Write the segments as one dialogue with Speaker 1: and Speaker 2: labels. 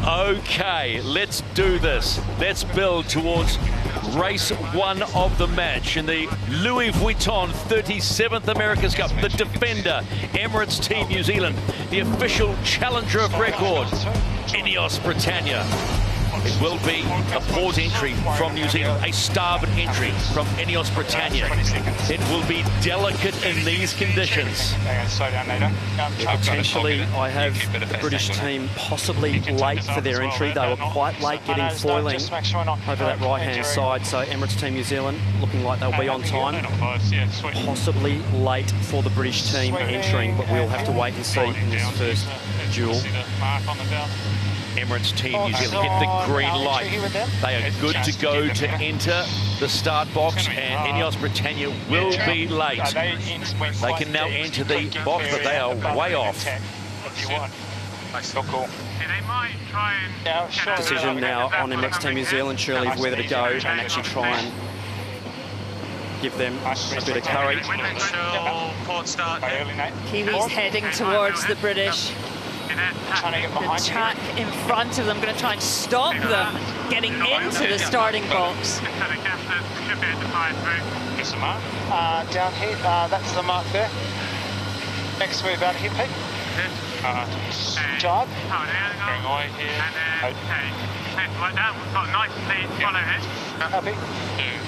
Speaker 1: Okay, let's do this. Let's build towards race one of the match in the Louis Vuitton 37th America's Cup. The defender, Emirates Team New Zealand, the official challenger of record, INEOS Britannia. It will be a port entry from New Zealand, a starboard entry from INEOS Britannia. It will be delicate in these conditions.
Speaker 2: Potentially, I have the British team possibly late for their entry. They were quite late getting foiling over that right-hand side. So Emirates Team New Zealand looking like they'll be on time. Possibly late for the British team entering, but we'll have to wait and see in this first duel.
Speaker 1: Emirates Team New Zealand hit the green light. They are good to go to enter the start box, and INEOS Britannia will be late. They can now enter the box, but they are way off.
Speaker 2: Decision now on Emirates Team New Zealand, surely, of whether to go and actually try and give them a bit of courage.
Speaker 3: Kiwis heading towards the British. The tack in front of them, going to try and stop them getting into the starting box.
Speaker 4: Down here, that's the mark there. Next move out here, Pete. Jibe. Happy.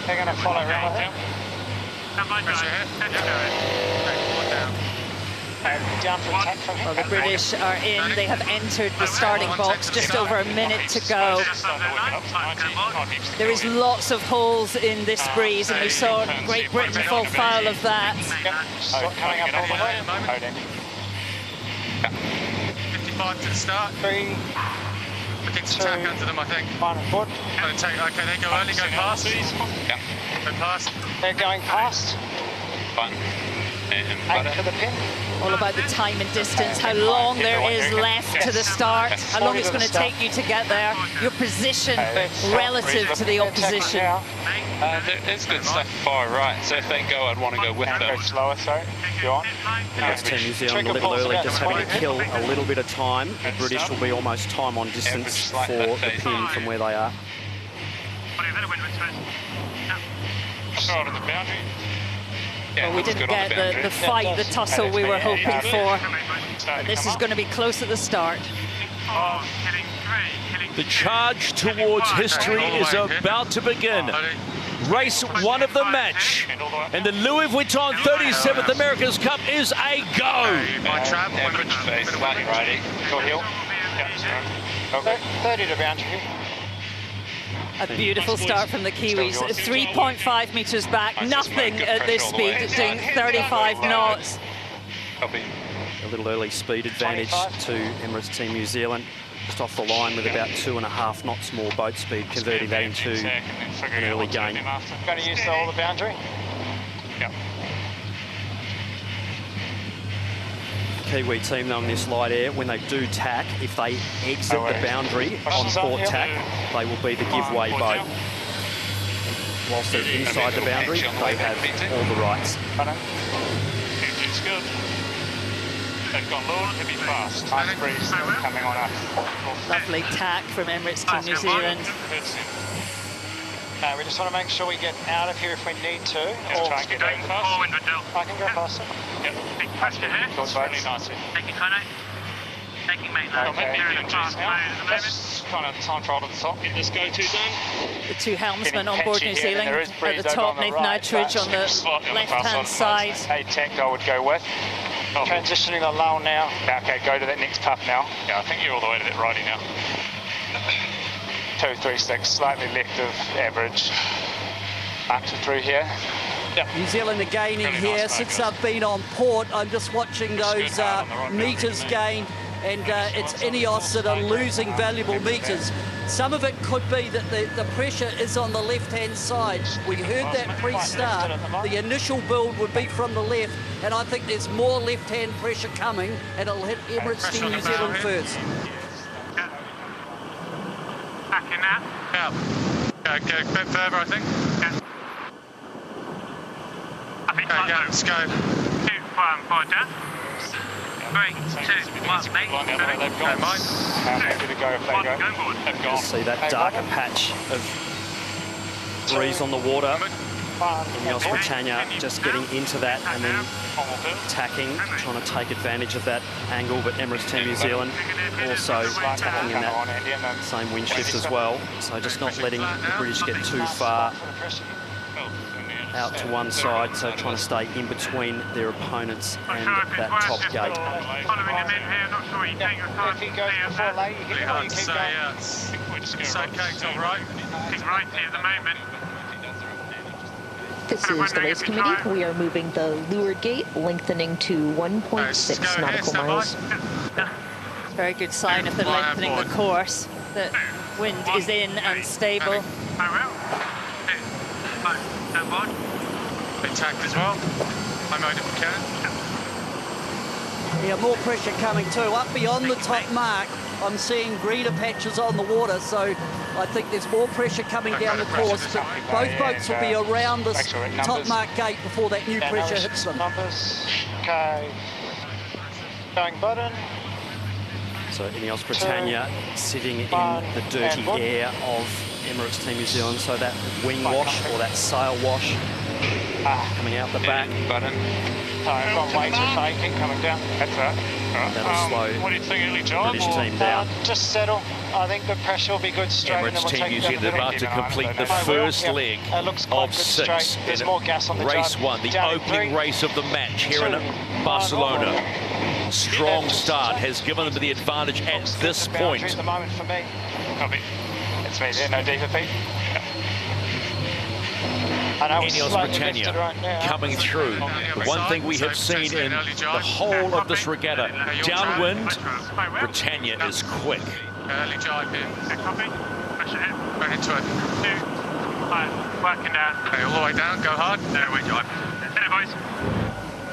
Speaker 4: They're going to follow around there.
Speaker 3: Well, the British are in. They have entered the starting box, just over a minute to go. There is lots of holes in this breeze, and we saw Great Britain fall foul of that.
Speaker 4: Coming up all the way.
Speaker 5: 55 to the start.
Speaker 4: 3,
Speaker 5: looking to tack under them, I think. Okay, they go early, go past.
Speaker 6: Yeah.
Speaker 5: Go past.
Speaker 4: They're going past.
Speaker 6: Fun.
Speaker 4: 8 to the pin.
Speaker 3: All about the time and distance, how long there is left to the start, how long it's going to take you to get there, your position relative to the opposition.
Speaker 6: There's good stuff far right, so if they go, I'd want to go with them.
Speaker 4: Slower, sorry. Go on.
Speaker 2: Emirates Team New Zealand a little early, just having to kill a little bit of time. The British will be almost time on distance for the pin from where they are.
Speaker 3: Well, we didn't get the fight, the tussle we were hoping for. But this is going to be close at the start.
Speaker 1: The charge towards history is about to begin. Race one of the match, and the Louis Vuitton 37th America's Cup is a go.
Speaker 4: 30 to boundary.
Speaker 3: A beautiful start from the Kiwis. 3.5 metres back, nothing at this speed, doing 35 knots.
Speaker 2: A little early speed advantage to Emirates Team New Zealand. Just off the line with about 2.5 knots more boat speed, converting that into an early gain.
Speaker 4: Going to use all the boundary?
Speaker 5: Yep.
Speaker 2: Kiwi team, though, in this light air, when they do tack, if they exit the boundary on port tack, they will be the giveaway boat. Whilst they're inside the boundary, they have all the rights.
Speaker 5: It's good. They've got low to be fast.
Speaker 4: Nice breeze coming on us.
Speaker 3: Lovely tack from Emirates Team New Zealand.
Speaker 4: We just want to make sure we get out of here if we need to.
Speaker 5: Or try and get over fast.
Speaker 4: I can go faster.
Speaker 5: Yep. Big pressure here. Goes really nicely.
Speaker 7: Taking Kano. Taking mainland.
Speaker 5: That's kind of time trial at the top. Get this go-to done.
Speaker 3: The two helmsmen on board New Zealand at the top, Nick Nightridge on the left-hand side.
Speaker 4: A tack I would go with. Transitioning the lull now. Okay, go to that next puff now.
Speaker 5: Yeah, I think you're all the way to that righty now.
Speaker 4: 236, slightly left of average. Marks it through here. Yep.
Speaker 8: New Zealand are gaining here since they've been on port. I'm just watching those metres gained, and it's INEOS that are losing valuable metres. Some of it could be that the pressure is on the left-hand side. We heard that pre-start. The initial build would be from the left, and I think there's more left-hand pressure coming, and it'll hit Emirates Team New Zealand first.
Speaker 7: Back in that.
Speaker 5: Yeah. Go a bit further, I think.
Speaker 7: Yeah.
Speaker 5: Okay, yeah, let's go.
Speaker 7: 2, 1, 4, down. 3, 2, 1, mate.
Speaker 5: They've gone.
Speaker 4: I'm happy to go if they go.
Speaker 5: They've gone.
Speaker 2: See that darker patch of breeze on the water. INEOS Britannia just getting into that and then tacking, trying to take advantage of that angle, but Emirates Team New Zealand also tacking in that same wind shift as well. So just not letting the British get too far out to one side, so trying to stay in between their opponents and that top gate.
Speaker 7: Following him in here, not sure you take your time.
Speaker 4: If he goes before late, you can
Speaker 5: Hard to
Speaker 4: keep
Speaker 5: say,
Speaker 4: going.
Speaker 5: it's okay, it's all right.
Speaker 7: He's right here at the moment.
Speaker 9: This is the race committee. We are moving the leeward gate, lengthening to 1.6 nautical miles.
Speaker 3: Very good sign if they're lengthening the course. The wind is in and stable.
Speaker 5: They tacked as well. I made it we can.
Speaker 8: Yeah, more pressure coming too. Up beyond the top mark, I'm seeing greener patches on the water, so I think there's more pressure coming down the course. But both boats will be around this top mark gate before that new pressure hits them.
Speaker 4: Numbers. Okay. Going button.
Speaker 2: So INEOS Britannia sitting in the dirty air of Emirates Team New Zealand, so that wing wash or that sail wash coming out the back.
Speaker 6: Button.
Speaker 4: I've got weights with taking coming down.
Speaker 5: That's right.
Speaker 2: That'll slow
Speaker 5: What do you think, early job?
Speaker 2: British team down.
Speaker 4: Just settle. I think the pressure will be good straight.
Speaker 1: Emirates
Speaker 4: and then
Speaker 1: Team New
Speaker 4: we'll take
Speaker 1: Zealand about to complete the first leg of 6
Speaker 4: There's
Speaker 1: in
Speaker 4: more gas on the
Speaker 1: race
Speaker 4: jug.
Speaker 1: 1, the
Speaker 4: Down in
Speaker 1: opening
Speaker 4: 3,
Speaker 1: race of the match here in
Speaker 4: 2,
Speaker 1: Barcelona.
Speaker 4: 1.
Speaker 1: Strong start has given them the advantage at this point.
Speaker 4: At the moment for me.
Speaker 5: Copy.
Speaker 4: It's me there, no deeper, Pete. I know it's
Speaker 1: INEOS
Speaker 4: slightly
Speaker 1: Britannia
Speaker 4: lifted right now.
Speaker 1: coming through. The one thing we have seen in the whole of this regatta, downwind, Britannia is quick.
Speaker 5: Early jibe here.
Speaker 7: Copy. Pressure hit.
Speaker 5: Right into it.
Speaker 7: 2, 5, working down.
Speaker 5: Okay, all the way down, go hard.
Speaker 7: There we go. Hit it, boys.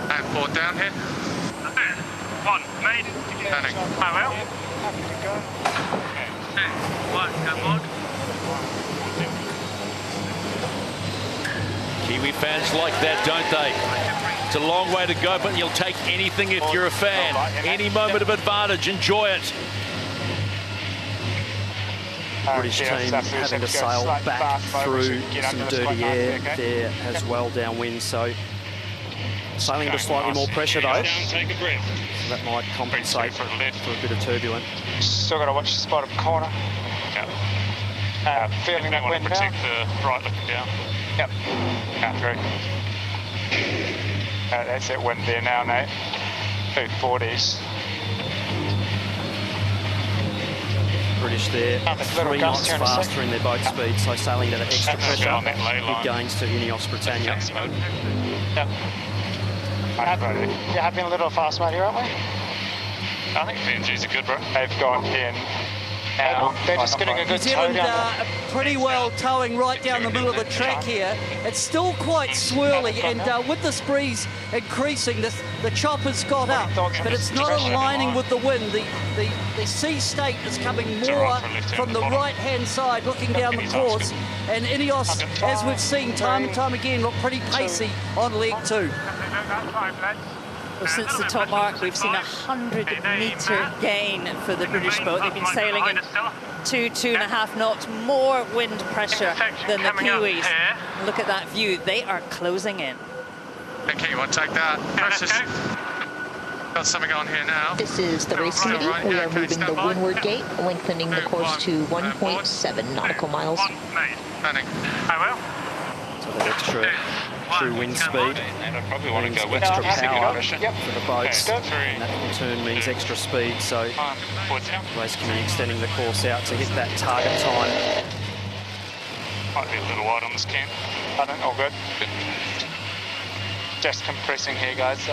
Speaker 5: And forward down here.
Speaker 7: That's it. 1, made.
Speaker 5: Turning.
Speaker 7: I will.
Speaker 4: Happy to go.
Speaker 7: 2, 1, come on.
Speaker 1: Kiwi fans like that, don't they? It's a long way to go, but you'll take anything if you're a fan. Any moment of advantage, enjoy it.
Speaker 2: British team having to sail back through some dirty air there as well downwind, so sailing into slightly more pressure though.
Speaker 5: Take a breath.
Speaker 2: So that might compensate for a bit of turbulence.
Speaker 4: Still got to watch the bottom corner. Feeling that wind now.
Speaker 5: Protect the right looking down.
Speaker 4: Yep. Through. That's it, wind there now, Nate. 240s.
Speaker 2: British there,
Speaker 4: little
Speaker 2: 3 knots
Speaker 4: gust here in a sec.
Speaker 2: faster in their boat speed, so sailing at extra pressure.
Speaker 5: on that lay line.
Speaker 2: Big gains to INEOS Britannia.
Speaker 4: Yep. You're happy in a little fast motor, aren't we?
Speaker 5: I think PNGs are good, bro.
Speaker 4: They've gone in. They're just getting a
Speaker 8: New
Speaker 4: good tow
Speaker 8: Zealand
Speaker 4: down there.
Speaker 8: pretty well towing right down the middle of the track here. It's still quite swirly, and with this breeze increasing, the chopper's got up, but it's not aligning with the wind. The sea state is coming more from the right-hand side, looking down the course, and INEOS, as we've seen time and time again, look pretty pacey on leg 2.
Speaker 3: Well, since the top mark, we've seen a 100-metre gain for the British boat. They've been sailing in 2.5 knots more wind pressure than the Kiwis. Look at that view. They are closing in.
Speaker 5: Okay, you want to take that? Precious. Got something on here now.
Speaker 9: This is the race committee. We are moving the windward gate, lengthening the course to 1.7 nautical miles.
Speaker 5: Turning.
Speaker 7: I will.
Speaker 2: So that extra true wind speed
Speaker 6: And I probably want to
Speaker 2: means
Speaker 6: go with
Speaker 2: extra
Speaker 6: the
Speaker 2: power
Speaker 6: premonition.
Speaker 2: for the boats, and that in turn means extra speed, so race committee extending the course out to hit that target time.
Speaker 5: Might be a little wide on this camp.
Speaker 4: Pardon, all good. Just compressing here, guys.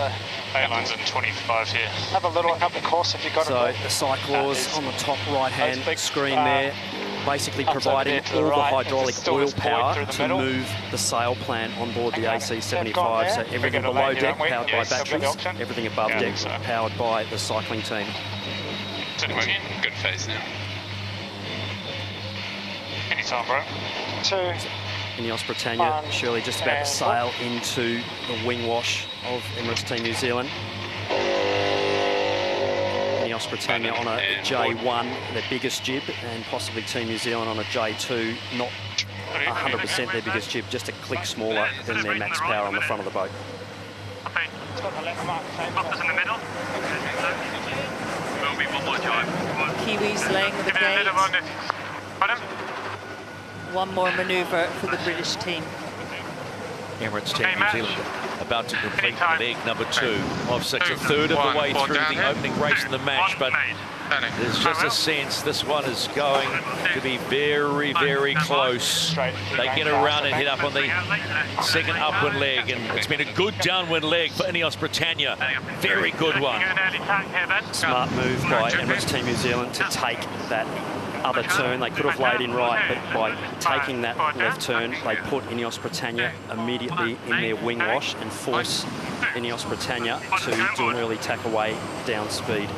Speaker 5: Airline's in 25 here.
Speaker 4: Have a little look up the course if you've got
Speaker 2: So
Speaker 4: it.
Speaker 2: the Cyclors on the top right-hand
Speaker 4: Those big,
Speaker 2: screen there, basically
Speaker 4: pumps over
Speaker 2: providing
Speaker 4: there to the
Speaker 2: all the
Speaker 4: right,
Speaker 2: hydraulic
Speaker 4: it's still
Speaker 2: oil
Speaker 4: this void
Speaker 2: power
Speaker 4: through the
Speaker 2: to
Speaker 4: middle.
Speaker 2: move the sail plant on board the
Speaker 4: Okay.
Speaker 2: AC-75. So everything
Speaker 4: We're gonna
Speaker 2: below
Speaker 4: land here,
Speaker 2: deck
Speaker 4: aren't we?
Speaker 2: powered
Speaker 4: Yeah,
Speaker 2: by
Speaker 4: still got the
Speaker 2: batteries,
Speaker 4: option.
Speaker 2: everything above
Speaker 5: Yeah,
Speaker 2: deck
Speaker 5: so.
Speaker 2: powered by the cycling team.
Speaker 6: Good phase now.
Speaker 5: Anytime, bro.
Speaker 4: 2,
Speaker 2: INEOS Britannia,
Speaker 4: 1,
Speaker 2: surely just about to
Speaker 4: and
Speaker 2: sail into the wing wash of Emirates Team New Zealand. INEOS Britannia on a J1, their biggest jib, and possibly Team New Zealand on a J2, not 100% their biggest jib, just a click smaller than their max power on the front of the boat.
Speaker 7: It's got the left mark. Buffers in the middle. Will be one more jibe.
Speaker 3: Kiwis laying the gate. One more manoeuvre for the British team.
Speaker 1: Emirates Team New Zealand about to complete leg number 2 of 6, a third of the way through the opening race in the match, but there's just a sense this one is going to be very, very close. They get around and hit up on the second upwind leg, and it's been a good downwind leg for INEOS Britannia. Very good one.
Speaker 2: Smart move by Emirates Team New Zealand to take that other turn. They could have laid in right, but by taking that left turn, they put INEOS Britannia immediately in their wing wash and force INEOS Britannia to do an early tack away down speed.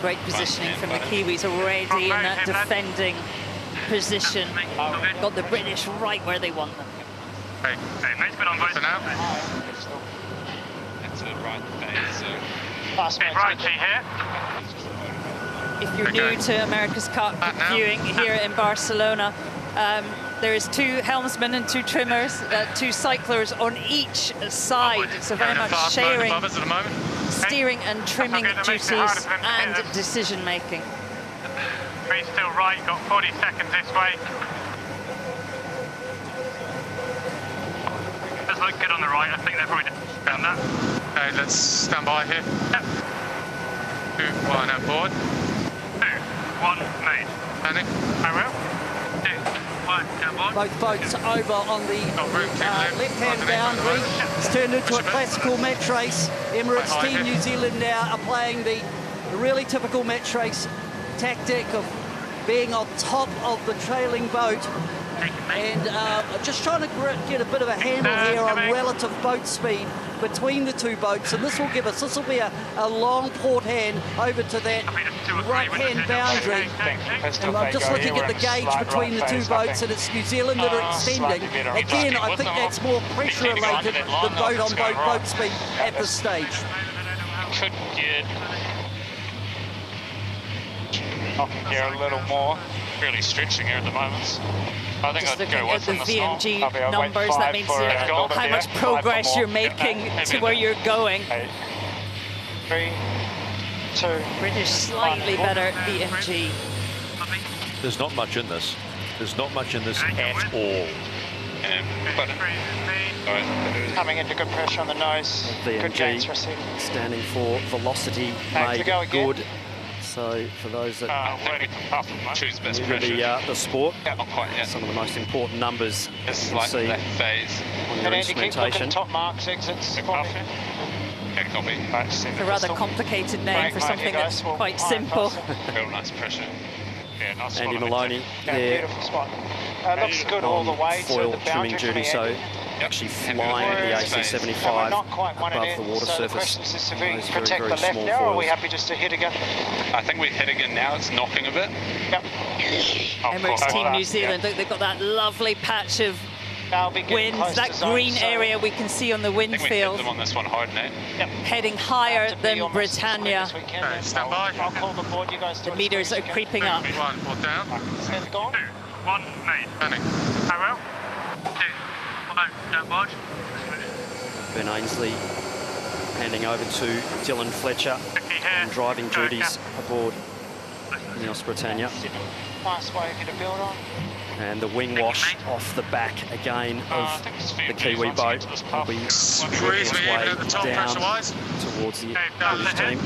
Speaker 3: Great positioning from the Kiwis already in that defending position. Got the British right where they want them.
Speaker 7: Hey, nice bit on board. For now.
Speaker 6: That's the right phase, so...
Speaker 7: Right, here.
Speaker 3: If you're new to America's Cup viewing here in Barcelona, there is 2 helmsmen and 2 trimmers, 2 cyclors on each side, so very much sharing steering and trimming duties and decision making.
Speaker 7: 3 still right, got 40 seconds this way. Does look good on the right, I think they've probably done that.
Speaker 5: Okay, let's stand by here.
Speaker 7: Yep.
Speaker 5: 2, 1, and board.
Speaker 7: 2, 1, made.
Speaker 5: Landing.
Speaker 7: I will. 2, 1, down board.
Speaker 8: Both boats over on the left-hand boundary. It's turned into a classical match race. Emirates Team New Zealand now are playing the really typical match race tactic of being on top of the trailing boat. And just trying to get a bit of a handle here on relative boat speed between the 2 boats, and this will be a long port hand over to that right-hand boundary. And I'm just looking at the gauge between the 2 boats, and it's New Zealand that are extending. Again, I think that's more pressure related than boat-on-boat boat speed at this stage.
Speaker 5: Could get up here a little more. Really stretching here at the moment. I think
Speaker 3: Just
Speaker 5: I'd
Speaker 3: looking
Speaker 5: go
Speaker 3: at the
Speaker 5: with
Speaker 3: VMG numbers, that means how much progress you're making to where you're going.
Speaker 4: 3, 2.
Speaker 3: British slightly better VMG.
Speaker 1: There's not much in this. There's not much in this at all.
Speaker 4: Coming into good pressure on the nose. Good gains received.
Speaker 2: Standing for velocity made good. So for those that
Speaker 6: choose best
Speaker 2: the sport,
Speaker 6: not quite yet.
Speaker 2: some of the most important numbers you can see
Speaker 6: left phase.
Speaker 2: on your instrumentation.
Speaker 4: Top marks, exits.
Speaker 6: Okay, copy.
Speaker 3: It's a rather complicated name for something that's quite simple.
Speaker 6: Real nice pressure.
Speaker 5: Yeah, nice
Speaker 2: Andy Maloney
Speaker 4: Yeah,
Speaker 2: there
Speaker 4: beautiful spot. Looks good all the way to
Speaker 2: foil
Speaker 4: the
Speaker 2: trimming
Speaker 4: boundary
Speaker 2: duty, so actually flying the AC-75 above the water surface.
Speaker 4: Is to be
Speaker 2: Those
Speaker 4: protect
Speaker 2: very,
Speaker 4: the
Speaker 2: very
Speaker 4: left
Speaker 2: small
Speaker 4: there, or are we
Speaker 2: foils.
Speaker 4: happy just to hit again?
Speaker 6: I think we hit again now, it's knocking a bit.
Speaker 4: Yep.
Speaker 3: Emirates Team New Zealand, look, they've got that lovely patch of wind, that green area we can see on the wind
Speaker 6: I think we hit
Speaker 3: field,
Speaker 6: them on this one hard now.
Speaker 3: heading higher than Britannia.
Speaker 5: Stand by.
Speaker 4: I'll call the board, you guys do
Speaker 3: The meters are creeping up.
Speaker 5: 1, board down.
Speaker 4: It's gone.
Speaker 7: 2, 1, made.
Speaker 5: Landing.
Speaker 7: I will. 2, 1, down board.
Speaker 2: Ben Ainsley handing over to Dylan Fletcher and driving duties aboard INEOS Britannia.
Speaker 4: Nice way for you to build on.
Speaker 2: And the wing wash off the back again of the Kiwi boat will be working its way down towards the British team.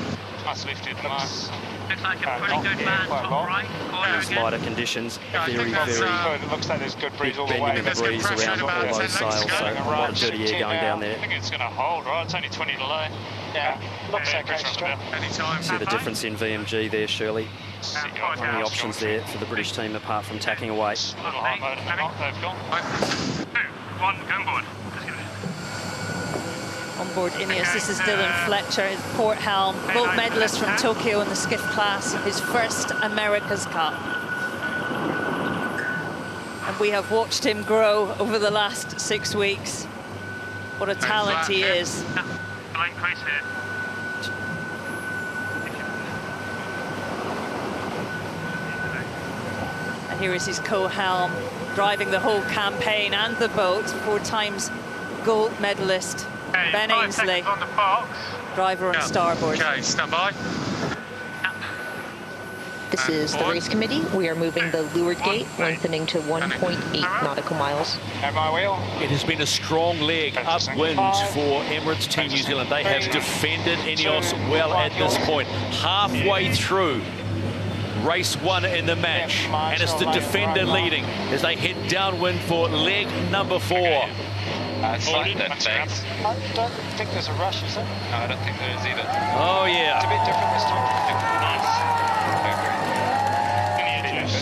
Speaker 5: Nice lifted marks.
Speaker 7: Looks like a pretty good man, top right.
Speaker 2: Those lighter conditions, very, very
Speaker 4: It looks like there's good breeze all the
Speaker 2: bending
Speaker 4: way.
Speaker 2: in the breeze around all those sails, so a lot of dirty air going down there.
Speaker 5: I think it's going to hold, right? It's only 20 delay.
Speaker 4: Yeah, looks okay,
Speaker 5: pressure on the
Speaker 4: straight.
Speaker 5: bow. Anytime.
Speaker 2: See the difference in VMG there, Shirley. Any options there for the British team apart from tacking away.
Speaker 5: A little hard mode if not, they've gone.
Speaker 7: 2, 1, go on board.
Speaker 3: On board INEOS, this is Dylan Fletcher, his port helm, gold medalist from Tokyo in the skiff class, his first America's Cup. And we have watched him grow over the last 6 weeks. What a talent he is. Here is his co-helm, driving the whole campaign and the boat. 4 times gold medalist Ben Ainsley,
Speaker 7: on the box.
Speaker 3: driver on starboard.
Speaker 5: Okay, stand by.
Speaker 9: This is the race committee. We are moving the leeward gate, lengthening to 1.8 nautical miles.
Speaker 4: At my wheel.
Speaker 1: It has been a strong leg upwind for Emirates Team New Zealand. They have defended INEOS well at this point. Halfway through race 1 in the match, and it's the defender leading as they head downwind for leg number 4.
Speaker 6: It's like that phase.
Speaker 4: I don't think there's a rush, is there?
Speaker 6: No, I don't think there is either.
Speaker 1: Oh
Speaker 4: It's a
Speaker 1: yeah,
Speaker 4: bit different this time.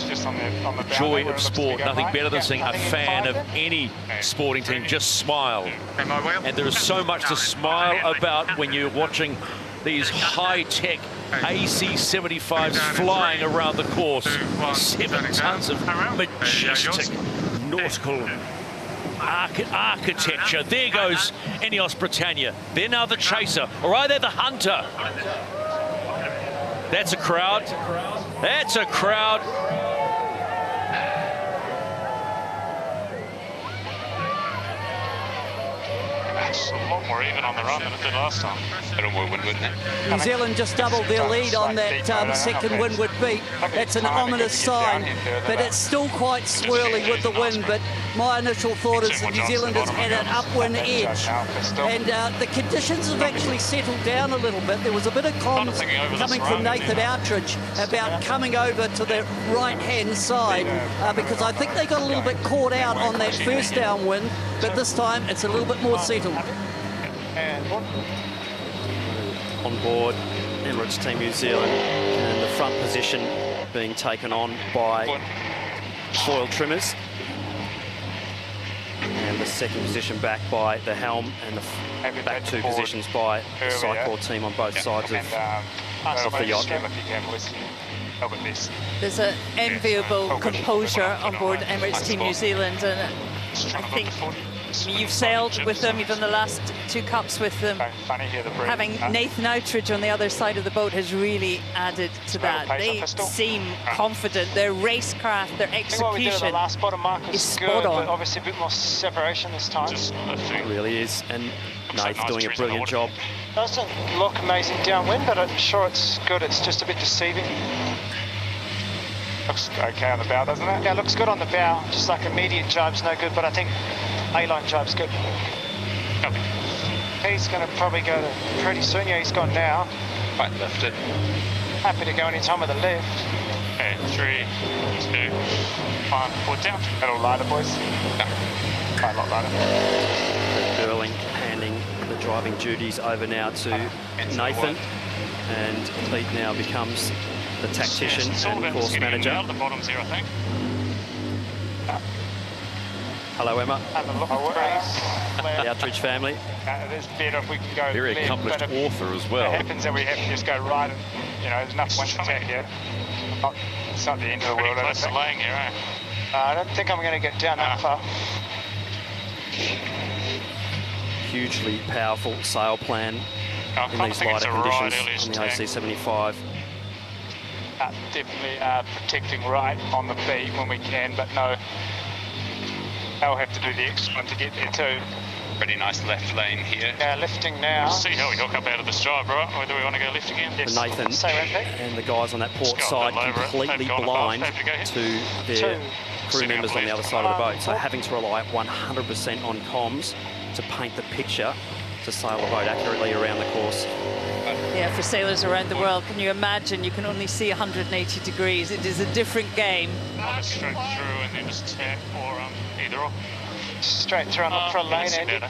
Speaker 5: Just on the bow
Speaker 1: joy
Speaker 5: there,
Speaker 1: of
Speaker 5: it looks to be
Speaker 1: sport.
Speaker 5: going
Speaker 1: Nothing
Speaker 5: right.
Speaker 1: better than seeing a
Speaker 4: I think
Speaker 1: fan of
Speaker 4: 5
Speaker 1: any sporting team just smile.
Speaker 5: Am I wheel?
Speaker 1: And there is so much to smile about when you're watching these high-tech AC-75s flying around the course. 7 tons of majestic nautical architecture. There goes INEOS Britannia. They're now the chaser, or are they the hunter? That's a crowd. That's a crowd.
Speaker 5: It's a lot more even on the run than it did last time.
Speaker 6: A little more windward now.
Speaker 8: New Zealand just doubled their lead on that second windward beat. That's an ominous sign, but it's still quite swirly with the wind. But my initial thought is that New Zealand has had an upwind edge, and the conditions have actually settled down a little bit. There was a bit of comms coming from Nathan Outridge about coming over to the right-hand side, because I think they got a little bit caught out on that first downwind, but this time it's a little bit more settled.
Speaker 4: And one.
Speaker 2: On board, Emirates Team New Zealand, and the front position being taken on by foil trimmers. And the second position back by the helm, and the back 2 positions by the Cyclors team on both sides of the yacht.
Speaker 3: There's an enviable composure on board Emirates Team New Zealand, and I think you've sailed with them, you've done the last 2 cups with them. Having Nathan Outridge on the other side of the boat has really added to that. They seem confident. Their racecraft, their execution
Speaker 4: Last bottom mark
Speaker 3: is
Speaker 4: good,
Speaker 3: spot on.
Speaker 4: but obviously a bit more separation this time.
Speaker 2: It really is, and Nath doing a brilliant job.
Speaker 4: Doesn't look amazing downwind, but I'm sure it's good. It's just a bit deceiving.
Speaker 5: Looks okay on the bow, doesn't it?
Speaker 4: Yeah, it looks good on the bow. Just like immediate jibe's no good, but I think A-line jibe's good.
Speaker 5: Copy.
Speaker 4: He's going to probably go to pretty soon. Yeah, he's gone now.
Speaker 6: Quite lifted.
Speaker 4: Happy to go any time with the lift.
Speaker 5: Okay, 3, 2, 1, port down. A little lighter, boys. Quite a lot lighter.
Speaker 2: Burling handing the driving duties over now to Nathan, and Pete now becomes the tactician and course manager.
Speaker 5: The bottom's here, I think.
Speaker 2: Hello, Emma.
Speaker 4: Have a look at
Speaker 2: The Outridge family.
Speaker 5: It's better if we can go
Speaker 1: Very
Speaker 5: left,
Speaker 1: accomplished
Speaker 5: but if
Speaker 1: author as
Speaker 5: it
Speaker 1: well.
Speaker 5: happens that we have to just go right, and there's enough wind to tack here. It's not the end of the world. Close to laying here, eh?
Speaker 4: I don't think I'm going to get down that far.
Speaker 2: Hugely powerful sail plan in these lighter conditions on the AC-75.
Speaker 5: Definitely protecting right on the beat when we can, but no, they'll have to do the extra one to get there too.
Speaker 6: Pretty nice left lane here.
Speaker 4: Yeah, lifting now.
Speaker 5: See how we hook up out of the stripe, right? Whether we want to go left again.
Speaker 2: Yes. Nathan and the guys on that port side completely blind to their crew members on the other side of the boat, so having to rely 100% on comms to paint the picture to sail the boat accurately around the course.
Speaker 3: Yeah, for sailors around the world, can you imagine you can only see 180 degrees? It is a different game.
Speaker 5: Straight through and then just tack or either or.
Speaker 4: Straight through and look for a lane, Andy.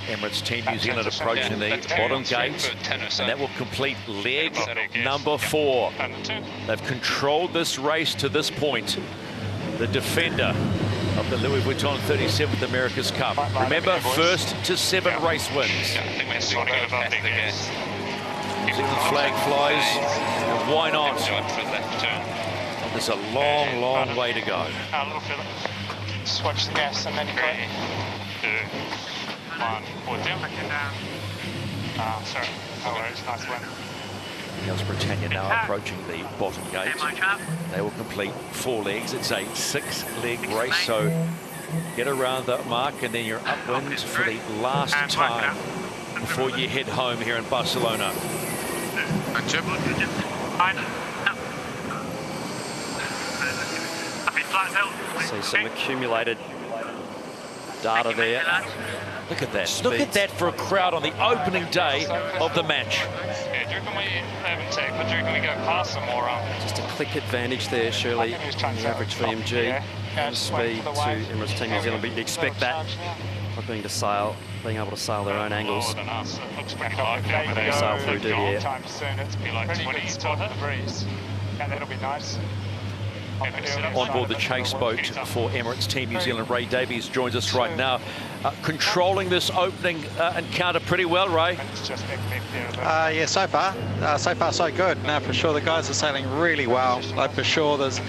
Speaker 1: Emirates Team New Zealand approaching the bottom gate, and that will complete leg number 4. They've controlled this race to this point. The defender of the Louis Vuitton 37th America's Cup. Remember, first to 7 race wins.
Speaker 5: Just want to get above the gas.
Speaker 1: New Zealand flag flies, and why not? There's a long, long way to go.
Speaker 4: Switch the gas and then you
Speaker 5: 3, 2, 1, port down. Sorry, no worries, nice win.
Speaker 1: INEOS Britannia now approaching the bottom gate. They will complete 4 legs. It's a 6-leg race, so get around that mark and then you're upwind for the last time before you head home here in Barcelona.
Speaker 2: See some accumulated data there.
Speaker 1: Look at that. Look at that for a crowd on the opening day of the match.
Speaker 5: Yeah, do you reckon we go past some more?
Speaker 2: Just a click advantage there, surely, on the average VMG. And speed to Emirates Team New Zealand, but you'd expect that by being able to sail their own angles. Sail through dirty air.
Speaker 5: That'll be nice.
Speaker 1: On board the chase boat for Emirates Team New Zealand, Ray Davies joins us right now. Controlling this opening encounter pretty well, Ray.
Speaker 10: Yeah, so far so good. Now for sure the guys are sailing really well. Like for sure there's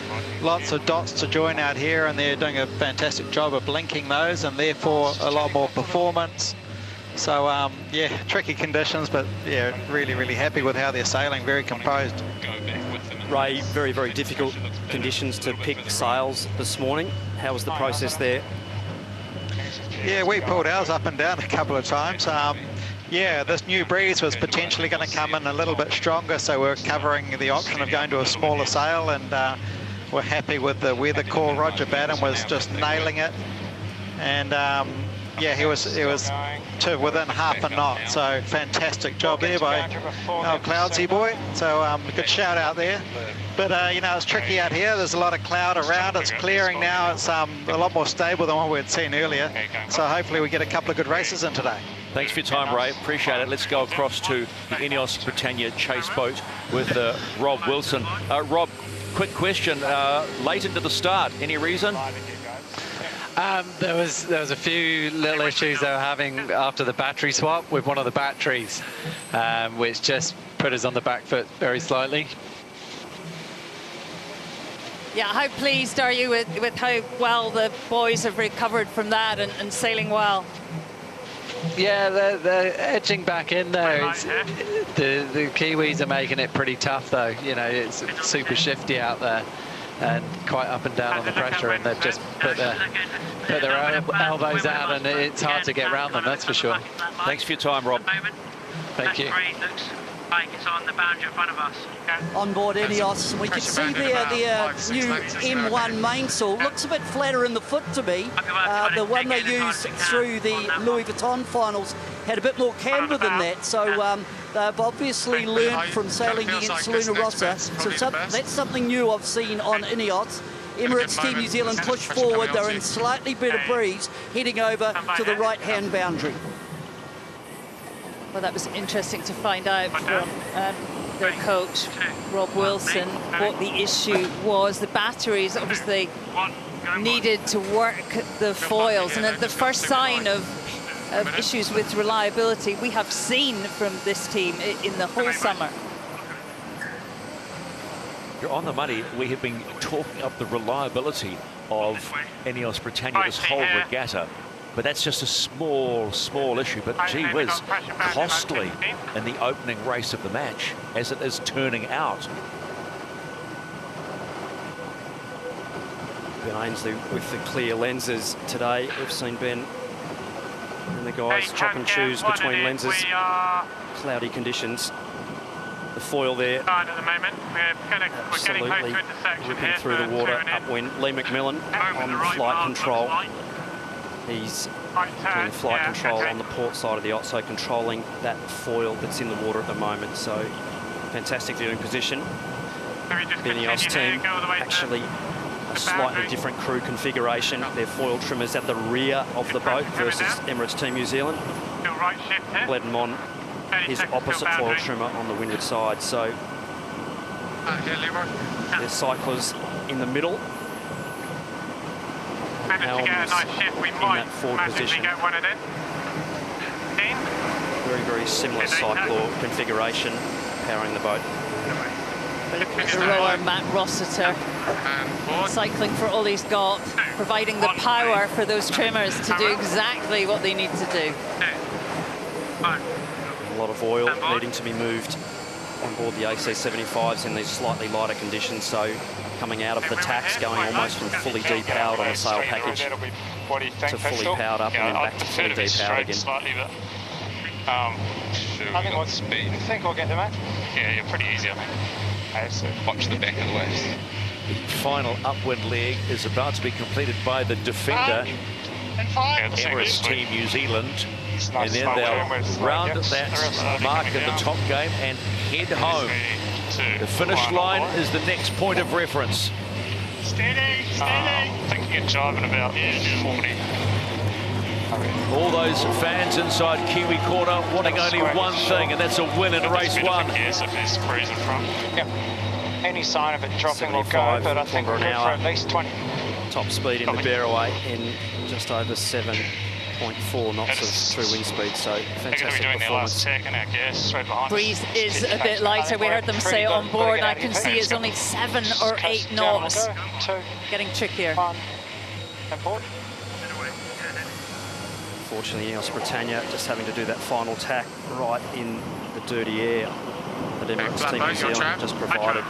Speaker 10: lots of dots to join out here, and they're doing a fantastic job of linking those, and therefore a lot more performance. So yeah, tricky conditions, but yeah, really happy with how they're sailing, very composed.
Speaker 2: Ray, very difficult conditions to pick sails this morning. How was the process there?
Speaker 10: Yeah, we pulled ours up and down a couple of times. Yeah, this new breeze was potentially going to come in a little bit stronger, so we're covering the option of going to a smaller sail, and we're happy with the weather call. Roger Batten was just nailing it, and yeah, he was to within half a knot, so fantastic job there by our Cloudsy boy. So good shout out there. But you know, it's tricky out here. There's a lot of cloud around. It's clearing now. It's a lot more stable than what we'd seen earlier. So hopefully we get a couple of good races in today.
Speaker 1: Thanks for your time, Ray. Appreciate it. Let's go across to the INEOS Britannia chase boat with Rob Wilson. Rob, quick question. Late into the start, any reason?
Speaker 11: There was a few little issues they were having after the battery swap with one of the batteries, which just put us on the back foot very slightly.
Speaker 3: Yeah, how pleased are you with how well the boys have recovered from that and sailing well?
Speaker 11: Yeah, they're edging back in there. The Kiwis are making it pretty tough though. You know, it's super shifty out there and quite up and down on the pressure, and they've just put their elbows out, and it's hard to get around them, that's for sure.
Speaker 1: Thanks for your time, Rob.
Speaker 11: Thank you.
Speaker 7: Like it's on the boundary in front of us.
Speaker 8: On board INEOS, we can see there the new M1 mainsail looks a bit flatter in the foot to me. The one they used through the Louis Vuitton finals had a bit more camber than that, so they've obviously learned from sailing against Luna Rossa. So that's something new I've seen on INEOS. Emirates Team New Zealand push forward. They're in slightly better breeze, heading over to the right-hand boundary.
Speaker 3: Well, that was interesting to find out from their coach, Rob Wilson, what the issue was. The batteries obviously needed to work the foils, and the first sign of issues with reliability we have seen from this team in the whole summer.
Speaker 1: You're on the money. We have been talking up the reliability of INEOS Britannia this whole regatta. But that's just a small issue. But gee whiz, costly in the opening race of the match, as it is turning out.
Speaker 2: Ben Ainsley with the clear lenses today. We've seen Ben and the guys chop and choose between lenses. Cloudy conditions. The foil there, absolutely ripping through the water upwind. Lee McMillan on flight control. He's doing flight control on the port side of the yacht, so controlling that foil that's in the water at the moment. So fantastic viewing position. The INEOS team actually a slightly different crew configuration. Their foil trimmers at the rear of the boat versus Emirates Team New Zealand. Bledmon, his opposite foil trimmer on the windward side. So there's Cyclors in the middle. Helms in that forward position. Very similar Cyclor configuration powering the boat.
Speaker 3: The rower, Matt Rossiter, cycling for all he's got, providing the power for those trimmers to do exactly what they need to do.
Speaker 2: A lot of oil needing to be moved on board the AC75s in these slightly lighter conditions, so coming out of the tacks, going almost from fully depowered on the sail package to fully powered up and then back to fully depowered again.
Speaker 5: I think we'll get them, mate. Yeah, you're pretty easy, I think. Okay, so watch the back of the waves.
Speaker 1: The final upwind leg is about to be completed by the defender, Emirates Team New Zealand. And then they'll round that mark in the top game and head home. The finish line is the next point of reference.
Speaker 7: Steady, steady.
Speaker 5: I think you get jiving about 40.
Speaker 1: All those fans inside Kiwi corner wanting only one thing, and that's a win in race one.
Speaker 4: Yep. Any sign of it dropping will go, but I think we're good for at least 20.
Speaker 2: Top speed in the bearaway in just over 7.4 knots of true wind speed, so fantastic performance.
Speaker 3: Breeze is a bit lighter. We heard them say it on board, and I can see it's only 7 or 8 knots. Getting trickier.
Speaker 2: Unfortunately, ETNZ Britannia just having to do that final tack right in the dirty air that Emirates Team New Zealand just provided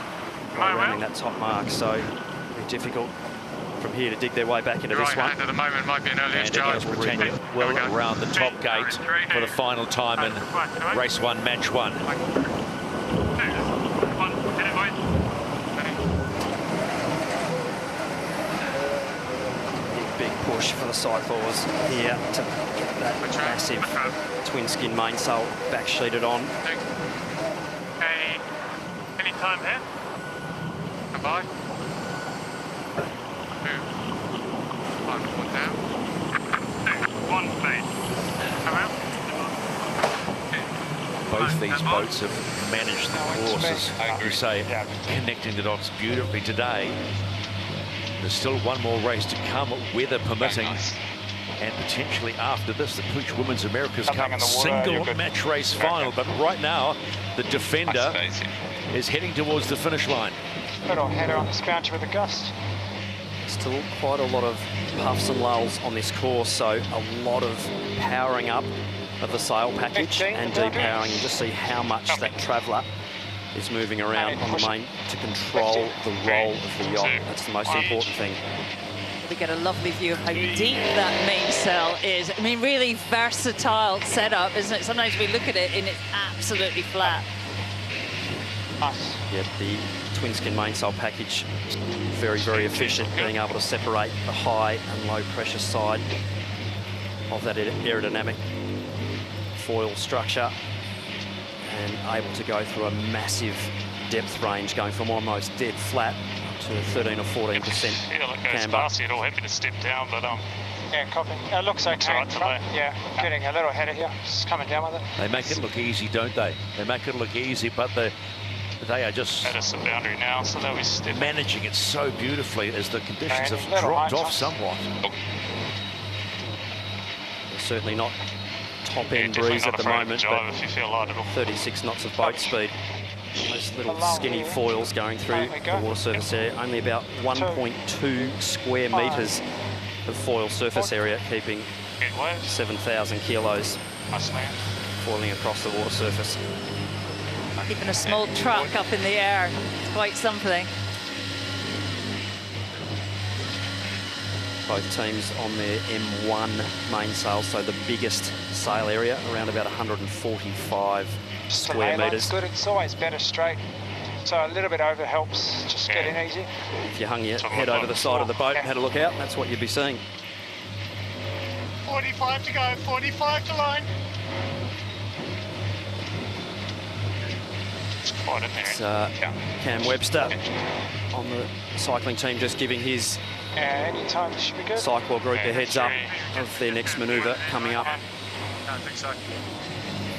Speaker 2: by rounding that top mark. So very difficult from here to dig their way back into this one.
Speaker 7: At the moment might be an earliest
Speaker 1: ETNZ Britannia will around the top gate for the final time in race one, match one.
Speaker 2: Big push for the Cyclors here to get that massive twin skin mainsail back sheeted on.
Speaker 7: Any time here? Come by. 2, 1, 1 down. 2, 1 please. Come out.
Speaker 1: Both these boats have managed the course, as you say, connecting the dots beautifully today. There's still one more race to come, weather permitting. And potentially after this, the Puch Women's America's Cup single match race final. But right now, the defender is heading towards the finish line.
Speaker 4: Little header on the scrounger with a gust.
Speaker 2: Still quite a lot of puffs and lulls on this course, so a lot of powering up of the sail package and depowering. You just see how much that traveller is moving around on the main to control the roll of the yacht. That's the most important thing.
Speaker 3: We get a lovely view of how deep that mainsail is. I mean, really versatile setup, isn't it? Sometimes we look at it and it's absolutely flat.
Speaker 2: Yeah, the twin skin mainsail package is very, very efficient, being able to separate the high and low pressure side of that aerodynamic foil structure and able to go through a massive depth range, going from almost dead flat to 13 or 14% camber.
Speaker 5: All happy to step down, but
Speaker 4: yeah, copy. It looks okay. Right, yeah, getting a little header here, just coming down with it.
Speaker 1: They make it look easy, don't they? They make it look easy, but they are just
Speaker 5: at us a boundary now, so they'll be
Speaker 1: managing it so beautifully as the conditions have dropped off somewhat.
Speaker 2: Certainly not top-end breeze at the moment, but 36 knots of boat speed. Those little skinny foils going through the water surface area, only about 1.2 square metres of foil surface area, keeping 7,000 kilos foiling across the water surface.
Speaker 3: Even a small truck up in the air, it's quite something.
Speaker 2: Both teams on their M1 mainsail, so the biggest sail area, around about 145 square metres.
Speaker 4: Good. It's always better straight, so a little bit over helps just get in easy.
Speaker 2: If you hung your head over the side of the boat and had a look out, that's what you'd be seeing.
Speaker 7: 45 to go, 45 to line.
Speaker 2: It's Cam Webster on the cycling team just giving his
Speaker 4: anytime should be good.
Speaker 2: Cyclor group a heads up of their next manoeuvre coming up.
Speaker 7: I think so.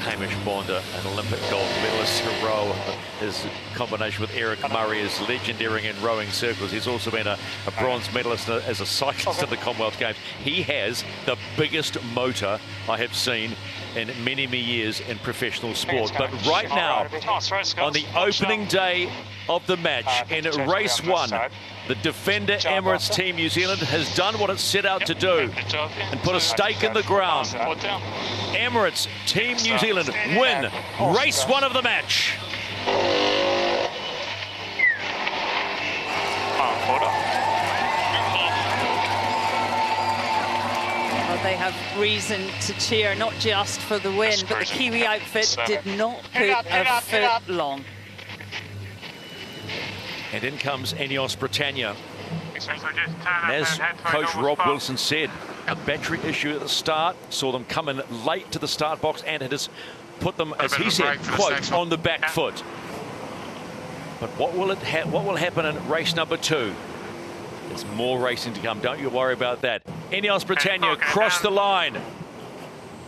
Speaker 1: Hamish Bonda, an Olympic gold medalist in row. His combination with Eric Murray is legendary in rowing circles. He's also been a bronze medalist as a cyclist in the Commonwealth Games. He has the biggest motor I have seen in many, many years in professional sport. But right now, on the opening day of the match in race one, the defender Emirates Team New Zealand has done what it set out to do and put a stake in the ground. Emirates Team New Zealand win race one of the match.
Speaker 3: they have reason to cheer, not just for the win, but the Kiwi outfit did not put a foot long.
Speaker 1: And in comes INEOS Britannia. And as Coach Rob Wilson said, a battery issue at the start saw them come in late to the start box, and it has put them, as he said, quote, on the back foot. But what will happen in race number 2? There's more racing to come. Don't you worry about that. INEOS Britannia crossed the line,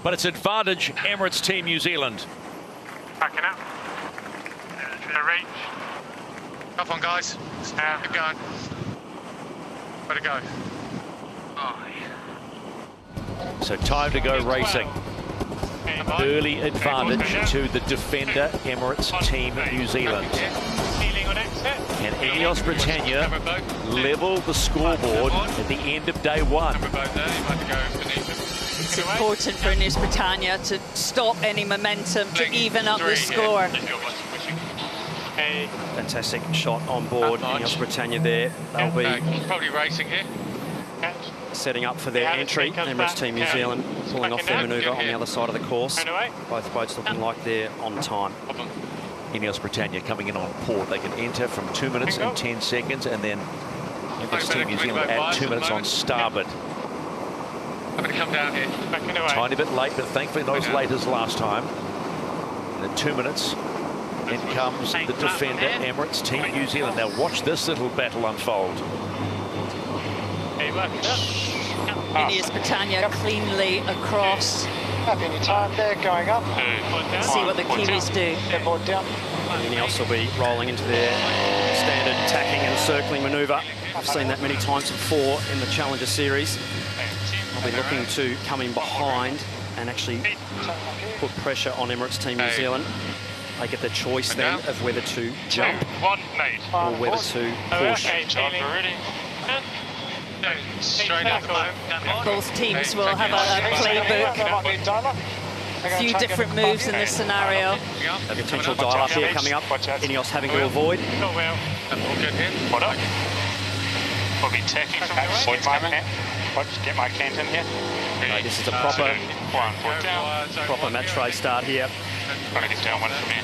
Speaker 1: but it's advantage Emirates Team New Zealand.
Speaker 7: Backing up. Reach. Up on, guys. Keep going. Where to go?
Speaker 1: So time to go racing. Early advantage to the defender Emirates Team New Zealand. And INEOS Britannia leveled the scoreboard at the end of day 1.
Speaker 3: It's important for INEOS Britannia to stop any momentum, to even up the score.
Speaker 2: Fantastic shot on board, INEOS Britannia there. They'll be
Speaker 7: probably racing here.
Speaker 2: setting up for their entry. Emirates Team New Zealand pulling off their manoeuvre on the other side of the course. Both boats looking like they're on time.
Speaker 1: INEOS Britannia coming in on port. They can enter from 2 minutes and 10 seconds, and then Emirates Team New Zealand add 2 minutes on starboard.
Speaker 7: I'm going to come down here.
Speaker 1: Tiny bit late, but thankfully not as late as last time. And in 2 minutes, in comes the defender, Emirates Team New Zealand. Now watch this little battle unfold.
Speaker 3: INEOS Britannia cleanly across.
Speaker 4: Happy any time there, going up.
Speaker 3: See what the Kiwis do.
Speaker 4: Board down.
Speaker 2: INEOS will be rolling into their standard tacking and circling manoeuvre. I've seen that many times before in the Challenger Series. I'll be looking to come in behind and actually put pressure on Emirates Team New Zealand. They get the choice then of whether to jump or whether to push.
Speaker 3: Both teams will have a playbook. A few different moves in this scenario.
Speaker 2: A potential dial-up here coming up. INEOS having to avoid.
Speaker 5: We'll be tacking from the get my canton here.
Speaker 2: No, this is a proper match race start here.
Speaker 5: Trying to get down one from here.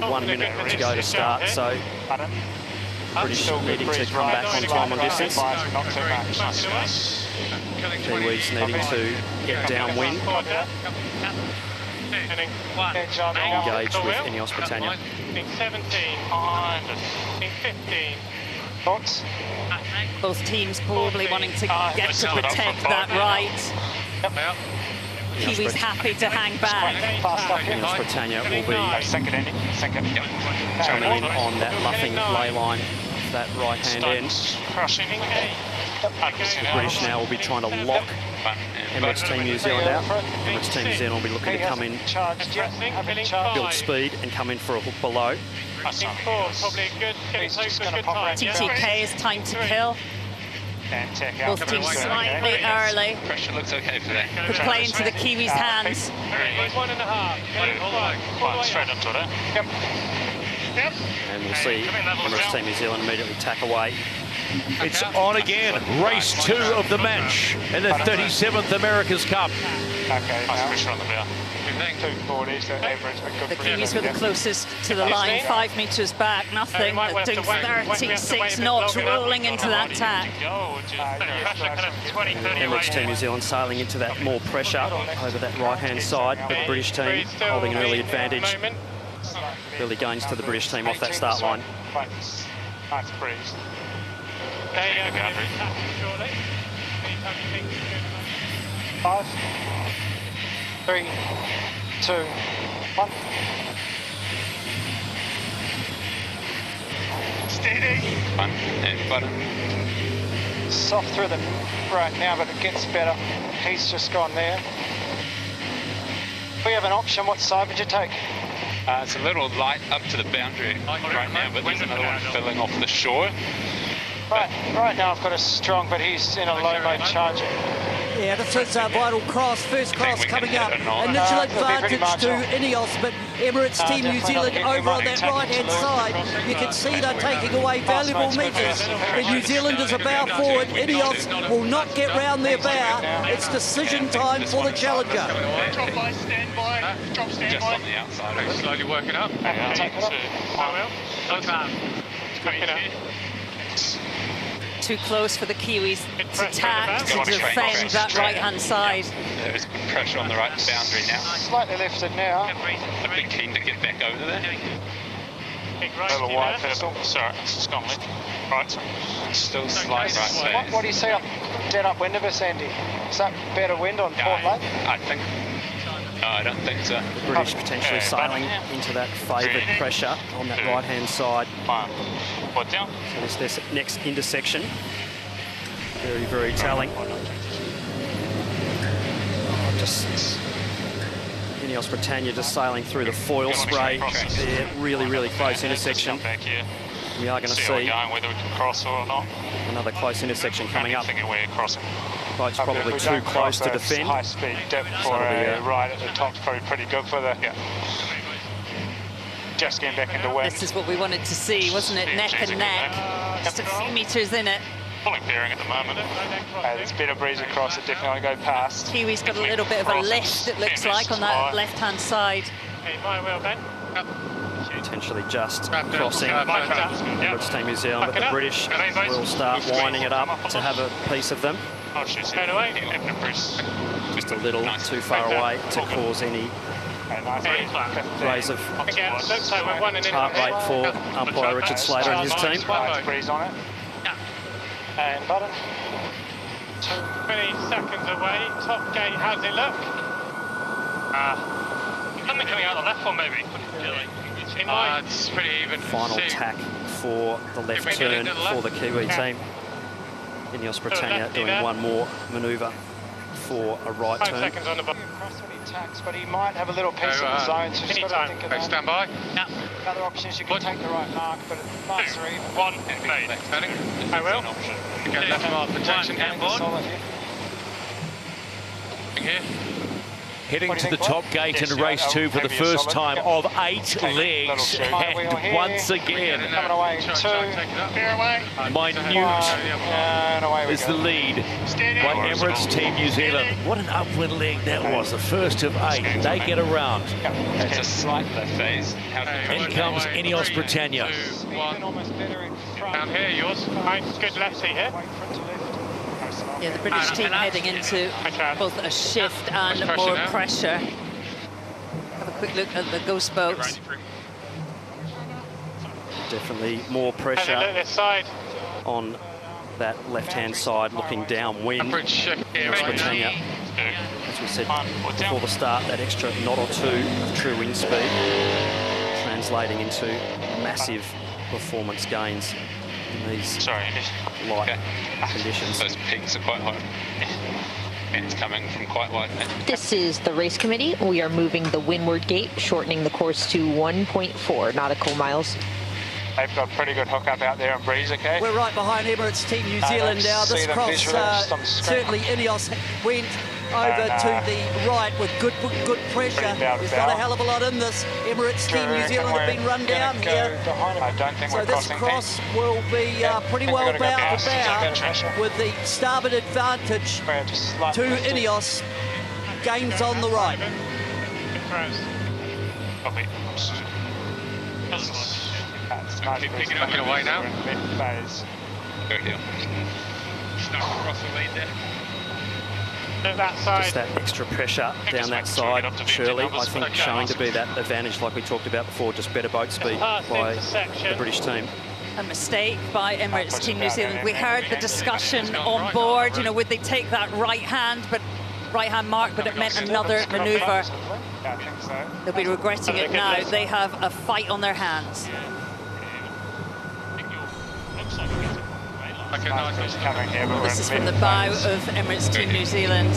Speaker 2: 1 minute to go to start, so British needing to come back on time on distance. Kiwis needing to get downwind. Engage with INEOS Britannia.
Speaker 7: 17, 15.
Speaker 4: Thoughts?
Speaker 3: Both teams probably wanting to get to protect that right. Kiwis happy to hang back.
Speaker 2: INEOS Britannia will be coming in on that luffing ley line, that right-hand end. The British now will be trying to lock Emirates Team New Zealand out. Emirates Team New Zealand will be looking to come in, build speed and come in for a hook below.
Speaker 3: TTK is time to kill. Both teams slightly early.
Speaker 6: Pressure looks okay for that.
Speaker 3: Could play into the Kiwis' hands.
Speaker 7: 1.5.
Speaker 5: Straight up to it.
Speaker 2: And we'll see Emirates Team New Zealand immediately tack away.
Speaker 1: It's on again. Race 2 of the match in the 37th America's Cup.
Speaker 5: Okay, pressure on the bow.
Speaker 4: 240 is the average.
Speaker 3: The Kiwis were the closest to the line, 5 metres back, nothing. Doing 36 knots, rolling into that tack.
Speaker 2: Emirates Team New Zealand sailing into that more pressure over that right-hand side, but the British team holding an early advantage. Early gains to the British team off that start line.
Speaker 5: Nice breeze.
Speaker 4: 5, 3, 2, 1.
Speaker 5: Steady. Fun and butter.
Speaker 4: Soft through the right now, but it gets better. He's just gone there. If we have an option, what side would you take?
Speaker 6: It's a little light up to the boundary right now, but there's another one filling off the shore.
Speaker 4: Right now I've got a strong, but he's in a low mode charging.
Speaker 8: Yeah, this is a vital cross, first cross coming up. Initial advantage to INEOS, but Emirates Team New Zealand over on that right-hand side. You can see they're taking away valuable metres. The New Zealanders are bow forward. INEOS will not get round their bow. It's decision time for the challenger.
Speaker 7: Drop by, stand by, drop, stand
Speaker 6: Just
Speaker 7: by.
Speaker 6: on the outside.
Speaker 7: Slowly working up.
Speaker 3: Too close for the Kiwis to tack, to defend that right-hand side.
Speaker 6: There is pressure on the right boundary now.
Speaker 4: Slightly lifted now.
Speaker 6: I'd be keen to get back over there.
Speaker 5: Little wide pistol. Sorry, it's gone left. Right.
Speaker 6: Still slight right there.
Speaker 4: What do you see up dead upwind of us, Andy? Is that better wind on Port Lake?
Speaker 6: I think. No, I don't think so.
Speaker 2: The British potentially sailing into that favoured pressure on that right-hand side.
Speaker 5: Foot down.
Speaker 2: So it's this next intersection. Very, very telling. Just INEOS Britannia just sailing through the foil spray. There, really, really close intersection. We are going to see
Speaker 5: whether we can cross or not.
Speaker 2: Another close intersection coming up.
Speaker 5: We're crossing.
Speaker 2: Boat's probably too close to defend.
Speaker 5: High speed depth for a right at the top's probably pretty good for the. Just getting back into wind.
Speaker 3: This is what we wanted to see, wasn't it? Neck and neck. Just a few metres in it.
Speaker 5: Pulling bearing at the moment. There's a bit of breeze across it, definitely go past.
Speaker 3: Kiwi's got a little bit of a lift, it looks like, on that left-hand side.
Speaker 7: Okay, my wheel, Ben.
Speaker 2: Potentially just crossing Emirates Team New Zealand, but the British will start winding it up to have a piece of them. Just a little too far away to cause any raise of heart rate for umpire Richard Slater and his team.
Speaker 5: Breeze on it. And button.
Speaker 7: 20 seconds away. Top gate, how's it look? Something coming out the left one, maybe. It's pretty even.
Speaker 2: Final tack for the left turn for the Kiwi team. INEOS Britannia doing one more manoeuvre for a right
Speaker 7: 5
Speaker 2: turn.
Speaker 7: seconds on the button.
Speaker 4: Tacks, but he might have a little piece of the zone, so just got to think of that.
Speaker 7: Stand by.
Speaker 4: Other options, you can take the right mark, but marks are even.
Speaker 7: 1, fade. I will.
Speaker 5: Get left mark protection
Speaker 7: and board.
Speaker 4: Solid here.
Speaker 7: Here.
Speaker 1: Heading to the top gate in race 2 for the first time of 8 legs. And once again,
Speaker 4: Coming away, 2.
Speaker 1: minute is the lead by Emirates Team New Zealand. What an upwind leg that was, the first of 8. They get around.
Speaker 6: It's a slight left phase.
Speaker 1: In comes INEOS Britannia.
Speaker 7: Down here, yours. Right, good left seat here.
Speaker 3: Yeah, the British team heading into both a shift and more pressure. Have a quick look at the ghost boats.
Speaker 2: Definitely more pressure on that left-hand side, looking downwind. Britannia, as we said before the start, that extra knot or two of true wind speed, translating into massive performance gains in these light conditions.
Speaker 6: Those peaks are quite high. And it's coming from quite wide now.
Speaker 9: This is the race committee. We are moving the windward gate, shortening the course to 1.4 nautical miles.
Speaker 5: They've got a pretty good hookup out there on breeze, okay?
Speaker 8: We're right behind Emirates Team New Zealand now. This cross, certainly INEOS went over to the right with good pressure. There's not a hell of a lot in this. Emirates Team New Zealand have been run down here.
Speaker 5: I don't think
Speaker 8: So this cross will be pretty well bow to bow with the starboard advantage to INEOS. Gains on the right.
Speaker 5: Copy. Keep picking up away now.
Speaker 6: Go here.
Speaker 5: Across the lead there.
Speaker 7: That side.
Speaker 2: Just that extra pressure down that side, Shirley, I think showing to be that advantage like we talked about before, just better boat speed by the British team.
Speaker 3: A mistake by Emirates Team New Zealand. We heard the discussion on board, you know, would they take that right hand mark, but it meant another manoeuvre. They'll be regretting it now. They have a fight on their hands. This is from the bow of Emirates Team New Zealand.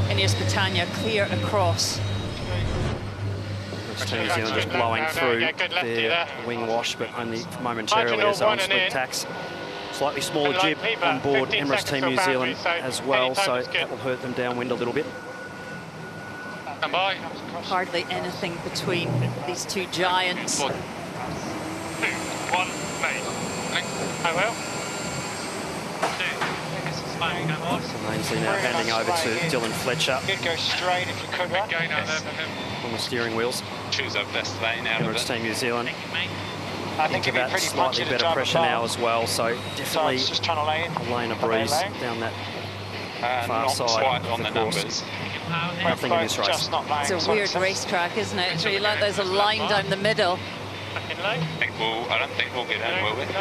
Speaker 3: INEOS Britannia clear across.
Speaker 2: Emirates Team New Zealand just blowing through their wing wash, but only momentarily as on split tacks. slightly smaller jib on board Emirates Team New Zealand as well, so that will hurt them downwind a little bit.
Speaker 7: Stand by.
Speaker 3: Hardly anything between these two giants.
Speaker 7: 2, 1, mate. I will.
Speaker 2: Ainsley now handing over to Dylan Fletcher.
Speaker 4: You'd go straight if you could, right?
Speaker 2: On the steering wheels.
Speaker 6: Choose our best lane out of
Speaker 2: Emirates
Speaker 6: it.
Speaker 2: Team New Zealand.
Speaker 4: I think
Speaker 2: Into
Speaker 4: it'd be
Speaker 2: that
Speaker 4: pretty
Speaker 2: slightly
Speaker 4: punchy to
Speaker 2: better
Speaker 4: drive
Speaker 2: pressure now as well, so definitely
Speaker 4: just trying to lay in.
Speaker 2: a lane of breeze down that far
Speaker 6: Not
Speaker 2: side
Speaker 6: quite
Speaker 2: of
Speaker 6: on
Speaker 2: the
Speaker 6: the
Speaker 2: course.
Speaker 6: numbers.
Speaker 2: Nothing in this race.
Speaker 4: Just not laying.
Speaker 3: It's a weird racetrack, isn't it? It's really like there's a line down the middle.
Speaker 6: I don't think we'll get in, will we?
Speaker 7: No,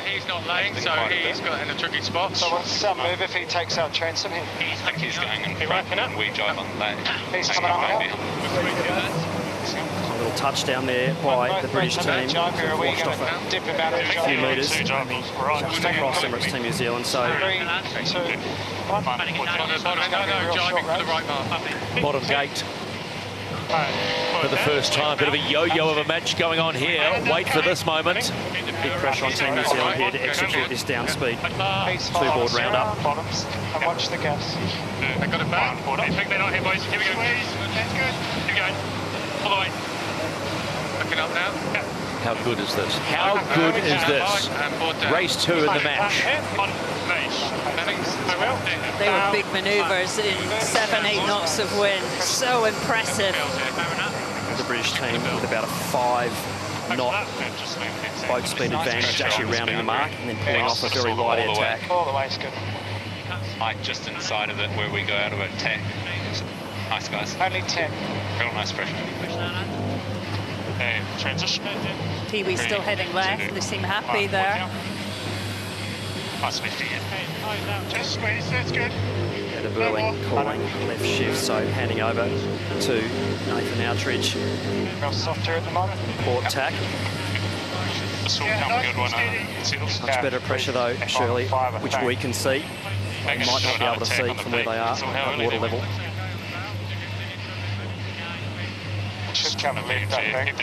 Speaker 7: he's not laying, so he's got in a tricky spot.
Speaker 4: So what's some move if he takes out transom here?
Speaker 6: I think he's going in front and we drive on the lane.
Speaker 4: He's coming up now.
Speaker 2: A little touchdown there by the British team. Washed off
Speaker 4: Dip him out of the
Speaker 2: a few metres.
Speaker 7: Just
Speaker 2: Across Emirates Team New Zealand, so
Speaker 4: 3, 2, 1.
Speaker 7: Jibing for the right mark.
Speaker 1: Bottom gate. For the first time, bit of a yo-yo of a match going on here. Wait for this moment.
Speaker 2: big pressure on Team New Zealand here to execute this down speed. Two-board round up.
Speaker 4: Bottoms and watch the gas.
Speaker 7: They got it back. I think they're not here, boys. Here we go. That's good. Keep going. All the way. Looking up now.
Speaker 1: How good is this? How good is this? Race 2 in the match.
Speaker 3: They were big manoeuvres in 7-8 knots of wind. So impressive.
Speaker 2: The British team with about a 5-knot boat speed advantage, actually rounding the mark and then pulling off a very light air tack.
Speaker 4: All the way is good.
Speaker 6: Like just inside of it where we go out of it, tack. Nice guys.
Speaker 4: Only 10.
Speaker 6: Real nice pressure.
Speaker 7: Transition.
Speaker 3: Kiwis still heading left. They seem happy there.
Speaker 7: Nice 50. Just squeeze. That's good.
Speaker 2: The Burling calling left shift, so handing over to Nathan Outridge.
Speaker 4: Real soft here at the moment.
Speaker 2: Port tack. Much better pressure though, Shirley, which we can see. They might not be able to see from where they are at water level.
Speaker 4: Should come left, I think.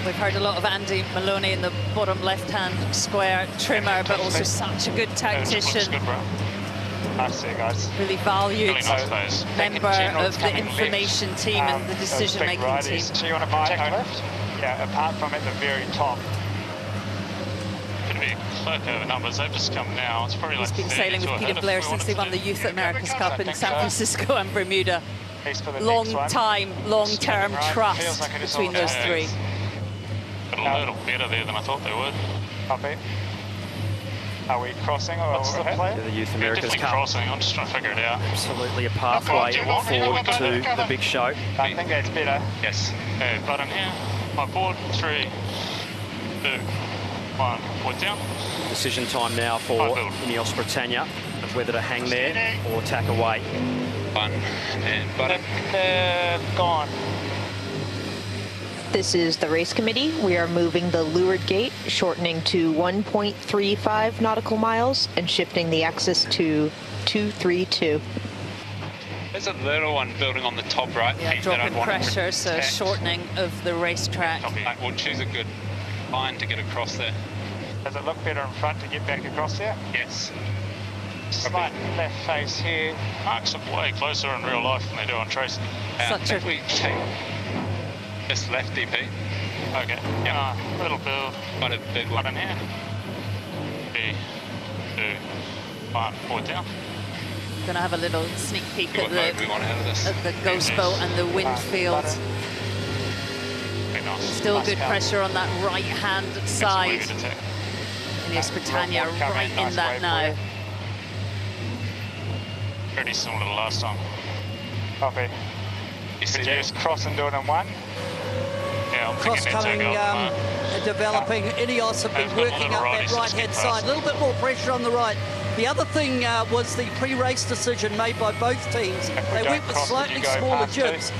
Speaker 3: We've heard a lot of Andy Maloney in the bottom left-hand square trimmer, but also such a good tactician.
Speaker 4: Nice there, guys.
Speaker 3: Really valued member of the
Speaker 4: coming
Speaker 3: information team and the decision-making team.
Speaker 4: So you want to protect left? Yeah, apart from at the very top.
Speaker 7: Could be close over numbers. They've just come now. It's probably
Speaker 3: He's been sailing with Peter Blair since they won the Youth America's Cup in San Francisco and Bermuda. Long-term trust between those three.
Speaker 7: A little better there than I thought they would.
Speaker 4: Copy. Are we crossing or what's the play?
Speaker 2: The Youth America's Cup.
Speaker 7: Crossing. I'm just trying to figure it out.
Speaker 2: Absolutely a pathway forward to the big show.
Speaker 4: I think that's better.
Speaker 6: Yes.
Speaker 7: Okay, button here. My board. 3, 2, 1. Port down.
Speaker 2: Decision time now for INEOS Britannia of whether to hang there or tack away.
Speaker 6: 1 and button.
Speaker 4: Gone.
Speaker 9: This is the race committee. We are moving the leeward gate, shortening to 1.35 nautical miles and shifting the axis to 232.
Speaker 6: There's a little one building on the top right.
Speaker 3: Yeah, dropping pressure, so shortening of the racetrack.
Speaker 6: We'll choose a good line to get across there.
Speaker 4: Does it look better in front to get back across there?
Speaker 6: Yes.
Speaker 4: Slight left face here.
Speaker 7: Marks are way closer in real life than they do on tracing.
Speaker 3: Such
Speaker 6: we take this left DP.
Speaker 7: Okay. Yeah. Little build.
Speaker 6: Quite a big one.
Speaker 7: In here. 3, 2, 1. Forward down.
Speaker 3: Gonna have a little sneak peek at the ghost boat and the wind field. Still good pressure on that right-hand side. INEOS Britannia right in that now.
Speaker 7: Pretty similar to last time.
Speaker 4: Copy. Could you just cross and do it in one?
Speaker 7: Yeah,
Speaker 8: Cross coming, developing. INEOS have been working up that right-hand side. A little bit more pressure on the right. The other thing was the pre-race decision made by both teams. They went with slightly smaller jibs.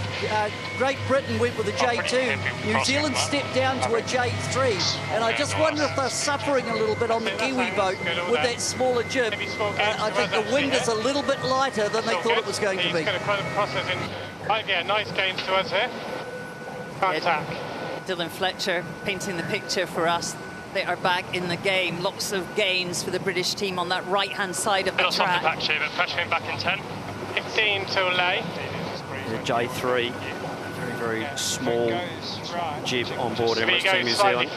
Speaker 8: Great Britain went with a J2. New Zealand stepped down to a J3. And I just wonder if they're suffering a little bit on the Kiwi boat with that smaller jib. I think the wind is a little bit lighter than they thought it was going to be.
Speaker 7: Yeah, nice gains to us here. Tack.
Speaker 3: Dylan Fletcher painting the picture for us. they are back in the game. Lots of gains for the British team on that right-hand side of the
Speaker 7: Little soft
Speaker 3: track.
Speaker 7: patch here, but pressure him back in 10. 15 till lay.
Speaker 2: The J3, very small jib on board Emirates Team New Zealand.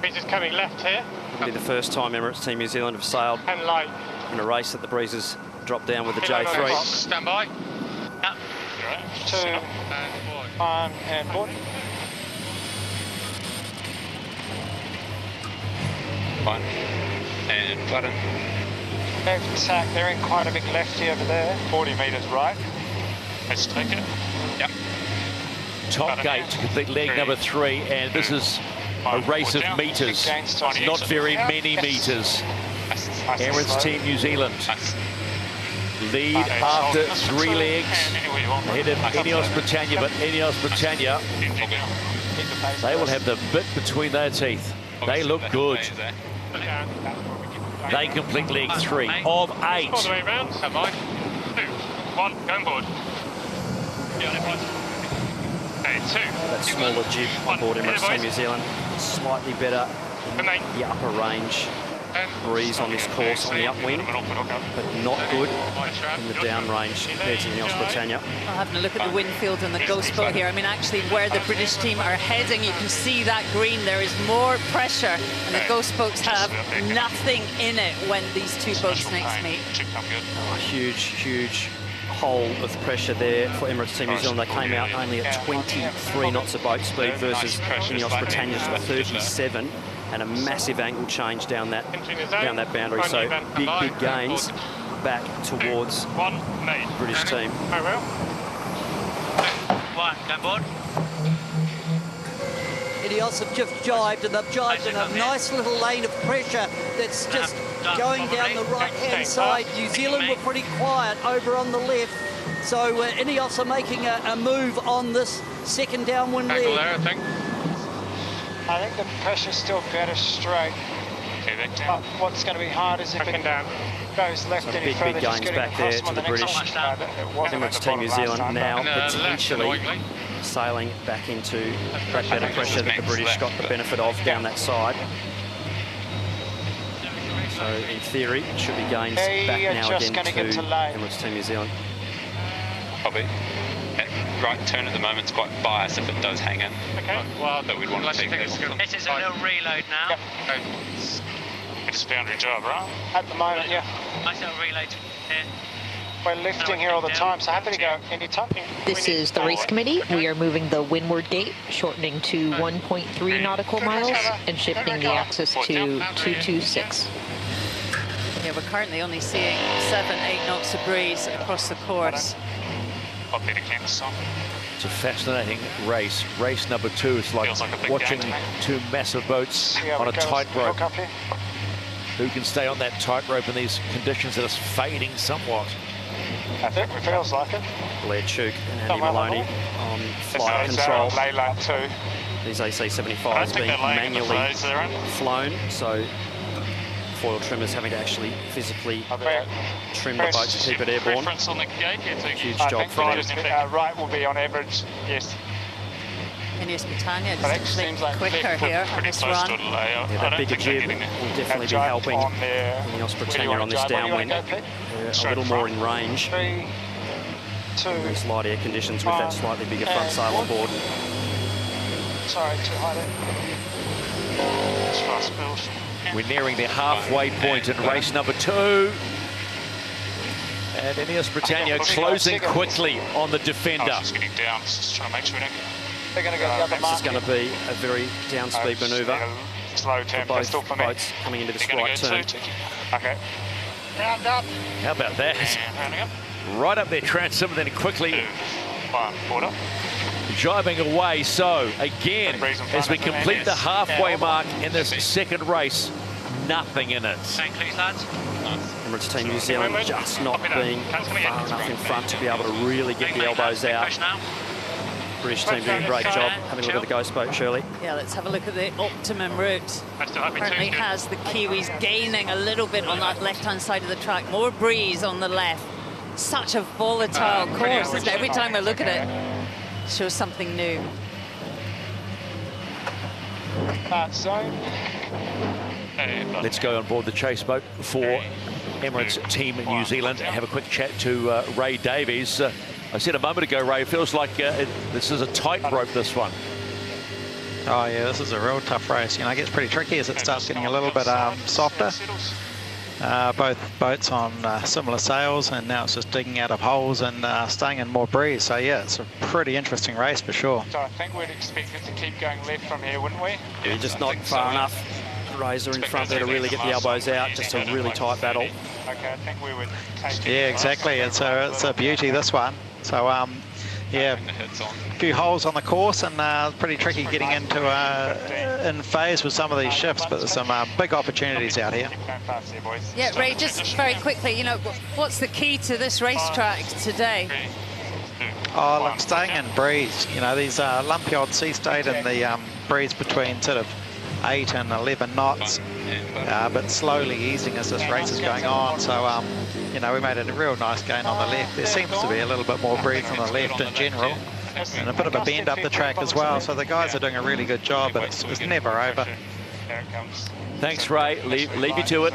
Speaker 7: Breeze is coming left here.
Speaker 2: It'll be the first time Emirates Team New Zealand have sailed
Speaker 7: And light.
Speaker 2: in a race that the breezes drop down with the J3.
Speaker 7: Stand by. Yep.
Speaker 4: 2, 1, and board.
Speaker 6: One. And button.
Speaker 4: Left tack, they're in quite a big lefty over there.
Speaker 7: 40 metres right. Let's take it. Yep.
Speaker 1: Top gate to complete leg number 3, and this is a race of meters, not very many meters. Emirates Team New Zealand lead after 3 legs, ahead of INEOS Britannia, but INEOS Britannia, they will have the bit between their teeth. They look good. They complete leg 3 of 8.
Speaker 7: All the way around. 2, 1, going board. Okay, 2.
Speaker 2: That smaller jib on board Emirates Team New Zealand, slightly better in the upper range. Breeze on this course on the upwind, but not good in the downrange compared to INEOS Britannia.
Speaker 3: I'll have a look at the wind field and the ghost boat here. I mean, actually, where the British team are heading, you can see that green. There is more pressure, and the ghost boats have nothing in it when these two boats next meet.
Speaker 2: A huge hole of pressure there for Emirates Team New Zealand. They came out only at 23 knots of boat speed versus INEOS Britannia's 37, and a massive angle change down that boundary. So big gains back towards British team.
Speaker 8: INEOS have just jibed, and they've jibed in a nice little lane of pressure that's just going down the right-hand side. New Zealand were pretty quiet over on the left. So INEOS are making a move on this second downwind leg.
Speaker 4: I think the pressure's still better straight. But what's going to be hard is if it goes left any further.
Speaker 2: Big gains back there to the British. Emirates Team New Zealand now potentially sailing back into that better pressure that the British got the benefit of down that side. So in theory, it should be gains back now again to Emirates Team New Zealand.
Speaker 6: Probably. That right turn at the moment's quite biased if it does hang in.
Speaker 7: Okay. Well,
Speaker 6: but we'd want to take this.
Speaker 12: This is a little reload now.
Speaker 7: Yep. Okay. It's a boundary job, right?
Speaker 4: At the moment, yeah.
Speaker 12: Nice little reload here.
Speaker 4: We're lifting here all the time, so happy to go any time.
Speaker 9: This is the race committee. We are moving the windward gate, shortening to 1.3 nautical miles and shifting the axis to 226.
Speaker 3: Yeah, we're currently only seeing 7-8 knots of breeze across the course.
Speaker 1: It's a fascinating race. Race number 2 is like watching 2 massive boats on a tightrope. Who can stay on that tightrope in these conditions that is fading somewhat?
Speaker 4: I think it feels like it.
Speaker 2: Blair Chuk and Andy Maloney on flight control. These AC-75s being manually flown, so foil trimmers having to actually physically trim the boat to keep it airborne. Huge job for them.
Speaker 7: Right will be on average, yes.
Speaker 3: INEOS Britannia just actually quicker here on this run.
Speaker 2: Yeah, that bigger jib will definitely be helping INEOS Britannia on this downwind. A little more in range. These light air conditions with that slightly bigger front sail on board.
Speaker 4: Sorry, too high there.
Speaker 1: We're nearing the halfway point in race number 2. And INEOS Britannia closing quickly on the defender.
Speaker 7: Just getting down, just trying to make sure we don't.
Speaker 4: They're going to go the other
Speaker 2: This is going to be a very down-speed manoeuvre.
Speaker 7: Slow turn,
Speaker 2: both boats coming into this right turn.
Speaker 7: Okay. Round up.
Speaker 1: How about that? Right up their transom, then quickly
Speaker 7: 2, 1, quarter.
Speaker 1: jibing away. So again, as we complete the halfway mark in this second race, nothing in it.
Speaker 2: Emirates Team New Zealand just not being far enough in front to be able to really get the elbows out. British team doing a great job. Having a look at the ghost boat, Shirley.
Speaker 3: Yeah, let's have a look at the optimum route. Currently has the Kiwis gaining a little bit on that left-hand side of the track. More breeze on the left. Such a volatile course, isn't it? Every time I look at it, shows something new.
Speaker 4: That zone.
Speaker 1: Let's go on board the chase boat for Emirates Team New Zealand. Have a quick chat to Ray Davies. I said a moment ago, Ray, it feels like this is a tightrope, this one.
Speaker 10: Oh yeah, this is a real tough race. You know, it gets pretty tricky as it starts getting a little bit softer. Both boats on similar sails, and now it's just digging out of holes and staying in more breeze. So yeah, it's a pretty interesting race for sure.
Speaker 5: So I think we'd expect it to keep going left from here, wouldn't we?
Speaker 2: Yeah, just not far enough. Razor in front there to really get the elbows out. Just a really tight battle.
Speaker 5: Okay, I think we would take it.
Speaker 10: Yeah, exactly. It's a beauty, this one. So yeah, a few holes on the course, and pretty tricky getting into in phase with some of these shifts, but there's some big opportunities out here.
Speaker 3: Yeah, Ray, just very quickly, you know, what's the key to this racetrack today?
Speaker 10: Oh, look, staying in breeze. You know, these lumpy odd sea state and the breeze between sort of 8 and 11 knots, but slowly easing as this race is going on. So, you know, we made a real nice gain on the left. There seems to be a little bit more breeze on the left in general, and a bit of a bend up the track as well. So the guys are doing a really good job, but it's never over.
Speaker 1: Thanks, Ray. Leave you to it.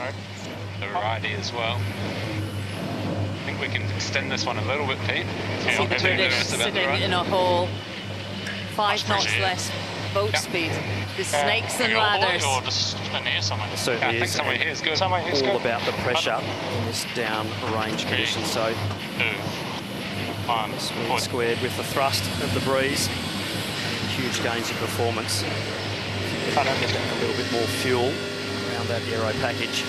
Speaker 6: The righty as well. I think we can extend this one a little bit, Pete.
Speaker 3: See the British sitting in a hole, 5 knots less boat speed. The snakes and ladders.
Speaker 2: It certainly is.
Speaker 6: Somewhere here is good.
Speaker 2: All about the pressure in this down range condition. So squared with the thrust of the breeze. Huge gains in performance. A little bit more fuel around that aero package.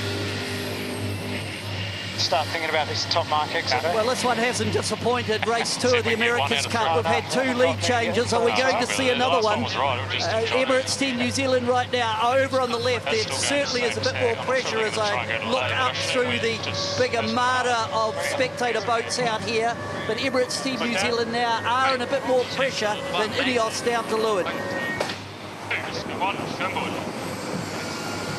Speaker 4: Start thinking about this top mark exit.
Speaker 8: Well, this one hasn't disappointed. Race 2 of the America's Cup. We've had 2 lead changes. Are we going to see another one? Emirates Team New Zealand right now over on the left. There certainly is a bit more pressure as I look up through the big armada of spectator boats out here. But Emirates Team New Zealand now are in a bit more pressure than INEOS down to leeward.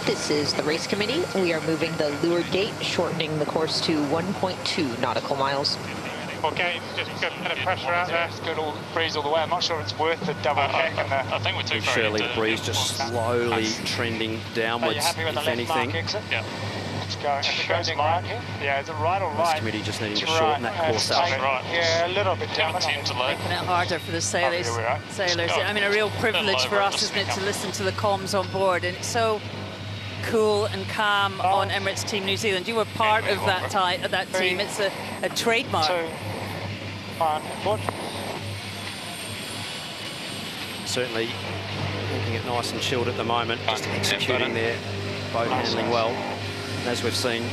Speaker 9: This is the race committee. We are moving the leeward gate, shortening the course to 1.2 nautical miles.
Speaker 5: Okay, just get a bit of pressure out there. It's good breeze all the way. I'm not sure it's worth the double tack. I think we're too far.
Speaker 2: Surely the breeze just slowly trending downwards, if anything.
Speaker 5: Yeah. Let's go. It goes right here. Yeah, is it right or right?
Speaker 2: This committee just needing to shorten that course up.
Speaker 5: Right. Yeah, a little bit down.
Speaker 3: Making it harder for the sailors. I mean, a real privilege for us, isn't it, to listen to the comms on board, and it's so cool and calm on Emirates Team New Zealand. You were part of that team. It's a trademark.
Speaker 2: Certainly keeping it nice and chilled at the moment, just executing their boat handling well. And as we've seen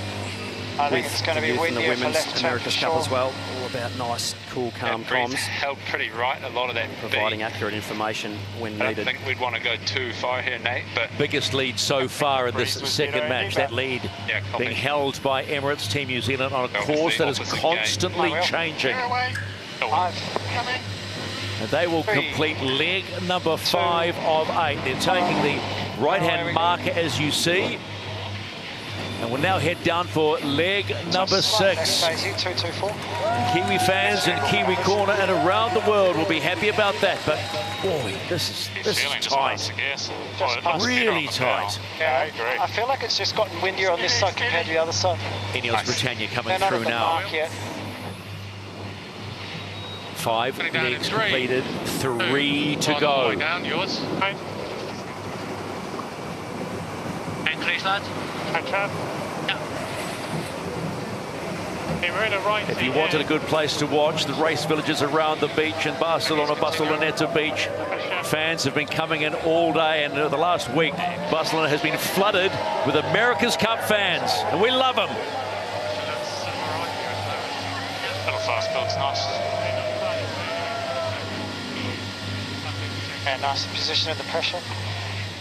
Speaker 2: with the youth and the women's America's Cup as well, all about nice, cool, calm comms.
Speaker 6: Held pretty right, a lot of that
Speaker 2: providing accurate information when needed.
Speaker 6: I don't think we'd want to go too far here, Nate, but
Speaker 1: biggest lead so far in this second match. That lead being held by Emirates Team New Zealand on a course that is constantly changing. And they will complete leg number 5 of 8. They're taking the right-hand marker, as you see. And we'll now head down for leg number 6. Kiwi fans in Kiwi Corner and around the world will be happy about that. But boy, this is tight. Really tight.
Speaker 4: Yeah, I agree. I feel like it's just gotten windier on this side compared to the other side.
Speaker 1: INEOS Britannia coming through now. 5 legs completed, 3 to go.
Speaker 7: Down, yours.
Speaker 12: Increase, lads.
Speaker 1: If you wanted a good place to watch, the race villages around the beach in Barcelona, Barceloneta Beach, fans have been coming in all day, and the last week, Barcelona has been flooded with America's Cup fans, and we love them.
Speaker 5: Little fast build's nice.
Speaker 4: Yeah, nice position of the pressure.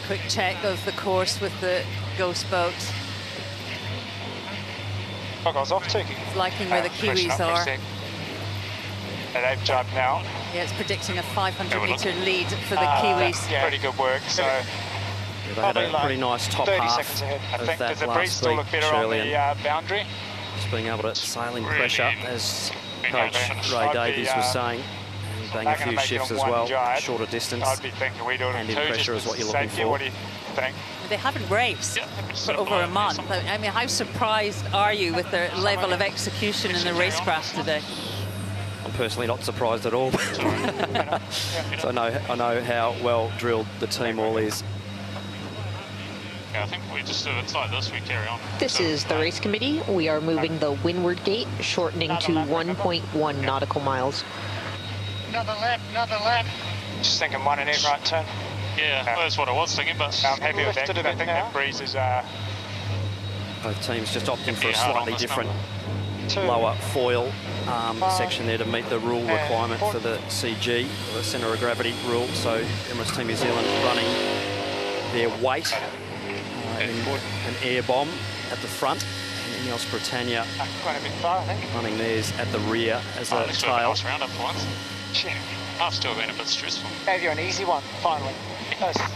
Speaker 3: Quick check of the course with the ghost boat.
Speaker 4: I was off too.
Speaker 3: Liking where the Kiwis are.
Speaker 5: They've jumped now.
Speaker 3: Yeah, it's predicting a 500-metre lead for the Kiwis.
Speaker 5: Yeah, pretty good work. So
Speaker 2: they had a pretty nice top
Speaker 4: 30
Speaker 2: half
Speaker 4: seconds ahead.
Speaker 5: I think does the breeze still look better on the boundary?
Speaker 2: Just being able to sail in pressure, as Coach Ray Davies was saying. Bang a few shifts as well, shorter distance,
Speaker 5: I'd be thinking we do it
Speaker 2: and in pressure is what you're looking for.
Speaker 5: thing.
Speaker 3: They haven't raced for over a month. I mean, how surprised are you with their level of execution in the racecraft today?
Speaker 2: I'm personally not surprised at all. So I know how well drilled the team all is.
Speaker 7: Yeah, I think we just do it like this, we carry on.
Speaker 9: This is the race committee. We are moving the windward gate, shortening to 1.1 nautical miles.
Speaker 4: Another lap.
Speaker 5: Just thinking 1 and 8 right turn.
Speaker 7: Yeah, that's what I was thinking, but
Speaker 5: I'm happy with that. I think that breeze is...
Speaker 2: Both teams just opting for a slightly different lower foil section there to meet the rule requirement for the CG, the centre of gravity rule. So Emirates Team New Zealand running their weight in an air bomb at the front, and INEOS Britannia
Speaker 5: quite a bit far, I think.
Speaker 2: running theirs at the rear as a tail.
Speaker 7: Nice round up for once. I've still been a bit stressful.
Speaker 4: Gave you an easy one, finally.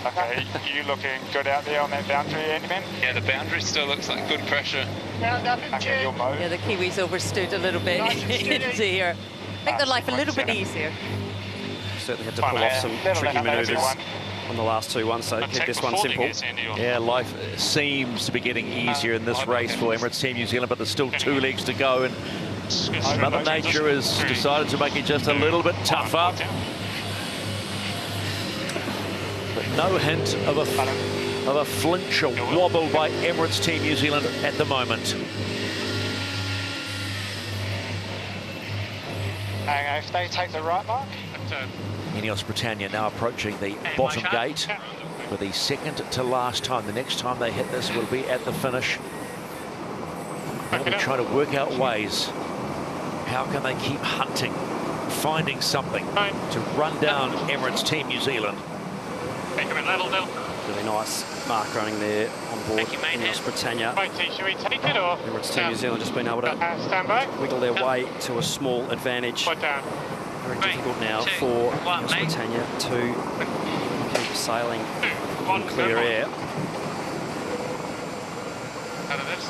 Speaker 5: Okay, you looking good out there on that boundary, Andy Man?
Speaker 6: Yeah, the boundary still looks like good pressure.
Speaker 4: Round up and
Speaker 5: Okay, you'll move.
Speaker 3: Yeah, the Kiwis overstood a little bit into here. Make their life a little bit easier.
Speaker 2: Certainly had to pull off some tricky manoeuvres on the last two ones, so keep this one simple.
Speaker 1: Yeah, life seems to be getting easier in this race for Emirates Team New Zealand, but there's still 2 legs to go, and Mother Nature has decided to make it just a little bit tougher. But no hint of a flinch or wobble by Emirates Team New Zealand at the moment.
Speaker 4: If they take the right mark.
Speaker 1: INEOS Britannia now approaching the bottom gate for the second to last time. The next time they hit this will be at the finish. Now they're trying to work out ways. How can they keep hunting, finding something to run down Emirates Team New Zealand?
Speaker 2: Really nice mark running there on board INEOS Britannia.
Speaker 7: Should we take it or?
Speaker 2: Emirates Team New Zealand just been able to
Speaker 7: stand by.
Speaker 2: wiggle their way to a small advantage. Very difficult now for INEOS Britannia to keep sailing in clear air.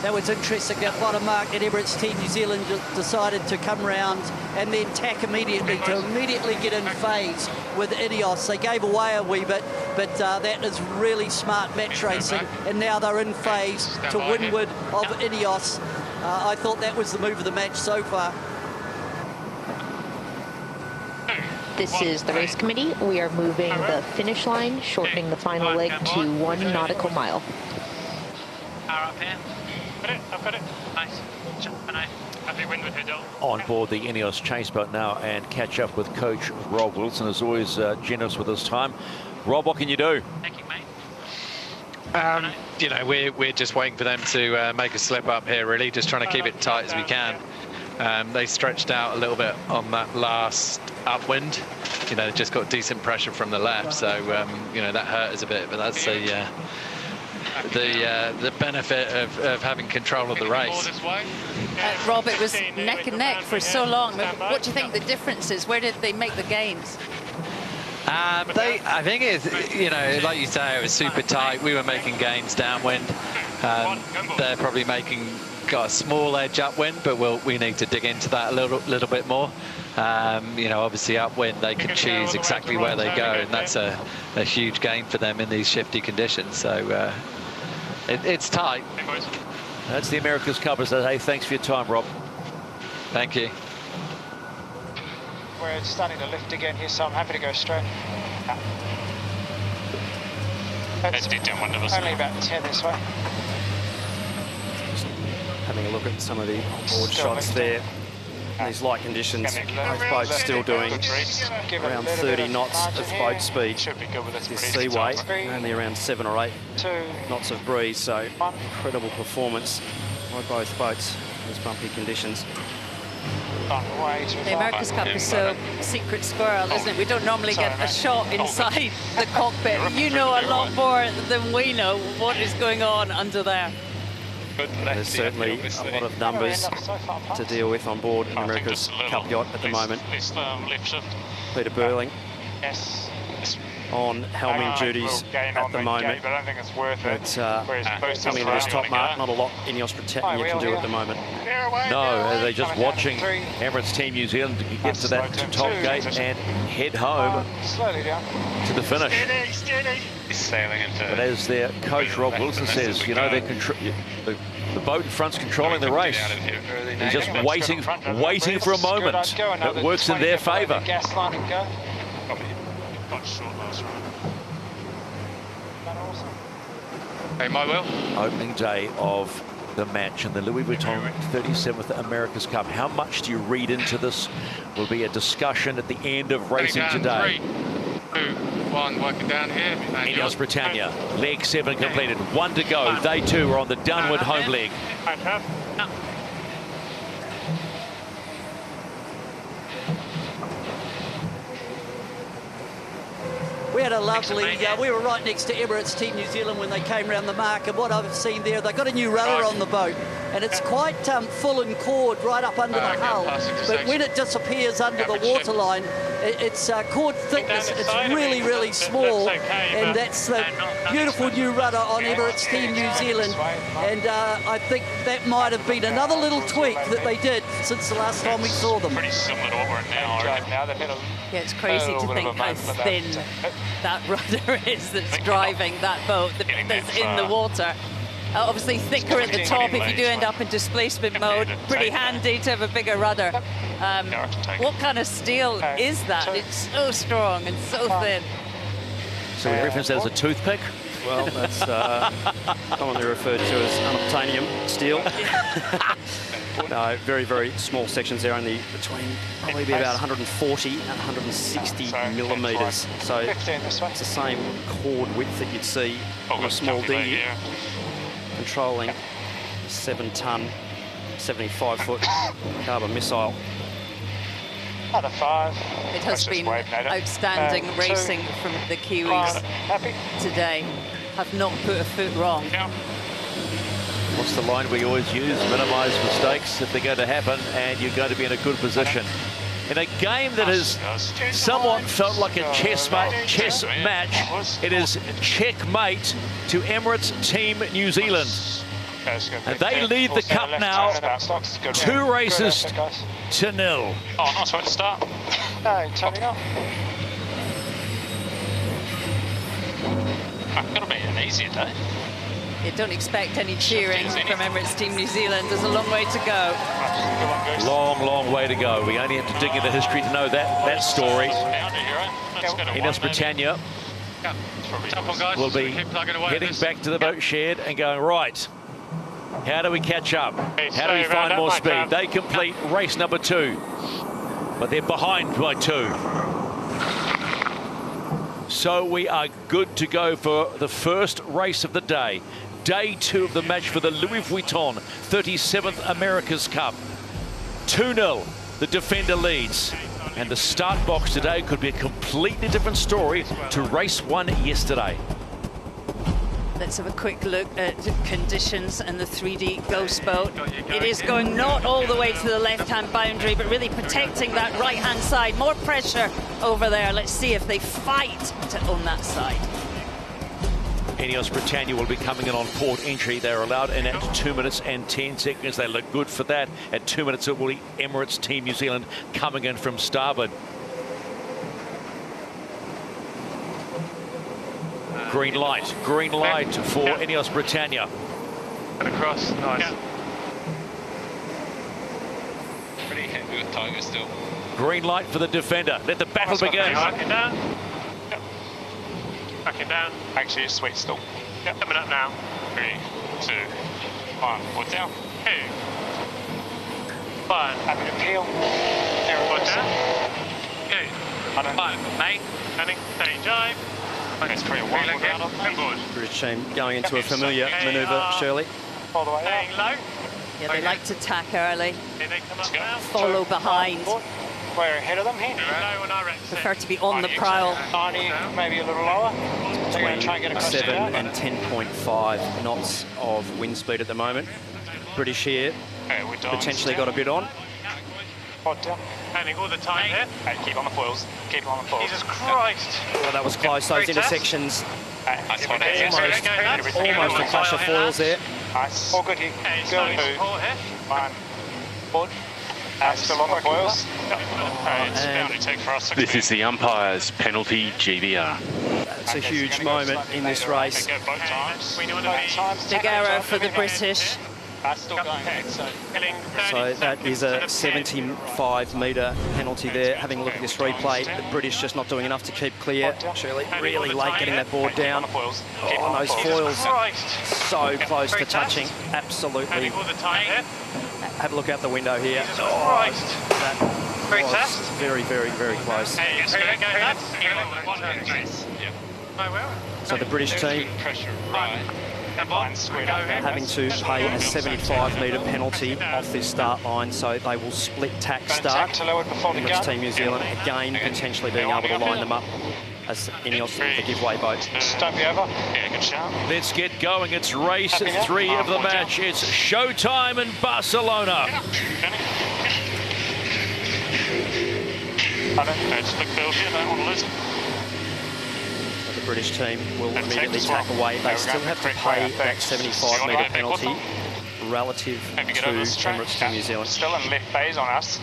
Speaker 8: That was interesting. At bottom mark, and Emirates Team New Zealand decided to come round and then tack immediately to immediately get in phase with INEOS. They gave away a wee bit, but that is really smart match racing. And now they're in phase to windward of INEOS. I thought that was the move of the match so far.
Speaker 9: This is the race committee. We are moving the finish line, shortening the final leg to 1 nautical mile.
Speaker 12: Power up here.
Speaker 7: I've got it.
Speaker 12: Nice.
Speaker 7: Happy wind with Hiddle.
Speaker 1: On board the INEOS chase boat now and catch up with Coach Rob Wilson, as always generous with his time. Rob, what can you do?
Speaker 12: Thank you, mate.
Speaker 11: You know, we're just waiting for them to make a slip up here, really, just trying to keep it tight as we can. They stretched out a little bit on that last upwind. You know, just got decent pressure from the left, so you know, that hurt us a bit, but that's the benefit of having control of the race.
Speaker 3: Rob, it was neck and neck for so long. What do you think the difference is? Where did they make the gains?
Speaker 11: I think it's, you know, like you say, it was super tight. We were making gains downwind. They're probably got a small edge upwind, but we need to dig into that a little bit more. You know, obviously upwind, they can choose exactly where they go, and that's a huge gain for them in these shifty conditions. So it's tight.
Speaker 1: That's the America's Cup. Hey, thanks for your time, Rob.
Speaker 11: Thank you.
Speaker 4: We're starting to lift again here, so I'm happy to go straight. That's only about 10 this way.
Speaker 2: Having a look at some of the board shots there. These light conditions, both boats still doing around 30 knots of boat speed. This seaway, only around 7 or 8 knots of breeze, so incredible performance by both boats in these bumpy conditions.
Speaker 3: The America's Cup is so secret squirrel, isn't it? We don't normally get a shot inside the cockpit. You know a lot more than we know what is going on under there.
Speaker 2: There's certainly a lot of numbers to deal with on board an America's Cup yacht at the moment. Peter Burling on helming duties at the moment.
Speaker 5: But I don't think it's worth it.
Speaker 2: But coming into this top mark, not a lot INEOS Britannia can do at the moment.
Speaker 1: No, they're just watching Emirates Team New Zealand get to that top gate and head home to the finish.
Speaker 6: He's sailing into.
Speaker 1: But as their coach Rob Wilson says, you know, the boat in front's controlling the race. They're just waiting for a moment that works in their favour.
Speaker 7: Hey, my will.
Speaker 1: Opening day of the match in the Louis Vuitton 37th America's Cup. How much do you read into this? Will be a discussion at the end of racing today.
Speaker 7: 3, 2, 1, working down here.
Speaker 1: INEOS Britannia, leg 7 completed, 1 to go. They too are on the downward home leg.
Speaker 8: We had a lovely, we were right next to Emirates Team New Zealand when they came around the mark, and what I've seen there, they've got a new rudder on the boat, and it's quite full and cord right up under the hull, but when it disappears under the waterline, it's cord thickness, it's really, really small, and that's the beautiful new rudder on Emirates Team New Zealand, and I think that might have been another little tweak that they did since the last time we saw them.
Speaker 7: Pretty similar to what we're in now.
Speaker 3: Yeah, it's crazy to think how thin that rudder is that's driving that boat that's in the water. Obviously thicker at the top if you do end up in displacement mode. Pretty handy to have a bigger rudder. What kind of steel is that? It's so strong and so thin.
Speaker 1: So we reference that as a toothpick?
Speaker 2: Well, that's commonly referred to as unobtainium steel. No, very, very small sections there, only between probably about 140 and 160 millimetres. So it's the same cord width that you'd see on a small dinghy, controlling 7-ton, 75-foot carbon missile.
Speaker 4: Out of 5.
Speaker 3: It has been outstanding racing from the Kiwis today. Have not put a foot wrong.
Speaker 1: What's the line we always use? Minimise mistakes if they're going to happen, and you're going to be in a good position. In a game that has somewhat felt like a chess match, it is checkmate to Emirates Team New Zealand. And they lead the cup now, 2 races to 0.
Speaker 5: Oh, nice way to start.
Speaker 4: No, turning up.
Speaker 5: It's going to be an easier day.
Speaker 3: You don't expect any cheering from Emirates Team New Zealand. There's a long way to go.
Speaker 1: Long, long way to go. We only have to dig into history to know that story. INEOS Britannia will be heading back to the boat shed and going, right, how do we catch up? How do we find more speed? They complete race number 2, but they're behind by 2. So we are good to go for the first race of the day. Day 2 of the match for the Louis Vuitton 37th America's Cup. 2-0, the defender leads. And the start box today could be a completely different story to race 1 yesterday.
Speaker 3: Let's have a quick look at conditions and the 3D Ghost boat. It is going not all the way to the left-hand boundary, but really protecting that right-hand side. More pressure over there. Let's see if they fight to own that side.
Speaker 1: INEOS Britannia will be coming in on port entry. They're allowed in at 2 minutes and 10 seconds. They look good for that. At 2 minutes, it will be Emirates Team New Zealand coming in from starboard. Green light for INEOS Britannia.
Speaker 7: And across, nice.
Speaker 6: Pretty happy with Tiger still.
Speaker 1: Green light for the defender. Let the battle begin.
Speaker 7: Backing down. Backing down.
Speaker 5: Actually, it's sweet still.
Speaker 7: Yep, coming up now.
Speaker 5: 3, 2, 1. Foot down.
Speaker 7: 2, 1.
Speaker 4: Happy to peel.
Speaker 7: Foot down. 2, 1. Mate. Turning. Steady jibe.
Speaker 5: That's pretty wild.
Speaker 2: British team going into a familiar manoeuvre, Shirley.
Speaker 4: All the way
Speaker 7: Staying low.
Speaker 3: Yeah, they like to tack early,
Speaker 7: Here they come up now.
Speaker 3: follow behind.
Speaker 4: We're ahead of them here.
Speaker 7: Low and I reckon.
Speaker 3: Prefer to be on the prowl.
Speaker 4: 90, maybe a little lower. They're going to try and get across
Speaker 2: 7
Speaker 4: there.
Speaker 2: and 10.5 knots of wind speed at the moment. British here potentially got a bit on.
Speaker 4: Pod down.
Speaker 7: Handing all the time here.
Speaker 5: Hey, keep on the foils. Keep on the foils.
Speaker 7: Jesus Christ.
Speaker 2: Well, that was close. Those intersections.
Speaker 5: Nice one.
Speaker 2: Almost a clash of foils there.
Speaker 5: Nice.
Speaker 4: All good here.
Speaker 7: Go
Speaker 4: Go.
Speaker 7: support here.
Speaker 5: One.
Speaker 4: Pod.
Speaker 5: Still on the foils.
Speaker 13: This is the umpire's penalty GBR.
Speaker 2: It's a huge moment in this race.
Speaker 3: Big error for the British.
Speaker 4: Still going ahead, so.
Speaker 2: So that is a 75-metre penalty there. Having a look at this replay, the British just not doing enough to keep clear. Shirley really late getting that board down. Oh, those foils so close to touching. Absolutely. Have a look out the window here. Oh, that was very, very, very close. So the British team having to pay a 75-metre penalty off this start line, so they will split tack start. Emirates Team New Zealand again potentially being able to line them up as INEOS the giveaway boat.
Speaker 4: Don't be over.
Speaker 5: Yeah, good shout.
Speaker 1: Let's get going. It's race 3 of the match. It's showtime in Barcelona. The British team will immediately tack away. They still have to pay that 75-metre penalty relative to Emirates Team New Zealand.
Speaker 5: Still in left phase on us.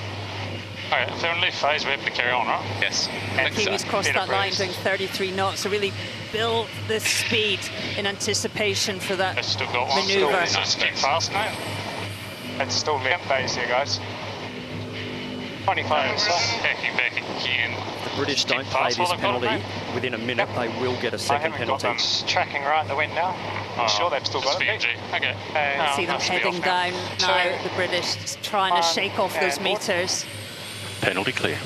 Speaker 5: Okay, if they're in left phase, we have to carry on, right? Yes.
Speaker 3: Kiwis crossed that line doing 33 knots, so really build the speed in anticipation for that manoeuvre.
Speaker 5: Just keep fast now. It's still left phase here, guys. 25. Backing back again.
Speaker 2: The British don't pay this penalty within a minute, they will get a second penalty.
Speaker 4: Tracking right the wind now.
Speaker 5: I'm sure they've still got it. Okay.
Speaker 3: See them heading down now, the British trying to shake off those meters.
Speaker 13: Penalty clear.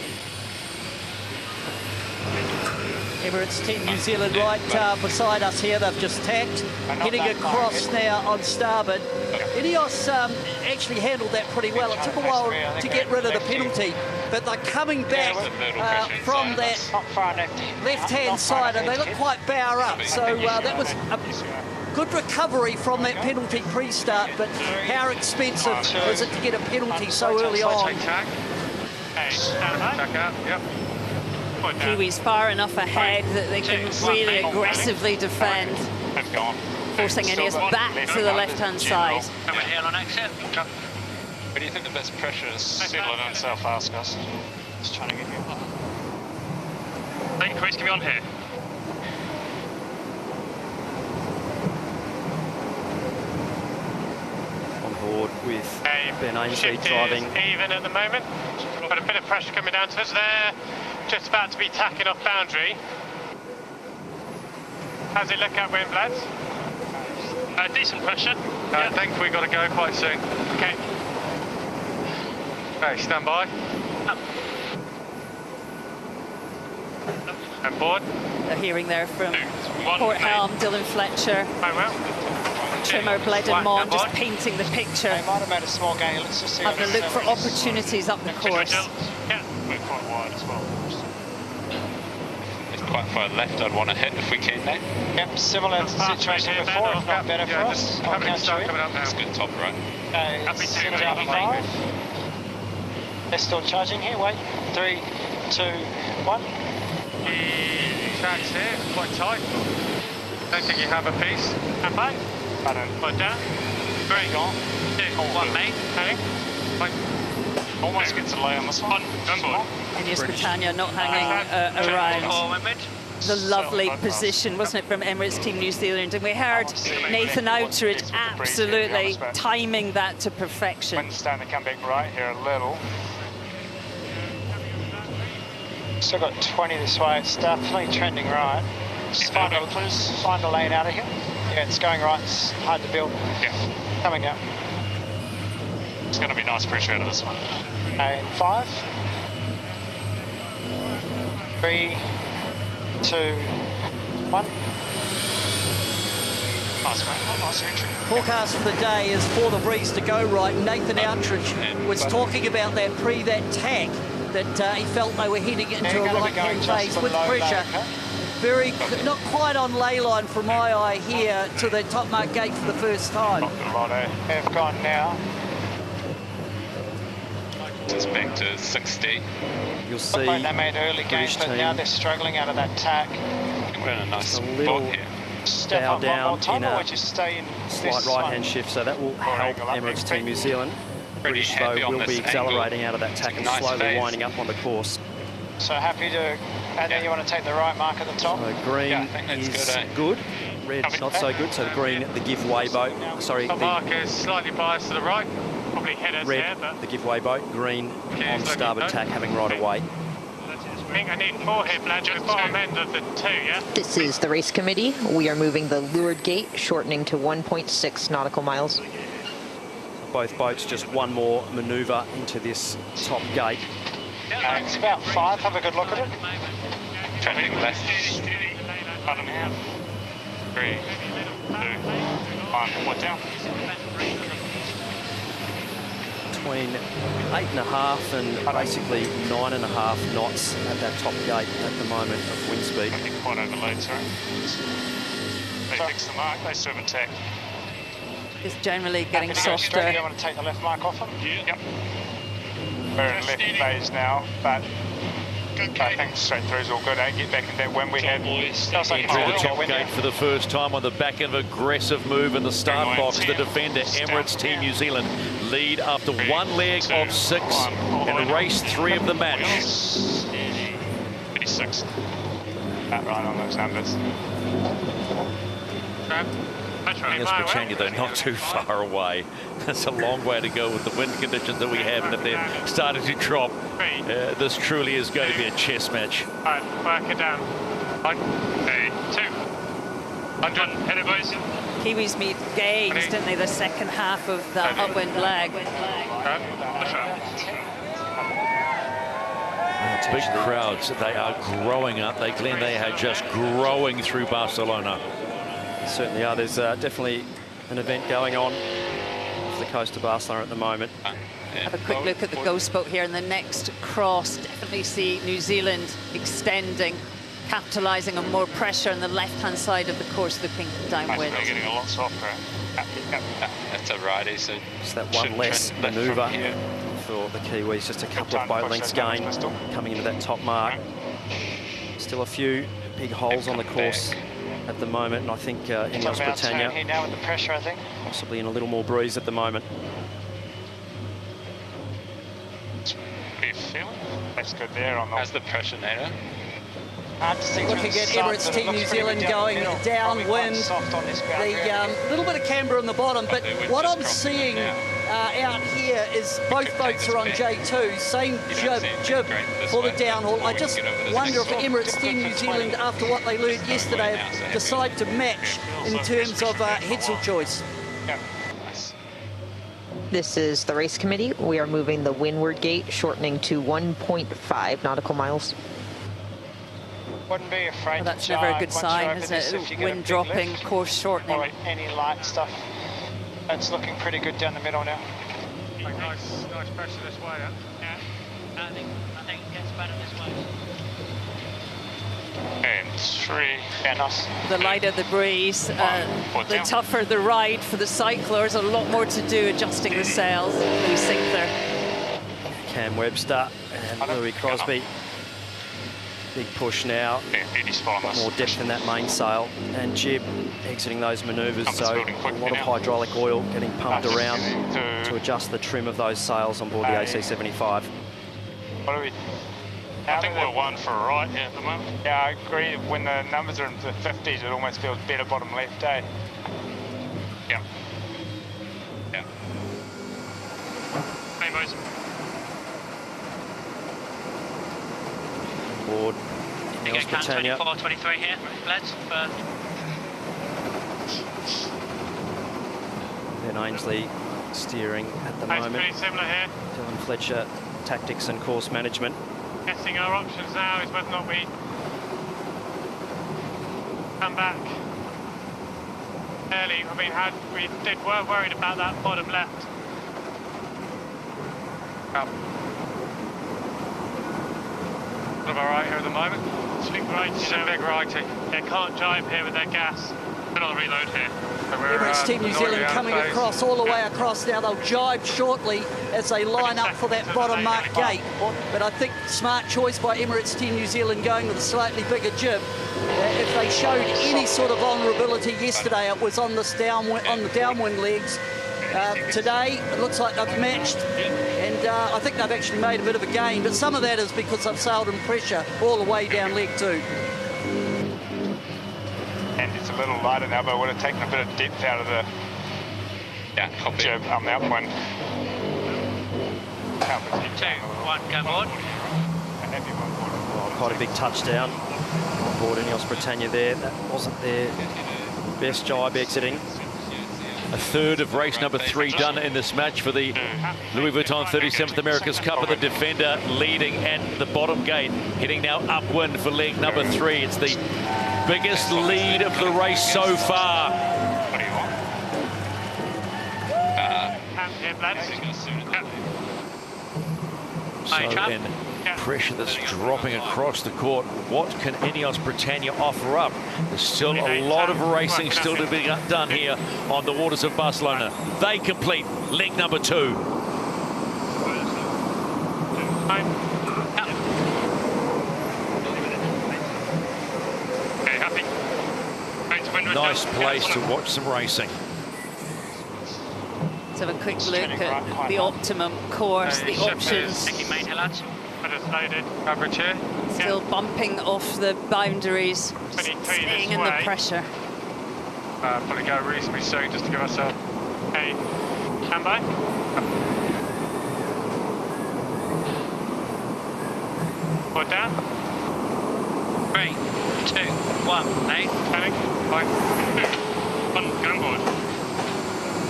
Speaker 8: Emirates Team New Zealand right beside us here. They've just tacked, heading across now on starboard. INEOS actually handled that pretty well. It took a while to get rid of the penalty, but they're coming back from that left-hand side, and they look quite bower up. So that was a good recovery from that penalty pre-start, but how expensive is it to get a penalty so early on?
Speaker 3: Kiwis far enough ahead that they can really aggressively defend, forcing INEOS back to the left-hand side.
Speaker 5: Where do you think the best pressure is? Settle it in South fast, guys. Just trying to get here.
Speaker 7: Hey, Chris, can we on here?
Speaker 2: On board with Ben Ainsley driving.
Speaker 7: Even at the moment. We've got a bit of pressure coming down to us there. Just about to be tacking off boundary. How's it look at wind, lads? Decent pressure. I think we've got to go quite soon. Okay. Okay, stand by. Up. And board.
Speaker 3: They're hearing there from Port Helm, Dylan Fletcher. Trimmer, Bleddenmont just painting the picture.
Speaker 4: They might have made a small gain. Let's just see.
Speaker 3: Having a look for opportunities up the course.
Speaker 5: Yeah, we're quite wide as well. It's quite far left. I'd want to hit if we can, Nate.
Speaker 4: Yep, similar to the situation before, if not better for us.
Speaker 5: That's good top right.
Speaker 4: Okay, send out 5. They're still charging here. Wait. 3, 2, 1.
Speaker 7: The tracks here, quite tight. Don't think you have a piece. And back. I don't. Put down. Great. Gone. 2, 1, mate. Hang.
Speaker 5: Almost gets a lay on this one.
Speaker 3: INEOS Britannia not hanging around. The lovely position, wasn't it, from Emirates Team New Zealand? And we heard Nathan Outridge absolutely timing that to perfection.
Speaker 5: Wind's starting to come back right here a little.
Speaker 4: Still got 20 this way. It's definitely trending right. Just find a lane out of here. Yeah, it's going right. It's hard to build.
Speaker 5: Yeah.
Speaker 4: Coming out.
Speaker 5: It's going to be nice pressure out of this one.
Speaker 4: And 5, 3, 2, 1.
Speaker 5: Nice entry.
Speaker 8: Forecast for the day is for the breeze to go right. Nathan Outridge was talking about that that tack, that he felt they were heading into a right-hand phase with pressure. Very, not quite on ley line from my eye here to the top mark gate for the first time.
Speaker 4: Have gone now.
Speaker 6: It's back to 60.
Speaker 2: You'll see
Speaker 4: Looked like they made early gains, but now they're struggling out of that tack.
Speaker 6: We're in a nice
Speaker 2: a
Speaker 6: spot
Speaker 2: little
Speaker 6: here.
Speaker 4: Step
Speaker 2: bow
Speaker 4: up
Speaker 2: down
Speaker 4: one more time,
Speaker 2: in
Speaker 4: or
Speaker 2: a
Speaker 4: would you stay in
Speaker 2: slight
Speaker 4: this
Speaker 2: right-hand
Speaker 4: one?
Speaker 2: shift, so that will help Emirates Team New Zealand.
Speaker 6: Pretty
Speaker 2: British,
Speaker 6: happy
Speaker 2: though,
Speaker 6: on
Speaker 2: will be
Speaker 6: this
Speaker 2: accelerating
Speaker 6: angle.
Speaker 2: out of that tack and
Speaker 6: Nice
Speaker 2: slowly
Speaker 6: phase.
Speaker 2: winding up on the course.
Speaker 4: So happy to, and then you want to take the right mark at the top?
Speaker 2: So green
Speaker 6: Yeah, I think that's
Speaker 2: is
Speaker 6: good,
Speaker 2: good. Red not so good. So the green, the giveaway boat. Sorry,
Speaker 7: Top
Speaker 2: the
Speaker 7: mark is slightly biased to the right. Probably hit us here,
Speaker 2: red,
Speaker 7: but
Speaker 2: the giveaway boat. Green
Speaker 7: Okay,
Speaker 2: on
Speaker 7: so
Speaker 2: starboard
Speaker 7: good.
Speaker 2: tack, having right away.
Speaker 7: I think I need 4 here, lads. Just bottom end of the 2, yeah?
Speaker 9: This is the race committee. We are moving the leeward gate, shortening to 1.6 nautical miles.
Speaker 2: Both boats just one more manoeuvre into this top gate.
Speaker 4: It's about 5. Have a good look at it.
Speaker 6: Trending left.
Speaker 7: Bottom half. 3, 2, 1. Watch out.
Speaker 2: Between 8.5 and basically 9.5 knots at that top gate at the moment of wind speed.
Speaker 7: I think quite overload, sorry. They fix the mark, they serve a tack.
Speaker 3: It's generally getting
Speaker 4: Happy to go straight.
Speaker 3: softer.
Speaker 4: You want to take the left mark off them?
Speaker 7: Yep.
Speaker 5: We're in left phase now, but I think straight through is all good. Get back in that when we had
Speaker 1: Through the top gate for the first time on the back end of an aggressive move in the start box. The defender, Emirates Team New Zealand, lead after one leg of 6 in race 3 of the match.
Speaker 5: 36. About right on those numbers.
Speaker 1: INEOS Britannia, though, not too far away. That's a long way to go with the wind conditions that we have, and if they're starting to drop, this truly is going to be a chess match.
Speaker 7: All right, work it down. 1, 2, 100. Hit it, boys.
Speaker 3: Kiwis made gains, didn't they, the second half of the upwind leg.
Speaker 1: Big crowds, they are growing up. Glenn, they are just growing through Barcelona.
Speaker 2: Certainly are. There's definitely an event going on off the coast of Barcelona at the moment.
Speaker 3: Have a quick look at the ghost boat here, and the next cross definitely see New Zealand extending, capitalising on more pressure on the left-hand side of the course, looking downwind.
Speaker 5: They're getting a lot softer.
Speaker 6: That's a righty, so
Speaker 2: it's that one less manoeuvre for the Kiwis. Just a couple of boat lengths gain coming into that top mark. Still a few big holes on the course at the moment, and I think INEOS Britannia
Speaker 4: here now with the pressure, I think.
Speaker 2: possibly in a little more breeze at the moment.
Speaker 5: What are you feeling? That's good there on the...
Speaker 6: How's the pressure, Nato?
Speaker 8: Looking at Emirates Team New Zealand going downwind. The little bit of camber on the bottom, but what I'm seeing out here is both boats are on J2, same jib for the downhaul. I just wonder if Emirates Team New Zealand, after what they learned yesterday, decide to match in terms of headsel choice.
Speaker 9: This is the race committee. We are moving the windward gate, shortening to 1.5 nautical miles.
Speaker 4: Wouldn't be afraid
Speaker 3: Well, that's
Speaker 4: to
Speaker 3: never a
Speaker 4: jibe
Speaker 3: good
Speaker 4: once
Speaker 3: sign,
Speaker 4: you're
Speaker 3: is
Speaker 4: over this
Speaker 3: it?
Speaker 4: if you get a
Speaker 3: Wind
Speaker 4: big
Speaker 3: dropping,
Speaker 4: lift.
Speaker 3: course shortening.
Speaker 4: Or any light stuff. It's looking pretty good down the middle now.
Speaker 7: Nice pressure this way, yeah?
Speaker 12: I think it gets better this way.
Speaker 5: And 3.
Speaker 4: Yeah, nice.
Speaker 3: The lighter the breeze, the tougher the ride for the Cyclors. A lot more to do adjusting the sails. We sink there.
Speaker 2: Cam Webster and Louis Crosby. Big push now. Got more depth in that mainsail, and jib exiting those manoeuvres, so a lot of hydraulic oil getting pumped around to adjust the trim of those sails on board the AC-75.
Speaker 5: What are we? I think we're 1 for a right at the moment. Yeah, I agree. When the numbers are in the 50s, it almost feels better bottom left, eh? Yeah. Yeah.
Speaker 7: Hey, boys.
Speaker 2: Board INEOS Britannia.
Speaker 12: 24-23 here, lads.
Speaker 2: Ben Ainsley steering at the
Speaker 7: Pace
Speaker 2: moment.
Speaker 7: pretty similar here.
Speaker 2: Dylan Fletcher, tactics and course management.
Speaker 7: Guessing our options now is whether or not we come back early. I mean, we were worried about that bottom left. What about right here at the moment? It's big righty. It's a big righty. They can't jibe here with their gas. I'll reload here. So
Speaker 8: Emirates Team New Zealand coming across, all the way across now. They'll jibe shortly as they line up for that bottom mark gate. But I think smart choice by Emirates Team New Zealand going with a slightly bigger jib. If they showed any sort of vulnerability yesterday, it was on this on the downwind legs. Today, it looks like they've matched, and I think they've actually made a bit of a gain, but some of that is because they've sailed in pressure all the way down leg 2.
Speaker 5: And it's a little lighter now, but would have taken a bit of depth out of the jib on the upwind.
Speaker 12: 2, 1, go board.
Speaker 2: Quite a big touchdown on board INEOS Britannia there. That wasn't their best jibe exiting.
Speaker 1: A third of race number 3 done in this match for the Louis Vuitton 37th America's Cup, and the Defender leading at the bottom gate, heading now upwind for leg number 3. It's the biggest lead of the race so far.
Speaker 5: What do you want?
Speaker 1: So in pressure that's dropping across the court, what can INEOS Britannia offer up? There's still a lot of racing still to be done here on the waters of Barcelona. They complete leg number 2.
Speaker 7: Okay, happy.
Speaker 1: Nice place to watch some racing.
Speaker 3: Let's have a quick look at the optimum course, the options.
Speaker 7: Average here.
Speaker 3: Still bumping off the boundaries, staying in the pressure.
Speaker 7: Probably go reasonably soon just to give ourselves a standby. Put down.
Speaker 12: 3, 2, 1, 8.
Speaker 7: Panic. 5, 2, 1, get on board.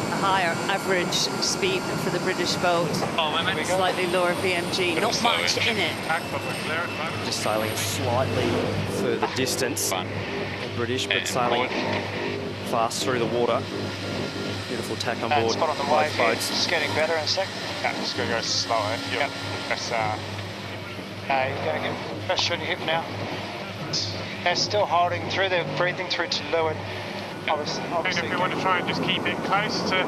Speaker 3: A higher average speed for the British boat. Slightly lower VMG, not much in it.
Speaker 2: Just sailing a slightly further distance than British, but sailing fast through the water. Beautiful tack on board
Speaker 4: spot on the
Speaker 2: both
Speaker 4: wave here.
Speaker 2: boats.
Speaker 4: Just getting better in a sec.
Speaker 5: Yeah, just going to go slower.
Speaker 4: Yep.
Speaker 5: That's,
Speaker 4: you're going to get pressure on your hip now. They're still holding through, they're breathing through to leeward. Obviously,
Speaker 7: And if we want to try and just keep it close to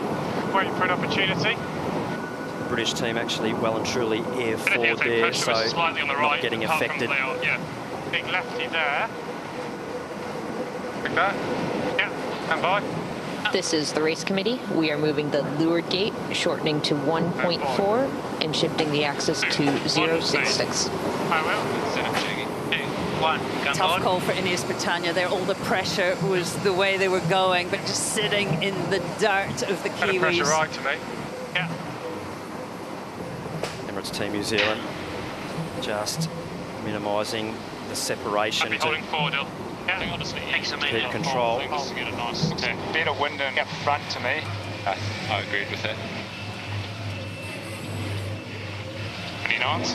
Speaker 7: wait for an opportunity.
Speaker 2: The British team actually well and truly air forward there, so
Speaker 7: slightly on the
Speaker 2: not
Speaker 7: right,
Speaker 2: getting affected.
Speaker 7: Yeah, big lefty there. Like that. Yeah, and by.
Speaker 9: This is the race committee. We are moving the leeward gate, shortening to 1.4 and shifting the axis to 066.
Speaker 7: I will.
Speaker 12: 2, 1, go
Speaker 3: Tough
Speaker 12: board.
Speaker 3: call for INEOS Britannia there. All the pressure was the way they were going, but just sitting in the dirt of the
Speaker 7: Bit of pressure
Speaker 3: Kiwis.
Speaker 7: right to me. Yeah.
Speaker 2: Emirates Team New Zealand just minimising the separation
Speaker 7: Happy
Speaker 2: to
Speaker 7: holding forward, Dill. Yeah, honestly,
Speaker 2: keep control.
Speaker 5: better wind in front to me.
Speaker 6: I agreed with that.
Speaker 5: Any nods?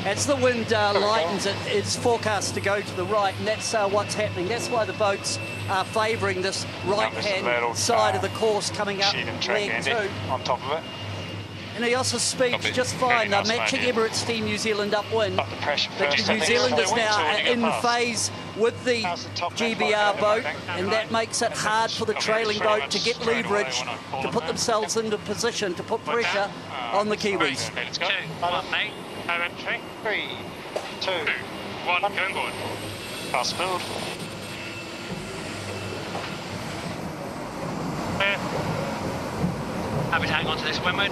Speaker 8: As the wind lightens, it's forecast to go to the right, and that's what's happening. That's why the boats are favouring this right-hand side of the course coming up leg 2.
Speaker 5: On top of it.
Speaker 8: INEOS' speed's just fine. They're matching Emirates Team New Zealand upwind.
Speaker 5: Got the pressure first.
Speaker 8: But New Zealand is now in phase with the GBR boat, and that makes it hard for the trailing boat to get leverage, to put themselves into position, to put pressure on the Kiwis.
Speaker 7: Okay, let's go. 2, 1, 8. Entry.
Speaker 4: 3, 2,
Speaker 7: 1, go on board.
Speaker 5: Fast build.
Speaker 7: Clear.
Speaker 12: Happy to hang on to this windward.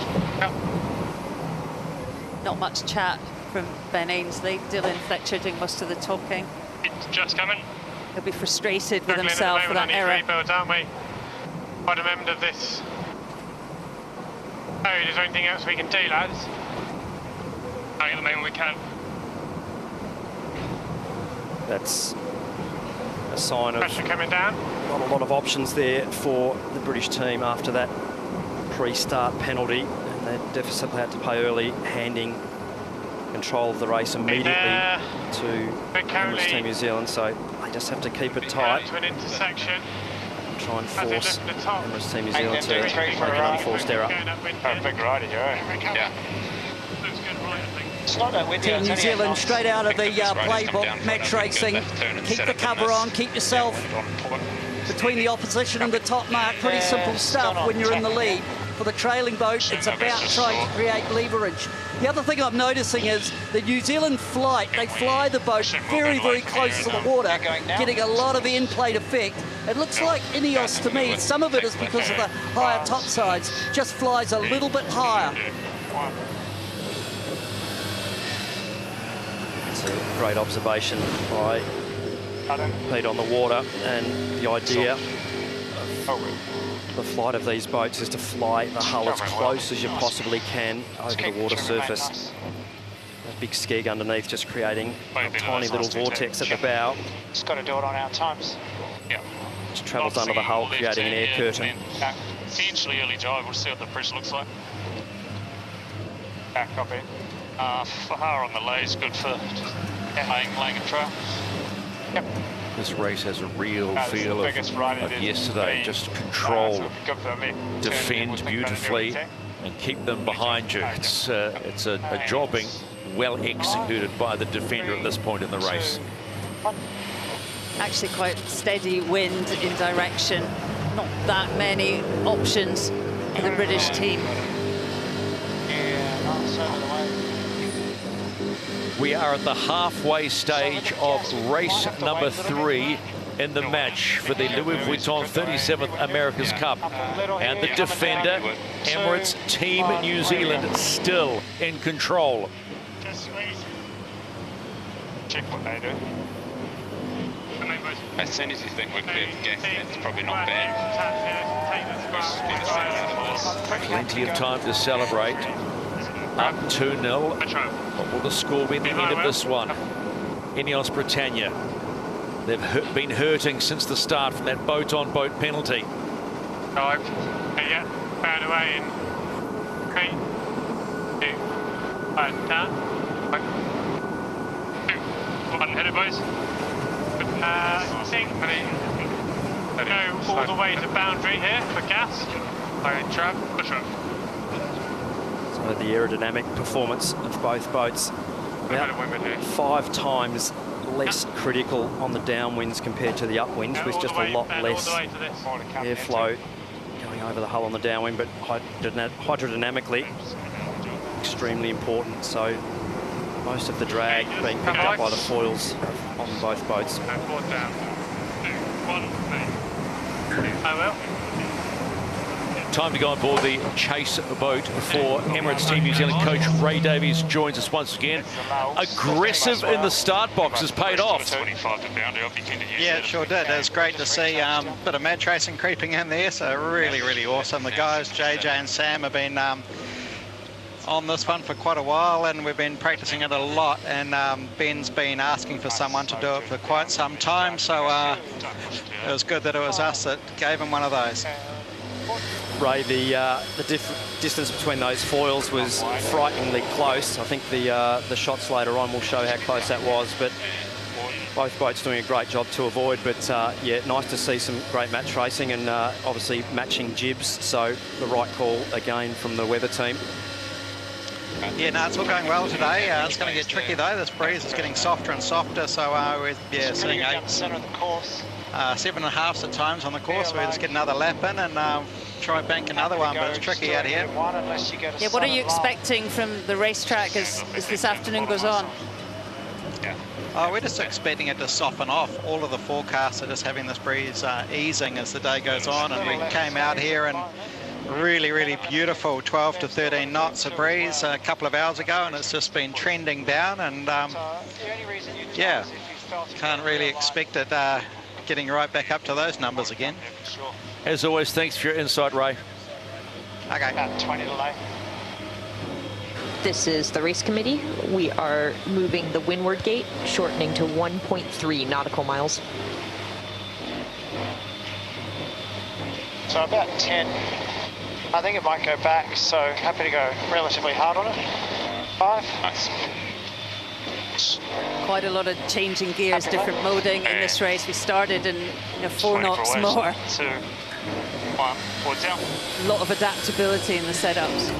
Speaker 3: Not much chat from Ben Ainsley. Dylan Fletcher doing most of the talking.
Speaker 7: It's just coming.
Speaker 3: He'll be frustrated with
Speaker 7: Struggling
Speaker 3: himself
Speaker 7: at
Speaker 3: for
Speaker 7: the
Speaker 3: that
Speaker 7: moment on
Speaker 3: error.
Speaker 7: these rebuilds, aren't we? Bottom end of this. Oh, is there anything else we can do, lads? I think at the moment we can.
Speaker 2: That's a sign of
Speaker 7: Pressure coming down.
Speaker 2: not a lot of options there for the British team after that pre-start penalty, and they definitely had to pay early, handing control of the race immediately to Emirates Team New Zealand, so they just have to keep it tight
Speaker 7: To an intersection.
Speaker 2: and try and force
Speaker 7: the top.
Speaker 2: Emirates Team New Zealand to make an unforced error.
Speaker 5: Big rider here, eh? Yeah.
Speaker 7: Looks good, right, I think.
Speaker 4: It's not that windy.
Speaker 8: Team New Zealand straight out of the playbook, match racing. Keep the cover on, keep yourself between the opposition and the top mark. Pretty simple stuff when you're in the lead. For the trailing boat, it's about trying to create leverage. The other thing I'm noticing is the New Zealand flight, they fly the boat very, very close to the water, getting a lot of end plate effect. It looks like INEOS to me, some of it is because of the higher top sides, just flies a little bit higher.
Speaker 2: It's a great observation by Pete on the water, and the idea of the flight of these boats is to fly the hull as close as you possibly can over the water surface. A big skeg underneath just creating a tiny little vortex at the bow.
Speaker 4: Just got to do it on our times.
Speaker 5: Yeah.
Speaker 2: Which travels under the hull, creating an air curtain.
Speaker 5: Essentially early drive, we'll see what the pressure looks like. Back copy. Far on the lay is good for laying a trail. Yep.
Speaker 1: This race has a real feel of yesterday. Just control, defend beautifully, and keep them behind you. It's a job being well executed by the defender at this point in the race.
Speaker 3: Actually quite steady wind in direction. Not that many options for the British team.
Speaker 1: We are at the halfway stage of race number 3 in the match for the Louis Vuitton 37th America's Cup. And the defender, Emirates Team New Zealand, still in control.
Speaker 5: Check what they do.
Speaker 6: As soon as you think we're clear of gas, it's probably not bad.
Speaker 1: Plenty of time to celebrate. Up 2-0. What will the score be at the end of this one? INEOS Britannia. They've been hurting since the start from that boat-on-boat penalty.
Speaker 7: Yeah, found away in 3, 2, 1, down. 2, 1, headed, boys. I think go all the way to boundary here for gas. Trap, push up.
Speaker 2: So the aerodynamic performance of both boats about 5 times less critical on the downwinds compared to the upwinds, with just a lot less airflow going over the hull on the downwind, but hydrodynamically extremely important. So most of the drag being picked up by the foils on both boats.
Speaker 7: I will.
Speaker 1: Time to go on board the chase boat for Emirates Team New Zealand. Coach Ray Davies joins us once again. Aggressive in the start box has paid off.
Speaker 10: Yeah, it sure did. It was great to see a bit of match racing creeping in there, so really, really awesome. The guys, JJ and Sam, have been on this one for quite a while, and we've been practicing it a lot, and Ben's been asking for someone to do it for quite some time, so it was good that it was us that gave him one of those.
Speaker 2: Ray, the distance between those foils was frighteningly close. I think the shots later on will show how close that was, but both boats doing a great job to avoid. But yeah, nice to see some great match racing, and obviously matching jibs, so the right call again from the weather team.
Speaker 10: Yeah, no, it's all going well today. It's going to get tricky though. This breeze is getting softer and softer, so we're seeing 7.5s at times on the course. We'll just get another lap in and try and bank another one, but it's tricky out here.
Speaker 3: Yeah, what are you expecting from the racetrack as this afternoon goes on?
Speaker 10: Oh, we're just expecting it to soften off. All of the forecasts are just having this breeze easing as the day goes on, and we came out here and really, really beautiful 12 to 13 knots of breeze a couple of hours ago, and it's just been trending down, and yeah, can't really expect it getting right back up to those numbers again.
Speaker 1: As always, thanks for your insight, Ray.
Speaker 10: Okay.
Speaker 4: About 20 to lay.
Speaker 9: This is the race committee. We are moving the windward gate, shortening to 1.3 nautical miles.
Speaker 4: So about 10. I think it might go back, so happy to go relatively hard on it. 5.
Speaker 6: Nice.
Speaker 3: Quite a lot of changing gears, different moding in this race. We started in 4 knots more.
Speaker 5: 2, 1, forward down.
Speaker 3: A lot of adaptability in the setups.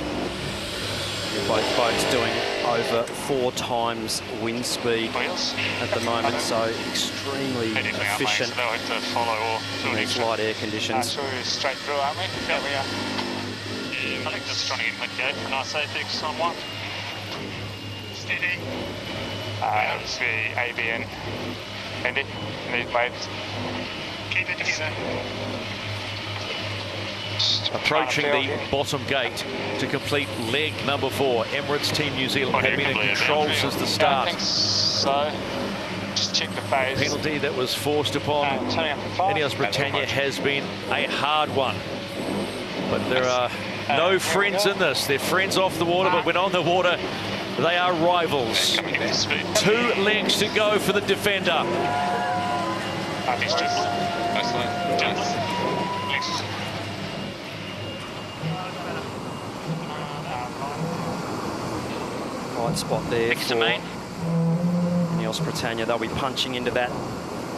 Speaker 2: Both boats doing over 4 times wind speed at the moment, so extremely efficient in these light air conditions.
Speaker 5: Straight through, aren't we? Yeah, we are. I think just trying to get mid-gate. Nice apex on one. Steady. It's the ABN. Andy, need waves. Keep it together.
Speaker 1: Approaching the bottom gate to complete leg number 4. Emirates Team New Zealand have been in control since the start.
Speaker 5: I think so. Just check the phase.
Speaker 1: Penalty that was forced upon INEOS Britannia has been a hard one. But there are no friends in this. They're friends off the water, but when on the water, they are rivals. 2 legs to go for the defender.
Speaker 2: Right spot there for INEOS Britannia. They'll be punching into that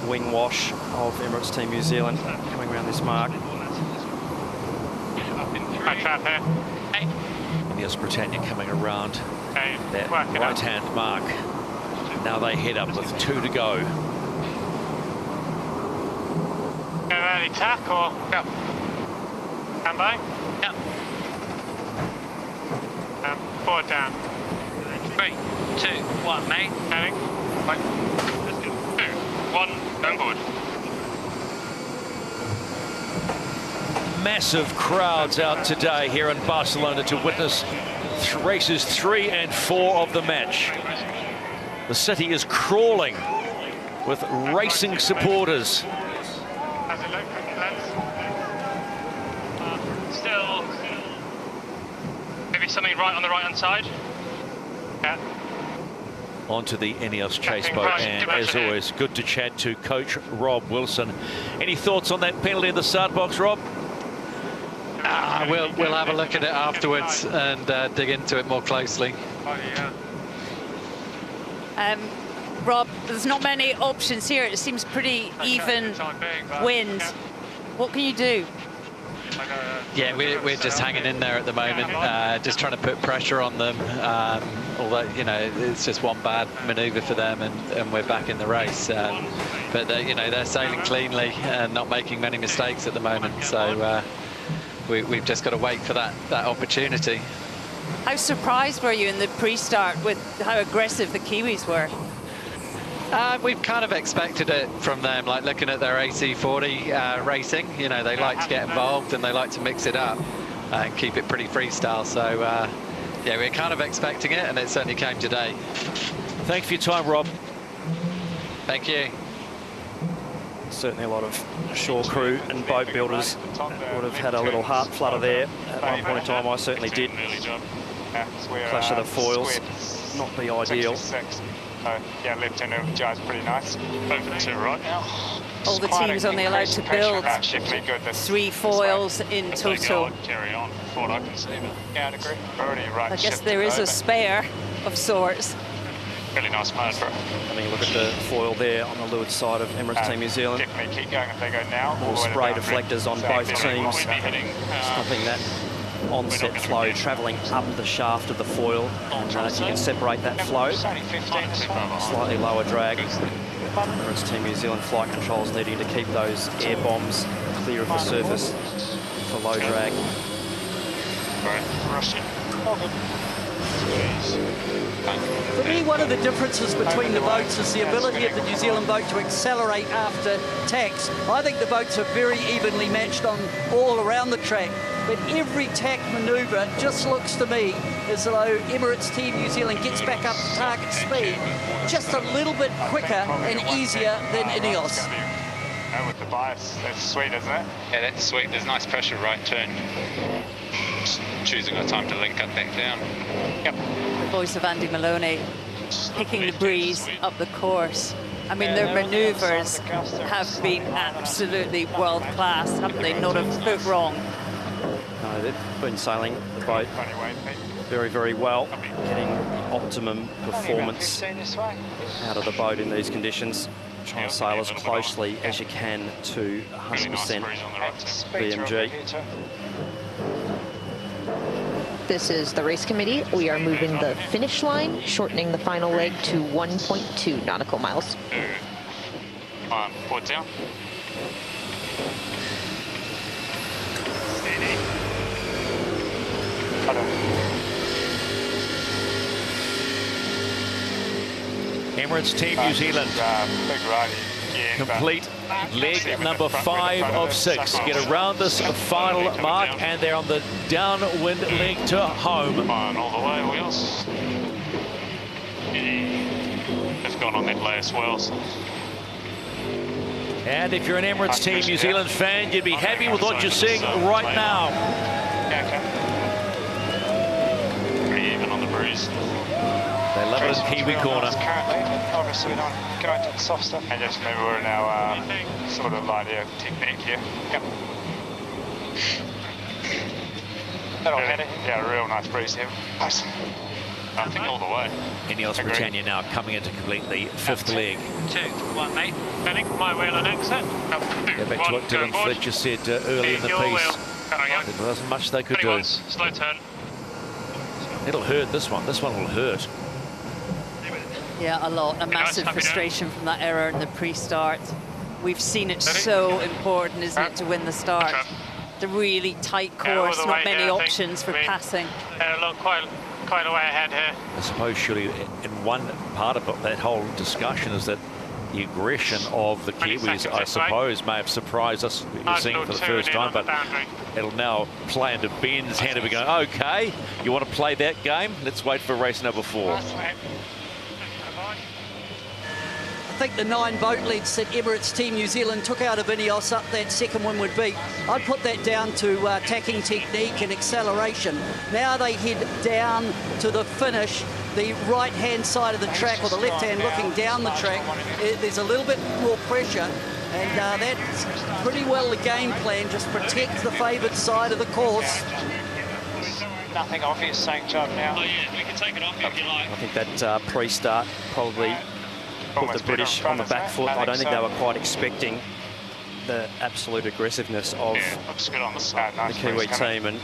Speaker 2: wing wash of Emirates Team New Zealand, coming around this mark.
Speaker 1: INEOS Britannia coming around that right-hand mark. Now they head up with 2 to go.
Speaker 7: Early tack or go? Stand by?
Speaker 12: Yep.
Speaker 7: Forward down.
Speaker 12: 3, 2, 1, mate.
Speaker 7: Heading. Right. 2, 1, downward.
Speaker 1: Massive crowds out today here in Barcelona to witness races 3 and 4 of the match. The city is crawling with racing supporters.
Speaker 7: How's it look, lads? Still, maybe something right on the right-hand side. Yeah.
Speaker 1: Onto the INEOS chase boat, and as always, good to chat to Coach Rob Wilson. Any thoughts on that penalty in the start box, Rob?
Speaker 11: We'll have a look at it afterwards and dig into it more closely.
Speaker 3: Rob, there's not many options here. It seems pretty even wind. What can you do?
Speaker 11: Yeah, we're just hanging in there at the moment, just trying to put pressure on them. Although, you know, it's just one bad manoeuvre for them, and we're back in the race. But you know, they're sailing cleanly and not making many mistakes at the moment. So we've just got to wait for that opportunity.
Speaker 3: How surprised were you in the pre-start with how aggressive the Kiwis were?
Speaker 11: We've kind of expected it from them, like looking at their AC40 racing. You know, they like to get involved and they like to mix it up and keep it pretty freestyle. So, yeah, we're kind of expecting it, and it certainly came today.
Speaker 1: Thanks for your time, Rob.
Speaker 11: Thank you.
Speaker 2: Certainly a lot of shore crew and boat builders would have had a little heart flutter there. At one point in time, I certainly did. Clash of the foils, not the ideal.
Speaker 5: Yeah, left-hand jive's pretty nice. Over 2 right now.
Speaker 3: All the teams only allowed to build 3 foils in total.
Speaker 5: Carry on, what I can see. Yeah, I'd agree. Already right.
Speaker 3: I guess there is a spare of sorts.
Speaker 5: Really nice manoeuvre.
Speaker 2: Having a look at the foil there on the leeward side of Emirates Team New Zealand.
Speaker 5: Definitely keep going if they go now.
Speaker 2: More spray deflectors on both teams, stopping that onset flow travelling up the shaft of the foil, and you can separate that flow. Slightly lower drag. Emirates Team New Zealand flight controls needing to keep those air bombs clear of the surface for low drag.
Speaker 8: For me, one of the differences between the boats is the ability of the New Zealand boat to accelerate after tacks. I think the boats are very evenly matched on all around the track, but every tack manoeuvre just looks to me as though Emirates Team New Zealand gets back up to target speed just a little bit quicker and easier than INEOS.
Speaker 5: With the bias, that's sweet, isn't it?
Speaker 6: Yeah, that's sweet. There's nice pressure right turn. Just choosing a time to link up back down.
Speaker 5: Yep.
Speaker 3: The voice of Andy Maloney picking the breeze up the course. I mean, their manoeuvres have been absolutely world class, haven't they? Not a foot wrong.
Speaker 2: No, they've been sailing the boat very, very well, getting optimum performance out of the boat in these conditions. Trying to sail as closely as you can to 100% BMG.
Speaker 9: This is the race committee. We are moving the finish line, shortening the final leg to 1.2 nautical miles.
Speaker 5: Port down.
Speaker 4: Steady.
Speaker 1: Emirates Team New Zealand.
Speaker 5: Big ride again,
Speaker 1: Complete leg number 5 of 6. Get around this final mark, and they're on the downwind leg to home.
Speaker 5: All the way, wheels. They've gone on that last well. So.
Speaker 1: And if you're an Emirates Team New Zealand fan, you'd be happy with what you're seeing right now.
Speaker 5: Pretty even on the breeze.
Speaker 1: They love it in Kiwi corner.
Speaker 4: Currently, obviously we don't go into the soft stuff.
Speaker 5: And just remember we're in our sort of technique here. Yep.
Speaker 4: That'll hit it.
Speaker 5: Yeah, real nice breeze here. Nice. I think all the way.
Speaker 1: INEOS Britannia now coming in to complete the 5th leg.
Speaker 12: 2, 1, mate.
Speaker 7: Turning my wheel and exit.
Speaker 1: Go back to what Dylan Fletcher said early in the piece. There wasn't much they could do.
Speaker 7: Slow turn.
Speaker 1: It'll hurt this one. This one will hurt.
Speaker 3: Yeah, a lot. A massive frustration from that error in the pre-start. We've seen it so important, isn't it, to win the start. The really tight course, not many options for passing.
Speaker 7: Look, quite a way ahead here.
Speaker 1: I suppose surely in one part of it, that whole discussion is that the aggression of the Kiwis, I suppose, may have surprised us seeing for the first time, but it'll now play into Ben's hand and be going, okay, you want to play that game? Let's wait for race number 4.
Speaker 8: I think the 9 boat leads that Emirates Team New Zealand took out of INEOS up that second windward beat. I'd put that down to tacking technique and acceleration. Now they head down to the finish, the right-hand side of the track, or the left-hand looking down the track. There's a little bit more pressure, and that's pretty well the game plan. Just protect the favoured side of the course.
Speaker 4: Nothing obvious, St. Job now.
Speaker 12: Oh yeah, we can take it off if you like.
Speaker 2: I think that pre-start probably put the British on the back foot. I don't think they were quite expecting the absolute aggressiveness of the Kiwi team, and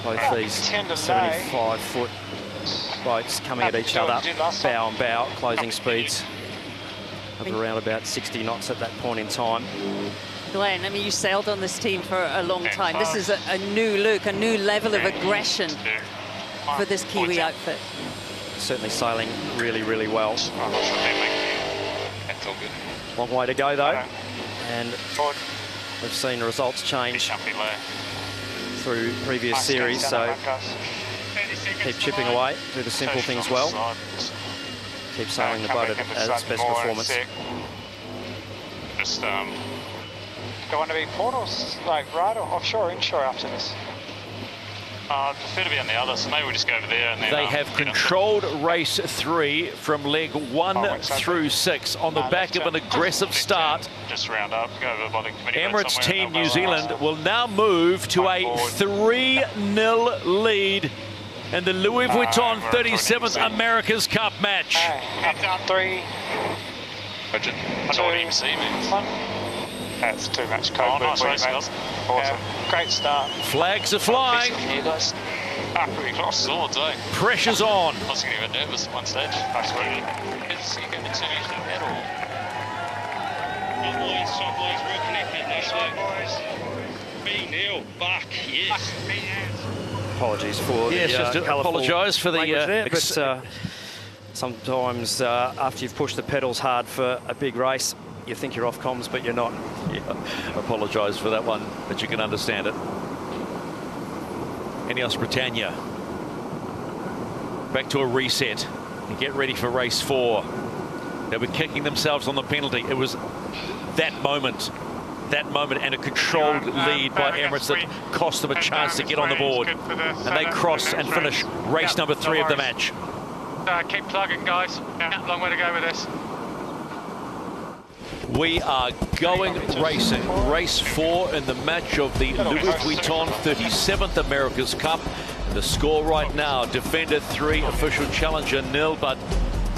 Speaker 2: both these 75-foot boats coming at each other, bow and bow, closing speeds of around about 60 knots at that point in time.
Speaker 3: Glenn, I mean, you sailed on this team for a long time. This is a new look, a new level of aggression for this Kiwi outfit.
Speaker 2: Certainly sailing really, really well.
Speaker 5: That's all good.
Speaker 2: Long way to go, though. And we've seen results change through previous series, so keep chipping away, do the simple things well. Keep sailing the boat at its best performance.
Speaker 5: Just,
Speaker 4: do you want to be port or like right or offshore or inshore after this?
Speaker 5: I prefer to be on the other, so maybe we'll just go over there. And then,
Speaker 1: they have controlled race 3 from leg 1 through 6 on the back of an aggressive start.
Speaker 5: Just round up, go over by the committee.
Speaker 1: Emirates Team New Zealand will now move to a 3-0 lead in the Louis Vuitton 37th America's Cup match.
Speaker 4: Up 3.
Speaker 5: I don't even see me. That's too much cold.
Speaker 4: Nice race, awesome. Great start.
Speaker 1: Flags are flying.
Speaker 4: You guys.
Speaker 5: Pretty close swords, eh?
Speaker 1: Pressure's on.
Speaker 5: I was getting a bit nervous at one stage. Nice work. You're going to turn into the pedal.
Speaker 12: Shot boys, real connected. Nice work. B, Neil, back, yes.
Speaker 2: Apologies for
Speaker 1: apologise for the
Speaker 2: but sometimes after you've pushed the pedals hard for a big race, you think you're off comms, but you're not.
Speaker 1: Yeah, apologise for that one, but you can understand it. INEOS Britannia back to a reset and get ready for race 4. They were kicking themselves on the penalty. It was that moment and a controlled lead by Emirates that cost them a chance to get on the board. And they cross and finish race number 3 of the match.
Speaker 7: Keep plugging, guys. Long way to go with this.
Speaker 1: We are going racing. Race 4 in the match of the Louis Vuitton 37th America's Cup. The score right now, Defender 3, Official Challenger 0, but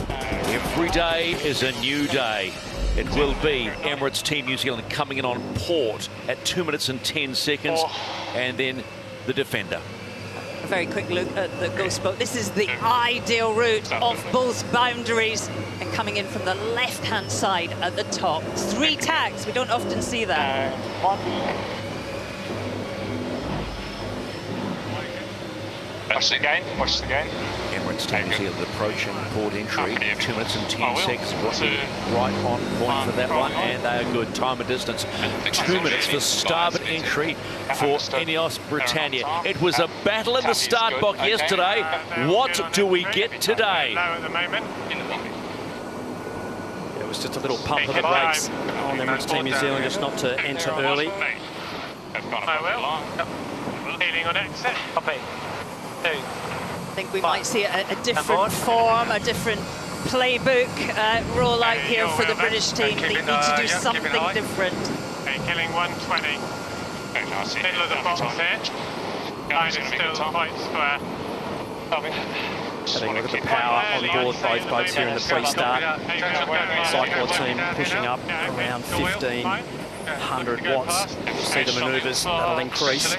Speaker 1: every day is a new day. It will be Emirates Team New Zealand coming in on port at 2 minutes and 10 seconds, and then the Defender.
Speaker 3: a very quick look at the ghost boat. This is the ideal route of both boundaries, and coming in from the left-hand side at the top. 3 tacks, we don't often see that.
Speaker 5: Watch the gain, watch the gain.
Speaker 1: Emirates Team New Zealand approaching port entry. 2 minutes and 10 seconds. Right on point for that one, and they are good. Time and distance. 2 minutes for starboard entry for INEOS Britannia. It was a battle in the start block yesterday. What do we get today?
Speaker 2: It was just a little pump of the brakes on Emirates Team New Zealand, just not to enter early.
Speaker 7: Healing on exit. Copy.
Speaker 3: I think we might see a different form, a different playbook rollout here for the British team. They need to do something different.
Speaker 7: Okay, killing 120. Middle of the box here. Line is still quite square.
Speaker 2: Having a look at the power on board both boats here in the pre-start. Cyclor team pushing up around 1,500 watts. You'll see the manoeuvres, that'll increase.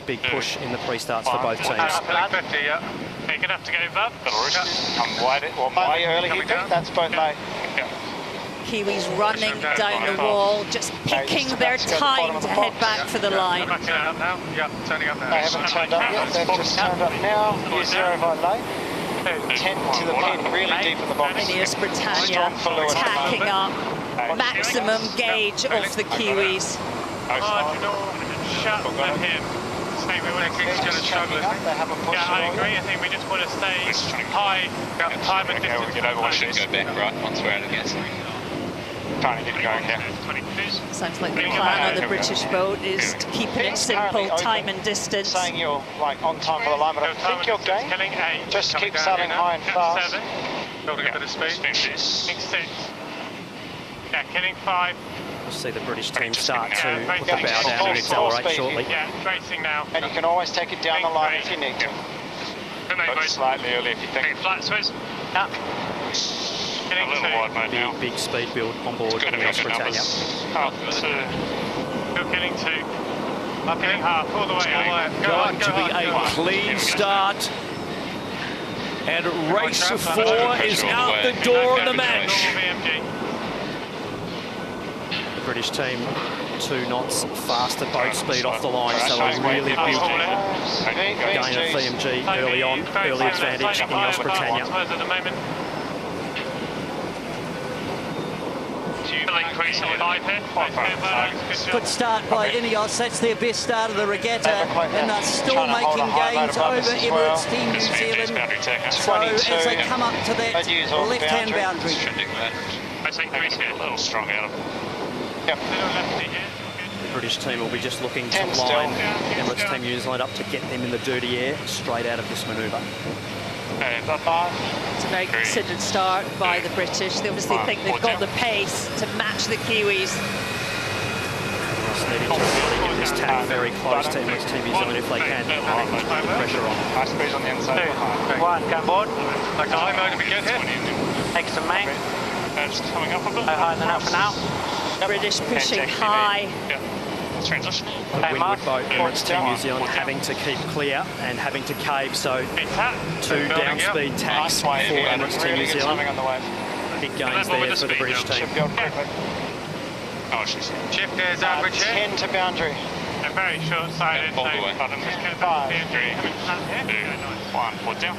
Speaker 2: Big push in the pre-starts for both teams.
Speaker 7: You're going to have to go above.
Speaker 4: Come wide, or might be early, you think? That's both low.
Speaker 3: Kiwis running down the wall, just picking their time to head back for the line.
Speaker 7: Turning up now. Yeah, turning up now.
Speaker 4: They haven't turned up yet, they've just turned up now. Use 0 by low. 10 to the pin, really deep in the box.
Speaker 3: INEOS Britannia tacking up. Maximum gauge of the Kiwis.
Speaker 7: Shut them him. We want to keep struggling. Yeah, I agree. I think we just want to stay high time and distance.
Speaker 6: Get over, we should go back, right, once we're out of gas.
Speaker 5: Trying to get going here.
Speaker 3: Sounds like the plan on the British boat is to keep it simple, time and distance.
Speaker 4: Saying you're like on time for the line, but I think you're game. Just keep sailing high and fast.
Speaker 7: Building a bit of speed. 6. Yeah, killing 5.
Speaker 2: We'll see the British team start to put the bow down and accelerate shortly.
Speaker 7: Yeah, racing now.
Speaker 4: And you can always take it down the line if you need to.
Speaker 5: But slightly early if you think.
Speaker 7: Flat Swiss.
Speaker 4: Yeah.
Speaker 5: A little wide, mate, now.
Speaker 2: Big speed build on board INEOS Britannia.
Speaker 7: Still killing 2. Killing half, all the way.
Speaker 1: Going to be a clean start. And race 4 is out the door of the match.
Speaker 2: British team 2 knots faster boat speed off the line, so a really big gain of VMG early on, early advantage in INEOS Britannia.
Speaker 8: Good start by INEOS, that's their best start of the regatta, and they're still making gains over Emirates Team New Zealand. So as they come up to that left-hand boundary.
Speaker 5: I think Greece get a little strong out of them.
Speaker 4: Yep.
Speaker 2: The British team will be just looking to line Emirates Team New Zealand up to get them in the dirty air straight out of this manoeuvre.
Speaker 3: It's a very considered start by the British. They obviously think they've got the pace to match the Kiwis.
Speaker 2: Just needing to really get this tack very close to Emirates Team New Zealand if they can, and put the pressure on.
Speaker 5: Nice squeeze on the inside.
Speaker 4: One, come aboard.
Speaker 7: Like the high mode to be good here.
Speaker 4: Take some main.
Speaker 5: Just coming up a bit.
Speaker 4: Higher than that for now.
Speaker 3: British pushing high.
Speaker 5: Yeah. Let's transition.
Speaker 2: Windward boat, Emirates Team New Zealand having to keep clear and having to cave, so 2 down-speed tacks for Emirates Team New Zealand. Big gains there for the British team.
Speaker 7: Shift gears average here.
Speaker 4: 10 to boundary.
Speaker 7: A very short-sided.
Speaker 5: All the way.
Speaker 7: 5, 3,
Speaker 5: 1, port down.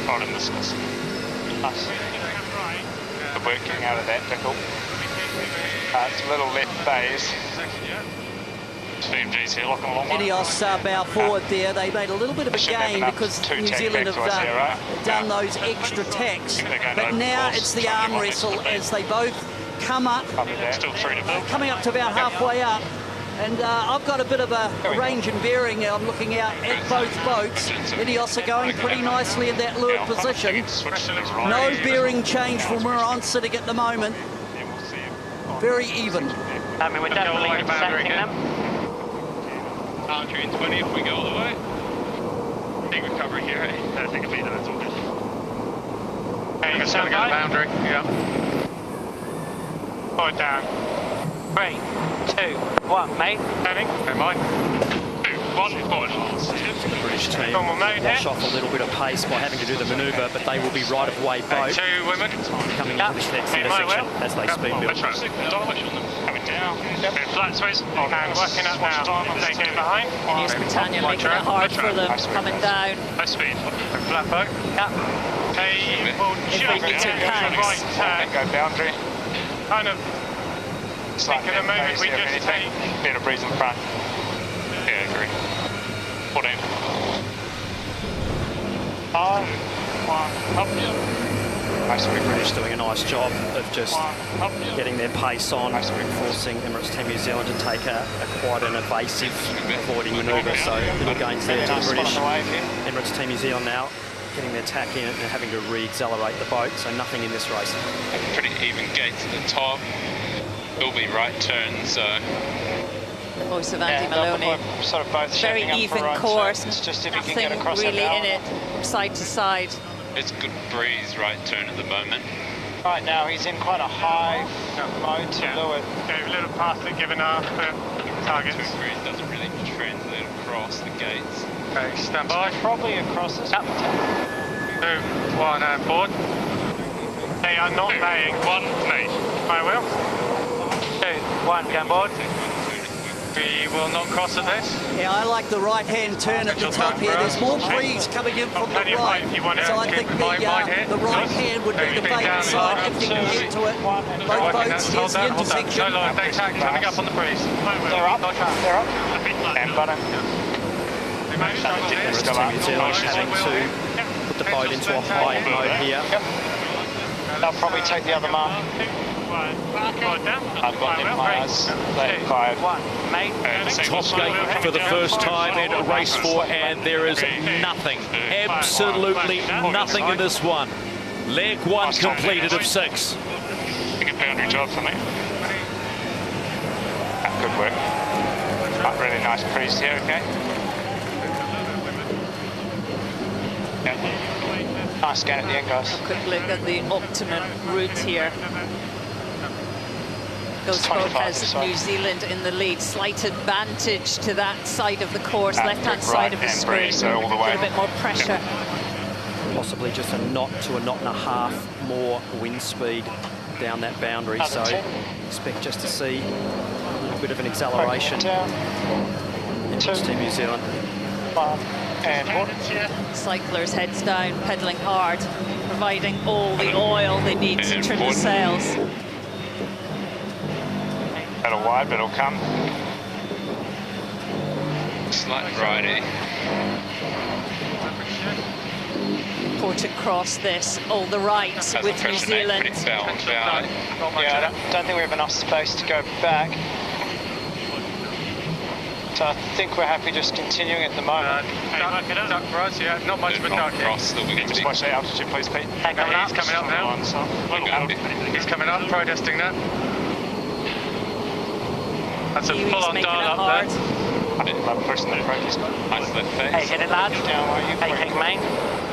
Speaker 5: Right in this case. Nice. The working out of that pickle. It's a little left phase. VMG's here, looking along.
Speaker 8: INEOS bow forward there. They made a little bit of a gain because New Zealand have done those extra tacks. But now it's the arm wrestle as they both come up.
Speaker 5: Still 3 to build.
Speaker 8: Coming up to about halfway up. And I've got a bit of a range and bearing. I'm looking out at both boats. INEOS are going pretty nicely in that leeward position. No bearing change from where I'm sitting at the moment. Very even.
Speaker 4: I mean, we're definitely intersecting them.
Speaker 12: Boundary in 20 if we go all the way. Big recovery here, eh? I think it'll be that, it's all good.
Speaker 7: Hey, you got boundary? Yeah. Forward down.
Speaker 4: 3, 2, 1, mate.
Speaker 7: Heading. Never mind. 2, 1, forward.
Speaker 2: The British team
Speaker 7: Normal mode
Speaker 2: wash
Speaker 7: here.
Speaker 2: off a little bit of pace by having to do the manoeuvre, but they will be right-of-way boat
Speaker 7: 2 women.
Speaker 2: coming into this next intersection as they speed build.
Speaker 7: Coming down. Flat switch. And working up now. They get behind.
Speaker 3: INEOS Britannia making it hard for them coming down.
Speaker 7: High speed. Flat boat. Hey, well,
Speaker 3: If they need to
Speaker 7: right turn.
Speaker 5: Go boundary.
Speaker 7: Kind of think of the moment we just take.
Speaker 5: Bit of breeze in front.
Speaker 7: Yeah, agree. 14.
Speaker 5: 5, 1, up.
Speaker 2: The British doing a nice job of just getting their pace on, forcing Emirates Team New Zealand to take a quite an evasive avoiding manoeuvre. So little gains there to the British. Emirates Team New Zealand now getting their tack in and having to re-accelerate the boat. So nothing in this race.
Speaker 6: Pretty even gates at the top. Will be right turns, so
Speaker 3: The voice of Andy Maloney.
Speaker 4: Sort of both
Speaker 3: Very even course,
Speaker 4: It's just if you
Speaker 3: nothing
Speaker 4: can get across
Speaker 3: really
Speaker 4: that
Speaker 3: in it, side to side.
Speaker 6: it's good breeze right turn at the moment.
Speaker 4: Right now he's in quite a high mode to Louis.
Speaker 7: Gave a little pass to give enough targets.
Speaker 6: 2 breeze doesn't really translate across the gates.
Speaker 7: Okay, stand by.
Speaker 4: Probably across this.
Speaker 7: 2, 1, and board. They are not laying. 1, mate. I will. 2, 1, go board. We will not cross at this.
Speaker 8: Yeah, I like the right-hand turn at the top here. There's more breeze coming in from the right. So I think the right hand would be the favourite side if you can get to it. Both boats, here's the intersection.
Speaker 7: They tack coming up on the breeze.
Speaker 4: They're up. They're up. And button.
Speaker 2: Emirates Team New Zealand having to put the boat into a high mode here.
Speaker 4: They'll probably take the other mark.
Speaker 5: I've got them myers. They fired.
Speaker 1: Top gate for the first time in race 4, and there is nothing, absolutely nothing in this one. Leg 1 completed of 6.
Speaker 5: Good boundary job for me. Good work. Really nice breeze here, okay?
Speaker 4: Yeah. Nice scan at the end, guys.
Speaker 3: A quick look at the optimum route here. Goes both has New Zealand in the lead. Slight advantage to that side of the course, left-hand side of the screen. A little bit more pressure.
Speaker 2: Possibly just a knot to a knot and a half more wind speed down that boundary. So expect just to see a little bit of an acceleration. Emirates Team New Zealand.
Speaker 3: Cyclors heads down, pedalling hard, providing all the oil they need to trim the sails.
Speaker 5: That'll wide, but it'll come.
Speaker 6: Slight righty.
Speaker 3: Port across this, all the right with New Zealand.
Speaker 4: Yeah, I don't think we have enough space to go back. So I think we're happy just continuing at the moment.
Speaker 7: Duck for us, yeah, not much of a duck here.
Speaker 5: Just watch the altitude, please, Pete.
Speaker 7: He's coming up now. He's coming up, protesting that. That's a full-on dial up there.
Speaker 5: I'm pushing the protest.
Speaker 6: Nice left face.
Speaker 4: Hey, get it, lad. Hey, take main.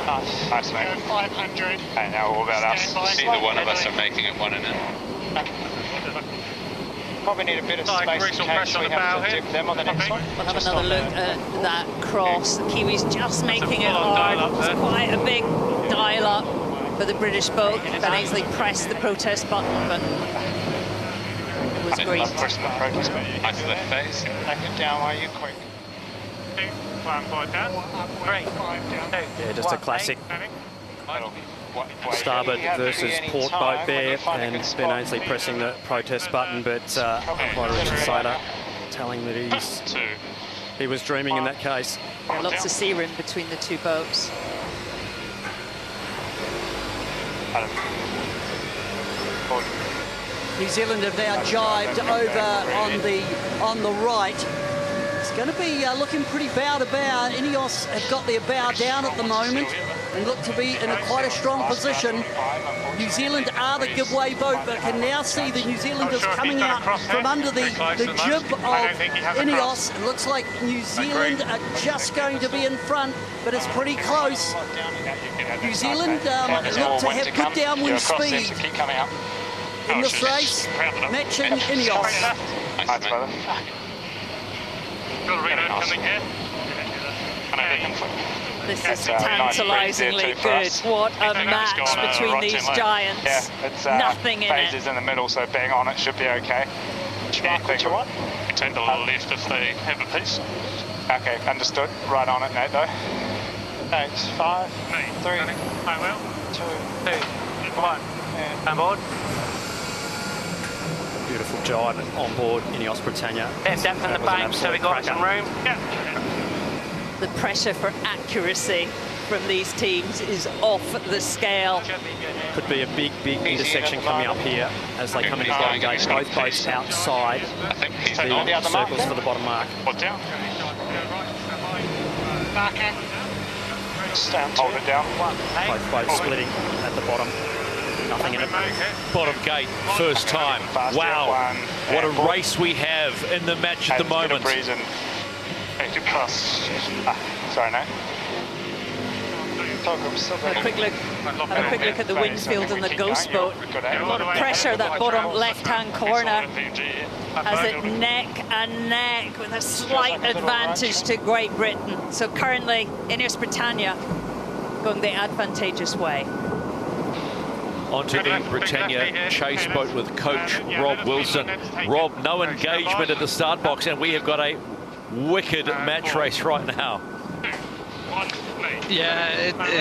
Speaker 5: Nice, mate. 500. Hey, now all about us.
Speaker 6: Neither one of us are making it 1 and in.
Speaker 4: Probably need a bit of space in case we have to dip them on the next one.
Speaker 3: We'll have another look at that cross. The Kiwis just making it hard. It's quite a big dial up for the British boat. Van Ainsley pressed the protest button, but it was green.
Speaker 6: Nice left face.
Speaker 4: Back it down while you quick.
Speaker 7: 2, 1, forward down. 3, 2,
Speaker 2: Yeah, just a classic starboard versus port boat there, and Ben Ainsley pressing the protest button, but umpire Richard Saylor telling that he was dreaming in that case.
Speaker 3: Lots of sea room between the two boats.
Speaker 8: New Zealand have now jibed over on the right. It's going to be looking pretty bow to bow. INEOS have got their bow down at the moment and look to be in quite a strong position. New Zealand are the giveaway boat, but can now see the New Zealanders coming out from under the jib of INEOS. It looks like New Zealand are just going to be in front, but it's pretty close. New Zealand look to have good downwind speed. in this race, matching INEOS.
Speaker 5: Nice, brother.
Speaker 7: Got a reload coming here.
Speaker 3: This is tantalisingly good. What a match between these giants.
Speaker 5: Yeah, it's
Speaker 3: nothing in it.
Speaker 5: phases in the middle, so bang on it should be okay.
Speaker 7: What you want? Take the left if they have a piece.
Speaker 5: Okay, understood. Right on it, Nate, though.
Speaker 4: Thanks. 5, 3,
Speaker 7: I will.
Speaker 4: 2, 1. And
Speaker 7: On board.
Speaker 2: Beautiful jibe on board INEOS Britannia.
Speaker 7: And depth in the bank, so we got some room. Yeah.
Speaker 3: The pressure for accuracy from these teams is off the scale.
Speaker 2: Could be a big intersection coming up here as they come into the bottom gate. Both boats outside the circles for the bottom mark.
Speaker 5: What's down?
Speaker 4: Marking. Stand
Speaker 5: Hold it down.
Speaker 2: Both boats splitting at the bottom. Nothing in it.
Speaker 1: Bottom gate, first time. Wow, what a race we have in the match at the moment.
Speaker 5: Sorry, Nate.
Speaker 3: Have a quick look at the Winfield and the Ghost boat. A lot of pressure, that bottom left-hand corner. Has it neck and neck with a slight advantage to Great Britain. So currently, INEOS Britannia going the advantageous way.
Speaker 1: Onto the Britannia chase boat with coach Rob Wilson. Rob, no engagement at the start box, and we have got a wicked match race right now.
Speaker 11: Yeah,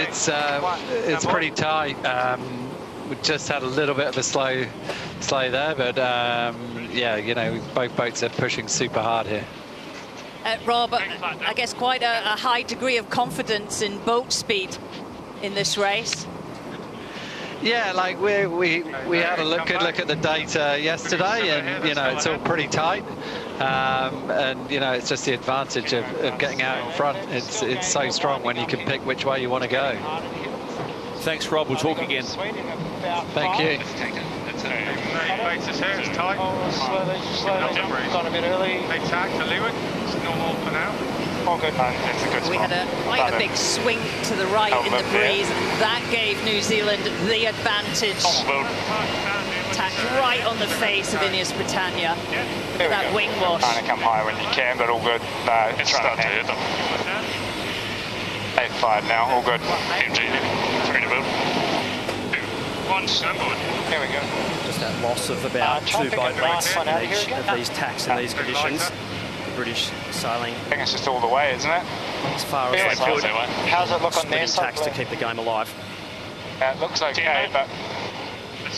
Speaker 11: it's pretty tight. We just had a little bit of a slow there, but yeah, you know, both boats are pushing super hard here.
Speaker 3: Rob, I guess quite a high degree of confidence in boat speed in this race.
Speaker 11: Yeah, like we had a good look at the data yesterday, and you know, it's all pretty tight. And you know, it's just the advantage of getting out in front. It's so strong when you can pick which way you want to go.
Speaker 1: Thanks, Rob. We'll talk again.
Speaker 11: Thank you.
Speaker 7: Basis here, it's tight.
Speaker 4: Slowly, gone a bit early.
Speaker 7: They tack to leeward. It's normal for now.
Speaker 4: All good, man.
Speaker 5: It's a good spot.
Speaker 3: We had quite a big swing to the right in the breeze. That gave New Zealand the advantage. Tack right on the face of INEOS Britannia. Look at that wing wash.
Speaker 5: Trying to come high when you can, but all good. It's starting to hit them. 8-5 now, all good. MG, 3 to build. 2, 1, snowboard.
Speaker 4: Here we go.
Speaker 2: Just that loss of about 2 boat lengths in each of these tacks in these conditions. The British sailing,
Speaker 5: I think it's just all the way, isn't it?
Speaker 2: as far as they could.
Speaker 4: How's it look on their side?
Speaker 2: Tacks to keep the game alive.
Speaker 5: Yeah, it looks okay, but...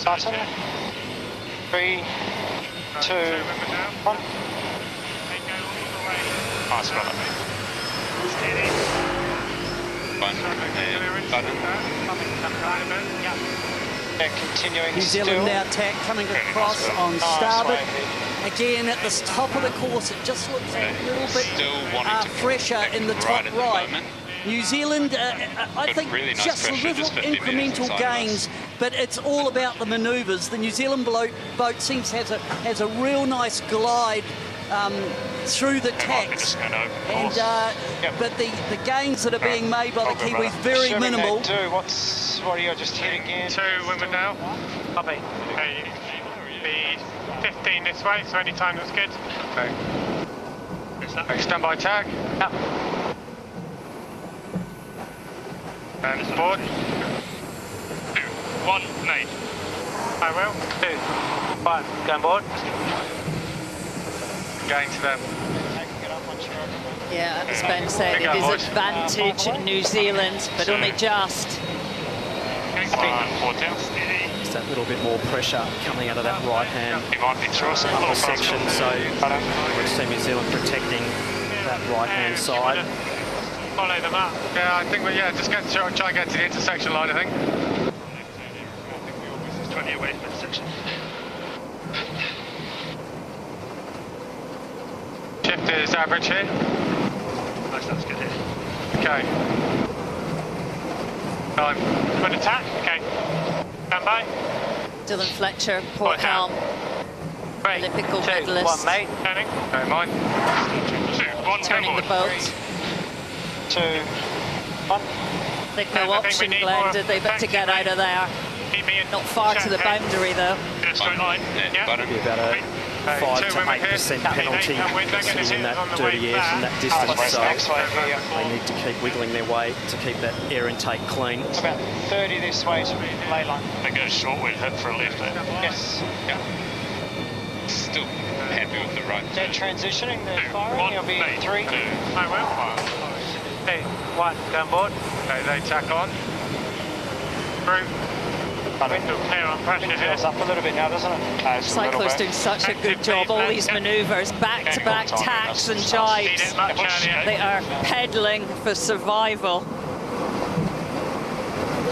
Speaker 4: Button. 3, 2, 1.
Speaker 5: Nice, brother.
Speaker 4: Yeah, continuing.
Speaker 8: New Zealand now tack coming across on starboard. Again, at the top of the course, it just looks a little bit fresher in the top right. New Zealand, I think,
Speaker 6: really nice
Speaker 8: just
Speaker 6: pressure,
Speaker 8: little
Speaker 6: just 50
Speaker 8: incremental
Speaker 6: metres
Speaker 8: gains, but it's all about the manoeuvres. The New Zealand boat seems has a real nice glide through the tacks, and but the gains that are being made by the Kiwis very minimal.
Speaker 4: What are you just hit again?
Speaker 7: 2 women now. Copy. Okay, be 15 this way, so any time that's good. Okay. Stand by tag. Yep. And board. 2, 1, Nate. I will. 2, 1, go on board. Going to them.
Speaker 3: Yeah, as Ben said, it is advantage New Zealand, but only just.
Speaker 2: Just that little bit more pressure coming out of that right-hand upper section, so Emirates Team New Zealand protecting that right-hand side.
Speaker 7: Follow them up. Yeah, I think just try and get to the intersection line, I think. 20 away from the intersection. Shift is average here. Nice, that's good here. Okay. Time. Good attack. Okay. Stand by.
Speaker 3: Dylan Fletcher, Port Helm, Olympical
Speaker 7: 2,
Speaker 3: medalist.
Speaker 7: 1, mate. Turning. Don't mind. 2, 1,
Speaker 3: turning the boat.
Speaker 4: 2, 1.
Speaker 3: They've no option, Glenn, did they, but to get out of there. Not far to the boundary, though.
Speaker 7: straight line. Yeah.
Speaker 6: Button.
Speaker 2: Be about a 5 to 8% penalty sitting in that dirty air from that distance, so they need to keep wiggling their way to keep that air intake clean.
Speaker 4: About 30 this way to lay line.
Speaker 5: They go short, we'd hit for a left there.
Speaker 4: Yes.
Speaker 6: Yeah. Still happy with the right.
Speaker 4: They're transitioning, they're firing, it'll be 3.
Speaker 7: I will. Hey, 1, go on board. Okay, they tack on. Through. Clear on pressure here.
Speaker 4: It's up a little bit now, doesn't it?
Speaker 3: Cyclors doing such a good job. All these manoeuvres, back-to-back tacks and jibes. They are pedaling for survival.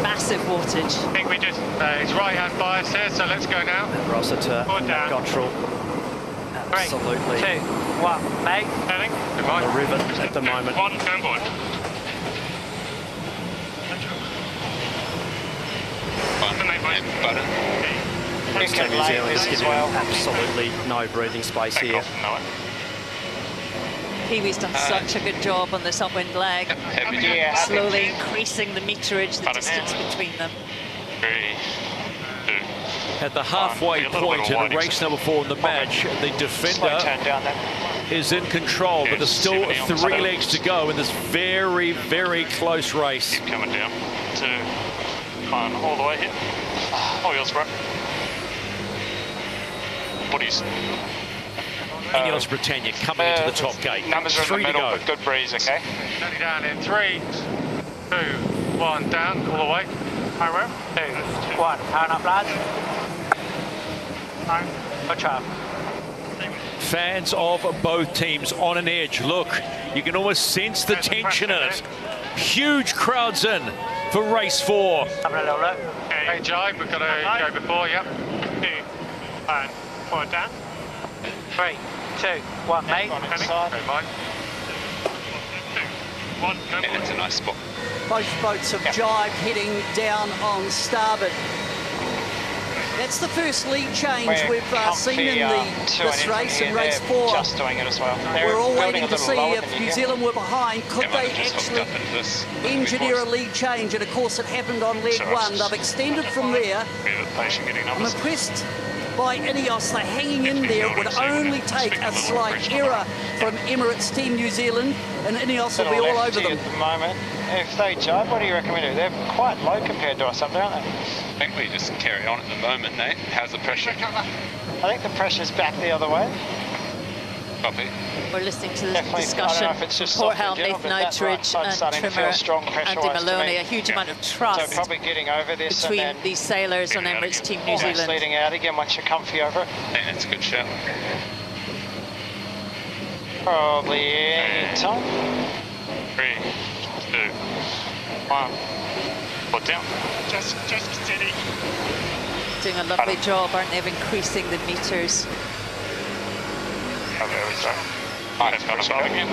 Speaker 3: Massive wattage.
Speaker 7: I think we just, it's right-hand bias here, so let's go now.
Speaker 2: Rossiter, Gottrell, absolutely
Speaker 4: 3, 2, 1, mate.
Speaker 2: on the rivet at the moment.
Speaker 5: 1, go on board.
Speaker 6: Button.
Speaker 2: Team New Zealand is giving absolutely no breathing space here.
Speaker 3: Kiwis done such a good job on this upwind leg. Slowly increasing the meterage, the distance between them.
Speaker 5: 3, 2.
Speaker 1: At the halfway point in race number 4 in the match, the defender is in control, but there's still 3 legs to go in this very, very close race.
Speaker 5: Keep coming down to all the way here. All yours, bro. Bodies.
Speaker 1: INEOS Britannia coming into the top gate.
Speaker 5: Numbers are in the
Speaker 1: 3 to
Speaker 5: middle,
Speaker 1: go.
Speaker 5: but good breeze, okay?
Speaker 7: Down in 3, 2, 1, down, all the way. I will. 2, 1, pound up, lads. Good job.
Speaker 1: Fans of both teams on an edge. Look, you can almost sense the tension in it. Huge crowds in for race 4.
Speaker 7: Having a little look. Hey, jibe, we've got to go before, yep. 2, 1, forward down. 3, 2, 1, mate.
Speaker 5: Okay, Mike. 2, 1, go
Speaker 6: Yeah, it's a nice spot.
Speaker 8: Both boats have jibed heading down on starboard. That's the first lead change we've seen in this race, in race 4.
Speaker 4: Just doing it as well.
Speaker 8: We're all waiting to see if New Zealand were behind. Could they actually engineer a lead change? And of course it happened on leg 1. They've extended from there. I'm impressed by INEOS. They're hanging in there. It would only take a slight error from Emirates Team New Zealand and INEOS will be all over them.
Speaker 4: At the moment, if they jibe, what do you reckon we do? They're quite low compared to us up there, aren't they?
Speaker 6: I think we just carry on at the moment, Nate. How's the pressure?
Speaker 4: I think the pressure's back the other way.
Speaker 6: Copy.
Speaker 3: We're listening to the
Speaker 4: Definitely,
Speaker 3: discussion.
Speaker 4: I don't know if it's just
Speaker 3: Port
Speaker 4: soft
Speaker 3: Helm,
Speaker 4: in general,
Speaker 3: Nathan
Speaker 4: but
Speaker 3: Outridge
Speaker 4: I'm
Speaker 3: and
Speaker 4: starting to
Speaker 3: trimmer
Speaker 4: feel strong
Speaker 3: Andy
Speaker 4: pressure-wise to
Speaker 3: Maloney.
Speaker 4: me.
Speaker 3: A huge amount of trust
Speaker 4: So probably getting over this
Speaker 3: between
Speaker 4: and then
Speaker 3: these sailors on Emirates Team New
Speaker 4: almost
Speaker 3: Zealand.
Speaker 4: leading out again once you're comfy over it.
Speaker 6: I think that's a good shout.
Speaker 4: Probably any time.
Speaker 5: 3, 2, 1. Put down. Just steady.
Speaker 3: Doing a lovely job, aren't they, of increasing the meters.
Speaker 5: Oh, there we go. I've got a bell again.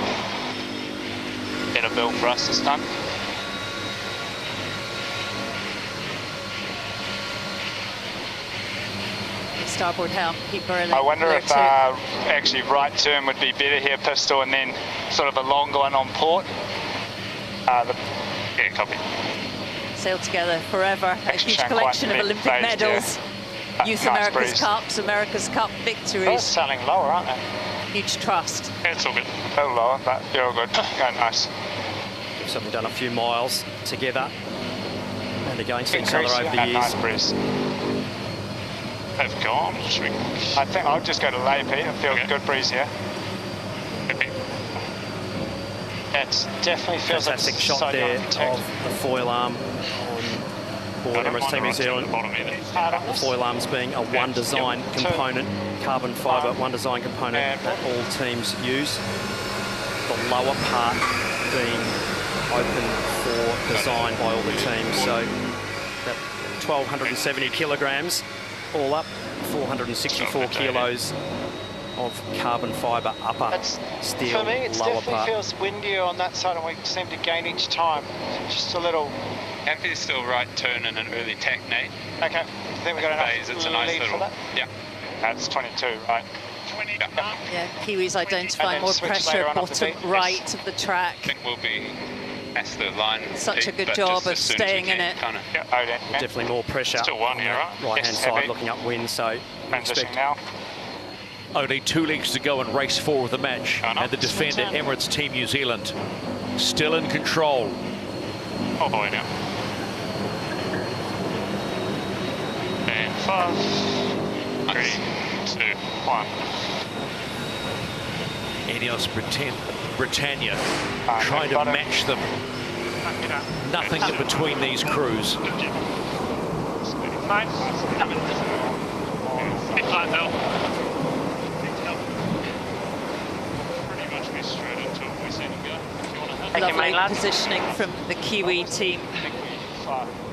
Speaker 5: Better bill for us this time.
Speaker 3: Starboard helm, keep burling.
Speaker 5: I wonder if actually right turn would be better here, pistol, and then sort of a longer one on port. Yeah, copy.
Speaker 3: Sail together forever. A huge collection of Olympic medals. Youth
Speaker 5: nice
Speaker 3: America's
Speaker 5: breeze.
Speaker 3: Cups, America's Cup
Speaker 4: They're
Speaker 3: victories.
Speaker 4: sailing lower, aren't they?
Speaker 3: Huge trust.
Speaker 5: Yeah, it's all good. A little lower, but you're all good. Going nice.
Speaker 2: We've certainly done a few miles together and against each other
Speaker 4: Increase,
Speaker 2: over the
Speaker 4: yeah,
Speaker 2: years.
Speaker 5: Nice breeze. They've gone. Should we?
Speaker 4: I think I'll just go to lay, Pete. I feel good breeze here.
Speaker 5: Okay.
Speaker 4: It definitely feels
Speaker 2: Fantastic
Speaker 4: like
Speaker 2: shot
Speaker 4: so
Speaker 2: there
Speaker 4: unprotected.
Speaker 2: of the foil arm on board Emirates Team New Zealand. The foil arms being a one design component, carbon fibre one design component that all teams use. The lower part being open for design by all the teams. So that 1,270 kilograms all up, 464 kilos of carbon fibre upper steel
Speaker 4: For me, it
Speaker 2: lower
Speaker 4: definitely
Speaker 2: part.
Speaker 4: feels windier on that side, and we seem to gain each time. Just a little.
Speaker 6: Happy to still right turn and an early tack, Nate.
Speaker 4: Okay, I think we got enough
Speaker 6: Phase, it's a nice
Speaker 4: lead
Speaker 6: little,
Speaker 4: for that.
Speaker 6: yeah.
Speaker 5: That's 22, right?
Speaker 3: Yeah, Kiwis identify
Speaker 4: then
Speaker 3: more
Speaker 4: switch
Speaker 3: pressure
Speaker 4: later on up the
Speaker 3: bottom
Speaker 4: beat.
Speaker 3: right of the track.
Speaker 6: I think we'll be That's the line.
Speaker 3: Such a good job of staying in it.
Speaker 2: Definitely more pressure.
Speaker 5: Still one here, right?
Speaker 2: Right-hand side looking upwind, so
Speaker 5: Transition now.
Speaker 1: Only 2 legs to go in race 4 of the match. And the defender, Emirates Team New Zealand, still in control.
Speaker 5: Oh boy, now. And 5, 3, 2, 1.
Speaker 1: INEOS Britannia trying to match them. Nothing in between these crews.
Speaker 3: Lovely positioning from the Kiwi team.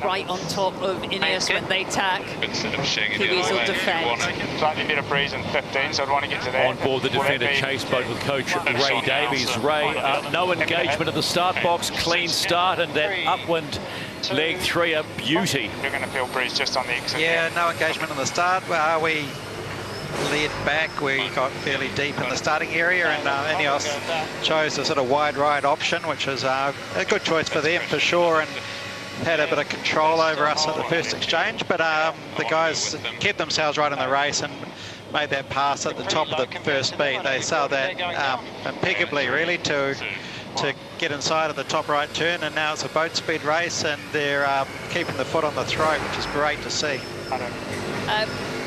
Speaker 3: Right on top of INEOS when they tack. Kiwis will defend.
Speaker 5: Slightly bit of breeze in 15, so I'd want to get to there.
Speaker 1: On board the defender chase boat with coach Ray Davies. Ray, no engagement at the start box, clean start, and that upwind leg 3 a beauty.
Speaker 5: You're going to feel breeze just on the exit.
Speaker 10: Yeah, no engagement in the start. We led back, we got fairly deep in the starting area, and INEOS chose the sort of wide right option, which is a good choice for them for sure, and had a bit of control over us at the first exchange, but the guys kept themselves right in the race and made that pass at the top of the first beat. They sailed that impeccably, really, to get inside of the top right turn, and now it's a boat speed race, and they're keeping the foot on the throat, which is great to see.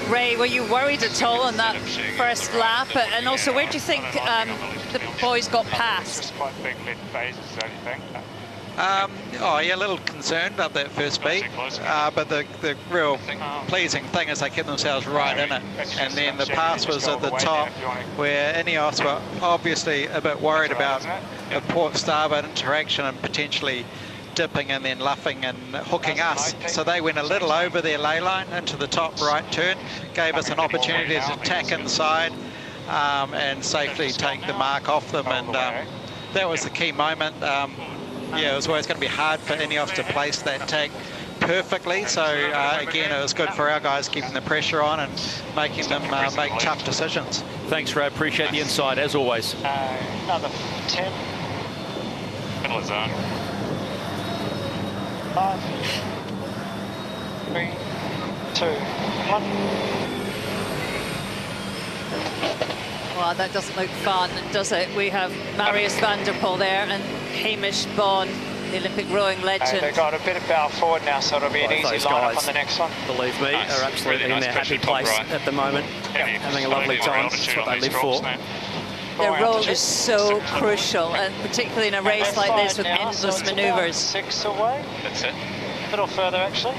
Speaker 3: Ray, were you worried at all on that first lap? And also, where do you think the boys got past?
Speaker 5: Quite big mid phases, don't you think?
Speaker 10: Oh yeah, a little concerned about that first beat, but the real pleasing thing is they kept themselves right in it, and then the pass was at the top where INEOS were obviously a bit worried about a port starboard interaction and potentially dipping and then luffing and hooking us, so they went a little over their ley line into the top right turn, gave us an opportunity to tack inside and safely take the mark off them, and that was the key moment. Yeah, it was always going to be hard for INEOS to place that tack perfectly, so again, it was good for our guys keeping the pressure on and making them make tough decisions.
Speaker 1: Thanks, Ray. Appreciate the insight, as always.
Speaker 4: Another 10.
Speaker 5: Middle of zone.
Speaker 4: 5, 3, 2, 1.
Speaker 3: Well, that doesn't look fun, does it? We have Marius van der Poel there and Hamish Bond, the Olympic rowing legend.
Speaker 4: They've got a bit of bow forward now, so it'll be an easy line-up on the next one.
Speaker 2: Believe me, are absolutely in their happy place at the moment. Having a lovely time. That's what they live for.
Speaker 3: Their role is so crucial, and particularly in a race like this with endless manoeuvres.
Speaker 4: 6 away.
Speaker 6: That's it.
Speaker 4: A little further, actually.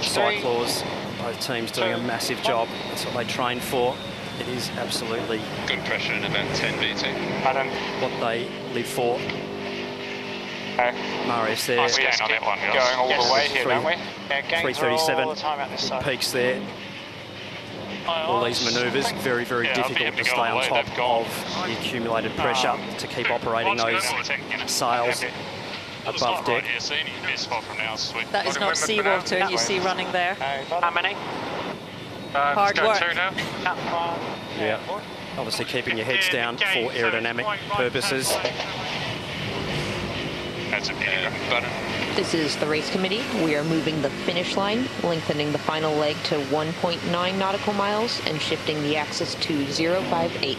Speaker 2: Cyclors, both teams doing a massive job. That's what they train for. It is absolutely
Speaker 6: good pressure in about 10 BT.
Speaker 2: What they live for. Marius there.
Speaker 5: Nice gain on that one, going all the way here, don't we?
Speaker 4: Yeah,
Speaker 2: 337 peaks there. All these manoeuvres, very, very difficult to stay on top of the accumulated pressure to keep operating those sails above deck.
Speaker 3: That is not seawater you see running there.
Speaker 7: How many?
Speaker 3: Hard work.
Speaker 2: Yeah, obviously keeping your heads down for aerodynamic purposes.
Speaker 5: That's a button.
Speaker 9: This is the race committee. We are moving the finish line, lengthening the final leg to 1.9 nautical miles and shifting the axis to 058.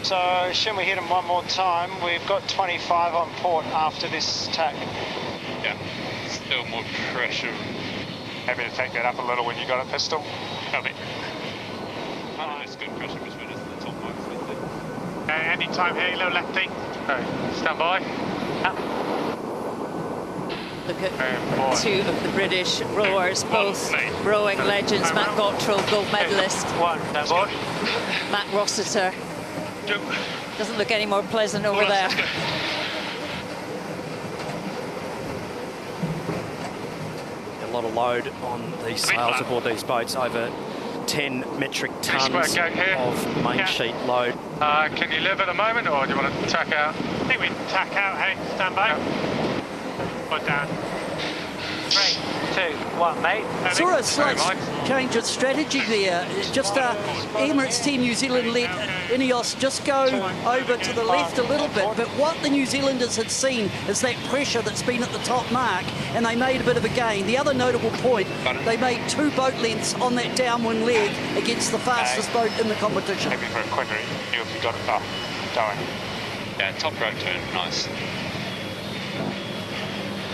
Speaker 4: So, assume we hit them one more time. We've got 25 on port after this tack.
Speaker 5: Yeah, still more pressure. Happy to take that up a little when you got a pistol. Copy. That's good pressure between us and the top box. Any time here, little lefty. Stand by.
Speaker 3: Look at two of the British rowers, both rowing legends. Matt Gottrell, gold medalist. Matt Rossiter. Doesn't look any more pleasant over there.
Speaker 2: A lot of load on these sails aboard these boats, over 10 metric tons of main sheet load.
Speaker 5: Can you live at the moment, or do you want to tack out? I think we tack out, hey, stand by. Put down. 3,
Speaker 7: 1, mate.
Speaker 8: Saw a slight change of strategy there. Just Emirates Team New Zealand let INEOS just go over to the left a little bit, but what the New Zealanders had seen is that pressure that's been at the top mark, and they made a bit of a gain. The other notable point, they made 2 boat lengths on that downwind leg against the fastest boat in the competition.
Speaker 5: Maybe for a quicker, you if you got it. Going.
Speaker 6: Yeah, top rope turn, nice.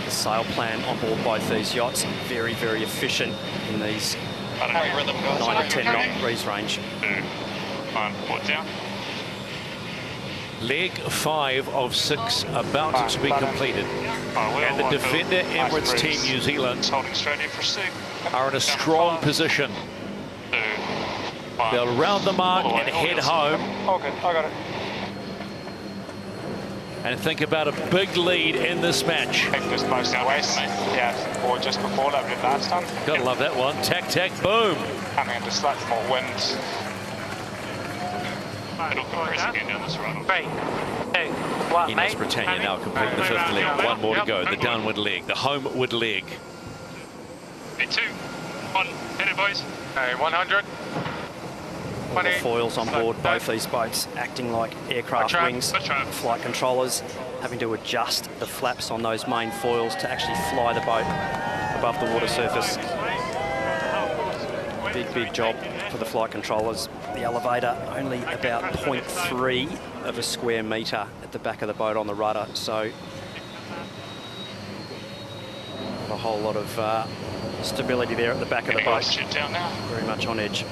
Speaker 2: The sail plan on board both these yachts, very, very efficient in these 9 to 10 knot breeze range.
Speaker 5: 1, port down.
Speaker 1: Leg 5 of 6 about to be completed. And the defender Emirates Team New Zealand
Speaker 5: Holding straight in for 6.
Speaker 1: are in a strong position. They'll round the mark and head home.
Speaker 4: Oh, good. I got it.
Speaker 1: And think about a big lead in this match.
Speaker 5: Just most west, yeah, or just before that we did last time.
Speaker 1: Gotta love that one. Tack, tack, boom.
Speaker 5: Coming into slightly more wind. It'll compress again down this run.
Speaker 7: 3, 2, 1,
Speaker 1: INEOS
Speaker 7: mate.
Speaker 1: Britannia now completing the 5th leg. 1 more to go. The downward leg, the homeward leg.
Speaker 5: 2, 1, hit it, boys. 100.
Speaker 2: All the foils on board both these boats acting like aircraft wings. Flight controllers having to adjust the flaps on those main foils to actually fly the boat above the water surface. Big job for the flight controllers. The elevator only about 0.3 of a square metre at the back of the boat on the rudder, so a whole lot of stability there at the back of the boat. Very much on edge.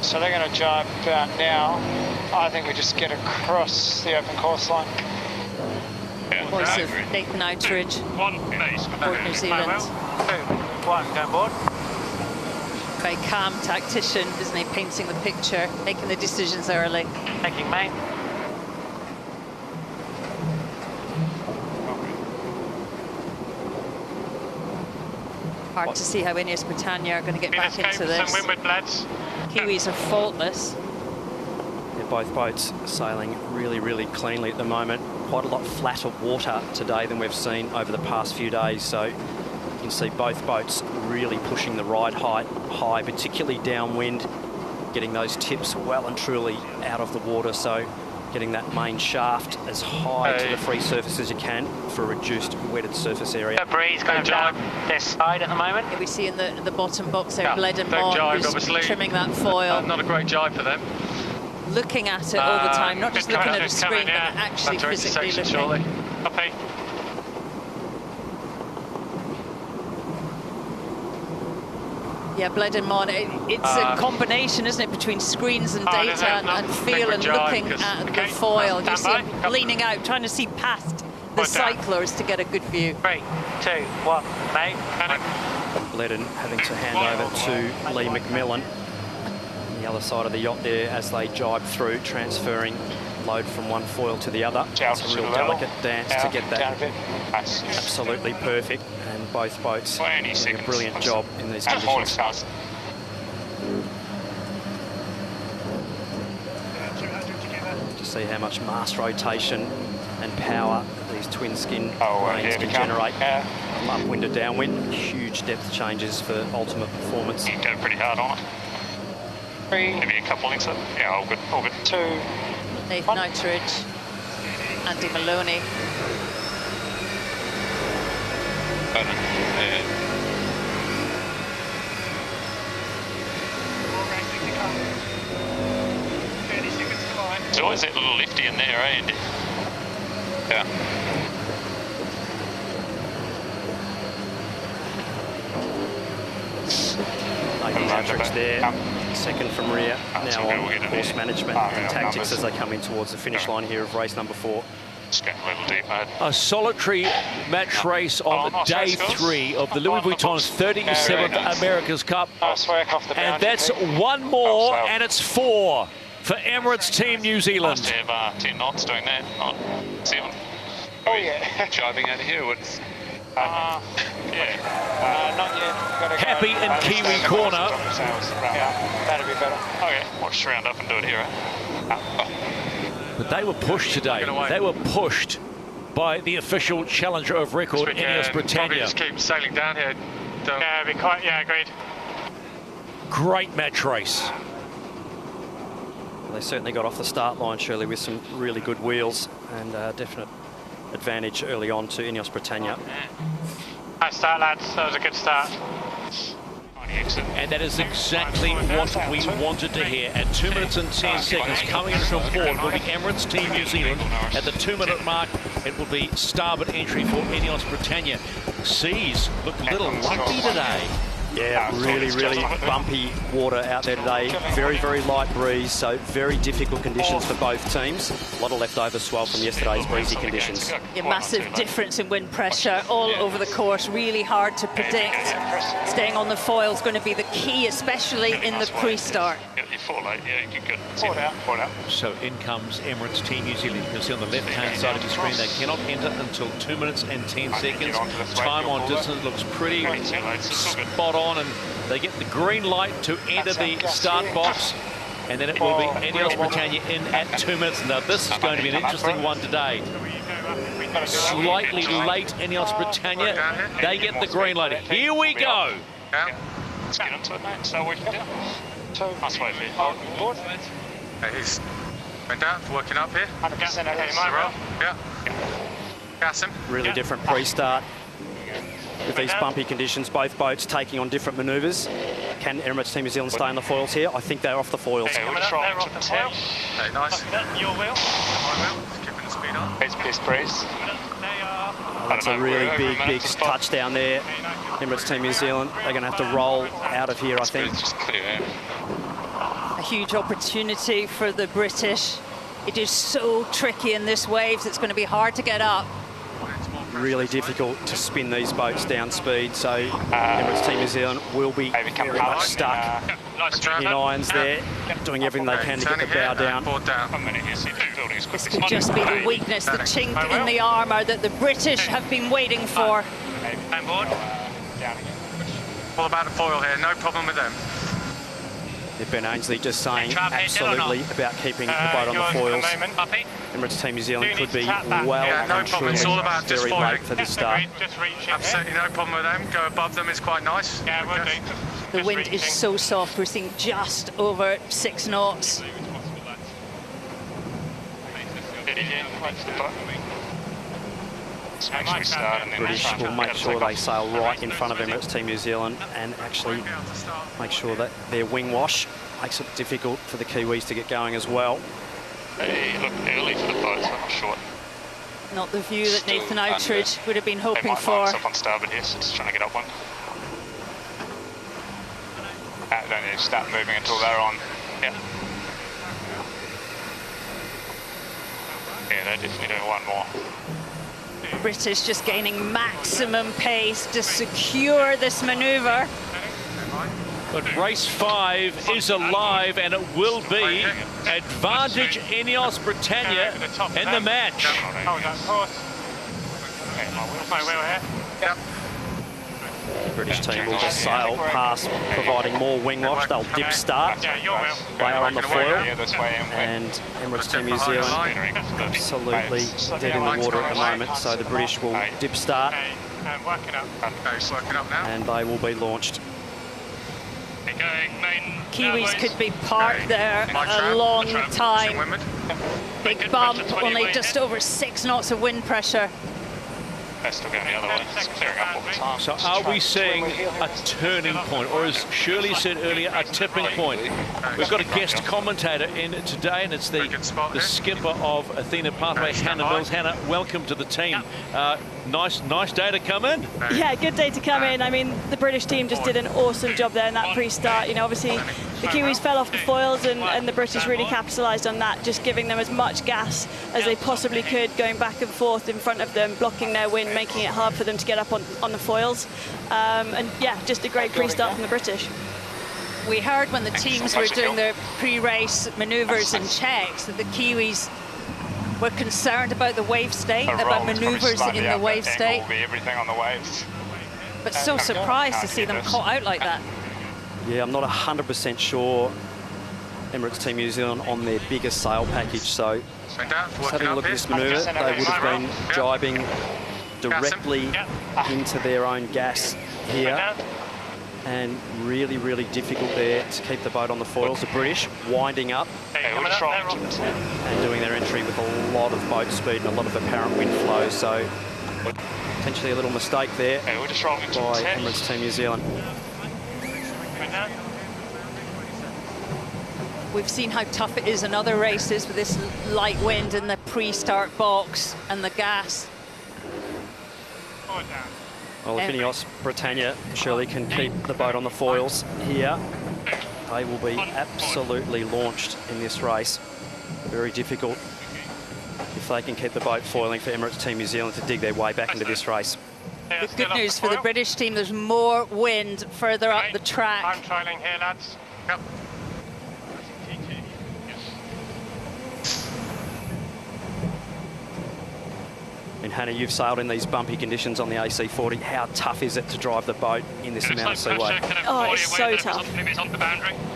Speaker 4: So they're going to jibe out now. I think we just get across the open course line.
Speaker 3: Voice of Nathan Outridge, Port New Zealand.
Speaker 7: 2, 1, go board.
Speaker 3: Very calm tactician, isn't he? Painting the picture, making the decisions early.
Speaker 7: Taking main.
Speaker 3: Hard to see how INEOS Britannia are going to get back into this. Kiwis are faultless.
Speaker 2: They're both boats sailing really cleanly at the moment. Quite a lot flatter water today than we've seen over the past few days, so you can see both boats really pushing the ride height high, particularly downwind, getting those tips well and truly out of the water, so getting that main shaft as high to the free surface as you can for a reduced wetted surface area.
Speaker 7: The breeze going down this side at the moment.
Speaker 3: Here we see in the bottom box there, Bled and Mon, who's trimming that foil.
Speaker 7: Not a great jibe for them.
Speaker 3: Looking at it all the time, not just looking at a screen, but actually physically looking.
Speaker 5: Copy.
Speaker 3: Yeah, Bled and Mon, it's a combination, isn't it, between screens and data and feel and looking at the foil. You see him leaning out, trying to see past the Cyclors to get a good view.
Speaker 7: 3, 2, 1, mate.
Speaker 2: Bled having to hand over to Lee McMillan on the other side of the yacht there as they jibe through, transferring load from one foil to the other. It's a real delicate dance to get that absolutely perfect, and both boats doing a brilliant job in these conditions. To see how much mast rotation and power these twin skin lanes can generate from upwind to downwind. Huge depth changes for ultimate performance.
Speaker 5: You go pretty hard on it. 3, maybe a couple links up. Yeah, all good, all good. 2,
Speaker 3: Nathan Outridge, Andy Maloney.
Speaker 5: There's always that little lifty in there, eh, Andy? Yeah.
Speaker 2: Nathan Outridge there, second from rear, now on course management and tactics as they come in towards the finish line here of race number 4.
Speaker 1: A solitary match race on day 3 of the Louis Vuitton 37th America's Cup. And that's one more, and it's 4 for Emirates Team New Zealand.
Speaker 5: Must have 10 knots doing that, not 7. Oh, yeah. Jibing out of here, what's...
Speaker 4: not yet.
Speaker 1: Happy in Kiwi corner.
Speaker 4: Yeah, that'd be better.
Speaker 5: Okay, watch round up and do it here,
Speaker 1: But they were pushed today. They were pushed. by the official challenger of record, INEOS Britannia.
Speaker 7: Just keep sailing down here. Yeah, be quiet. Yeah, agreed.
Speaker 1: Great match race.
Speaker 2: They certainly got off the start line, Shirley, with some really good wheels and definite advantage early on to INEOS Britannia.
Speaker 7: Nice start, lads. That was a good start.
Speaker 1: And that is exactly what we wanted to hear. At 2 minutes and 10 seconds, coming in from port will be Emirates Team New Zealand. At the 2-minute mark, it will be starboard entry for INEOS Britannia. Seas look a little lucky today.
Speaker 2: Yeah, really bumpy water out there today. Very, very light breeze, so very difficult conditions for both teams. A lot of leftover swell from yesterday's breezy conditions.
Speaker 3: A massive difference in wind pressure all over the course. Really hard to predict. Staying on the foil is going to be the key, especially in the pre-start.
Speaker 1: So in comes Emirates Team New Zealand. You can see on the left-hand side of your screen, they cannot enter until 2 minutes and 10 seconds. Time on distance looks pretty spot on, and they get the green light to enter the start box, and then it will be INEOS Britannia in at 2 minutes. Now this is going to be an interesting one today. Slightly late INEOS Britannia, they get the green light. Here we go.
Speaker 5: Let's get into it, mate. So we can do. Nice way for you. Board.
Speaker 7: He's went down, working up here. 100% okay, mate. Yeah. Gas him.
Speaker 2: Really different pre-start. With these bumpy conditions, both boats taking on different manoeuvres. Can Emirates Team New Zealand stay on the foils here? I think they're off the foils.
Speaker 7: Okay, we'll try off the foil. Okay, nice. Your wheel. My wheel. Keeping the speed on.
Speaker 5: It's breeze.
Speaker 2: That's a really big touchdown there. Emirates Team New Zealand, they're going to have to roll out of here, I think.
Speaker 3: A huge opportunity for the British. It is so tricky in this waves, it's going to be hard to get up.
Speaker 2: Really difficult to spin these boats down speed, so Emirates Team New Zealand will be very much stuck in irons there, doing everything they can to get the bow down.
Speaker 3: This could just be the weakness, the chink in the armour that the British have been waiting for.
Speaker 7: All about the foil here, no problem with them.
Speaker 2: Ben Ainsley just saying absolutely about keeping the boat on the foils. Emirates Team New Zealand could be well and truly very late for this start.
Speaker 7: Absolutely no problem with them. Go above them is quite nice.
Speaker 3: The wind is so soft. We're seeing just over 6 knots.
Speaker 2: British will make sure they sail right in front of Emirates Team New Zealand and actually make sure that their wing wash makes it difficult for the Kiwis to get going as well.
Speaker 5: They look early for the boats, I'm short.
Speaker 3: Not the view that Nathan Outridge would have been hoping for.
Speaker 5: Up on starboard here, so just trying to get up one. Don't need to start moving until they're on. Yeah. Yeah, they're definitely doing one more.
Speaker 3: British just gaining maximum pace to secure this manoeuvre.
Speaker 1: But race 5 is alive, and it will be advantage INEOS Britannia in the match.
Speaker 7: My wheel here. Yep.
Speaker 2: The British team will just sail past, providing more wing wash. They'll dip start. They are on the foil, and Emirates Team New Zealand absolutely dead in the water at the moment. So the British will dip start, and they will be launched.
Speaker 3: Kiwis could be parked there a long time. Big bump, only just over 6 knots of wind pressure.
Speaker 5: Still going the other way. It's clearing up all the time.
Speaker 1: So are we seeing a turning point, or as Shirley said earlier, a tipping point? We've got a guest commentator in today, and it's the skipper of Athena Pathway, Hannah Mills. Hannah, welcome to the team. Nice day to come in.
Speaker 14: Yeah, good day to come in. I mean, the British team just did an awesome job there in that pre-start. You know, obviously the Kiwis fell off the foils, and the British really capitalised on that, just giving them as much gas as they possibly could, going back and forth in front of them, blocking their wind, making it hard for them to get up on the foils. And yeah, just a great pre-start from the British.
Speaker 3: We heard when the teams were doing their pre-race manoeuvres and checks that the Kiwis were concerned about the wave state, about manoeuvres in the wave state.
Speaker 5: Everything on the waves.
Speaker 3: But so surprised to see them caught out like that.
Speaker 2: Yeah, I'm not 100% sure Emirates Team New Zealand on their bigger sail package. So just having a look at this manoeuvre, they would have been jibing directly into their own gas here. And really, really difficult there to keep the boat on the foils. The British winding up and doing their entry with a lot of boat speed and a lot of apparent wind flow. So potentially a little mistake there by Emirates Team New Zealand.
Speaker 3: We've seen how tough it is in other races with this light wind in the pre-start box and the gas.
Speaker 2: Well, if INEOS Britannia surely can keep the boat on the foils here, they will be absolutely launched in this race. Very difficult if they can keep the boat foiling for Emirates Team New Zealand to dig their way back into this race.
Speaker 3: The good news for the British team, there's more wind further up the track.
Speaker 7: I'm trailing here, lads. Yep.
Speaker 2: And Hannah, you've sailed in these bumpy conditions on the AC40. How tough is it to drive the boat in this amount of seaway?
Speaker 14: Oh, it's so tough.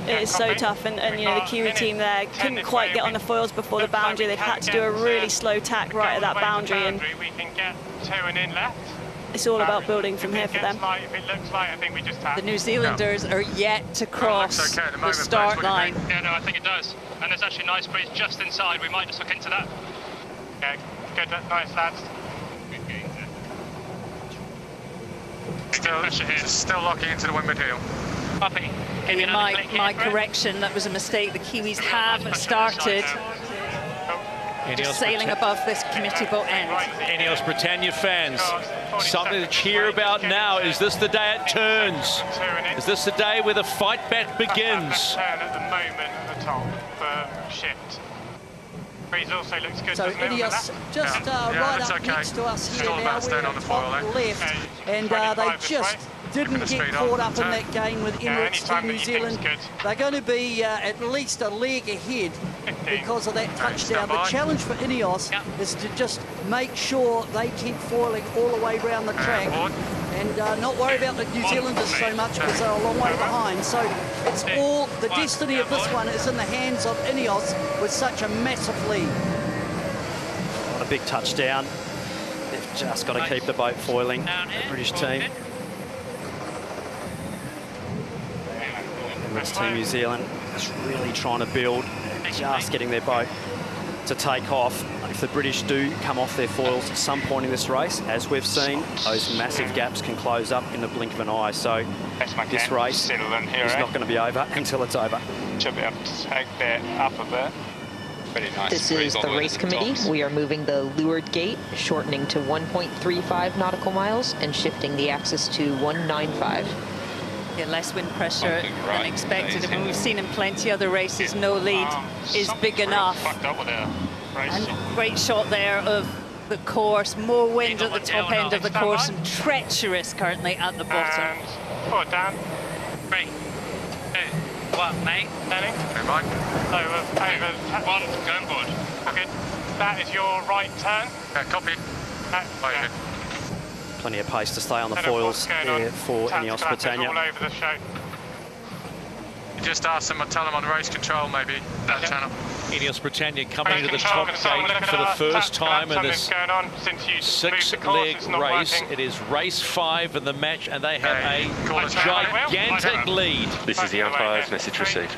Speaker 14: It is so tough, and you know, the Kiwi team there couldn't quite get on the foils before the boundary. They've had to do a really slow tack right at that boundary, and it's all about building from here for them.
Speaker 3: The New Zealanders are yet to cross the start line.
Speaker 5: Yeah, no, I think it does. And there's actually a nice breeze just inside. We might just look into that.
Speaker 7: Yeah, good, nice lads. Still locking into the windward heel.
Speaker 5: Copy.
Speaker 3: My correction, that was a mistake. The Kiwis have started just sailing above this committee boat end.
Speaker 1: INEOS Britannia fans, something to cheer about now. Is this the day it turns? Is this the day where the fight back begins?
Speaker 7: Turn at the moment at the top for shift. Breeze also looks good.
Speaker 8: So INEOS just right up next to us here now. We're on the top left, and they just didn't get caught up in that game with Emirates Team New Zealand. They're going to be at least a leg ahead because of that touchdown. The challenge for INEOS is to just make sure they keep foiling all the way around the track and not worry about the New Zealanders so much because they're a long way behind. So it's all, the destiny of this one is in the hands of INEOS with such a massive lead.
Speaker 2: What a big touchdown. They've just got to keep the boat foiling, the British team. Emirates Team New Zealand is really trying to build, just getting their boat to take off. If the British do come off their foils at some point in this race, as we've seen, those massive gaps can close up in the blink of an eye. So this race is not going to be over until it's over.
Speaker 5: Should be able to take that up a bit. Pretty nice.
Speaker 9: This is the race committee. We are moving the leeward gate, shortening to 1.35 nautical miles and shifting the axis to 195.
Speaker 3: Yeah, less wind pressure than expected. I mean, we've seen in plenty other races, no lead is big enough. And great shot there of the course. More wind at the top end of the course and treacherous currently at the bottom.
Speaker 7: Forward down.
Speaker 5: 3, 2, 1, mate.
Speaker 7: Turning.
Speaker 5: Right.
Speaker 7: Over.
Speaker 5: 1, going board.
Speaker 7: Okay. That is your right turn.
Speaker 5: Copy.
Speaker 7: Yeah.
Speaker 2: Plenty of pace to stay on the foils here for INEOS Britannia.
Speaker 7: All over the show.
Speaker 5: You just ask them, tell them on race control maybe, that channel.
Speaker 1: INEOS Britannia coming into the top gate for the first time in this 6-leg race. It is race 5 in the match, and they have a gigantic lead.
Speaker 13: This is the umpire's message received.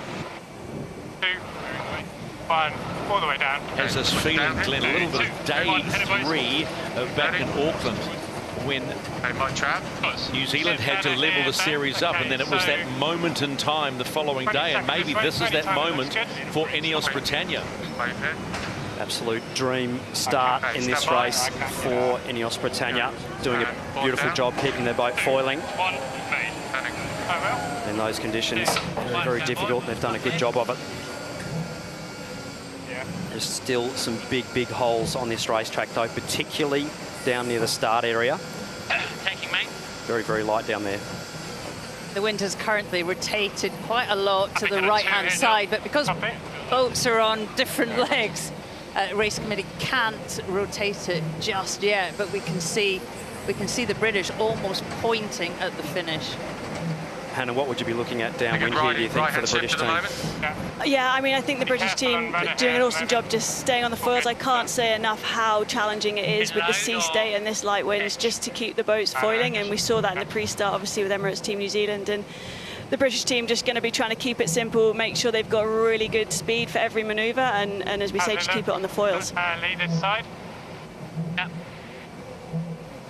Speaker 7: 2, 1, all the way down.
Speaker 1: Has this feeling, Glenn, a little bit of day 3 of back in Auckland, when New Zealand had to level the series up, and then it was that moment in time the following day, and maybe this is that moment for INEOS Britannia.
Speaker 2: Absolute dream start in this race for INEOS Britannia, doing a beautiful job keeping their boat foiling. In those conditions, very, very difficult. They've done a good job of it. There's still some big, big holes on this racetrack, though, particularly down near the start area.
Speaker 5: Tacking, mate.
Speaker 2: Very, very light down there.
Speaker 3: The wind has currently rotated quite a lot to the right-hand side, but because boats are on different legs, race committee can't rotate it just yet. But we can see the British almost pointing at the finish.
Speaker 2: Hannah, what would you be looking at downwind here, do you think, for the British team?
Speaker 14: Yeah, I mean, I think the British team doing an awesome job just staying on the foils. I can't say enough how challenging it is with the sea state and this light winds just to keep the boats foiling, and we saw that in the pre-start, obviously, with Emirates Team New Zealand. And the British team just going to be trying to keep it simple, make sure they've got really good speed for every manoeuvre, and as we say, just keep it on the foils.
Speaker 7: Lead this side. Yeah.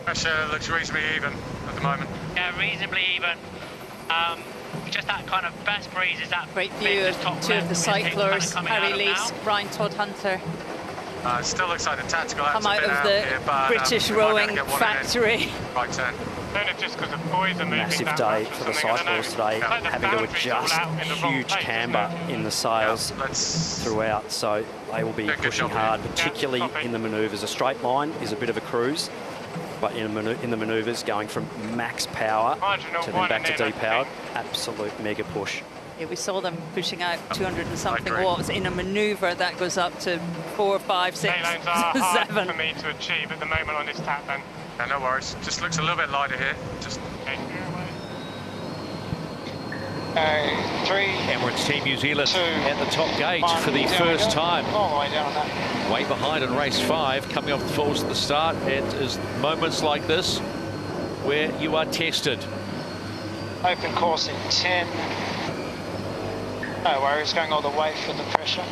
Speaker 7: Pressure looks reasonably even at the moment.
Speaker 15: Yeah, reasonably even. Just that kind of best breeze is that.
Speaker 3: Great view of two of the Cyclors, Harry Lees, Ryan Todd Hunter.
Speaker 7: It still looks like the tactical
Speaker 3: come out of the British rowing factory.
Speaker 7: Right turn.
Speaker 2: Massive day for the Cyclors today, having to adjust huge camber in the sails throughout, so they will be pushing hard, particularly in the manoeuvres. A straight line is a bit of a cruise, but in the manoeuvres, going from max power to then back to depowered, absolute mega push.
Speaker 3: Yeah, we saw them pushing out 200 and something watts in a manoeuvre that goes up to 4, 5, 6, 7.
Speaker 7: For me to achieve at the moment on this tap then. Yeah, no worries. Just looks a little bit lighter here. Just.
Speaker 1: Emirates Team New Zealand at the top gate for the first time. Way behind in race 5, coming off the falls at the start. It is moments like this where you are tested.
Speaker 4: Open course in 10. No worries, going all the way for the pressure.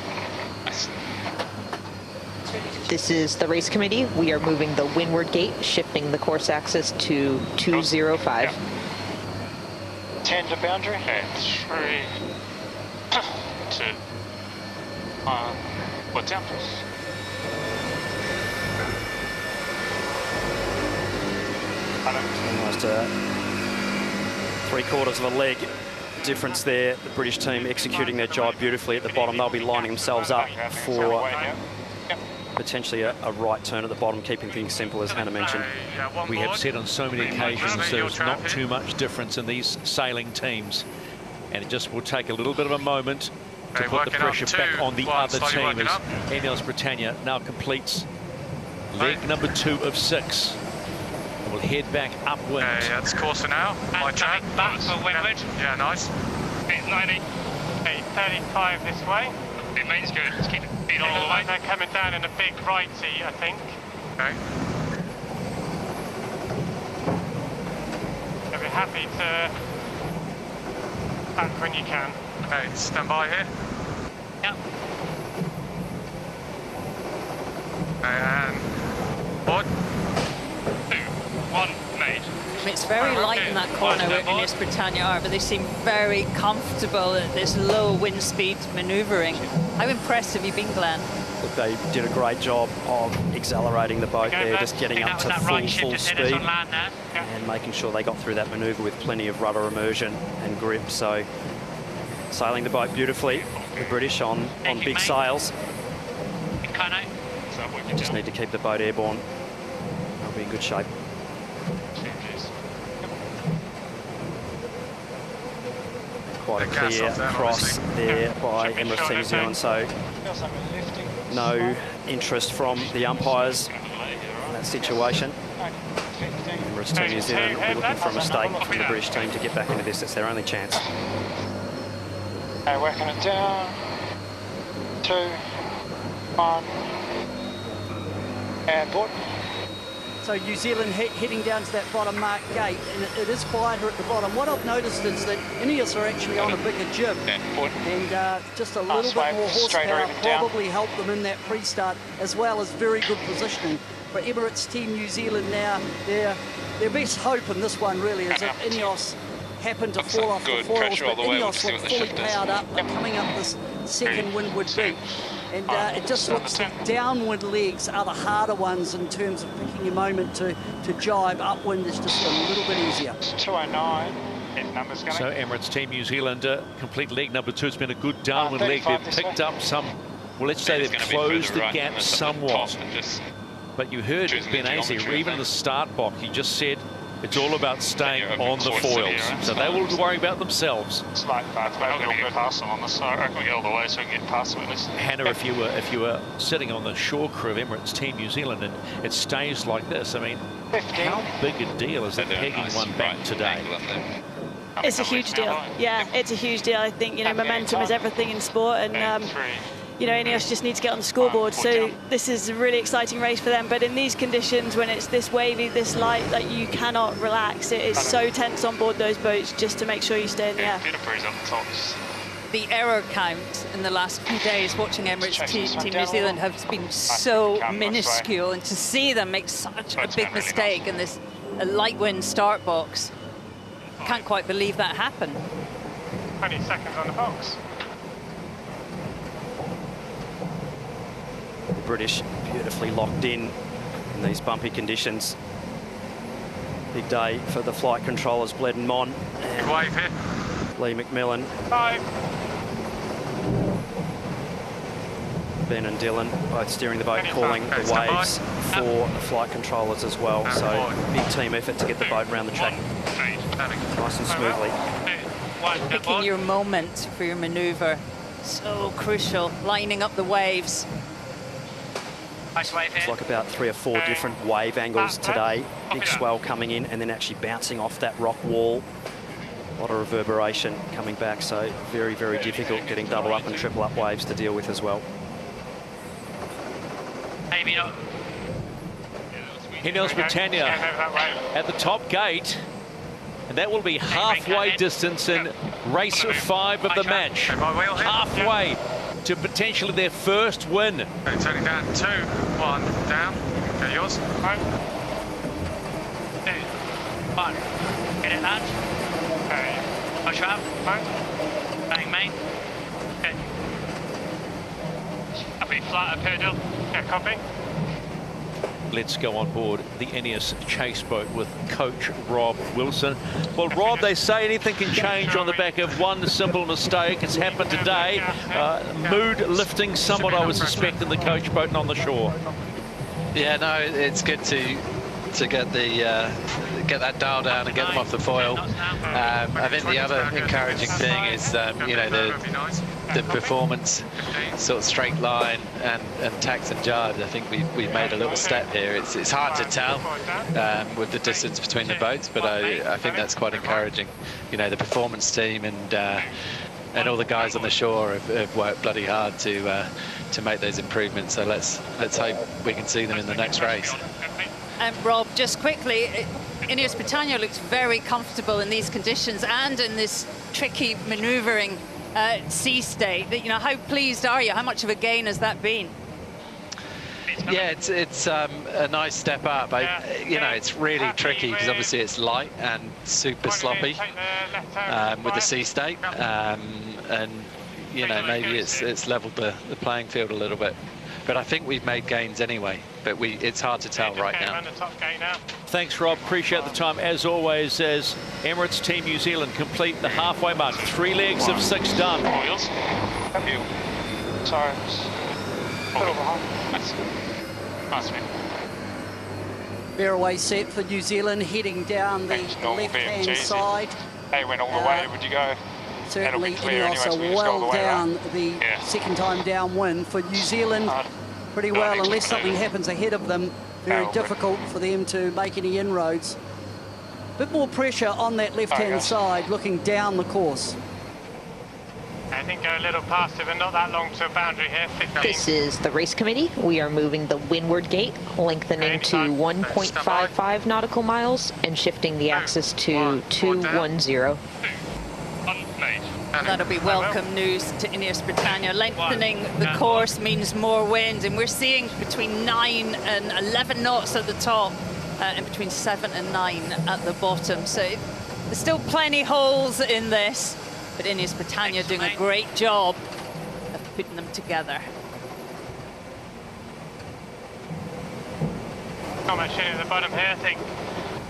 Speaker 9: This is the race committee. We are moving the windward gate, shifting the course axis to 205.
Speaker 4: 10 to boundary.
Speaker 5: And 3, 2, 1, down.
Speaker 2: Almost three-quarters of a leg difference there. The British team executing their job beautifully at the bottom. They'll be lining themselves up for potentially a right turn at the bottom, keeping things simple, as Hannah mentioned.
Speaker 1: We have said on so many occasions there's not too much difference in these sailing teams, and it just will take a little bit of a moment to put the pressure back on the other team, as INEOS Britannia now completes leg number 2 of 6. And we'll head back upwind.
Speaker 7: That's course for now. My track.
Speaker 15: Back for windward.
Speaker 7: Yeah, nice.
Speaker 5: 90.
Speaker 7: 35 this way.
Speaker 5: It means good. Just keep it all the way.
Speaker 7: They're coming down in a big righty, I think. Okay. They'll be happy to back when you can. Okay, stand by here.
Speaker 15: Yep.
Speaker 7: And board.
Speaker 5: 2, 1, made.
Speaker 3: It's very light in that corner where INEOS Britannia are, but they seem very comfortable at this low wind speed manoeuvring. How impressed have you been, Glenn?
Speaker 2: Look, they did a great job of accelerating the boat there, just getting up to full speed and making sure they got through that manoeuvre with plenty of rudder immersion and grip. So sailing the boat beautifully, the British on big sails. Just need to keep the boat airborne. They'll be in good shape. Quite a clear cross there by Emirates Team New Zealand, so no interest from the umpires in that situation. Emirates Team New Zealand will be looking for a mistake from the British team to get back into this. It's their only chance.
Speaker 4: Working it down. 2, 1. And board.
Speaker 8: So New Zealand heading down to that bottom marked gate, and it is quieter at the bottom. What I've noticed is that INEOS are actually on a bigger jib, and just a little bit more horsepower probably helped them in that pre-start, as well as very good positioning. For Emirates Team New Zealand now, their best hope in this one really is if INEOS happen to fall off the foils, but INEOS look fully powered up. They're coming up this second windward beat. And it just looks like downwind legs are the harder ones in terms of picking your moment to jibe. Upwind is just a little bit easier.
Speaker 4: 209.
Speaker 1: So Emirates Team New Zealand complete leg number 2. It's been a good downwind leg. They've picked up some, well, let's say they've closed the gap somewhat. But you heard Ben Azzi, even in the start block, he just said it's all about staying on the foils. So they will worry about themselves.
Speaker 5: It's like that. We're not going to get past them on the side. I can get all the way so we can get past them at least.
Speaker 1: Hannah, if you were sitting on the shore crew of Emirates Team New Zealand and it stays like this, I mean, how big a deal is it pegging one back today?
Speaker 14: It's a huge deal. Yeah, it's a huge deal. I think, you know, momentum is everything in sport, and you know, INEOS just need to get on the scoreboard. So this is a really exciting race for them. But in these conditions, when it's this wavy, this light, like, you cannot relax. It is so tense on board those boats just to make sure you stay in the air.
Speaker 3: The error count in the last few days watching Emirates Team New Zealand has been so minuscule, and to see them make such a big mistake in this light wind start box, can't quite believe that happened.
Speaker 7: 20 seconds on the box.
Speaker 2: The British beautifully locked in these bumpy conditions. Big day for the flight controllers, Bled and Mon.
Speaker 7: Good wave here.
Speaker 2: Lee McMillan.
Speaker 7: 5.
Speaker 2: Ben and Dylan both steering the boat, calling the waves for the flight controllers as well. So big team effort to get the boat around the track nice and smoothly.
Speaker 3: Picking your moment for your manoeuvre, so crucial. Lining up the waves.
Speaker 2: It's like about 3 or 4 different wave angles today. Big swell coming in and then actually bouncing off that rock wall. A lot of reverberation coming back, so very, very difficult getting double up and triple up waves to deal with as well.
Speaker 1: INEOS Britannia at the top gate, and that will be halfway distance in race 5 of the match. Halfway to potentially their first win.
Speaker 7: It's only down 2, 1, down. Okay, yours. 5. 2, 1. Get it, lads. Okay. Push up. 5. Bang, main. Okay. I'll be flat up here, Dill. Yeah, copy.
Speaker 1: Let's go on board the INEOS chase boat with coach Rob Wilson. Well, Rob, they say anything can change on the back of one simple mistake. It's happened today. Mood lifting somewhat, I would suspect, in the coach boat and on the shore.
Speaker 11: Yeah, no, it's good to get the get that dial down and get them off the foil. I think the other encouraging thing is you know, the performance, sort of straight line and tacks and jibes. I think we've made a little step here. It's hard to tell with the distance between the boats, but I think that's quite encouraging. You know, the performance team and all the guys on the shore have worked bloody hard to make those improvements. So let's hope we can see them in the next race.
Speaker 3: Rob, just quickly, INEOS Britannia looks very comfortable in these conditions and in this tricky manoeuvring sea state. You know, how pleased are you? How much of a gain has that been?
Speaker 11: Yeah, it's a nice step up. You know, it's really tricky because obviously it's light and super sloppy with the sea state, and you know, maybe it's leveled the playing field a little bit. But I think we've made gains anyway, but it's hard to tell right now.
Speaker 1: Thanks, Rob. Appreciate the time, as always, as Emirates Team New Zealand complete the halfway mark. 3 legs of 6 done.
Speaker 7: Sorry.
Speaker 8: Fairway set for New Zealand, heading down the left-hand side.
Speaker 7: They went all the way, would you go?
Speaker 8: Certainly INEOS are well down the second time downwind. For New Zealand, pretty well, unless something happens ahead of them. Very difficult for them to make any inroads. Bit more pressure on that left-hand side, looking down the course.
Speaker 7: I think go a little past it, but not that long to a boundary here. 15.
Speaker 9: This is the race committee. We are moving the windward gate, lengthening to 1.55 nautical miles and shifting the axis to 210.
Speaker 3: That'll be welcome news to INEOS Britannia. Lengthening the course means more wind, and we're seeing between 9 and 11 knots at the top and between 7 and 9 at the bottom. So there's still plenty holes in this, but INEOS Britannia doing a great job of putting them together.
Speaker 7: Comment shooting at the bottom here, I think.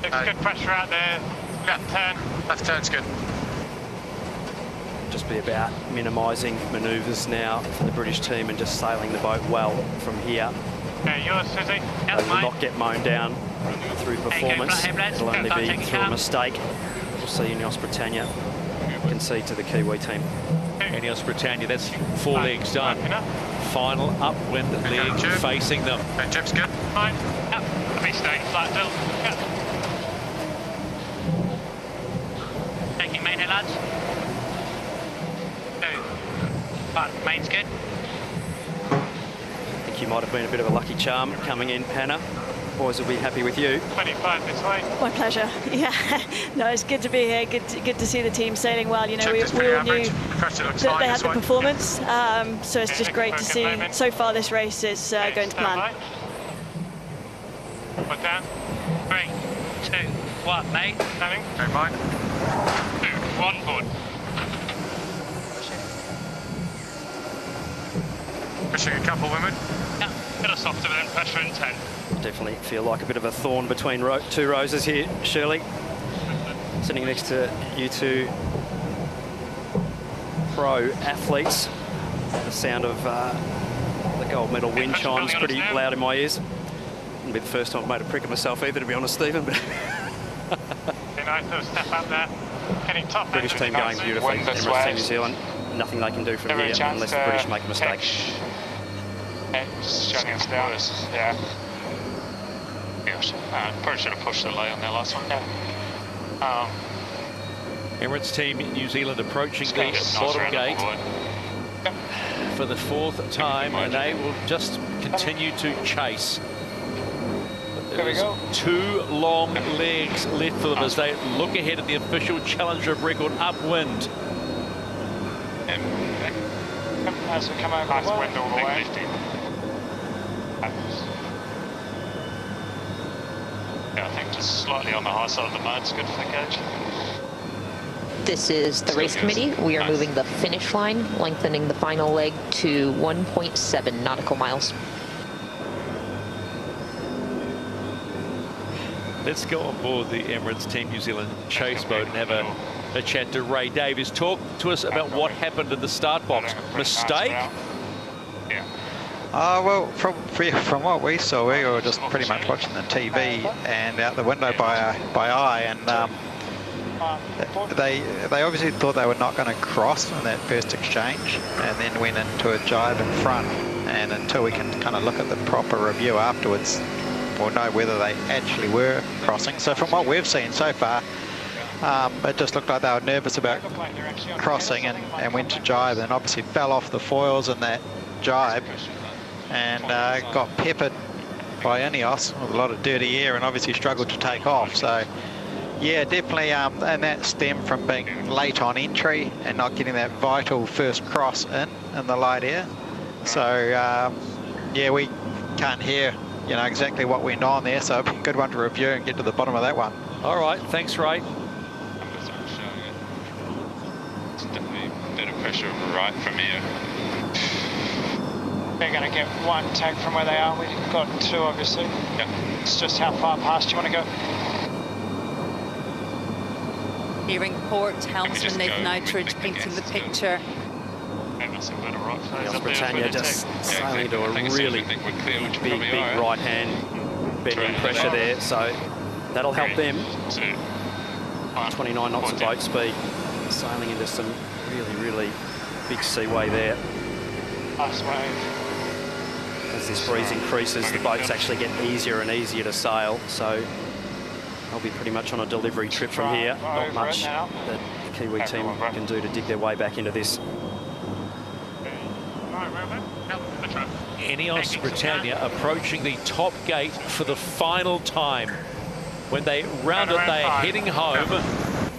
Speaker 7: Looks good pressure out there. Left turn. Left turn's good.
Speaker 2: Just be about minimising manoeuvres now for the British team and just sailing the boat well from here.
Speaker 7: Okay, yours, Susie.
Speaker 2: They will not get mown down through performance. It'll only be through a mistake. We'll see INEOS Britannia concede to the Kiwi team.
Speaker 1: INEOS Britannia, that's 4 legs done. Final upwind leg facing them.
Speaker 7: Okay, jib's good. Fine. Yep. Let me stay flat, Dill. Yep. Taking main
Speaker 15: lads. 2, 1, main's good.
Speaker 2: I think you might have been a bit of a lucky charm coming in, Panna. Boys will be happy with you.
Speaker 7: 25 this way.
Speaker 14: My pleasure. Yeah, no, it's good to be here. Good to see the team sailing well. You know, we all knew that they had the performance, so it's just great to see. So far, this race is going to plan.
Speaker 7: Put down.
Speaker 15: 3, 2, 1, mate.
Speaker 7: Standing. Okay, mine. 2, 1, board. Pushing a couple, women.
Speaker 15: Yeah,
Speaker 7: bit of softer than pressure in 10.
Speaker 2: Definitely feel like a bit of a thorn between two roses here, Shirley. Sitting next to you two pro athletes. The sound of the gold medal wind chimes pretty loud in my ears. Wouldn't be the first time I've made a prick of myself either, to be honest, Stephen. But
Speaker 7: be nice to step up there. Getting top.
Speaker 2: British team going beautifully. Emirates Team New Zealand. Nothing they can do from here unless the British make a mistake.
Speaker 5: Shutting us down. Yeah. Probably should have pushed the lay on that last one. Yeah.
Speaker 1: Emirates Team New Zealand approaching the bottom gate for the 4th time, and they will just continue to chase. There's 2 long legs left for them as they look ahead at the official challenger of record upwind.
Speaker 4: As we come over
Speaker 5: nice wind all the way. Yeah, I think just slightly on the high side of the mode is good for the gauge.
Speaker 9: This is the race committee. We are moving the finish line, lengthening the final leg to 1.7 nautical miles.
Speaker 1: Let's go on board the Emirates Team New Zealand chase boat and have a chat to Ray Davies. Talk to us about what happened in the start box. Mistake?
Speaker 5: Yeah.
Speaker 10: Well, from what we saw, we were just pretty much watching the TV and out the window by eye, and they obviously thought they were not going to cross in that first exchange, and then went into a jibe in front. And until we can kind of look at the proper review afterwards, we'll know whether they actually were crossing. So from what we've seen so far, it just looked like they were nervous about crossing and went to jibe, and obviously fell off the foils in that jibe and got peppered by INEOS with a lot of dirty air, and obviously struggled to take off. So yeah, definitely, and that stemmed from being late on entry and not getting that vital first cross in the light air. So yeah, we can't hear exactly what went on there, so it'd be a good one to review and get to the bottom of that one.
Speaker 1: All right, thanks, Ray.
Speaker 6: It's definitely a bit of pressure right from here.
Speaker 4: They're going to get 1 tag from where they are. We've got 2, obviously.
Speaker 6: Yep.
Speaker 4: It's just how far past you want to go.
Speaker 3: Hearing port, helmsman Nathan Outridge painting the picture.
Speaker 2: INEOS Britannia just sailing into a really big right hand bending pressure there, so that'll help them. 29 knots of boat speed, sailing into some really big seaway there.
Speaker 4: Nice wave.
Speaker 2: As this breeze increases, the boats actually get easier and easier to sail, so they'll be pretty much on a delivery trip from here. Not much that the Kiwi team can do to dig their way back into this.
Speaker 1: INEOS Britannia approaching the top gate for the final time. When they round it, they are heading home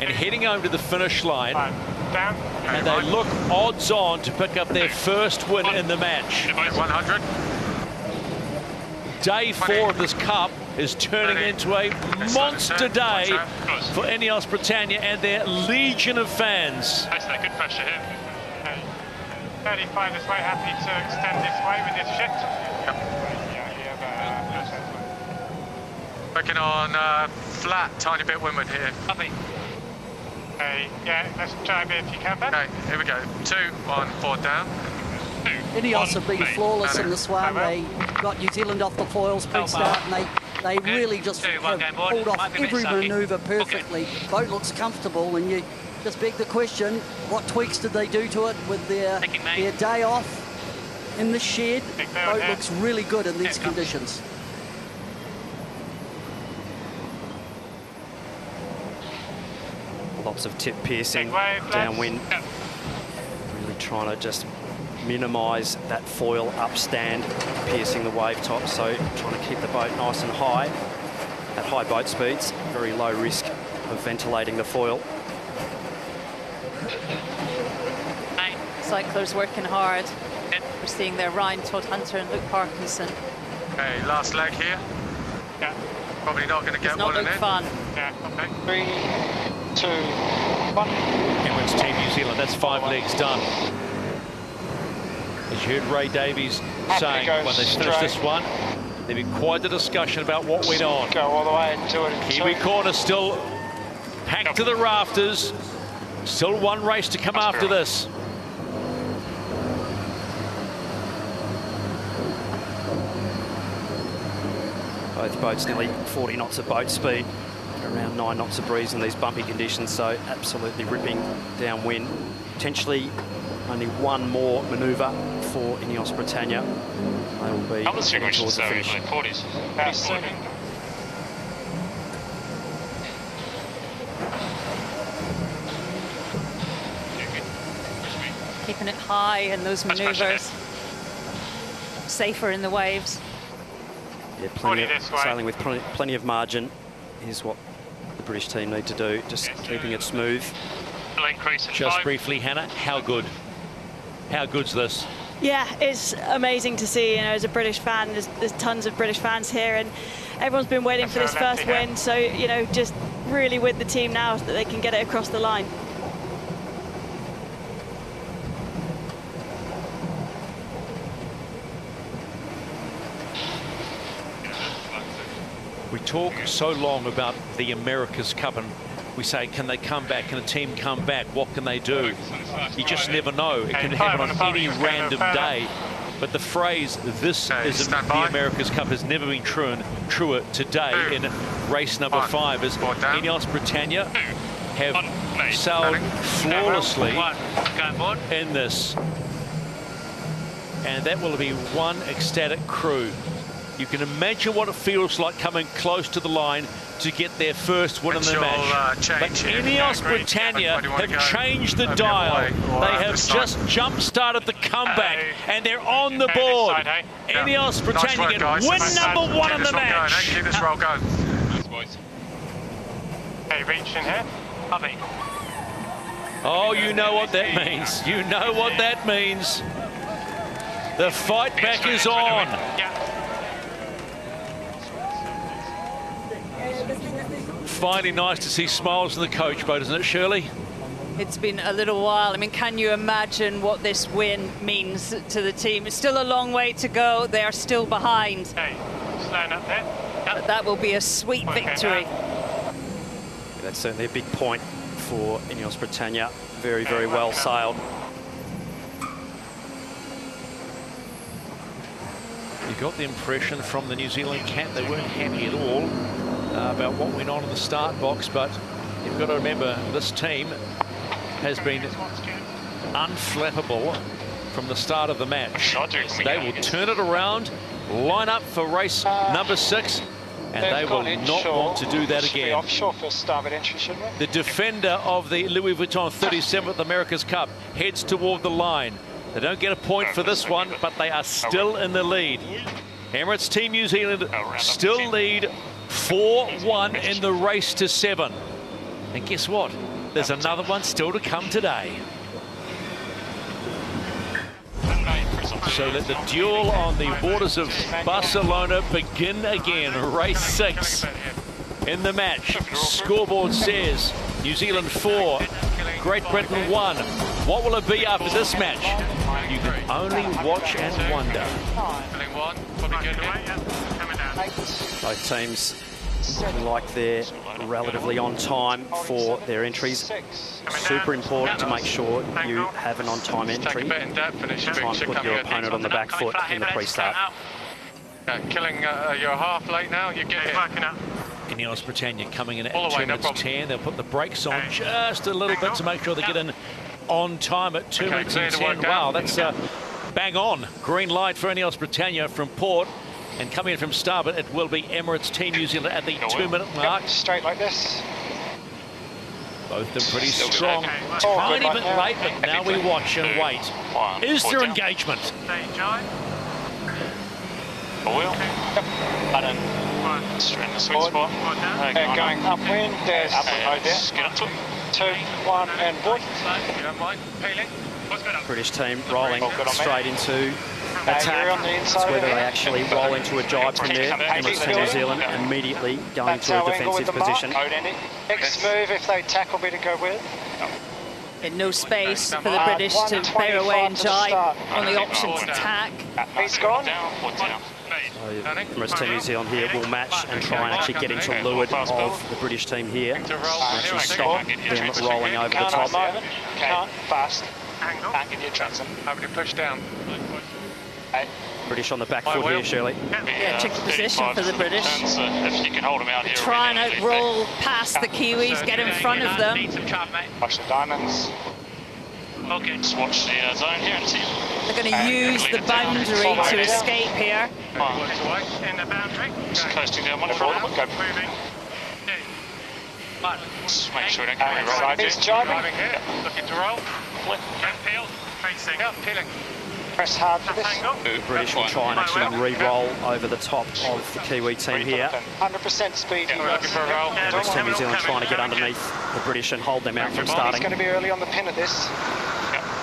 Speaker 1: and heading home to the finish line. And they look odds on to pick up their first win in the match.
Speaker 7: 100.
Speaker 1: Day 4 of this cup is turning into a monster day for INEOS Britannia and their legion of fans.
Speaker 7: Good pressure here. 35 this way, happy to extend this way with this shift. Yep. Working on flat, tiny bit windward here. Copy. Okay, yeah, let's try a bit if you can, Ben. Okay, here we go. 2, 1, forward down.
Speaker 8: INEOS have been flawless in this one. They got New Zealand off the foils pre-start, and they really just have pulled off every manoeuvre perfectly. Boat looks comfortable, and you just beg the question, what tweaks did they do to it with their day off in the shed? Boat looks really good in these conditions.
Speaker 2: Lots tops of tip piercing, downwind. Really trying to just minimise that foil upstand, piercing the wave top. So trying to keep the boat nice and high at high boat speeds. Very low risk of ventilating the foil.
Speaker 3: Cyclors working hard. We're seeing there Ryan Todd Hunter and Luke Parkinson.
Speaker 7: Okay, last leg here. Yeah. Probably not going to get one in it.
Speaker 3: Fun.
Speaker 7: Yeah, okay.
Speaker 4: 3, 2, 1.
Speaker 1: Emirates Team New Zealand, that's 5 legs done. As you heard Ray Davies saying, when they finish this one, there'll be quite a discussion about what went on.
Speaker 4: Go all the way into it.
Speaker 1: Kiwi corner still packed to the rafters. Still one race to come after this.
Speaker 2: Both boats nearly 40 knots of boat speed, around 9 knots of breeze in these bumpy conditions, so absolutely ripping downwind. Potentially only one more manoeuvre for INEOS Britannia. They will be towards the finish.
Speaker 5: 40s.
Speaker 3: Keeping it high in those manoeuvres. Safer in the waves.
Speaker 2: Yeah, sailing with plenty of margin is what the British team need to do, just keeping it smooth.
Speaker 1: Just briefly, Hannah, how good? How good's this?
Speaker 14: Yeah, it's amazing to see. You know, as a British fan, there's tons of British fans here, and everyone's been waiting for this first win. So, you know, just really with the team now that they can get it across the line.
Speaker 1: We talk so long about the America's Cup, and we say, can they come back? Can a team come back? What can they do? You just never know. It can happen on any random day. But the phrase, this is the America's Cup, has never been truer today in race number 5, as INEOS Britannia have sailed flawlessly in this. And that will be one ecstatic crew. You can imagine what it feels like coming close to the line to get their first win in the match. But INEOS Britannia have changed the dial. They have just jump-started the comeback, and they're on the board. INEOS Britannia get win number 1 in the match.
Speaker 7: Keep this roll going. Hey, reach in here. Lovely.
Speaker 1: Oh, you know what that means. You know what that means. The fight back is on. Finally nice to see smiles in the coach boat, isn't it, Shirley?
Speaker 3: It's been a little while. I mean, can you imagine what this win means to the team? It's still a long way to go. They are still behind.
Speaker 7: Okay, stand up there.
Speaker 3: But that will be a sweet victory.
Speaker 2: That's certainly a big point for INEOS Britannia. Very, very well sailed.
Speaker 1: You got the impression from the New Zealand camp they weren't happy at all about what went on in the start box, but you've got to remember this team has been unflappable from the start of the match. They will turn it around, line up for race number 6, and they will not want to do that again.
Speaker 4: Offshore for starboard entry, shouldn't we?
Speaker 1: The defender of the Louis Vuitton 37th America's Cup heads toward the line. They don't get a point for this one, but they are still in the lead. Emirates Team New Zealand still lead 4-1 in the race to 7. And guess what? There's another one still to come today. So let the duel on the waters of Barcelona begin again. Race 6 in the match. Scoreboard says New Zealand 4, Great Britain 1. What will it be after this match? You can only watch and wonder.
Speaker 2: Both teams looking like they're relatively on time for their entries. Super important to make sure you have an on-time entry. Try and put your opponent on the back foot in the pre-start.
Speaker 7: Killing your half late now, you get it.
Speaker 1: INEOS Britannia coming in at 2 minutes 10. They'll put the brakes on just a little bit to make sure they get in on time at 2 minutes and 10. Wow, that's bang on. Green light for INEOS Britannia from port. And coming in from starboard, it will be Emirates Team New Zealand at the 2-minute mark.
Speaker 4: Straight like this.
Speaker 1: Both of them pretty strong. Tiny bit late, but now we watch and wait. Is there engagement?
Speaker 5: Wheel. Button. Straight in the sweet spot.
Speaker 4: Going upwind, there's upwind there.
Speaker 5: Get up to it.
Speaker 4: 2, 1, and board.
Speaker 2: British team rolling straight into attack.
Speaker 4: On the
Speaker 2: That's
Speaker 4: inside
Speaker 2: whether they actually roll into a jibe from there. Emirates Team New Zealand immediately going to a defensive position.
Speaker 4: Next move, if they tackle, be to go with.
Speaker 3: In no space for the British to bear away and jibe on the option to tack.
Speaker 4: He's gone.
Speaker 2: Emirates Team New Zealand here will match and try and actually get into leeward of the British team here. And actually stop them rolling over the top.
Speaker 4: Can't. Fast.
Speaker 5: Can't get your transom. Having to push down.
Speaker 2: British on the back foot here, Shirley.
Speaker 3: Yeah, tricky position for the British.
Speaker 5: If you can hold them out here.
Speaker 3: Try and roll past the Kiwis, get in front of them.
Speaker 5: Watch the diamonds. Okay. Just watch the zone here and see.
Speaker 3: They're going to use the boundary to escape here.
Speaker 5: In the boundary. Just coasting down one for them. Go. Moving. Just make sure we don't get any right.
Speaker 4: He's jibing
Speaker 5: here. Looking to roll. Flip. Peel. Facing. Yeah, peeling.
Speaker 4: Press hard for this.
Speaker 2: The British will try and actually re-roll over the top of the Kiwi team here.
Speaker 4: 100% speed.
Speaker 5: Yeah, we're looking for a roll.
Speaker 2: Emirates Team New Zealand trying to get underneath the British and hold them out from starting.
Speaker 4: He's going to be early on the pin of this.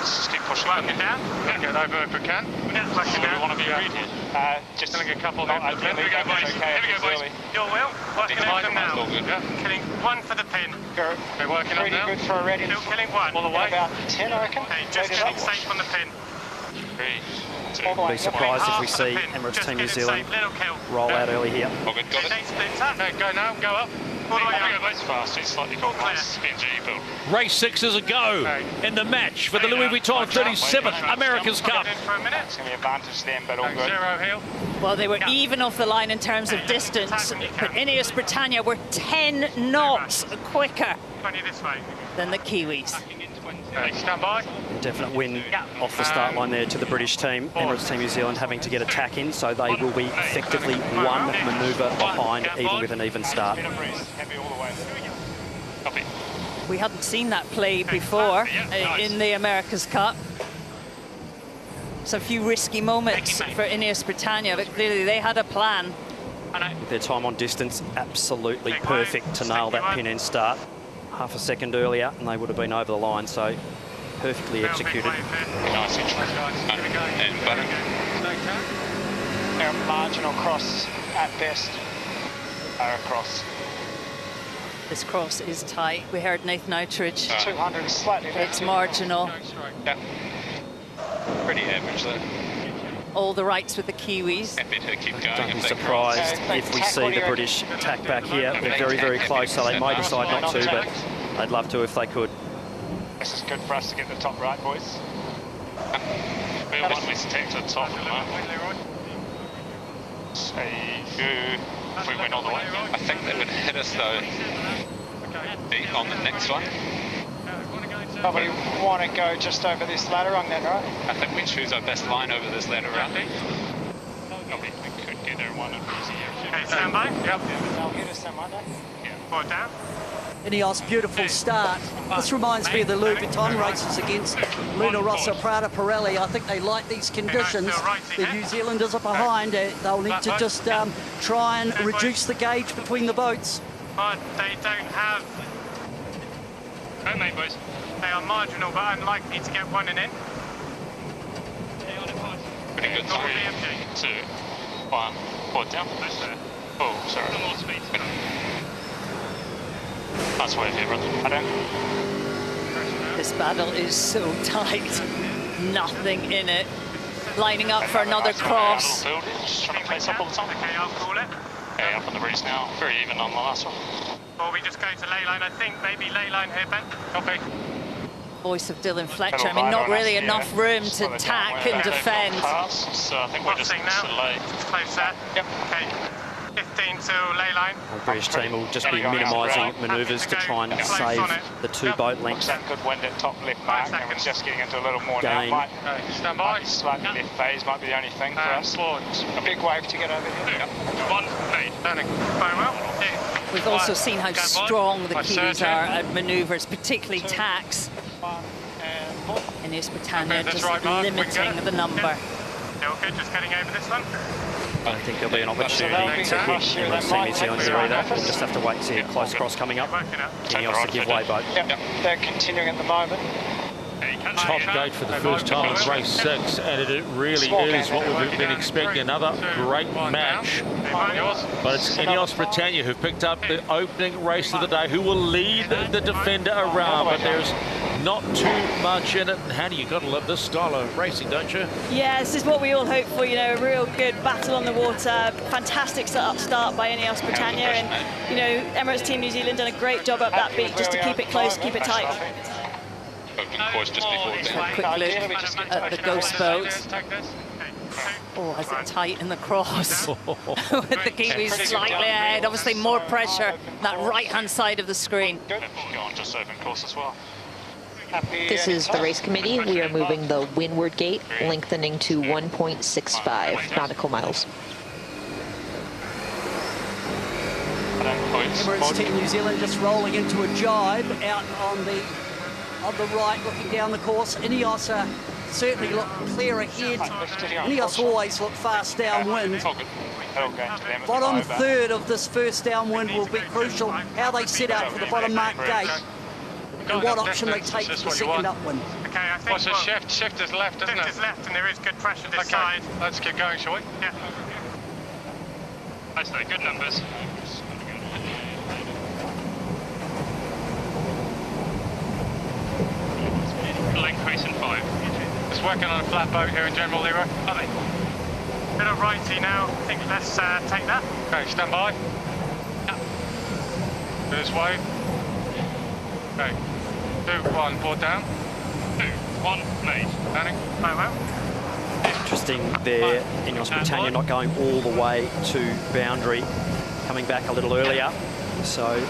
Speaker 5: Just keep pushing. Working down. Get over if we can. Yeah, we want to be agreed here. Just killing a couple of them. Here we go, boys. Here we go, boys. Your will. Working out them now. Yeah. Killing one for the pin.
Speaker 4: Go.
Speaker 5: We're working up now.
Speaker 4: Pretty good for a ready.
Speaker 5: Still killing one. All the way.
Speaker 4: About 10, I reckon.
Speaker 5: Okay, just getting safe on the pin. 3, 2.
Speaker 2: Be surprised if we see Emirates Team New Zealand roll out early here.
Speaker 5: Got it. Okay, go now. Go up. Fast, it's slightly nice.
Speaker 1: Race 6 is a go in the match for the Louis Vuitton 37th America's Cup.
Speaker 5: It's going to be advantage then, but all good. Zero heel.
Speaker 3: Well, they were even off the line in terms of distance, but INEOS Britannia were 10 knots quicker than the Kiwis.
Speaker 5: Stand by.
Speaker 2: Definite win off the start line there to the British team. Emirates Team New Zealand having to get a tack in, so they will be effectively one manoeuvre behind, even with an even start.
Speaker 3: We hadn't seen that play before in the America's Cup. So a few risky moments for INEOS Britannia, but clearly they had a plan.
Speaker 2: With their time on distance, absolutely perfect to nail that pin and start. Half a second earlier and they would have been over the line, so perfectly executed.
Speaker 5: Nice and button.
Speaker 4: They're marginal cross at best.
Speaker 5: Across.
Speaker 3: This cross is tight. We heard Nathan Outridge.
Speaker 4: 200 is slightly left.
Speaker 3: It's marginal.
Speaker 6: Yeah. Pretty average though.
Speaker 3: All the rights with the Kiwis.
Speaker 6: Happy to keep going.
Speaker 2: Don't be surprised if we see the British attack back here. They're very, very close, so they may decide not to, but they'd love to if they could.
Speaker 5: This is good for us to get the top right, boys. We want this attack to the top at the moment. Say if we went all the way.
Speaker 6: I think they would hit us though on the next one.
Speaker 4: Probably want to go just over this ladder rung then, right?
Speaker 6: I think we choose our best line over this ladder rung.
Speaker 5: We could get there one. Okay, stand by. Yep.
Speaker 4: They'll hit us, won't they?
Speaker 5: Yeah. Forward down.
Speaker 8: INEOS, beautiful start. This reminds me of the Louis Vuitton races against Luna Rossa, Prada, Pirelli. I think they like these conditions. The New Zealanders are behind. They'll need to just try and reduce the gauge between the boats.
Speaker 5: But they don't have... Okay, boys. They are marginal, but unlikely to get one and in. Pretty good. 3, 2, 1. Forward down. Oh, sorry. More speed. That's way here, brother.
Speaker 3: This battle is so tight. Nothing in it. Lining up for another cross.
Speaker 5: Just trying to place up all the time. Okay, I'll call it. Okay, up on the breeze now. Very even on the last one. Or we just go to ley line, I think. Maybe ley line here, Ben. Okay.
Speaker 3: Voice of Dylan Fletcher. I mean, not really enough room to tack and defend.
Speaker 5: So I think we're just lay. Close there. Yep. Okay. 15 to ley line.
Speaker 2: The British team will just be minimising manoeuvres to try and save the 2 boat lengths.
Speaker 5: Good wind at top left mark, and we're just getting into a little more now. Stand by. Slightly left phase might be the only thing for us. A big wave to get over here. 1 lead. Turning. Very well.
Speaker 3: We've also seen how strong the Kiwis are at manoeuvres, particularly tacks. INEOS Britannia just limiting the number.
Speaker 7: Yeah, okay, just getting over this one.
Speaker 2: I don't think there'll be an opportunity to hit Emirates Team New Zealand here either. We'll just have to wait and see a close cross coming up. INEOS to give way boat.
Speaker 4: Yep, they're continuing at the moment.
Speaker 1: Top gate for the first time in race 6, and it really is what we've been expecting, another great match. But it's INEOS Britannia who've picked up the opening race of the day, who will lead the defender around, but there's not too much in it. And Hannah, you've got to love this style of racing, don't you?
Speaker 14: Yeah, this is what we all hope for, you know, a real good battle on the water. Fantastic start by INEOS Britannia, and, you know, Emirates Team New Zealand done a great job up that beat just to keep it close, keep it tight.
Speaker 6: Course just before
Speaker 3: A quick look at the ghost boat. Oh, has it tight in the cross with the Kiwis slightly ahead. Obviously more pressure that right-hand side of the screen.
Speaker 5: Go on to serving course as well.
Speaker 9: This is the race committee. We are moving the windward gate, lengthening to 1.65 nautical miles.
Speaker 8: Emirates Team New Zealand just rolling into a jibe out on the right, looking down the course. INEOS certainly look clear ahead. INEOS always look fast downwind. Bottom third of this first downwind will be crucial. How they set out for the bottom marked gate and what option they take for the second upwind.
Speaker 7: Okay, I think. What's the shift? Shift is left, isn't it? Shift is left, and there is good pressure this side. Let's keep going, shall we? Yeah.
Speaker 5: That's the good numbers. Increase in 5.
Speaker 7: Just working on a flat boat here in general, Leroy. Are they? Bit of righty now. I think let's take that. Okay, stand by. Yep. This way. Okay. 2, 1, board down.
Speaker 5: 2, 1, lead.
Speaker 7: Landing. Very well.
Speaker 2: Interesting there, INEOS Britannia not going all the way to boundary, coming back a little earlier. So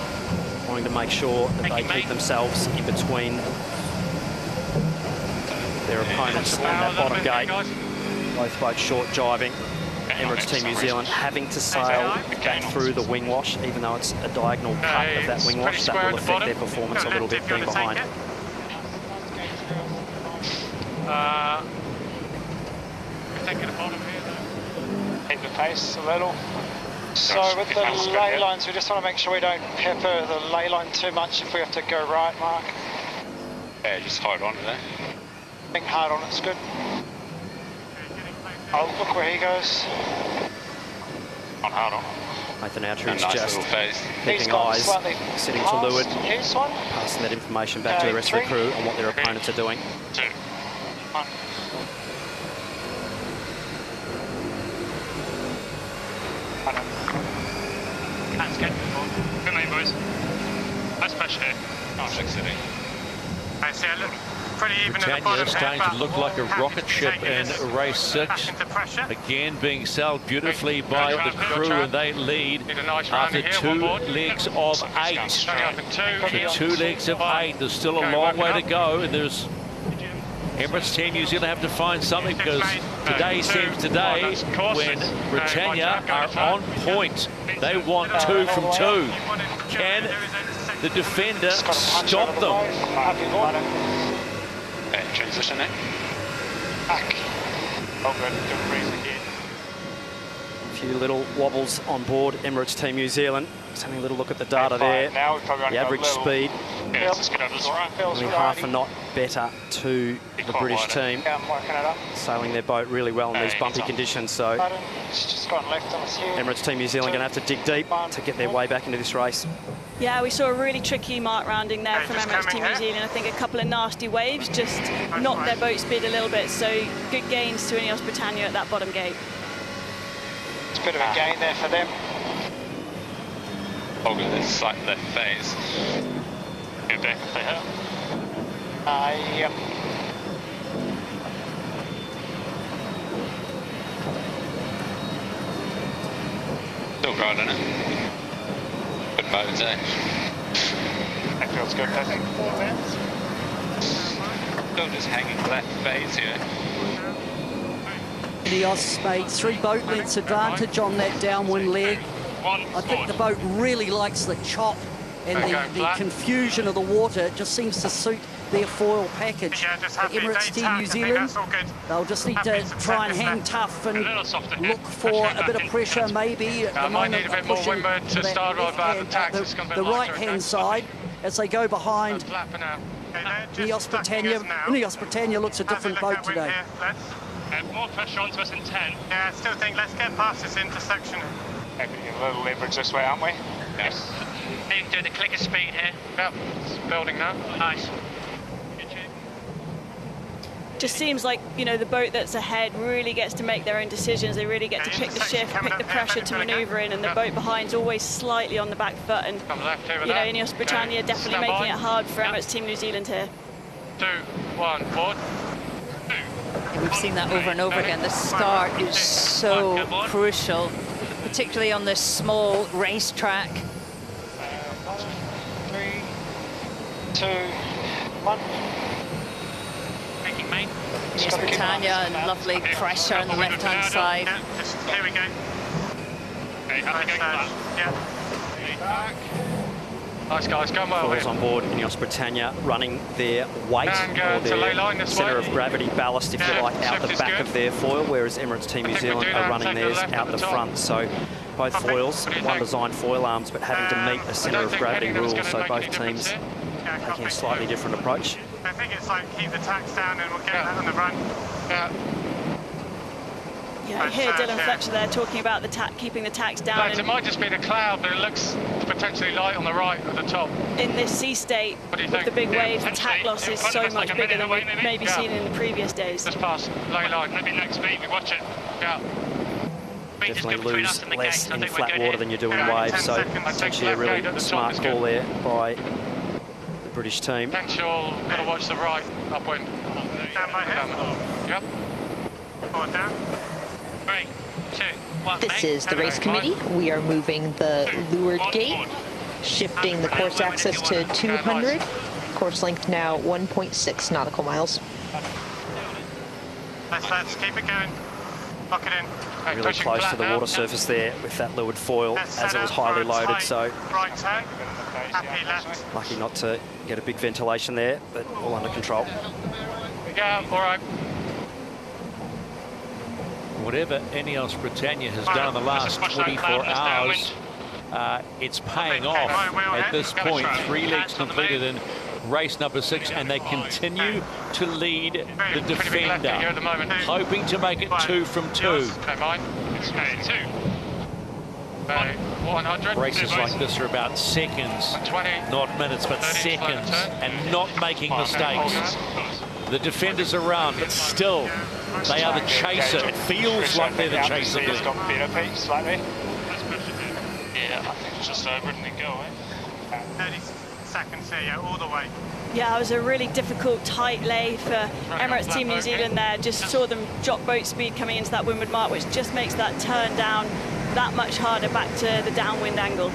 Speaker 2: wanting to make sure that they keep themselves in between their opponents on that bottom gate. Both boats short jibing. Emirates Team New Zealand having to sail back through the wing wash, even though it's a diagonal cut of that wing wash. That will affect their performance a little bit being behind.
Speaker 7: Take it bottom here though.
Speaker 4: Hit the pace a little. So with the ley lines, we just want to make sure we don't pepper the ley line too much if we have to go right, Mark.
Speaker 6: Yeah, just hold on to that.
Speaker 4: Think hard on it's good. Oh, look where he goes.
Speaker 5: On hard on.
Speaker 2: Nathan Outridge
Speaker 6: nice
Speaker 2: just keeping
Speaker 4: gone
Speaker 2: eyes, sitting to leeward, passing that information back to the rest of the crew on what their opponents are doing.
Speaker 5: 2, 1.
Speaker 7: That's good.
Speaker 5: Good night, boys. Nice pressure here.
Speaker 6: Oh, exiting.
Speaker 7: I see a look. Pretty even at the bottom.
Speaker 1: Britannia starting to look like a rocket ship in race 6. Again being sailed beautifully by the crew, and they lead after 2 legs of 8. So 2 legs of 8. There's still a long way to go, and there's Emirates Team New Zealand have to find something, because today seems today when Britannia are on point. They want 2 from 2. Can the defender stop them?
Speaker 6: Transition it.
Speaker 4: Back.
Speaker 7: Oh, good breeze again.
Speaker 2: A few little wobbles on board Emirates Team New Zealand. Just having a little look at the data there. The average speed, only half a knot better to the British team. Sailing their boat really well in these bumpy conditions. So Emirates Team New Zealand going to have to dig deep to get their way back into this race.
Speaker 14: Yeah, we saw a really tricky mark rounding there from Emirates Team New Zealand. I think a couple of nasty waves just knocked their boat speed a little bit. So good gains to INEOS Britannia at that bottom gate.
Speaker 4: It's a bit of a gain there for them.
Speaker 6: Oh, good, this slight left phase.
Speaker 5: Get back if they have.
Speaker 4: Yep.
Speaker 6: Still riding it. Good boats, eh?
Speaker 7: That feels good, doesn't it?
Speaker 6: Still just hanging left phase here.
Speaker 8: INEOS made 3 boat lengths advantage on that downwind leg. I think the boat really likes the chop and the confusion of the water. It just seems to suit their foil package.
Speaker 7: Yeah, just
Speaker 8: The Emirates Team New Zealand, they'll just need to try and hang tough and look for a bit of pressure, maybe.
Speaker 7: I might need a bit more windward to start off
Speaker 8: the right-hand side as they go behind INEOS Britannia. INEOS Britannia looks a different boat today.
Speaker 5: More pressure onto us in 10.
Speaker 7: Yeah, I still think let's get past this intersection.
Speaker 5: Maybe a little leverage this way, aren't we?
Speaker 15: Yes. You can do the clicker speed here.
Speaker 7: Yep, it's building now.
Speaker 15: Nice.
Speaker 14: Just seems like, you know, the boat that's ahead really gets to make their own decisions. They really get to pick the shift, pick the pressure to manoeuvre in, and the boat behind's always slightly on the back foot. And, you know, INEOS Britannia definitely making it hard for Emirates Team New Zealand here.
Speaker 7: 2, 1, forward.
Speaker 3: We've seen that over and over again. The start is so crucial, particularly on this small racetrack.
Speaker 4: 3, 2, 1.
Speaker 15: Making main.
Speaker 3: INEOS Britannia and lovely pressure on the left-hand side.
Speaker 7: Here we go.
Speaker 5: Okay, have to go flat.
Speaker 7: Yeah. Nice guys, going well.
Speaker 2: Foils on board INEOS Britannia running their weight or their centre of gravity ballast, if you like, out the back of their foil, whereas Emirates Team New Zealand are running theirs out the front. So both foils, one designed foil arms, but having to meet a centre of gravity rule. So both teams taking a slightly different approach.
Speaker 7: I think it's like keep the tacks down and we'll get that on the run.
Speaker 14: Yeah, I hear Dylan Fletcher there talking about the keeping the tacks down.
Speaker 7: It might just be the cloud, but it looks potentially light on the right at the top.
Speaker 14: In this sea state, with the big waves, the tack loss is so much bigger than we've maybe seen in the previous days.
Speaker 7: Just past, lay line.
Speaker 5: Maybe next beat, we watch it.
Speaker 7: Yeah.
Speaker 2: Definitely lose less in flat water than you do in waves, so potentially a really smart call there by the British team.
Speaker 7: Thanks, you all. Got to watch the right, upwind. Stand by here. Yep. Forward down.
Speaker 15: 3, 2, 1.
Speaker 9: This is the race committee. We are moving the leeward gate, shifting the course axis to 200. Course length now 1.6 nautical miles.
Speaker 7: Let's keep it going. Lock it in.
Speaker 2: Really close to the water surface there with that leeward foil as it was highly loaded, so
Speaker 7: right turn. Happy left.
Speaker 2: lucky not to get a big ventilation there, but all under control.
Speaker 7: Yeah, all right.
Speaker 1: Whatever INEOS Britannia has done in the last 24 hours, it's paying off at this point. 3 legs completed in race number 6, and they continue to lead the defender, hoping to make it 2 from 2.
Speaker 7: Okay, 2. 100.
Speaker 1: Races like this are about seconds, not minutes, but seconds, and not making mistakes. The defender's around, but still, they are the chaser. It feels like they're the chaser.
Speaker 5: It's got better, Pete, slightly. Yeah, I think it's just over and then go away.
Speaker 7: 30 seconds here, yeah, all the way.
Speaker 14: Yeah, it was a really difficult, tight lay for Emirates Team New Zealand there. Just saw them drop boat speed coming into that windward mark, which just makes that turn down that much harder back to the downwind angle.
Speaker 5: A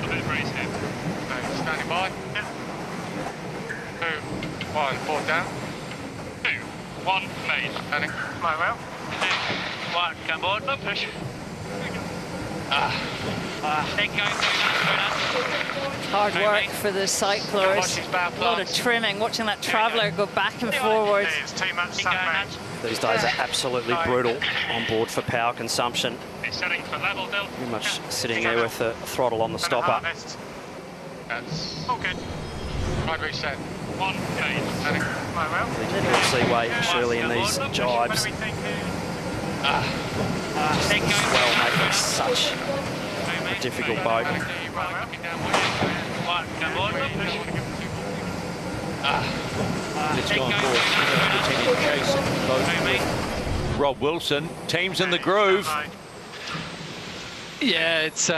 Speaker 5: bit of breeze here.
Speaker 7: Standing by. 2, 1, forward down.
Speaker 5: 2, 1, made.
Speaker 7: Standing. My well.
Speaker 15: 2, 1, go on board. No push. Then go through
Speaker 3: Hard work for the Cyclors. A lot of trimming, watching that traveller go back and forward.
Speaker 7: It's too much
Speaker 2: These days are absolutely brutal on board for power consumption.
Speaker 5: It's setting for level, Bill.
Speaker 2: Pretty much sitting there with the throttle on the stopper.
Speaker 7: That's all good. Right reset.
Speaker 5: 1, made.
Speaker 7: Standing. My well.
Speaker 2: Little seaway surely in these jibes. Well, making such a difficult boat.
Speaker 1: It's gone for chasing both with Rob Wilson. Team's in the groove.
Speaker 11: Yeah, it's you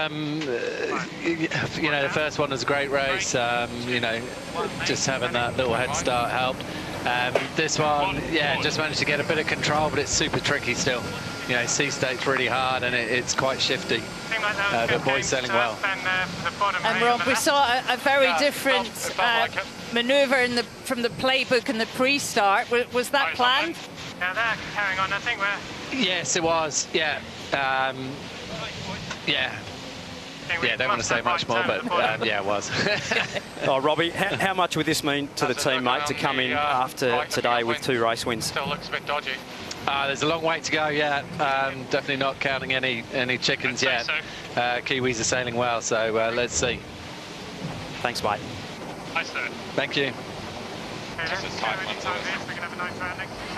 Speaker 11: know, the first one was a great race. You know, just having that little head start helped. This one, yeah, just managed to get a bit of control, but it's super tricky still. You know, sea state's really hard and it's quite shifty. But boys sailing well.
Speaker 3: And Rob, we saw a very different manoeuvre from the playbook in the pre-start. Was that planned?
Speaker 7: Yeah, they're carrying on. I think we're...
Speaker 11: Yes, it was. Yeah. Yeah. Yeah, don't want to say much more, but yeah, it was.
Speaker 2: Oh, Robbie, how much would this mean to the team, mate, to come in after today with 2 race wins?
Speaker 7: Still looks a bit dodgy.
Speaker 11: There's a long way to go yet. Definitely not counting any chickens yet. Kiwis are sailing well, so let's see.
Speaker 2: Thanks, mate.
Speaker 11: Thank you.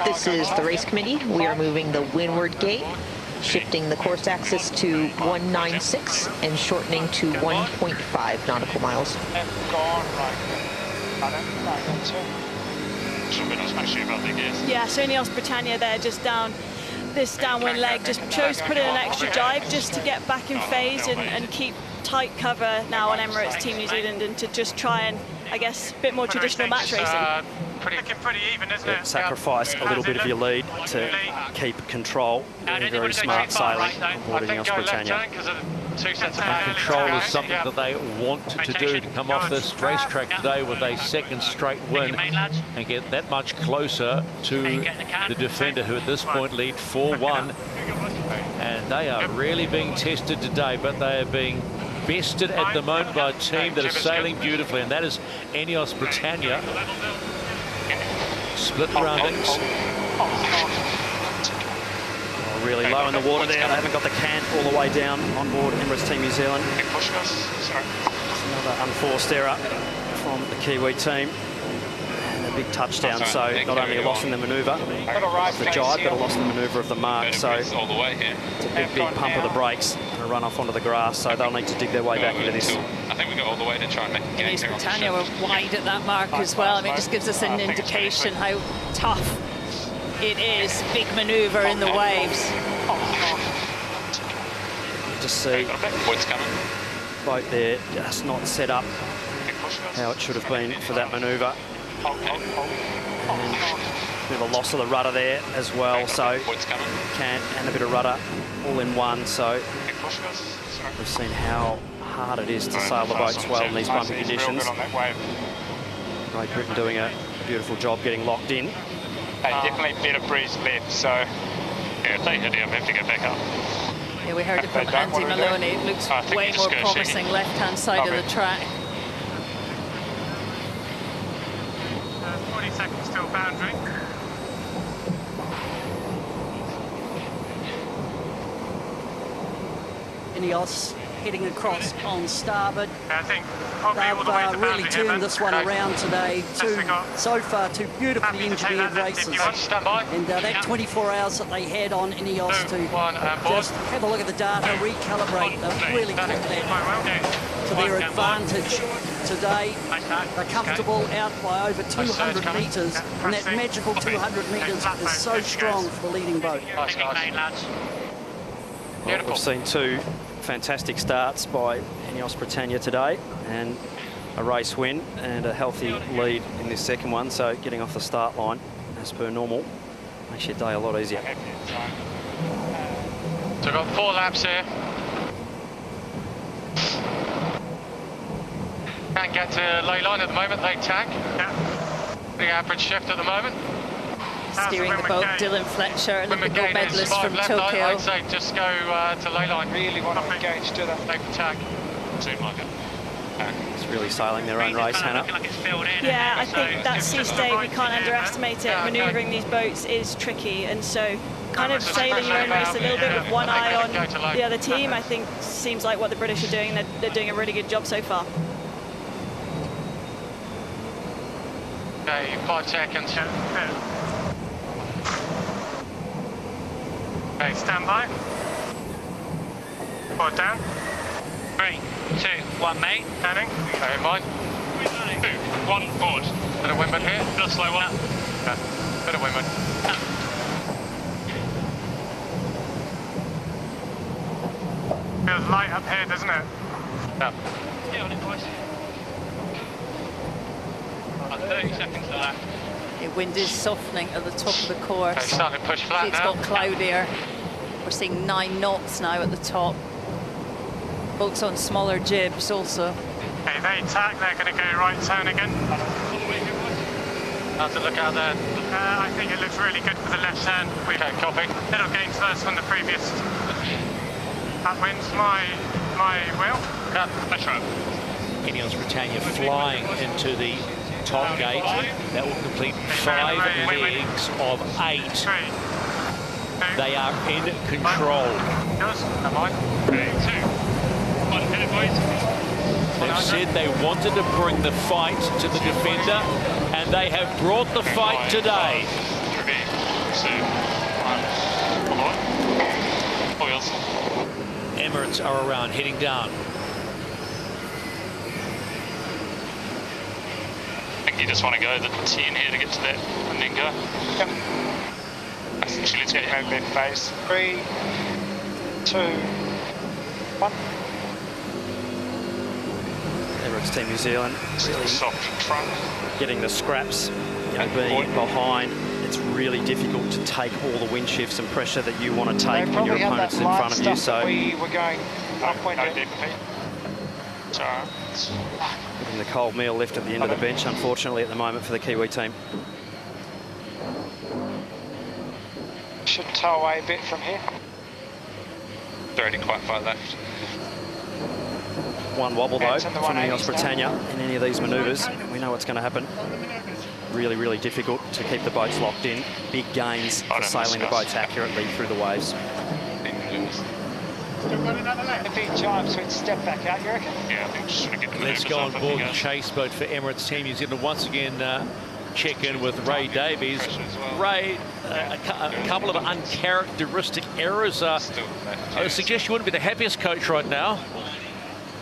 Speaker 9: This is the race committee. We are moving the windward gate, shifting the course axis to 196 and shortening to 1.5 nautical miles.
Speaker 14: Yeah, so INEOS Britannia there just down this downwind leg, just chose to put in an extra jibe just to get back in phase and keep tight cover now on Emirates Team New Zealand, and to just try and, I guess, a bit more traditional match racing.
Speaker 7: Pretty even, isn't it?
Speaker 2: Sacrifice a little bit of your lead to keep control. Very smart sailing on board INEOS Britannia.
Speaker 1: And control is something that they want to do, to come off this racetrack today with a second straight win and get that much closer to the defender, who at this point lead 4-1. And they are really being tested today, but they are being bested at the moment by a team that is sailing beautifully, and that is INEOS Britannia. Split roundings.
Speaker 2: Really low in the water there. They haven't got the cant all the way down on board Emirates Team New Zealand. Another unforced error from the Kiwi team. And a big touchdown, so not only a loss in the manoeuvre of the jibe, but a loss in the manoeuvre of the mark. So it's a big pump of the brakes and a run off onto the grass, so they'll need to dig their way back into this.
Speaker 6: I think we got all the way to try and make a game.
Speaker 3: INEOS Britannia were wide at that mark as well. I mean, it just gives us an indication how tough it is. Big manoeuvre in the waves.
Speaker 2: Just see boat there just not set up how it should have been for that manoeuvre. And a bit of a loss of the rudder there as well, so cant and a bit of rudder all in one. So we've seen how hard it is to sail the boats well in these bumpy conditions. Great Britain doing a beautiful job getting locked in.
Speaker 5: Definitely better breeze left, so yeah, if they hit him, have to get back up.
Speaker 3: Yeah, we heard it from Andy Maloney. It looks way more promising left-hand side of the track.
Speaker 7: 40 seconds till boundary.
Speaker 8: INEOS heading across on starboard.
Speaker 7: I think probably all the way to
Speaker 8: They've really turned this one around today. So far, two beautifully engineered races. And that 24 hours that they had on INEOS to just have a look at the data, recalibrate, they've really flipped that to their advantage today. They're comfortable out by over 200 metres, and that magical 200 metres is so strong for the leading boat.
Speaker 2: Well, we've seen two fantastic starts by INEOS Britannia today, and a race win and a healthy lead in this second one, so getting off the start line as per normal makes your day a lot easier.
Speaker 7: So we've got 4 laps here. Can't get to ley line at the moment, they tack. Big average shift at the moment.
Speaker 3: Steering the boat, Dylan Fletcher, Olympic gold medalist from Tokyo.
Speaker 7: I'd say just go to ley line.
Speaker 4: Really want to engage to that.
Speaker 7: Take the tack. Seemed like it.
Speaker 2: It's really sailing their own race, Hannah.
Speaker 14: Yeah, I think that sea stay, we can't underestimate it. Manoeuvring these boats is tricky, and so kind of sailing your own race a little bit with one eye on the other team, I think seems like what the British are doing. They're doing a really good job so far.
Speaker 7: Okay, 5 seconds. Okay, stand by. Forward down.
Speaker 15: 3, 2, 1, mate.
Speaker 7: Turning. Okay, in mind. 2, 1, forward. Bit of windward here.
Speaker 15: Bit of slow one.
Speaker 7: Yeah, bit of windward. Feels light up here, doesn't it? Yeah.
Speaker 15: Yeah, on it, boys. 30 seconds to that.
Speaker 3: The wind is softening at the top of the course.
Speaker 7: Okay, starting to push flat
Speaker 3: It's
Speaker 7: now.
Speaker 3: got cloudier. We're seeing 9 knots now at the top. Boats on smaller jibs also.
Speaker 7: Okay, they tack, they're going to go right turn again. How's it look out there? I think it looks really good for the left turn. Okay, copy. Little gains first from the previous. Upwind's my wheel.
Speaker 5: Yeah, that's right.
Speaker 1: INEOS Britannia flying into the top gate. That will complete 5 legs of 8. They are in control. They've said they wanted to bring the fight to the defender, and they have brought the fight today. Emirates are around, heading down.
Speaker 5: I think you just want to go the 10 here to get to that and then go. Yep. Actually, let's get out that face.
Speaker 4: 3, 2, 1.
Speaker 2: Emirates Team New Zealand really
Speaker 5: soft front.
Speaker 2: Getting the scraps, being behind. It's really difficult to take all the wind shifts and pressure that you want to take when your opponent's in front of you. So
Speaker 4: we were going upwind.
Speaker 2: getting the cold meal left at the end of the bench, unfortunately, at the moment for the Kiwi team.
Speaker 4: Should tow away a bit from here.
Speaker 6: They're already quite far left.
Speaker 2: One wobble though from INEOS Britannia in any of these manoeuvres. We know what's going to happen. Really, really difficult to keep the boats locked in. Big gains for sailing the boats accurately through the waves.
Speaker 4: If he chimes, we'd step back out, you reckon?
Speaker 5: Yeah, I think just sort of get the
Speaker 1: Let's go on board the chase boat for Emirates Team New Zealand. Once again, check in with Ray Davies. Ray, a couple of uncharacteristic errors. I suggest you wouldn't be the happiest coach right now.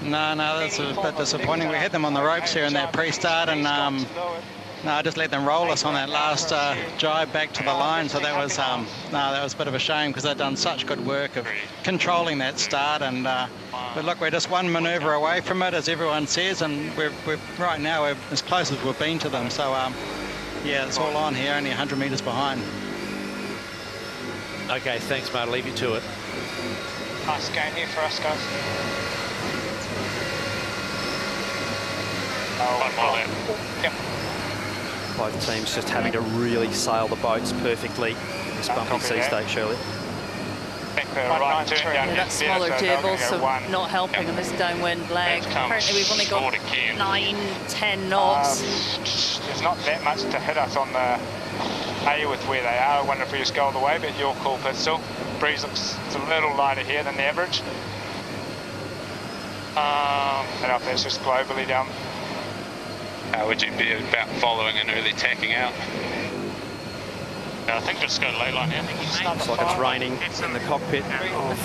Speaker 10: No, that's a bit disappointing. We had them on the ropes here in that pre-start, and I just let them roll us on that last jibe back to the line. So that was that was a bit of a shame, because they've done such good work of controlling that start. And but look, we're just one manoeuvre away from it, as everyone says, and we're right now we're as close as we've been to them. So yeah, it's all on here, only 100 metres behind.
Speaker 1: Okay, thanks, mate. I'll leave you to it.
Speaker 4: Nice game here for us, guys.
Speaker 5: Yep.
Speaker 2: Both teams just having to really sail the boats perfectly in this bumpy sea state, Shirley.
Speaker 3: That smaller jib also not helping on this downwind leg. Apparently we've only got 9-10 knots.
Speaker 5: There's not that much to hit us on the A with where they are. I wonder if we just go all the way, but your call, Pistol. Breeze looks a little lighter here than the average. I don't know if that's just globally down.
Speaker 6: How would you be about following and early tacking out?
Speaker 5: Yeah, I think just go ley line here.
Speaker 2: Looks like it's raining in the cockpit of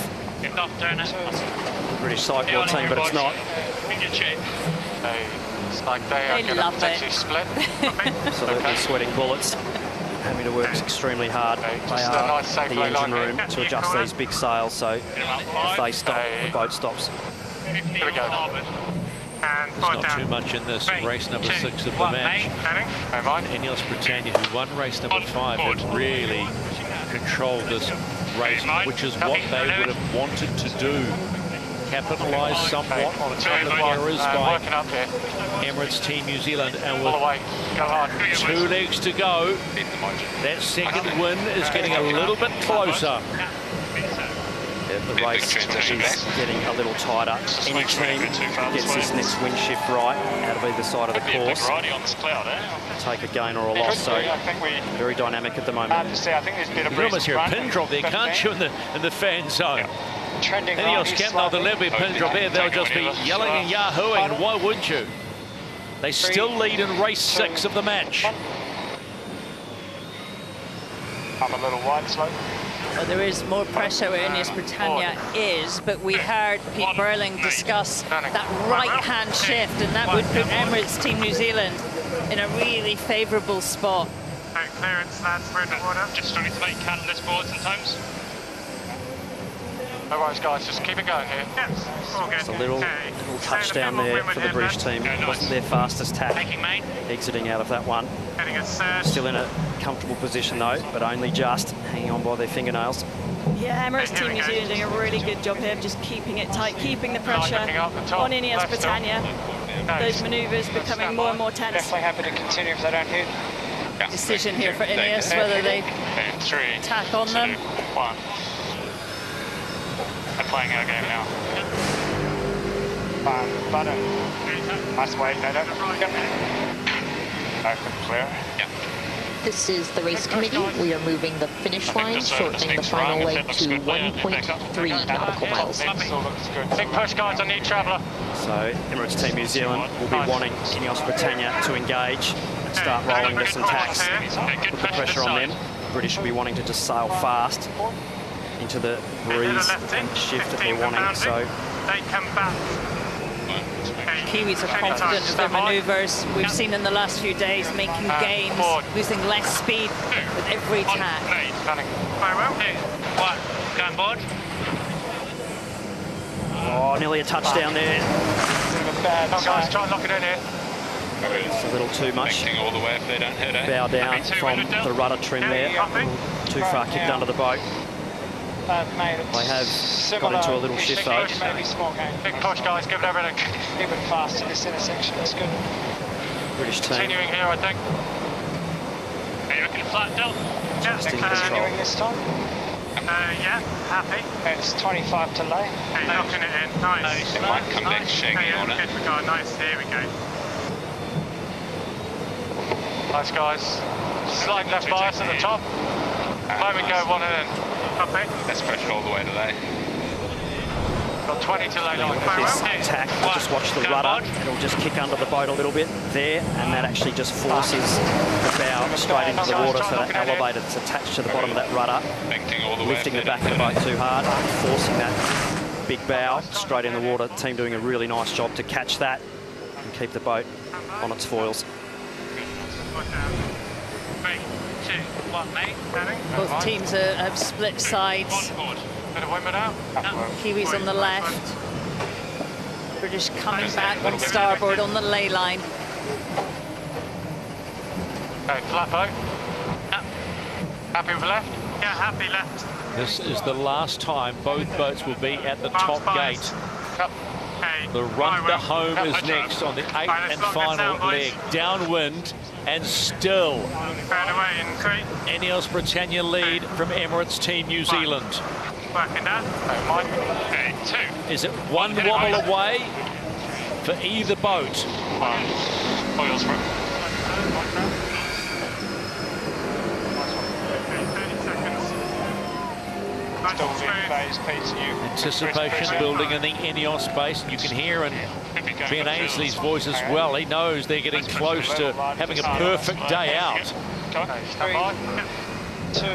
Speaker 2: the British Cyclors team, but it's not.
Speaker 5: It's like they are going to potentially split.
Speaker 2: Absolutely sweating bullets, having to work extremely hard. They are the engine room to adjust these big sails, so if they stop, the boat stops.
Speaker 5: Here we go.
Speaker 1: There's not too much in this race number 6 of the match. INEOS Britannia, who won race number 5, have really controlled this race, which is what they would have wanted to do. Capitalise somewhat on a couple of errors by Emirates Team New Zealand, and with 2 legs to go, that second win is getting a little bit closer.
Speaker 2: The race is getting a little tighter. Any team gets this next wind shift right out of either side of the course, take a gain or a loss. So very dynamic at the moment.
Speaker 1: You can almost hear a pin drop there, can't you, in the fan zone? INEOS can't know there'll be a pin drop there. They'll just be yelling and yahooing, and why wouldn't you? They still lead in race 6 of the match.
Speaker 4: I'm a little wide slope.
Speaker 3: Well, there is more pressure where INEOS Britannia is, but we heard Pete Burling discuss that right-hand shift, and that would put Emirates Team New Zealand in a really favourable spot.
Speaker 7: Clearance, lads, we're in the water.
Speaker 5: Just trying to make catalyst forward sometimes.
Speaker 7: No worries, guys, just keep it going here. Yes, all good.
Speaker 2: Just a little touchdown there for the British team. It wasn't their fastest tack, exiting out of that one. Still in a comfortable position though, but only just hanging on by their fingernails.
Speaker 14: Yeah, Emirates Team New Zealand doing a really good job here of just keeping it tight, keeping the pressure on INEOS Britannia. Those manoeuvres becoming more and more tense.
Speaker 4: Definitely happy to continue if they don't hit.
Speaker 3: Decision here for INEOS, whether they tack on them.
Speaker 5: They're playing our game now. Button. Nice wave, no, Yep. Open, clear. Yep.
Speaker 9: This is the race committee. We are moving the finish line, shortening the final leg to 1.3 nautical miles.
Speaker 7: Big push, guys, I need traveller.
Speaker 2: So Emirates Team New Zealand will be wanting INEOS Britannia to engage and start rolling with some tacks. Put the pressure on them. British will be wanting to just sail fast into the breeze and shift that they're wanting. So
Speaker 7: they come back.
Speaker 3: Kiwis are confident of their manoeuvres. We've seen in the last few days making gains, losing less speed with every tack.
Speaker 7: Very well. 1, going board.
Speaker 2: oh, nearly a touchdown there.
Speaker 7: Guys, try and lock it in here.
Speaker 2: It's a little too much.
Speaker 6: All the way if they don't hit it.
Speaker 2: Bow down from the rudder trim there. Too far kicked under the boat. They have got into a little shift though.
Speaker 7: Big push, guys, give it everything.
Speaker 4: A little bit fast in this intersection, that's good.
Speaker 2: British team.
Speaker 7: Continuing here, I think.
Speaker 15: Are you looking flat down?
Speaker 2: Just in
Speaker 4: Continuing this time.
Speaker 7: Yeah, happy.
Speaker 4: It's 25 to lay.
Speaker 7: Okay, locking it in, nice.
Speaker 6: They might come back shaking on it.
Speaker 7: Good regard, nice, here we go. Nice, guys. Slight left bias at the top. Moment go, one and in. Copy.
Speaker 6: Let's pressure all the way to lay.
Speaker 7: Got 20 to lay.
Speaker 2: This tack, just watch the rudder. It'll just kick under the boat a little bit there, and that actually just forces the bow straight into the water, so that elevator that's attached to the bottom of that rudder, lifting the back of the boat too hard, forcing that big bow straight in the water. Team doing a really nice job to catch that and keep the boat on its foils.
Speaker 15: 3, 2, 1, mate.
Speaker 3: Both teams have split sides.
Speaker 7: Bit of windward out.
Speaker 3: Kiwis on the left. British coming back on starboard on the ley line.
Speaker 7: Okay, flat boat. Happy with left? Yeah, happy left.
Speaker 1: This is the last time both boats will be at the top gate. The run to home is next on the 8th and final leg. Downwind and still INEOS Britannia lead from Emirates Team New Zealand.
Speaker 7: Working down. Okay, 2.
Speaker 1: Is it one wobble away for either boat?
Speaker 7: Oils for
Speaker 1: Anticipation building in the INEOS base. You can hear in Ben Ainsley's voice as well. He knows they're getting close to having a perfect day out.
Speaker 7: 3, 2,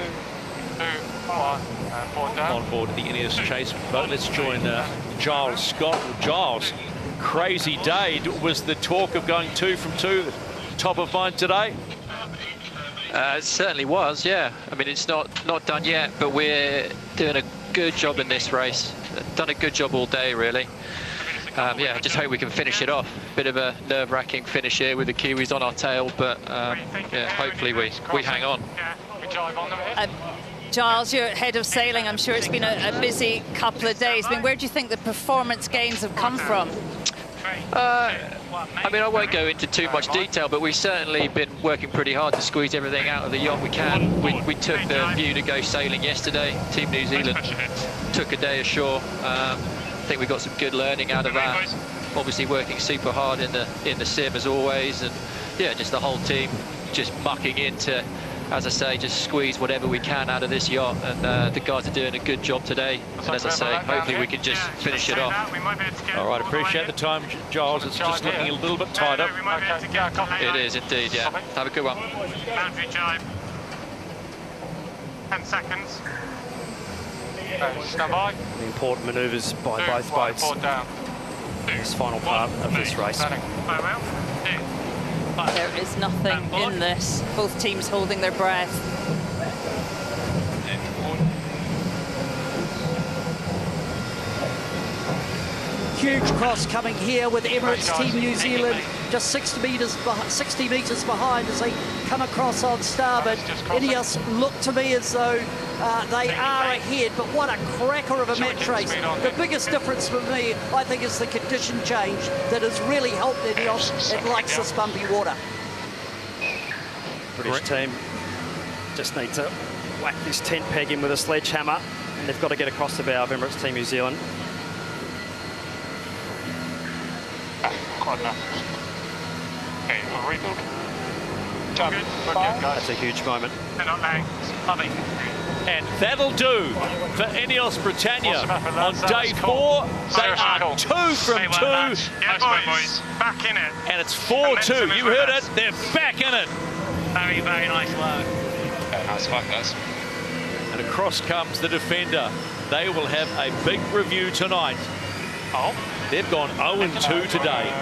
Speaker 7: 1.
Speaker 1: On board the INEOS chase boat. Let's join Giles Scott. Giles, crazy day. Was the talk of going 2 from 2 top of mind today?
Speaker 11: It certainly was, yeah. I mean, it's not done yet, but we're doing a good job in this race. Done a good job all day, really. Yeah, I just hope we can finish it off. Bit of a nerve-wracking finish here with the Kiwis on our tail, but yeah, hopefully we hang on.
Speaker 3: Giles, you're head of sailing. I'm sure it's been a busy couple of days. I mean, where do you think the performance gains have come from?
Speaker 11: I mean, I won't go into too much detail, but we've certainly been working pretty hard to squeeze everything out of the yacht we can. We took the view to go sailing yesterday. Team New Zealand took a day ashore. I think we got some good learning out of that. Obviously working super hard in the sim as always, and yeah, just the whole team just mucking into, as I say, just squeeze whatever we can out of this yacht, and the guys are doing a good job today. And as I say, hopefully we can just finish it off.
Speaker 1: All right, appreciate the time, Giles. It's just looking a little bit tighter.
Speaker 11: It is indeed, yeah. Have a good one.
Speaker 7: Boundary jibe. 10 seconds. Stand by.
Speaker 2: The important manoeuvres by both boats in this final part of this race.
Speaker 3: There is nothing in this. Both teams holding their breath.
Speaker 8: Huge cross coming here with Emirates Team New Zealand just 60 metres behind as they come across on starboard. INEOS look to me as though they are ahead, but what a cracker of a match race. The biggest difference for me, I think, is the condition change that has really helped INEOS. It likes this bumpy water.
Speaker 2: British team just need to whack this tent peg in with a sledgehammer. They've got to get across the bow of Emirates Team New Zealand.
Speaker 5: Quite enough. Okay, we'll rebuild.
Speaker 2: That's a huge moment.
Speaker 5: They're not laying. Lovely.
Speaker 1: And that'll do for INEOS Britannia on day 4. They are 2 from 2.
Speaker 5: Yeah, boys. Back in it.
Speaker 1: And it's 4-2. You heard it. They're back in it.
Speaker 15: Very, very nice work.
Speaker 6: Nice fight, guys.
Speaker 1: And across comes the defender. They will have a big review tonight.
Speaker 5: Oh.
Speaker 1: They've gone 0-2 today.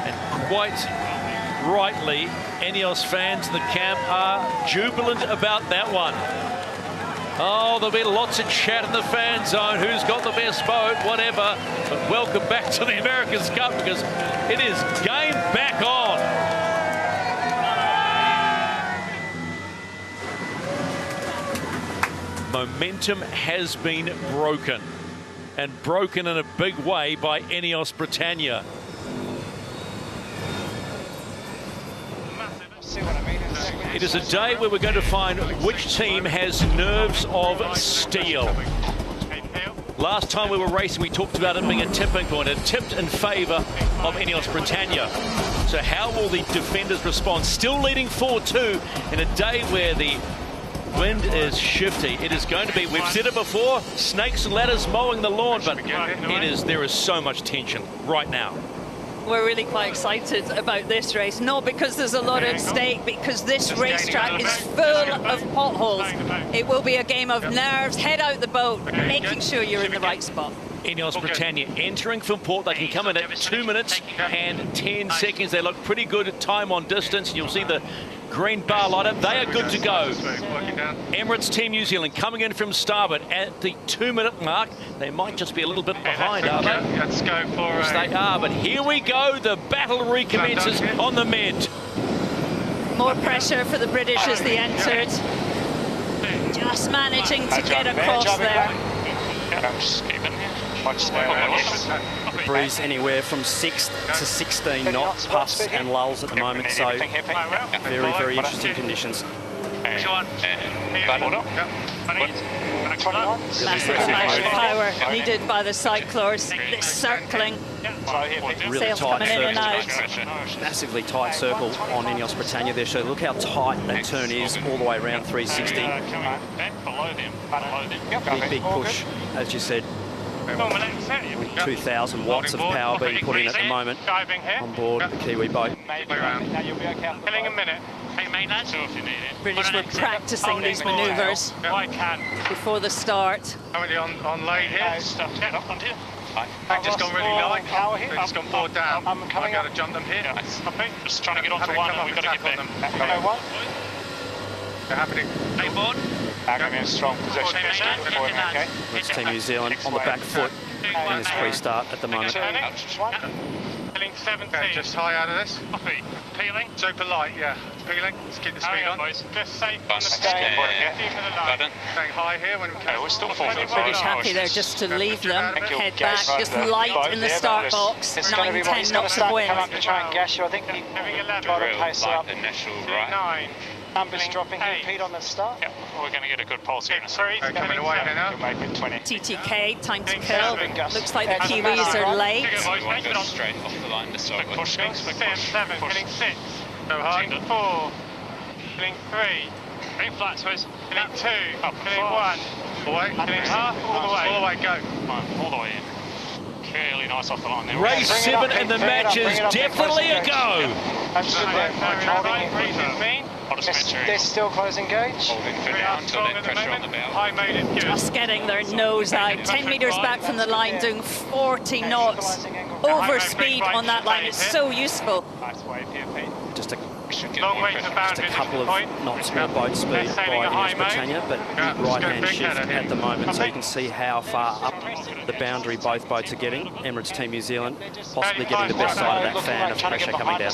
Speaker 1: And quite rightly, INEOS fans in the camp are jubilant about that one. Oh, there'll be lots of chat in the fan zone. Who's got the best boat? Whatever. But welcome back to the America's Cup, because it is game back on. Momentum has been broken, and broken in a big way by INEOS Britannia. It is a day where we're going to find which team has nerves of steel. Last time we were racing, we talked about it being a tipping point. It tipped in favour of INEOS Britannia. So how will the defenders respond? Still leading 4-2 in a day where the wind is shifty. It is going to be, we've said it before, snakes and ladders mowing the lawn, but there is so much tension right now.
Speaker 3: We're really quite excited about this race, not because there's a lot at stake, because this racetrack is full of potholes. It will be a game of nerves, head out the boat, making sure you're in the right spot.
Speaker 1: INEOS Britannia entering from port. They can come in at 2 minutes and 10 seconds. They look pretty good at time on distance. You'll see the green bar light up. They are good to go. Emirates Team New Zealand coming in from starboard at the 2-minute mark. They might just be a little bit behind, are they?
Speaker 5: Let's go for
Speaker 1: yes, they are, but here we go. The battle recommences on the mid.
Speaker 3: More pressure for the British as they entered. Just managing to get across there.
Speaker 5: I'm just keeping watch
Speaker 2: The breeze anywhere from 6 to 16 knots, puffs and lulls at the moment, so very, very interesting conditions.
Speaker 3: Massive amount of power needed by the Cyclors. This circling,
Speaker 2: Really
Speaker 3: sails
Speaker 2: tight
Speaker 3: coming in and out.
Speaker 2: Massively tight circle on INEOS Britannia there, so look how tight that turn is all the way around 360. Big push, as you said, with 2,000 watts of power being put in at the moment on board the Kiwi boat.
Speaker 5: Killing a minute. Hey, mate, lads.
Speaker 3: British were practicing these manoeuvres before the start.
Speaker 5: Currently on lane here. I've just gone really low. They've just gone board down. I'm going to jump them here. Just trying to get onto one, and we've got to get back. They're happening. Hey, board. I'm in a strong position.
Speaker 2: Emirates Team New Zealand on the back foot in this pre-start at the moment.
Speaker 5: Peeling 17. Okay, just high out of this. Copy. Peeling. Super light, yeah. Peeling. Let's keep the speed on. Boys. Just safe on the staying high here when we can. We're still
Speaker 3: British happy there just to leave them, head back, just light in the start box, 9-10 knots of wind.
Speaker 4: Come up to try and gas you. I think you got to pace it up.
Speaker 6: Initial right.
Speaker 4: Numbers dropping here, Pete, on the start.
Speaker 5: Yep, we're going to get a good pulse here. Coming away here now. Make it 20.
Speaker 3: TTK, time to kill. Looks like the Kiwis are late.
Speaker 6: Straight off the line this side.
Speaker 5: Push, guys. 7, killing 6. Go hard. 4. Killing 3. Bring flat, Swiss. Killing 2. Killing 1. Away. Killing half, all the way. All the way, go. All the way in. Really nice off the line there.
Speaker 1: Race 7 and the match is definitely a go.
Speaker 4: They're still closing gauge.
Speaker 3: Just getting their nose out. 10 metres back from the line, doing 40 knots. Over speed on that line. It's so useful.
Speaker 2: Just a couple of knots more boat speed by INEOS Britannia, but big right-hand shift at the moment, so you can see how far up the boundary both boats are getting. Emirates Team New Zealand possibly getting the best side of that fan of pressure coming down.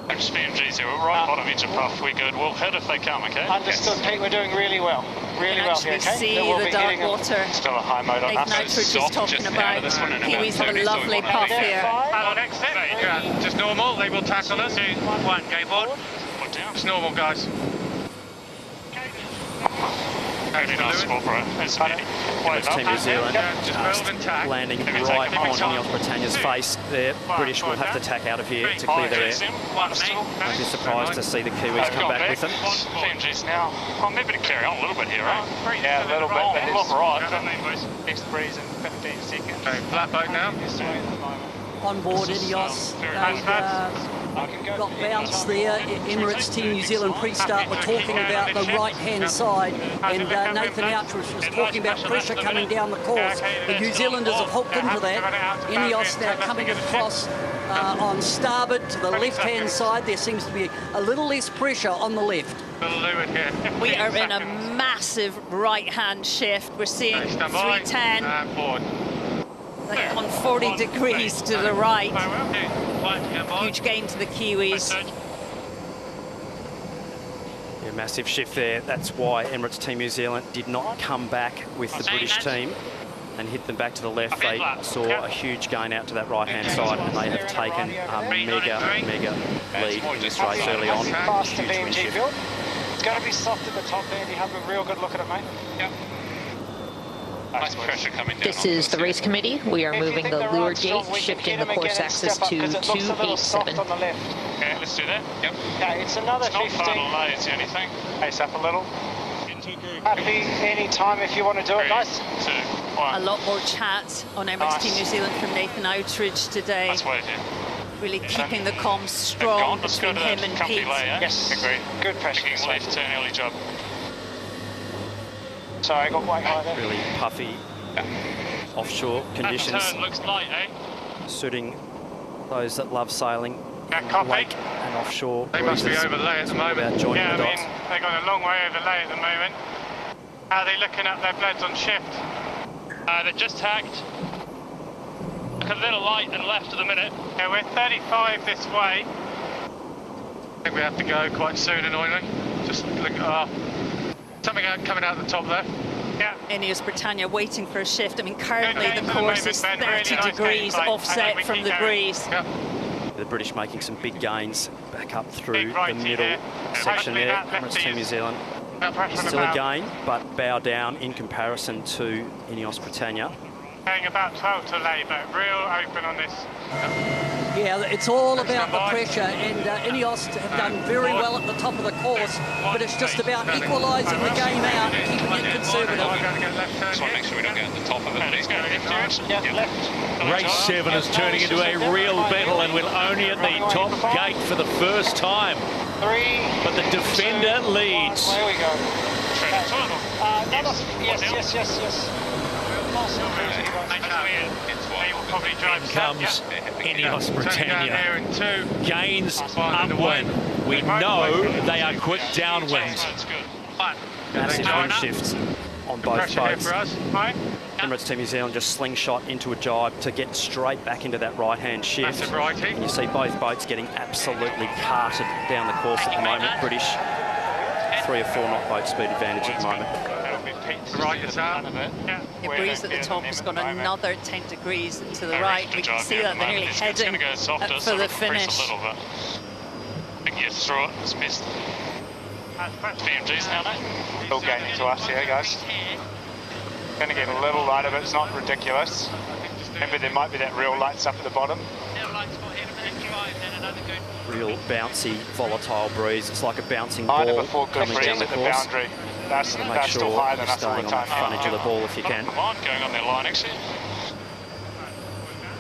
Speaker 5: SPMG's here, right bottom edge of puff, we're good. We'll hit if they come, okay?
Speaker 4: Understood, Pete, we're doing really well. Really well here, okay?
Speaker 3: See the dark water.
Speaker 5: Still a high mode on that.
Speaker 3: Ignite we're just talking about. Kiwis have a lovely puff here.
Speaker 5: Just normal, they will tackle us. 2, 1, go board. Just normal, guys.
Speaker 2: Emirates Team New Zealand landing right on INEOS Britannia's face. The British will have to tack out of here to clear their air. I'd be surprised to see the Kiwis come back with them.
Speaker 5: PMG's now. I'm maybe to carry on a little bit here, right? Yeah, a little bit. But it's right. Next breeze in 15 seconds. Okay, flat boat now.
Speaker 8: On board INEOS, got bounced there. Emirates Team New Zealand pre-start were talking about the right-hand side, and Nathan Outridge was talking about pressure coming down the course. The New Zealanders have hooked into that. INEOS now coming across on starboard to the left-hand side. There seems to be a little less pressure on the left.
Speaker 3: We are in a massive right-hand shift. We're seeing 310. Like on 40 degrees to the right. Huge gain to the Kiwis.
Speaker 2: Yeah, massive shift there. That's why Emirates Team New Zealand did not come back with the British team and hit them back to the left. They saw a huge gain out to that right-hand side, and they have taken a mega lead in this race early on.
Speaker 4: Fast wind shift. It's going to be soft at the top there. You have a real good look at it, mate. Yep.
Speaker 6: Nice pressure coming down.
Speaker 9: This is the race committee. We are moving the leeward gate, shifting the course axis to 287.
Speaker 5: Okay, let's do that. Yep.
Speaker 4: Okay, it's another 15.
Speaker 5: It's not far to lay, it's the only thing.
Speaker 4: Pace up a little. Happy any time if you want to do it, guys.
Speaker 5: 2, 1.
Speaker 3: A lot more chat on Emirates Team New Zealand from Nathan Outridge today.
Speaker 5: Nice wave, yeah.
Speaker 3: Really keeping the comms strong between him and Pete.
Speaker 4: Yes,
Speaker 5: agreed.
Speaker 4: Good pressure.
Speaker 5: Taking left turn early job.
Speaker 4: Sorry, I got quite high there.
Speaker 2: Really puffy offshore conditions.
Speaker 5: Turn looks light, eh?
Speaker 2: Suiting those that love sailing lake and offshore.
Speaker 7: They must be overlay at the moment.
Speaker 2: Yeah, I mean,
Speaker 7: they've got a long way overlay at the moment. How are they looking up their blades on shift?
Speaker 5: They're just tacked. Look a little light and left at the minute.
Speaker 7: Yeah, we're 35 this way. I think we have to go quite soon, annoyingly. Just look at something coming out the top there. Yeah.
Speaker 3: INEOS Britannia waiting for a shift. I mean, currently the course is 30 degrees offset from the breeze.
Speaker 7: Yeah.
Speaker 2: The British making some big gains back up through the middle section there. Emirates Team New Zealand still a gain, but bow down in comparison to INEOS Britannia.
Speaker 7: Going about 12 to lay, but real open on this.
Speaker 8: Yeah, it's all about the pressure, and INEOS have done very well at the top of the course, but it's just about equalising the game out, keeping it conservative.
Speaker 6: Just want to make sure we don't get at the top of it.
Speaker 1: Race 7 is turning into a real battle, and we're only at the top gate for the first time. But the defender leads.
Speaker 4: There we go. Yes.
Speaker 1: In comes INEOS Britannia. Gains upwind. We know they are quick downwind.
Speaker 2: Massive wind shifts on both boats. Emirates Team New Zealand just slingshot into a jibe to get straight back into that right-hand shift. And you see both boats getting absolutely carted down the course at the moment. British 3 or 4 knot boat speed advantage at the moment.
Speaker 3: The breeze at the top has got another 10 degrees to the right. We can see that they're nearly heading for the finish.
Speaker 5: I think yes, through it, it's missed. PMG's now, mate.
Speaker 4: Still gaining to us here, guys. Going to get a little light of it, it's not ridiculous. Remember, there might be that real lights up at the bottom.
Speaker 2: Real bouncy, volatile breeze. It's like a bouncing ball coming down the course.
Speaker 4: That's
Speaker 2: make sure
Speaker 4: still higher than
Speaker 2: you're
Speaker 4: us all
Speaker 2: staying
Speaker 4: the
Speaker 2: on the
Speaker 4: time.
Speaker 2: front edge of the ball if you can.
Speaker 5: Going on their line, actually.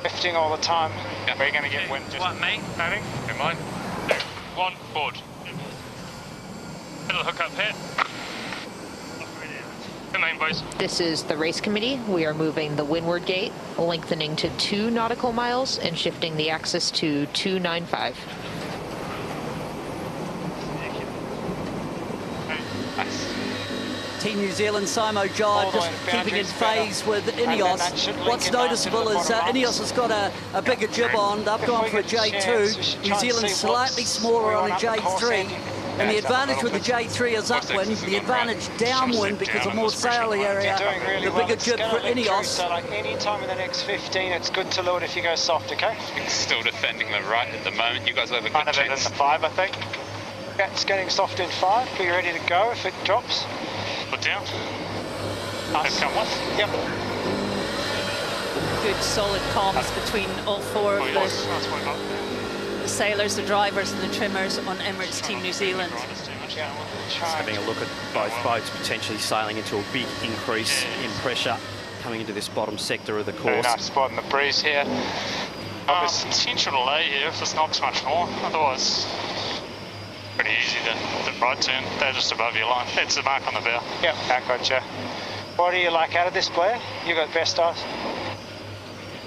Speaker 4: Lifting all the time. Yeah. We're going to get wind. Just
Speaker 5: what, me? Planning? Don't mind. 2, 1, board. Little hook up here. Come in, boys.
Speaker 9: This is the race committee. We are moving the windward gate, lengthening to 2 nautical miles and shifting the axis to 295.
Speaker 8: Team New Zealand, Simo Jive, just keeping in phase with INEOS. What's noticeable is INEOS has got a bigger jib on. They've gone for a J2. New Zealand's slightly smaller on a J3. And the advantage with the J3 is upwind, the advantage downwind because of more sail area, the bigger jib for INEOS.
Speaker 4: So like any time in the next 15, it's good to load if you go soft, okay?
Speaker 6: Still defending the right at the moment. You guys have a good chance.
Speaker 4: In the 5, I think. Yeah, it's getting soft in 5. Be ready to go if it drops.
Speaker 5: Put down. Nice. Come with. Yep.
Speaker 3: Good solid comms between all four of the sailors, the drivers and the trimmers on Emirates Team New Zealand.
Speaker 2: Just having a look at both boats potentially sailing into a big increase in pressure coming into this bottom sector of the course.
Speaker 5: Nice spot in the breeze here. There's potential to lay here if there's not too much more. Otherwise, pretty easy to right turn. They're just above your line. That's the mark on the bow. Yep, I gotcha. What do you like out of this, Blair? You got best eyes.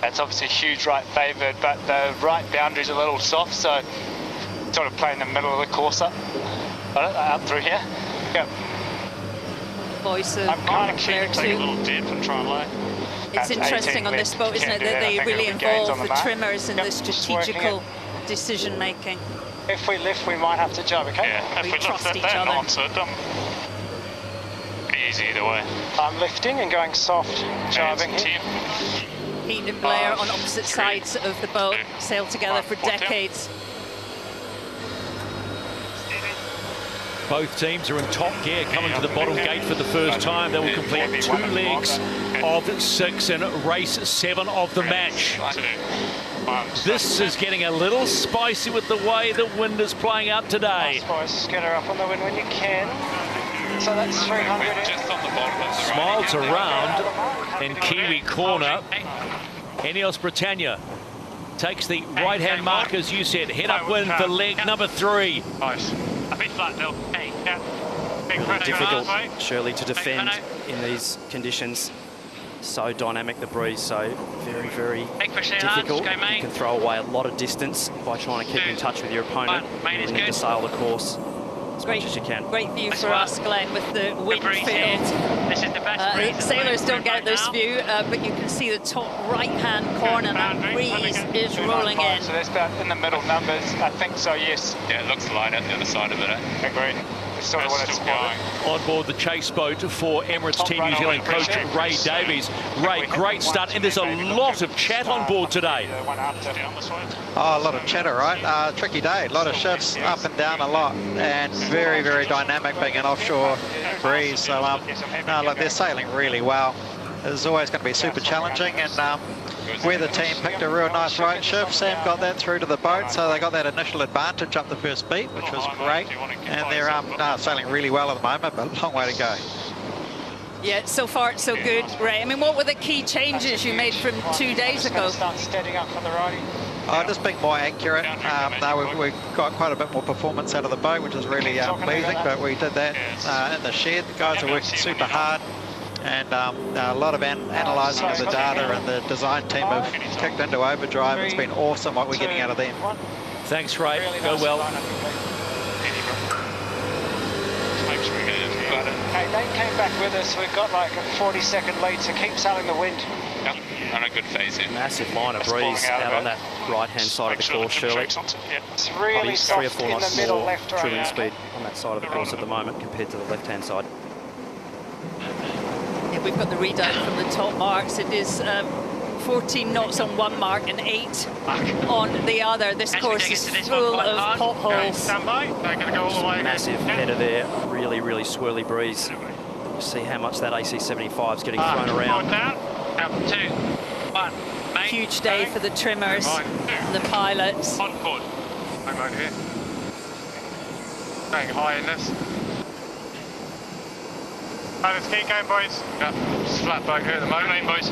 Speaker 5: That's obviously huge right favoured, but the right boundary's a little soft, so sort of play in the middle of the course up through here. Yep.
Speaker 3: Voice of
Speaker 5: I'm kind of keen
Speaker 3: Blair
Speaker 5: to take
Speaker 3: too.
Speaker 5: a little dip and try and lay.
Speaker 3: It's interesting on this boat, isn't it, that they really involve the trimmers in the strategical decision making.
Speaker 4: If we lift, we might have to jump, okay?
Speaker 5: Yeah, if
Speaker 3: We
Speaker 5: we
Speaker 3: trust
Speaker 5: lift
Speaker 3: each
Speaker 5: that
Speaker 3: other.
Speaker 5: on, so pretty easy either way.
Speaker 4: I'm lifting and going soft, jibing here.
Speaker 3: Pete and Blair on opposite sides of the boat, sailed together for decades.
Speaker 1: Both teams are in top gear coming to the bottom gate for the first time. They will complete 2 legs of 6 in race 7 of the match. This is getting a little spicy with the way the wind is playing out today.
Speaker 4: Spice, get her up on the wind when you can. So that's 300.
Speaker 6: Just on the bottom of the
Speaker 1: Smiles around in Kiwi corner. INEOS Britannia takes the right-hand mark, as you said. Head up wind for leg number 3.
Speaker 5: Nice. A bit flat, Bill. Hey, yeah. Big pressure.
Speaker 2: Difficult, surely, to defend in these conditions. So dynamic, the breeze, so very, very difficult. You can throw away a lot of distance by trying to keep in touch with your opponent. You need to sail the course as much as you can.
Speaker 3: Great view for us, Glenn, with the wind field.
Speaker 15: This is the best
Speaker 3: Sailors don't get this view, but you can see the top right-hand corner. That breeze is rolling in.
Speaker 5: So that's about in the middle numbers. I think so, yes.
Speaker 6: Yeah, it looks light out the other side of it.
Speaker 5: Agreed. It's sort of what it's going.
Speaker 1: On board the chase boat for Emirates Team New Zealand coach Ray Davies. Ray, great start, and there's a lot of chat on board today.
Speaker 10: Oh, a lot of chatter, right? Tricky day, a lot of shifts, up and down a lot, and very, very dynamic being an offshore breeze. So, no, look, they're sailing really well. It's always going to be super challenging, and weather team picked a real nice right shift. Sam got that through to the boat, so they got that initial advantage up the first beat, which was great. And they're sailing really well at the moment, but a long way to go.
Speaker 3: Yeah, so far it's so good, Ray. I mean, what were the key changes you made from 2 days ago?
Speaker 4: Start steadying up for the righty.
Speaker 10: Just being more accurate. We got quite a bit more performance out of the boat, which is really pleasing, but we did that in the shed. The guys are working super hard, and a lot of analysing of the data, and the design team have kicked into overdrive. It's been awesome what we're getting out of them.
Speaker 1: Thanks, Ray. Go well.
Speaker 4: Okay, they came back with us. We've got like a 40-second lead, so keep sailing the wind.
Speaker 6: Yep, on a good phase here.
Speaker 2: Massive line of breeze out on that right-hand side of the course, Shirley.
Speaker 4: It's really
Speaker 2: Probably 3 or 4
Speaker 4: in
Speaker 2: knots
Speaker 4: the middle,
Speaker 2: more
Speaker 4: left, right.
Speaker 2: trillion speed on that side of the course at the moment compared to the left-hand side.
Speaker 3: Yeah, we've got the readout from the top marks. It is 14 knots on one mark and 8 on the other. This course is full of potholes.
Speaker 5: Stand by. They're going to go all the way.
Speaker 2: Massive header there, really, really swirly breeze. We'll see how much that AC-75 is getting thrown around.
Speaker 5: Down. 2, 1.
Speaker 3: Huge day for the trimmers and the pilots.
Speaker 5: On board. I'm over here. Going high in this. Let's keep going, boys. Yeah, it's flat boat here at the moment, boys.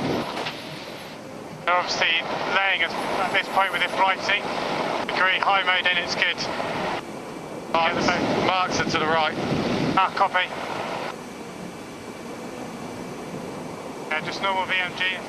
Speaker 5: They're obviously laying us at this point with this righty. Agree, high mode in, it's good. Marks are to the right. Copy. Yeah, just normal VMG.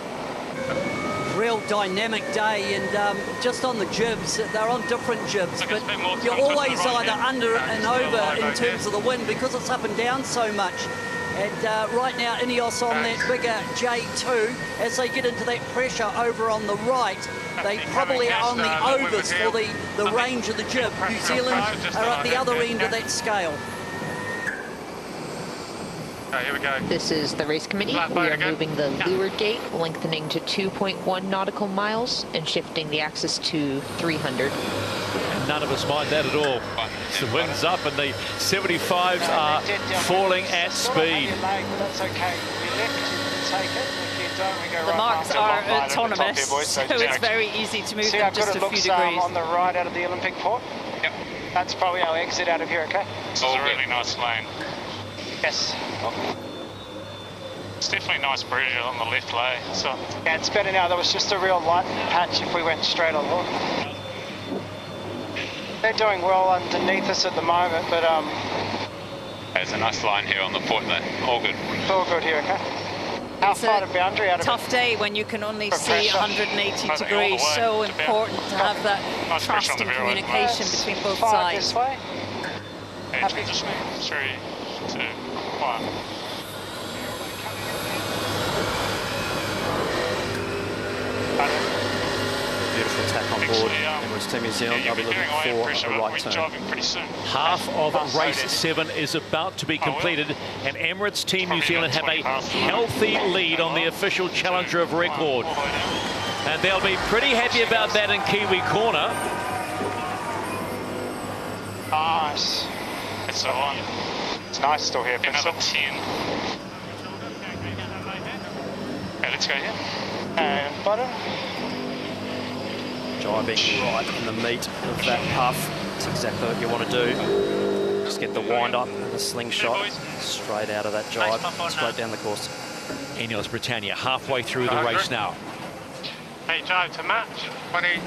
Speaker 8: Real dynamic day, and just on the jibs, they're on different jibs, but you're always either under and over in terms of the wind because it's up and down so much. And right now, INEOS on that bigger J2, as they get into that pressure over on the right, they probably are on the overs for the range of the jib. New Zealand are at the other end of that scale.
Speaker 5: Okay, here we go.
Speaker 9: This is the race committee. We are moving the leeward gate, lengthening to 2.1 nautical miles and shifting the axis to 300.
Speaker 1: None of us mind that at all. The wind's up and the 75s are falling at speed.
Speaker 4: That's okay. We lift, take it. If you don't, we go
Speaker 3: The
Speaker 4: right
Speaker 3: marks are autonomous, so it's very easy to move them just a few degrees.
Speaker 4: On the right out of the Olympic port.
Speaker 5: Yep.
Speaker 4: That's probably our exit out of here, okay?
Speaker 5: This is a really nice lane.
Speaker 4: Yes.
Speaker 5: It's definitely nice breeze on the left lay. So
Speaker 4: yeah, it's better now. There was just a real light patch if we went straight on. They're doing well underneath us at the moment, but
Speaker 6: There's a nice line here on the port there. All good.
Speaker 4: It's all good here, okay? How far to boundary out of
Speaker 3: tough day when you can only see 180 degrees. So important to have that trust and communication between both sides.
Speaker 4: This way.
Speaker 5: Okay, transition 3, 2, 1.
Speaker 2: Beautiful tack on board. Emirates Team New Zealand, they'll be looking for a right turn.
Speaker 1: Half of race 7 is about to be completed, and Emirates Team New Zealand have a healthy lead on the official challenger of record. And they'll be pretty happy about that in Kiwi corner.
Speaker 4: Nice.
Speaker 5: It's a 1.
Speaker 4: It's nice still here.
Speaker 5: Another 10. Okay, let's go here.
Speaker 4: And bottom.
Speaker 2: Jibing right in the meat of that puff. That's exactly what you want to do. Just get the wind up and the slingshot straight out of that jibe, straight down the course.
Speaker 1: INEOS Britannia halfway through the race now.
Speaker 7: Hey, jibe to match. 20.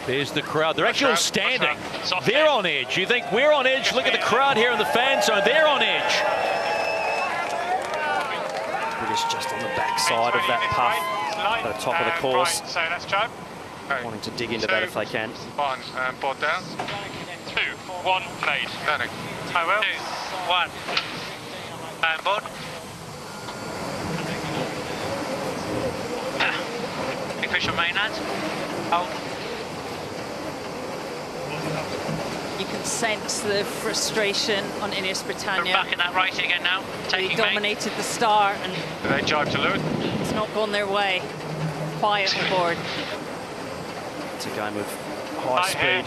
Speaker 1: There's the crowd. They're actually all standing. They're on edge. You think we're on edge? Look at the crowd here in the fan zone. They're on edge.
Speaker 2: British just on the back side of that puff at the top of the course.
Speaker 7: So that's jibe.
Speaker 2: Wanting to dig into that if they can.
Speaker 7: 1, board down.
Speaker 5: 2, 1, made.
Speaker 7: Turning.
Speaker 15: I will. 2, 1. And board. Big fish on mainland. Hold.
Speaker 3: You can sense the frustration on INEOS Britannia.
Speaker 15: We're back in that right again now.
Speaker 3: They dominated the start and
Speaker 7: They jibe to Louis.
Speaker 3: it's not gone their way. Quiet on board.
Speaker 2: It's a game of high speed,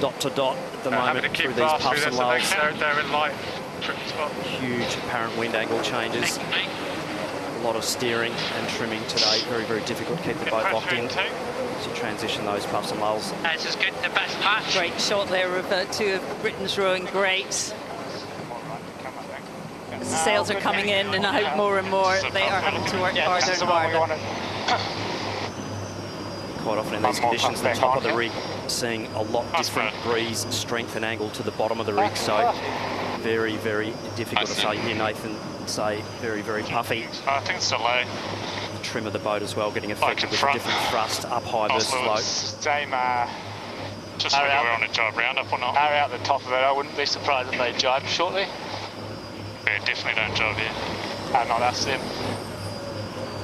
Speaker 2: dot to dot at the moment through these puffs and lulls.
Speaker 7: They're in light. Tricky spot.
Speaker 2: Huge apparent wind angle changes. A lot of steering and trimming today. Very, very difficult to keep the boat locked in as you transition those puffs and lulls.
Speaker 15: This is good, the best patch.
Speaker 3: Great shot there of two of Britain's rowing greats. As the sails are coming in and out more and more, they are having to work harder and harder.
Speaker 2: Quite often in these conditions, the top of the rig seeing a lot different breeze, strength and angle to the bottom of the rig, so very, very difficult to say here, Nathan. Say very, very puffy.
Speaker 5: I think it's delay.
Speaker 2: The trim of the boat as well, getting affected with a different thrust, up high versus low.
Speaker 4: Same,
Speaker 5: just whether we're on a jibe roundup or not.
Speaker 4: Are out the top of it. I wouldn't be surprised if they jibe shortly.
Speaker 5: Yeah, definitely don't jibe here.
Speaker 4: No, that's them.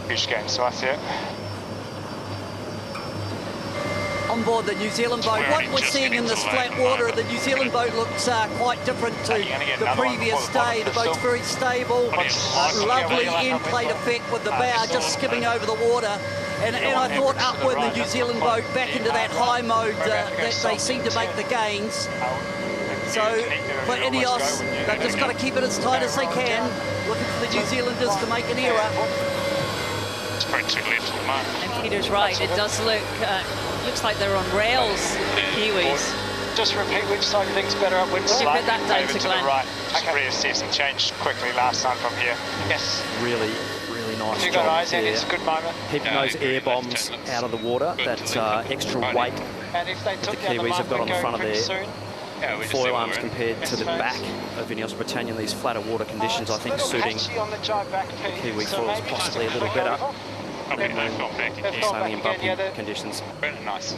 Speaker 4: Huge game, so I see it.
Speaker 8: On board the New Zealand boat, what we're seeing in this flat water, the New Zealand boat looks quite different to the previous day. The boat's very stable, lovely end plate effect with the bow just skimming over the water. And I thought upwind the New Zealand boat back into that high mode that they seem to make the gains. So for INEOS, they've just got to keep it as tight as they can, looking for the New Zealanders to make an error.
Speaker 5: It's pretty too left at the moment.
Speaker 3: And Peter's right, it does look, looks like they're on rails, the Kiwis.
Speaker 4: Just repeat which side things better upwind.
Speaker 3: Would you put that down to Glenn?
Speaker 4: the right. Just reassess and change quickly last time from here. Yes.
Speaker 2: Really, really nice
Speaker 4: You
Speaker 2: job
Speaker 4: got eyes in,
Speaker 2: there.
Speaker 4: it's a good moment.
Speaker 2: Keeping those air bombs out of the water, that extra weight
Speaker 4: And if they
Speaker 2: that the
Speaker 4: took the other
Speaker 2: Kiwis have got on the
Speaker 4: mark,
Speaker 2: front of
Speaker 4: pretty
Speaker 2: their
Speaker 4: soon.
Speaker 2: foil arms compared to the back of INEOS Britannia in these flatter water conditions, I think suiting Kiwi foils possibly a little better when sailing in bumpy conditions.
Speaker 6: Very nice.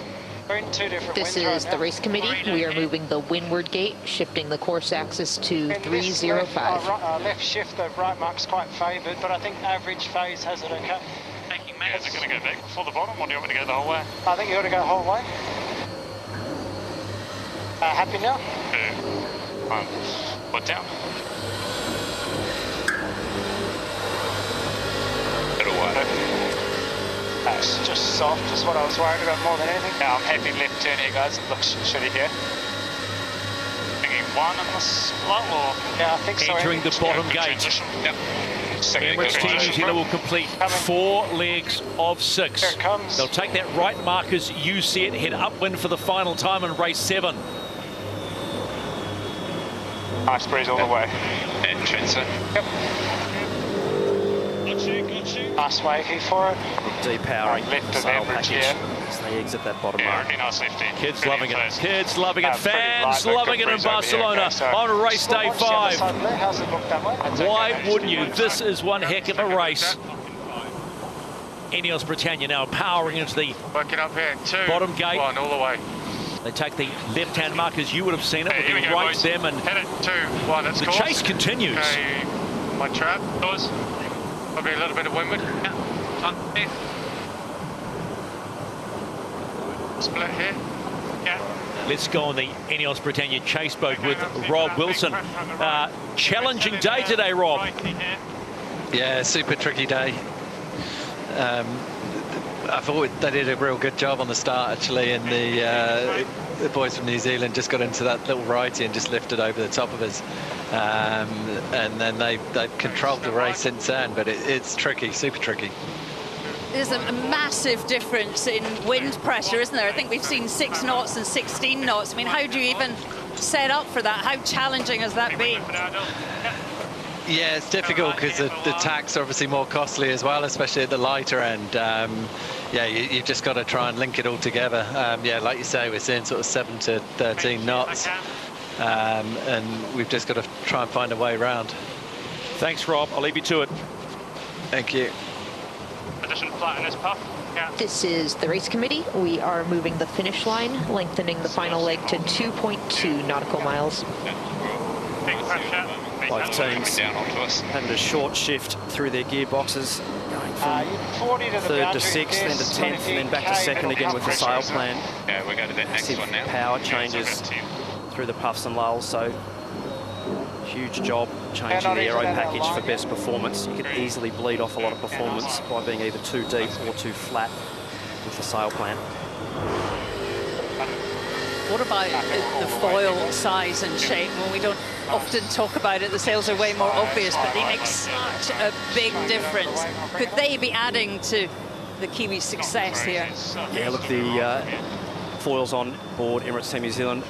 Speaker 9: This is the race committee. We are moving the windward gate, shifting the course axis to 305.
Speaker 4: Left shift, the right mark's quite favoured, but I think average phase has it okay.
Speaker 5: Yeah, is it going to go back before the bottom, or do you want me to go the whole way?
Speaker 4: I think you ought to go the whole way. Happy now?
Speaker 5: 2, 1, put down.
Speaker 6: Little wide.
Speaker 4: That's just soft, is what I was worried about more than anything. Yeah, I'm happy left turn here, guys. It looks shitty here.
Speaker 5: Thinking one in the slot, or?
Speaker 4: Yeah, I think so.
Speaker 1: Entering the bottom gate.
Speaker 5: Yep.
Speaker 1: Emirates Team New Zealand will complete 4 legs of 6.
Speaker 4: Here it comes.
Speaker 1: They'll take that right mark as you see it, head upwind for the final time in race 7.
Speaker 5: Nice breeze all the way.
Speaker 6: And transfer.
Speaker 4: Yep. Nice wavy for it.
Speaker 2: Depowering
Speaker 5: Left
Speaker 2: the
Speaker 5: of
Speaker 2: sail
Speaker 5: average,
Speaker 2: package
Speaker 5: yeah.
Speaker 2: as they exit that bottom
Speaker 5: Yeah,
Speaker 2: mark.
Speaker 5: really nice left in.
Speaker 1: Kids loving it. Kids loving it.
Speaker 5: Pretty
Speaker 1: Fans
Speaker 5: light,
Speaker 1: loving it
Speaker 5: good
Speaker 1: in
Speaker 5: breeze over here.
Speaker 1: Barcelona
Speaker 5: Okay, so
Speaker 1: on race day
Speaker 4: Watch the other
Speaker 1: 5.
Speaker 4: side there. How's it look that way? That's
Speaker 1: Why
Speaker 4: okay.
Speaker 1: wouldn't you? This is one heck of a race. INEOS Britannia now powering into the
Speaker 5: Working up here. 2,
Speaker 1: bottom gate.
Speaker 5: 1, all the way.
Speaker 1: They take the left-hand mark as you would have seen it,
Speaker 5: Hey,
Speaker 1: with
Speaker 5: here
Speaker 1: the
Speaker 5: we go,
Speaker 1: right
Speaker 5: boys.
Speaker 1: them, and
Speaker 5: Hit it. 2, 1, it's
Speaker 1: the
Speaker 5: course.
Speaker 1: chase continues.
Speaker 5: Okay, my trap. Doors. Probably a little bit of windward. Yeah. Split here. Yeah.
Speaker 1: Let's go on the INEOS Britannia chase boat with Rob Wilson. Challenging day today, Rob.
Speaker 11: Yeah, super tricky day. I thought they did a real good job on the start, actually, and the boys from New Zealand just got into that little righty and just lifted over the top of us. And then they've controlled the race since then, but it's tricky, super tricky.
Speaker 3: There's a massive difference in wind pressure, isn't there? I think we've seen 6 knots and 16 knots. I mean, how do you even set up for that? How challenging has that been?
Speaker 11: Yeah, it's difficult because the tacks are obviously more costly as well, especially at the lighter end. Yeah, you've just got to try and link it all together. Yeah, like you say, we're seeing sort of 7 to 13 knots, and we've just got to try and find a way around.
Speaker 1: Thanks, Rob. I'll leave you to it.
Speaker 11: Thank you.
Speaker 5: Position flat in this puff. Yeah.
Speaker 9: This is the race committee. We are moving the finish line, lengthening the final leg to 2.2 nautical miles.
Speaker 5: Big pressure.
Speaker 2: Both teams having a short shift through their gearboxes, going from 3rd to 6th, then to 10th, and then back to 2nd again with the sail plan.
Speaker 6: Yeah, we're going to that next one now.
Speaker 2: Power changes through the puffs and lulls, so huge job changing the aero package for best performance. You could easily bleed off a lot of performance by being either too deep or too flat with the sail plan.
Speaker 3: What about the foil size and shape? Well, we don't often talk about it. The sails are way more obvious, but they make such a big difference. Could they be adding to the Kiwis' success here?
Speaker 2: Yeah, look, the foils on board Emirates Team New Zealand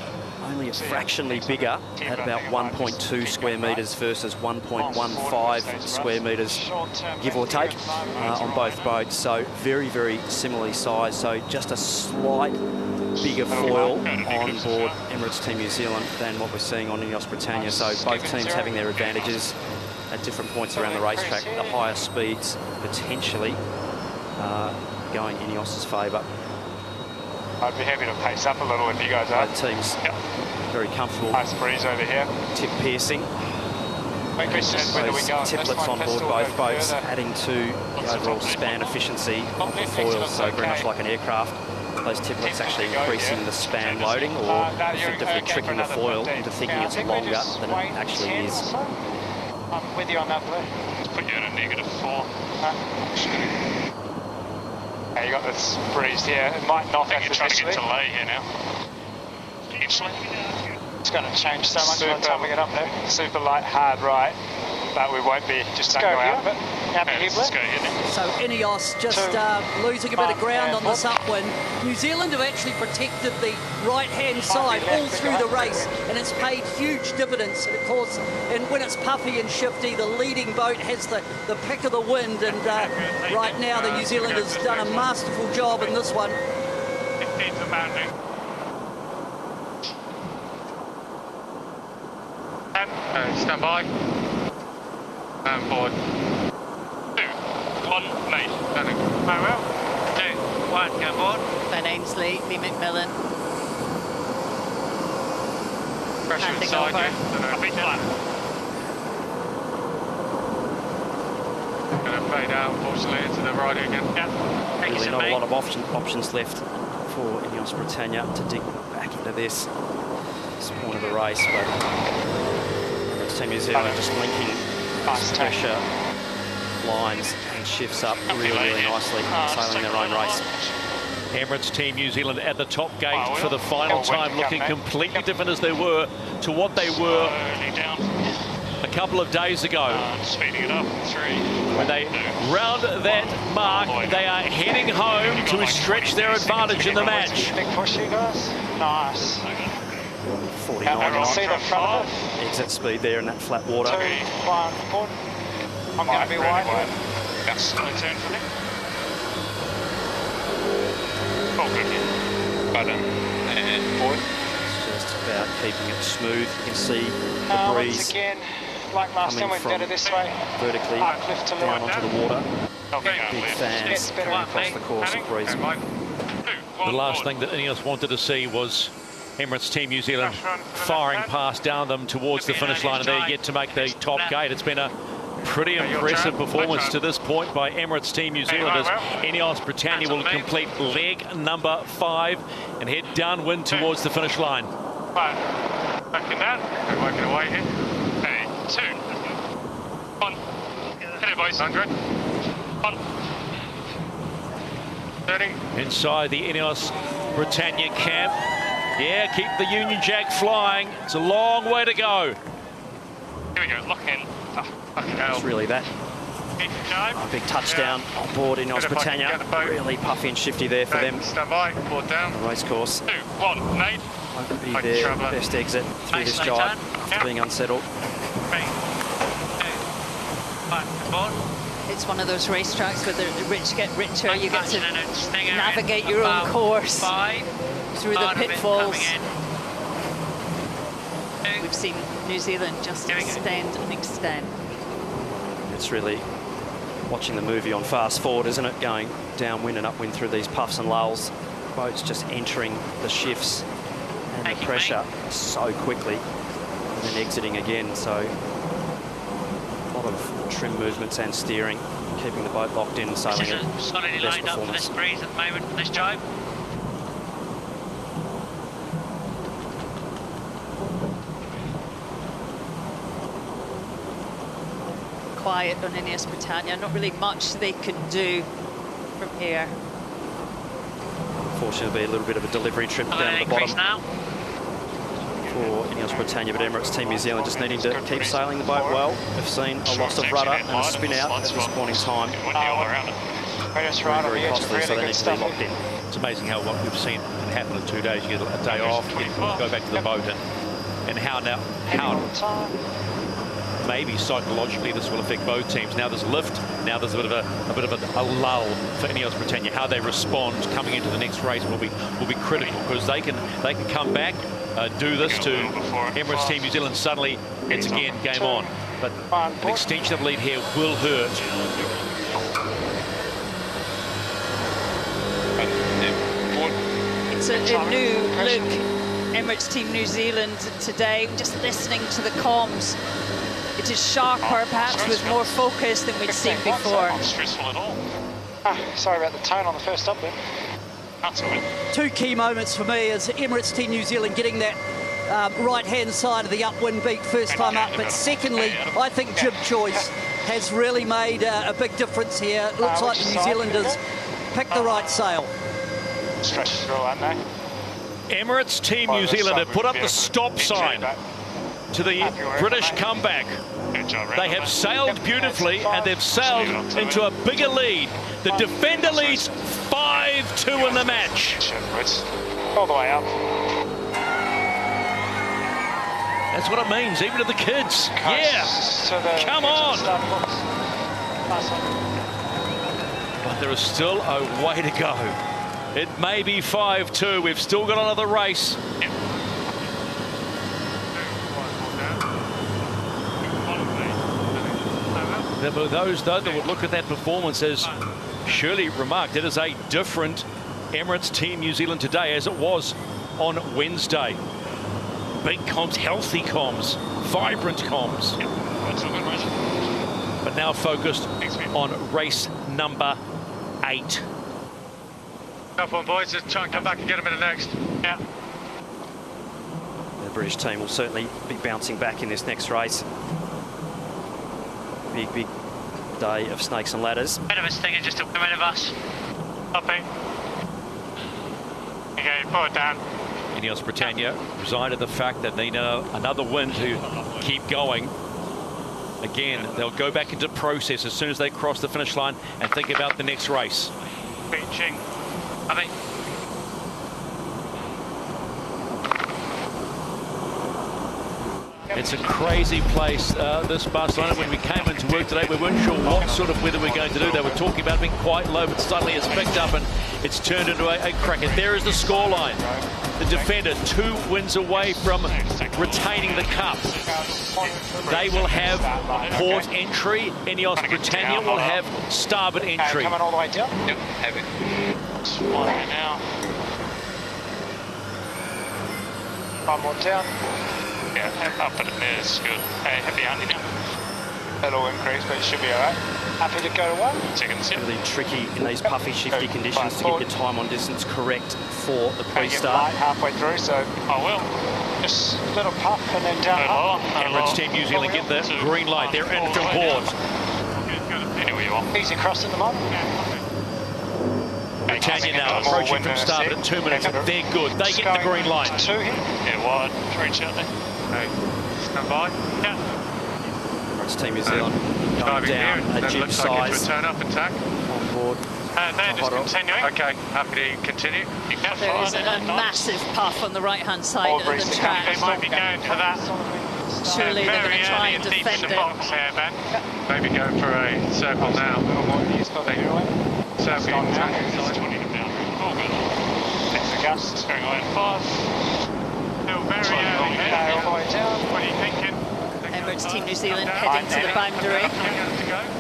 Speaker 2: only a fractionally bigger at about 1.2 square metres versus 1.15 square metres, give or take, on both boats. So very, very similarly sized. So just a slight bigger foil on board Emirates Team New Zealand than what we're seeing on INEOS Britannia. So both teams having their advantages at different points around the racetrack. The higher speeds potentially going INEOS's favour.
Speaker 5: I'd be happy to pace up a little if you guys are.
Speaker 2: Both teams very comfortable.
Speaker 5: Nice breeze over here.
Speaker 2: Tip piercing.
Speaker 5: Those
Speaker 2: tiplets on board both boats, adding to the overall span efficiency of the foils. So very much like an aircraft, those tiplets actually increasing the span loading, or effectively tricking the foil into thinking it's longer than it actually is.
Speaker 4: I'm with you on that, Blue.
Speaker 5: Let's put you in a -4. Yeah, you got this breeze here. It might knock us eventually. To lay here now.
Speaker 4: It's going to change so much by the time we get up there.
Speaker 5: Super light, hard right, but we won't be just
Speaker 4: go out of it.
Speaker 8: So INEOS just losing a bit of ground on this upwind. New Zealand have actually protected the right-hand side all through the race, and it's paid huge dividends. And of course, and when it's puffy and shifty, the leading boat has the pick of the wind, and right now the New Zealanders done a masterful job in this one.
Speaker 5: 15's abounding. Stand by. And board. 2, 1, mate. Standing. Very well. 2, 1, go board.
Speaker 3: Ben Ainsley, Lee McMillan.
Speaker 5: Pressure inside you. A bit flat. Going to fade out, unfortunately, into the right again. Yeah.
Speaker 2: Really not a lot of options left for INEOS Britannia to dig back into this point of the race, but Team New Zealand just linking pressure lines and shifts up really, really nicely, sailing their own race.
Speaker 1: Emirates Team New Zealand at the top gate for the final time, looking completely different as they were to what they were a couple of days ago.
Speaker 5: Speeding it up. 3.
Speaker 1: When they round that mark, they are heading home to stretch their advantage in the match.
Speaker 4: Big push, you guys. Nice.
Speaker 2: 49
Speaker 4: See the front of it?
Speaker 2: exit speed there in that flat water.
Speaker 4: 2, 1, port. I'm going to be wide here.
Speaker 5: That's no turn for me. Oh, good. Button. And forward.
Speaker 2: It's just about keeping it smooth. You can see the breeze
Speaker 4: once again, like last time, we're better this way.
Speaker 2: vertically
Speaker 4: Cliff to
Speaker 2: down onto the water.
Speaker 5: Okay,
Speaker 2: Big fans going across the course of breeze.
Speaker 1: The last thing that INEOS wanted to see was Emirates Team New Zealand firing past down them towards the finish line, and they get to make the top gate. It's been a pretty impressive performance to this point by Emirates Team New Zealand as INEOS Britannia will complete leg number 5 and head downwind towards the finish line.
Speaker 5: Backing down. We're working away here. Hey, 2. 1. Hit it, boys. 100. 1. 30.
Speaker 1: Inside the INEOS Britannia camp. Yeah, keep the Union Jack flying. It's a long way to go.
Speaker 5: Here we go, lock in.
Speaker 2: It's really that big touchdown on board INEOS Britannia. Really puffy and shifty there for them.
Speaker 5: Stand by, board down.
Speaker 2: The race course.
Speaker 5: 2, 1, Nate.
Speaker 2: Won't be their best exit through this jibe after being unsettled.
Speaker 15: 3, 2, 1, board.
Speaker 3: It's one of those racetracks where the rich get richer. You get to
Speaker 15: Stinger
Speaker 3: navigate your own course
Speaker 15: 5.
Speaker 3: through the pitfalls.
Speaker 15: Coming in.
Speaker 3: We've seen New Zealand just extend and extend.
Speaker 2: It's really watching the movie on fast forward, isn't it? Going downwind and upwind through these puffs and lulls. Boats just entering the shifts and the pressure so quickly and then exiting again. So a lot of trim movements and steering, keeping the boat locked in and sailing it.
Speaker 15: Solidly lined up for this breeze at the moment, for this jibe.
Speaker 3: Quiet on INEOS Britannia, not really much they can do from here.
Speaker 2: Unfortunately, a little bit of a delivery trip down to the bottom
Speaker 15: now
Speaker 2: for INEOS Britannia, but Emirates Team New Zealand just needing to keep sailing the boat well. We've seen a loss of rudder and a spin out at this point in time. Very costly, so they need to be locked in.
Speaker 1: It's amazing how what we've seen can happen in 2 days. You get a day off, you go back to the boat, and how maybe psychologically this will affect both teams. Now there's lift, now there's a bit of a lull for INEOS Britannia. How they respond coming into the next race will be critical, because they can come back, do this to Emirates Team New Zealand. Suddenly it's again game on. But an extension of lead here will hurt.
Speaker 3: It's a new look, Emirates Team New Zealand today. Just listening to the comms, it is sharper, perhaps with more focus than we'd seen before.
Speaker 5: Not stressful at all.
Speaker 4: Sorry about the tone on the first upwind.
Speaker 5: That's all right.
Speaker 8: 2 key moments for me is Emirates Team New Zealand getting that right-hand side of the upwind beat first time up, but secondly, I think jib choice has really made a big difference here. It looks like the New Zealanders picked the right sail.
Speaker 5: Stretch through, aren't they?
Speaker 1: Emirates Team New Zealand have put up the stop sign to the British comeback. They have sailed beautifully, and they've sailed into a bigger lead. The defender leads 5-2 in the match.
Speaker 5: All the way up.
Speaker 1: That's what it means, even to the kids. Yeah, come on. But there is still a way to go. It may be 5-2. We've still got another race.
Speaker 5: Yep.
Speaker 1: Those, though, that would look at that performance, as Shirley remarked, it is a different Emirates Team New Zealand today as it was on Wednesday. Big comms, healthy comms, vibrant comms.
Speaker 5: Yep. That's a good race.
Speaker 1: But now focused on race number 8.
Speaker 7: Up on, boys, just try and come back and get them in the next. Yeah.
Speaker 2: The British team will certainly be bouncing back in this next race. Big day of snakes and ladders.
Speaker 15: Bit of a stinger just to come rid of us.
Speaker 7: Copy. Okay, pull it down.
Speaker 1: INEOS Britannia resigned to the fact that they need another wind to keep going. Again, they'll go back into process as soon as they cross the finish line and think about the next race.
Speaker 7: Reaching.
Speaker 15: I think.
Speaker 1: It's a crazy place, this Barcelona. When we came into work today, we weren't sure what sort of weather we're going to do. They were talking about it being quite low, but suddenly it's picked up and it's turned into a cracker. There is the scoreline. The defender 2 wins away from retaining the cup. They will have port entry. INEOS Britannia will have starboard entry.
Speaker 4: Coming all the way down?
Speaker 6: Yep, heavy.
Speaker 5: One now.
Speaker 4: One more down.
Speaker 5: Yeah, up at it there is good. Hey, happy hunting now.
Speaker 4: That'll increase, but it should be alright. Happy to go to 1.
Speaker 5: Seconds, yeah.
Speaker 2: Really tricky in these puffy, shifty conditions to get your time on distance correct for the
Speaker 4: Light
Speaker 2: pre-start.
Speaker 4: halfway through, so
Speaker 5: I will.
Speaker 4: just a little puff and then down.
Speaker 1: Emirates Team New Zealand get the green light. They're in from port.
Speaker 5: Anyway, you want.
Speaker 4: Easy crossing them up.
Speaker 1: Britannia now approaching from starboard at 2 minutes. They're good. They get the green light.
Speaker 4: 2 here.
Speaker 5: Yeah, wide. Reach out there.
Speaker 7: Okay, stand by. Yeah.
Speaker 2: Emirates Team New Zealand going
Speaker 7: Diving
Speaker 2: down
Speaker 7: here.
Speaker 2: a jib
Speaker 7: Looks like it's
Speaker 2: size
Speaker 7: a turn up and tack.
Speaker 2: on board.
Speaker 7: They're just continuing. Okay, happy to continue.
Speaker 3: There is a massive puff on the right-hand side of the track.
Speaker 7: They might be going for that.
Speaker 3: Surely they're going to try and
Speaker 7: deep
Speaker 3: defend
Speaker 7: in the
Speaker 3: it.
Speaker 7: box here, Ben. Maybe go for a circle now. Circle on tack.
Speaker 5: All good.
Speaker 4: That's the gust.
Speaker 5: Going away in 5.
Speaker 7: Still very early here.
Speaker 4: All the way down.
Speaker 7: What are you thinking?
Speaker 3: Emirates Team New Zealand heading to the boundary.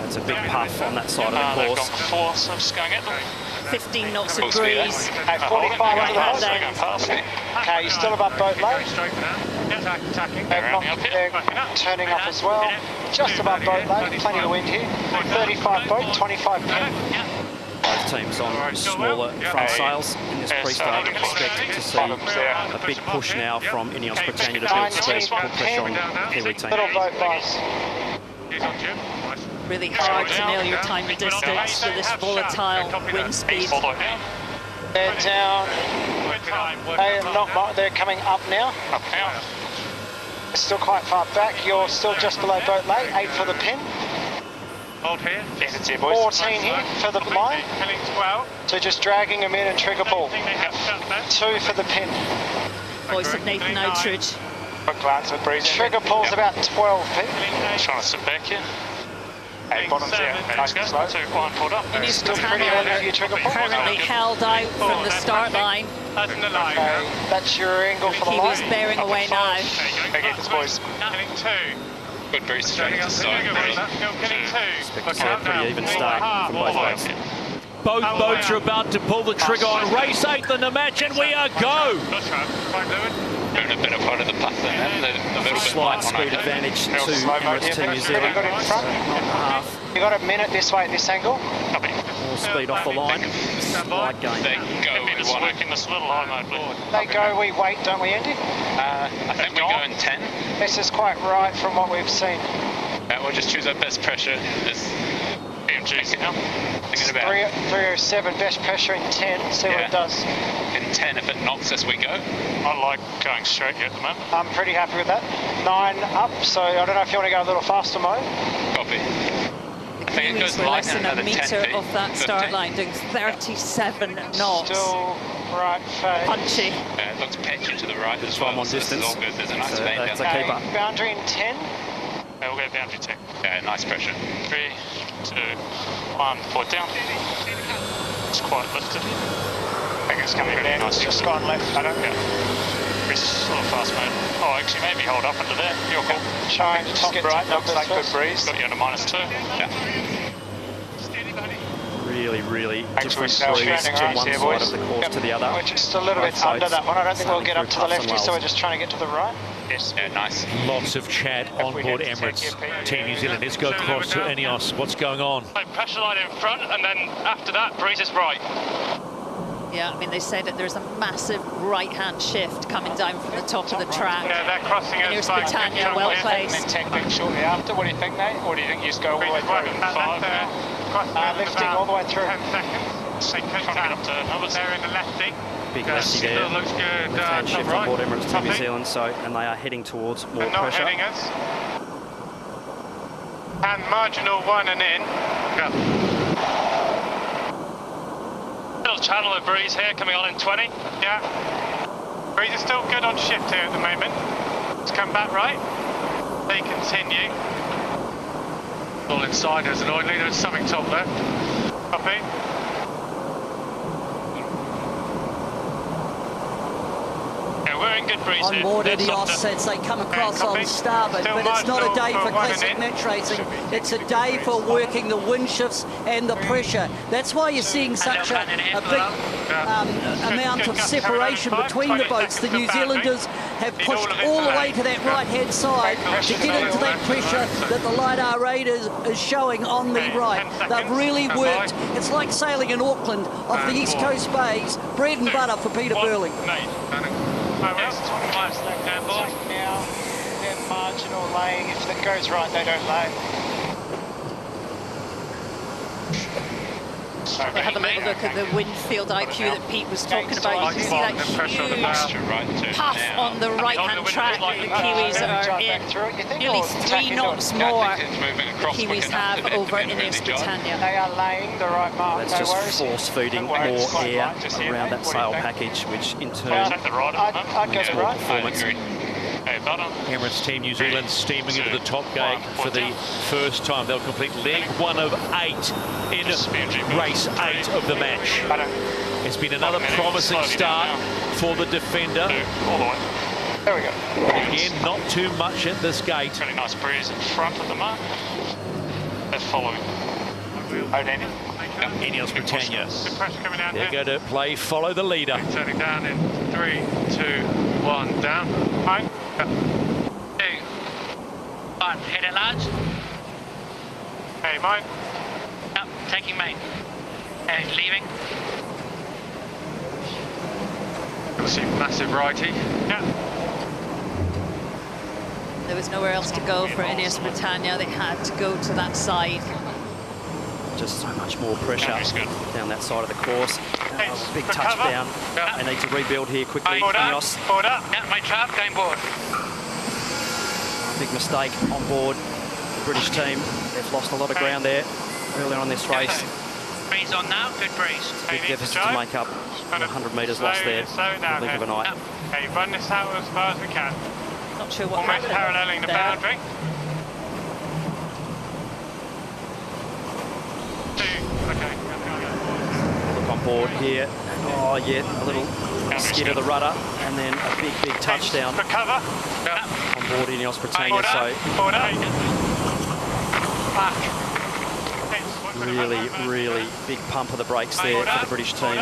Speaker 2: It's a big puff on that side of the
Speaker 5: They've
Speaker 2: course.
Speaker 5: gone for 4, so I'm just going at them.
Speaker 3: 15 knots of
Speaker 6: Full speed,
Speaker 3: breeze.
Speaker 4: Okay, 45 under the
Speaker 3: Right
Speaker 4: hose.
Speaker 3: hand
Speaker 5: Past me.
Speaker 4: Okay, you're still above boat low.
Speaker 7: Straight for now. Tacking.
Speaker 4: They're turning up as well. Just above boat low. Plenty of wind here. 35 boat, 25 pin.
Speaker 2: Both teams on smaller front sails in this pre-start. Expect to see a big push now from INEOS Britannia to build speed, put pressure on the Kiwi team.
Speaker 4: Little boat guys.
Speaker 7: He's on Jim. Nice.
Speaker 3: Really hard to nail your time and distance with this volatile wind speed.
Speaker 4: They're down. They're coming up now.
Speaker 5: Up now.
Speaker 4: Still quite far back. You're still just below boat low. 8 for the pin.
Speaker 7: Hold here.
Speaker 4: 14 here for the line.
Speaker 7: Killing 12.
Speaker 4: So just dragging them in and trigger pull. 2 for the pin.
Speaker 3: Voice of Nathan Outridge.
Speaker 4: Quick glance at breeze. Trigger pull's about 12 pin.
Speaker 5: Trying to sit back here.
Speaker 4: Hey, bottom's there. Nice and slow.
Speaker 5: 2, 1, pulled up.
Speaker 3: INEOS
Speaker 4: Still pretty
Speaker 3: Britannia
Speaker 4: early for your trigger pull.
Speaker 3: currently held out from the start line.
Speaker 7: That's in the line.
Speaker 4: Okay, that's your angle for the
Speaker 3: Kiwis
Speaker 4: line.
Speaker 3: bearing away now.
Speaker 4: Okay, this boys.
Speaker 7: Killing 2.
Speaker 6: Good breeze straight to start.
Speaker 7: Killing 2.
Speaker 2: Expect to see a pretty even start from both boats.
Speaker 1: Both boats are about to pull the trigger on race 8 in the match, and we are go.
Speaker 6: Doing a better part of the puff than them. They're a little bit
Speaker 2: Slight
Speaker 6: light
Speaker 2: speed
Speaker 6: on
Speaker 2: advantage to Emirates Team New Zealand.
Speaker 4: Got in front. You got a minute this way at this angle.
Speaker 2: More speed off the line. Slight gain.
Speaker 6: They go with
Speaker 5: Just
Speaker 6: one.
Speaker 5: working this little high mode, please.
Speaker 4: They go, we wait, don't we, Andy?
Speaker 6: I think we go in 10.
Speaker 4: This is quite right from what we've seen.
Speaker 6: We'll just choose our best pressure. This
Speaker 5: BMG's now.
Speaker 6: thinking about
Speaker 4: 307, best pressure in 10, see what it does.
Speaker 6: in 10. If it knocks us, we go.
Speaker 5: I like going straight here at the moment.
Speaker 4: I'm pretty happy with that. 9 up, so I don't know if you want to go a little faster mode.
Speaker 6: Copy.
Speaker 3: The
Speaker 6: I think it
Speaker 3: Kiwis
Speaker 6: goes
Speaker 3: were
Speaker 6: light
Speaker 3: less than
Speaker 6: another
Speaker 3: a
Speaker 6: 10
Speaker 3: metre
Speaker 6: feet,
Speaker 3: off that
Speaker 6: 15.
Speaker 3: start line, doing 37 knots.
Speaker 4: Still right phase.
Speaker 3: Punchy.
Speaker 6: It looks patchy to the right as
Speaker 2: Time
Speaker 6: well.
Speaker 2: on
Speaker 6: So this is
Speaker 2: distance.
Speaker 6: all good. There's a nice
Speaker 2: So
Speaker 6: fade
Speaker 2: that's
Speaker 6: down.
Speaker 2: a keeper.
Speaker 4: Boundary in 10.
Speaker 5: We'll go boundary tech.
Speaker 6: Nice pressure.
Speaker 5: 3, 2, 1, port down. It's quite lifted.
Speaker 4: I think it's coming down. It's just gone left. I don't know.
Speaker 5: Breeze a little fast mode. Oh, actually, maybe hold up into there. You're cool.
Speaker 4: Trying to top right, looks like good breeze.
Speaker 5: Got you under -2.
Speaker 6: Yeah.
Speaker 2: Really different
Speaker 4: so
Speaker 2: breeze
Speaker 4: standing
Speaker 2: from
Speaker 4: right
Speaker 2: one
Speaker 4: here,
Speaker 2: side
Speaker 4: boys.
Speaker 2: of the course
Speaker 4: Yep.
Speaker 2: to the other.
Speaker 4: We're just a little
Speaker 2: Both
Speaker 4: bit under
Speaker 2: sides
Speaker 4: that one. I don't think we'll get up to the
Speaker 2: sailing through
Speaker 4: lefty, so
Speaker 2: tough
Speaker 4: we're just trying to get to the right.
Speaker 5: Yes.
Speaker 6: Yeah, nice.
Speaker 1: Lots of chat on board Emirates Team New Zealand. Let's go across to INEOS. What's going on?
Speaker 5: Pressure line in front, and then after that, breeze is right.
Speaker 3: Yeah, I mean, they said that there's a massive right-hand shift coming down from the top of the track.
Speaker 5: Yeah, they're crossing us.
Speaker 3: INEOS Britannia, well placed.
Speaker 4: And then tacking shortly after. What do you think, Nate? Or do you think you just go all the way through? Lifting all the way through.
Speaker 5: 10 seconds. They could tap. They're in the lefty.
Speaker 2: Big lefty there.
Speaker 5: Looks good.
Speaker 2: Left-hand shift on board Emirates Team New Zealand, and they are heading towards more pressure.
Speaker 5: Not heading us. And marginal 1 and in. Go.
Speaker 7: Little channel of breeze here coming on in 20.
Speaker 5: Yeah. Breeze is still good on shift here at the moment. Let's come back right. They continue.
Speaker 7: All inside, there's an oil leader, there's something top left.
Speaker 5: Copy.
Speaker 7: We're in good breeze
Speaker 8: on
Speaker 7: here.
Speaker 8: board INEOS as they come across on starboard, but it's not a day for classic net racing. It's a day for working the wind shifts and the pressure. That's why you're seeing such a big amount of separation between the boats. The New Zealanders have pushed all the way to that right-hand side to get into that pressure that the LiDAR radar is showing on the right. They've really worked. It's like sailing in Auckland off the East Coast bays. Bread and butter for Peter Burling.
Speaker 4: Yes, 25 slack now. They're marginal laying. If that goes right, they don't lay.
Speaker 3: Have a little look at the wind field IQ that Pete was talking about. You can see that huge puff on the right-hand track that the Kiwis are in. Nearly 3 knots more the Kiwis have over INEOS Britannia.
Speaker 4: They are laying the right mark.
Speaker 2: That's just force-feeding more air around that sail package, which in turn
Speaker 4: means
Speaker 2: more performance.
Speaker 1: Emirates Team New Zealand steaming into the top gate for the first time. They'll complete leg 1 of 8 in race 8 of the match. It's been another promising start for the defender.
Speaker 4: There we go.
Speaker 1: Again, not too much at this gate.
Speaker 5: Really nice breeze in front of the mark. They're following.
Speaker 1: INEOS Britannia.
Speaker 5: Good pressure coming down
Speaker 1: They're
Speaker 5: here.
Speaker 1: going to play follow the leader.
Speaker 5: Turning down in 3, 2, 1, down. Fine.
Speaker 15: 2, 1, hit it large.
Speaker 5: Hey, mine.
Speaker 15: Yep, taking main. And leaving.
Speaker 5: You'll see massive righty. Yeah.
Speaker 3: There was nowhere else to go for INEOS Britannia. They had to go to that side.
Speaker 2: Just so much more pressure down that side of the course. Big touchdown. They need to rebuild here quickly. INEOS.
Speaker 5: Forward up.
Speaker 15: Yeah, my trap going board.
Speaker 2: Big mistake on board the British team. They've lost a lot of ground there earlier on this race.
Speaker 15: Breeze on now, good breeze.
Speaker 2: Big deficit to make up. 100 metres lost there. Blink of an eye.
Speaker 5: Okay, run this out as far as we can.
Speaker 3: Not sure what
Speaker 5: Almost paralleling the boundary.
Speaker 2: Look on board here. Oh, yeah, a little skid of the rudder, and then a big touchdown
Speaker 5: for cover.
Speaker 2: On board INEOS Britannia. Really big pump of the brakes there for the British team.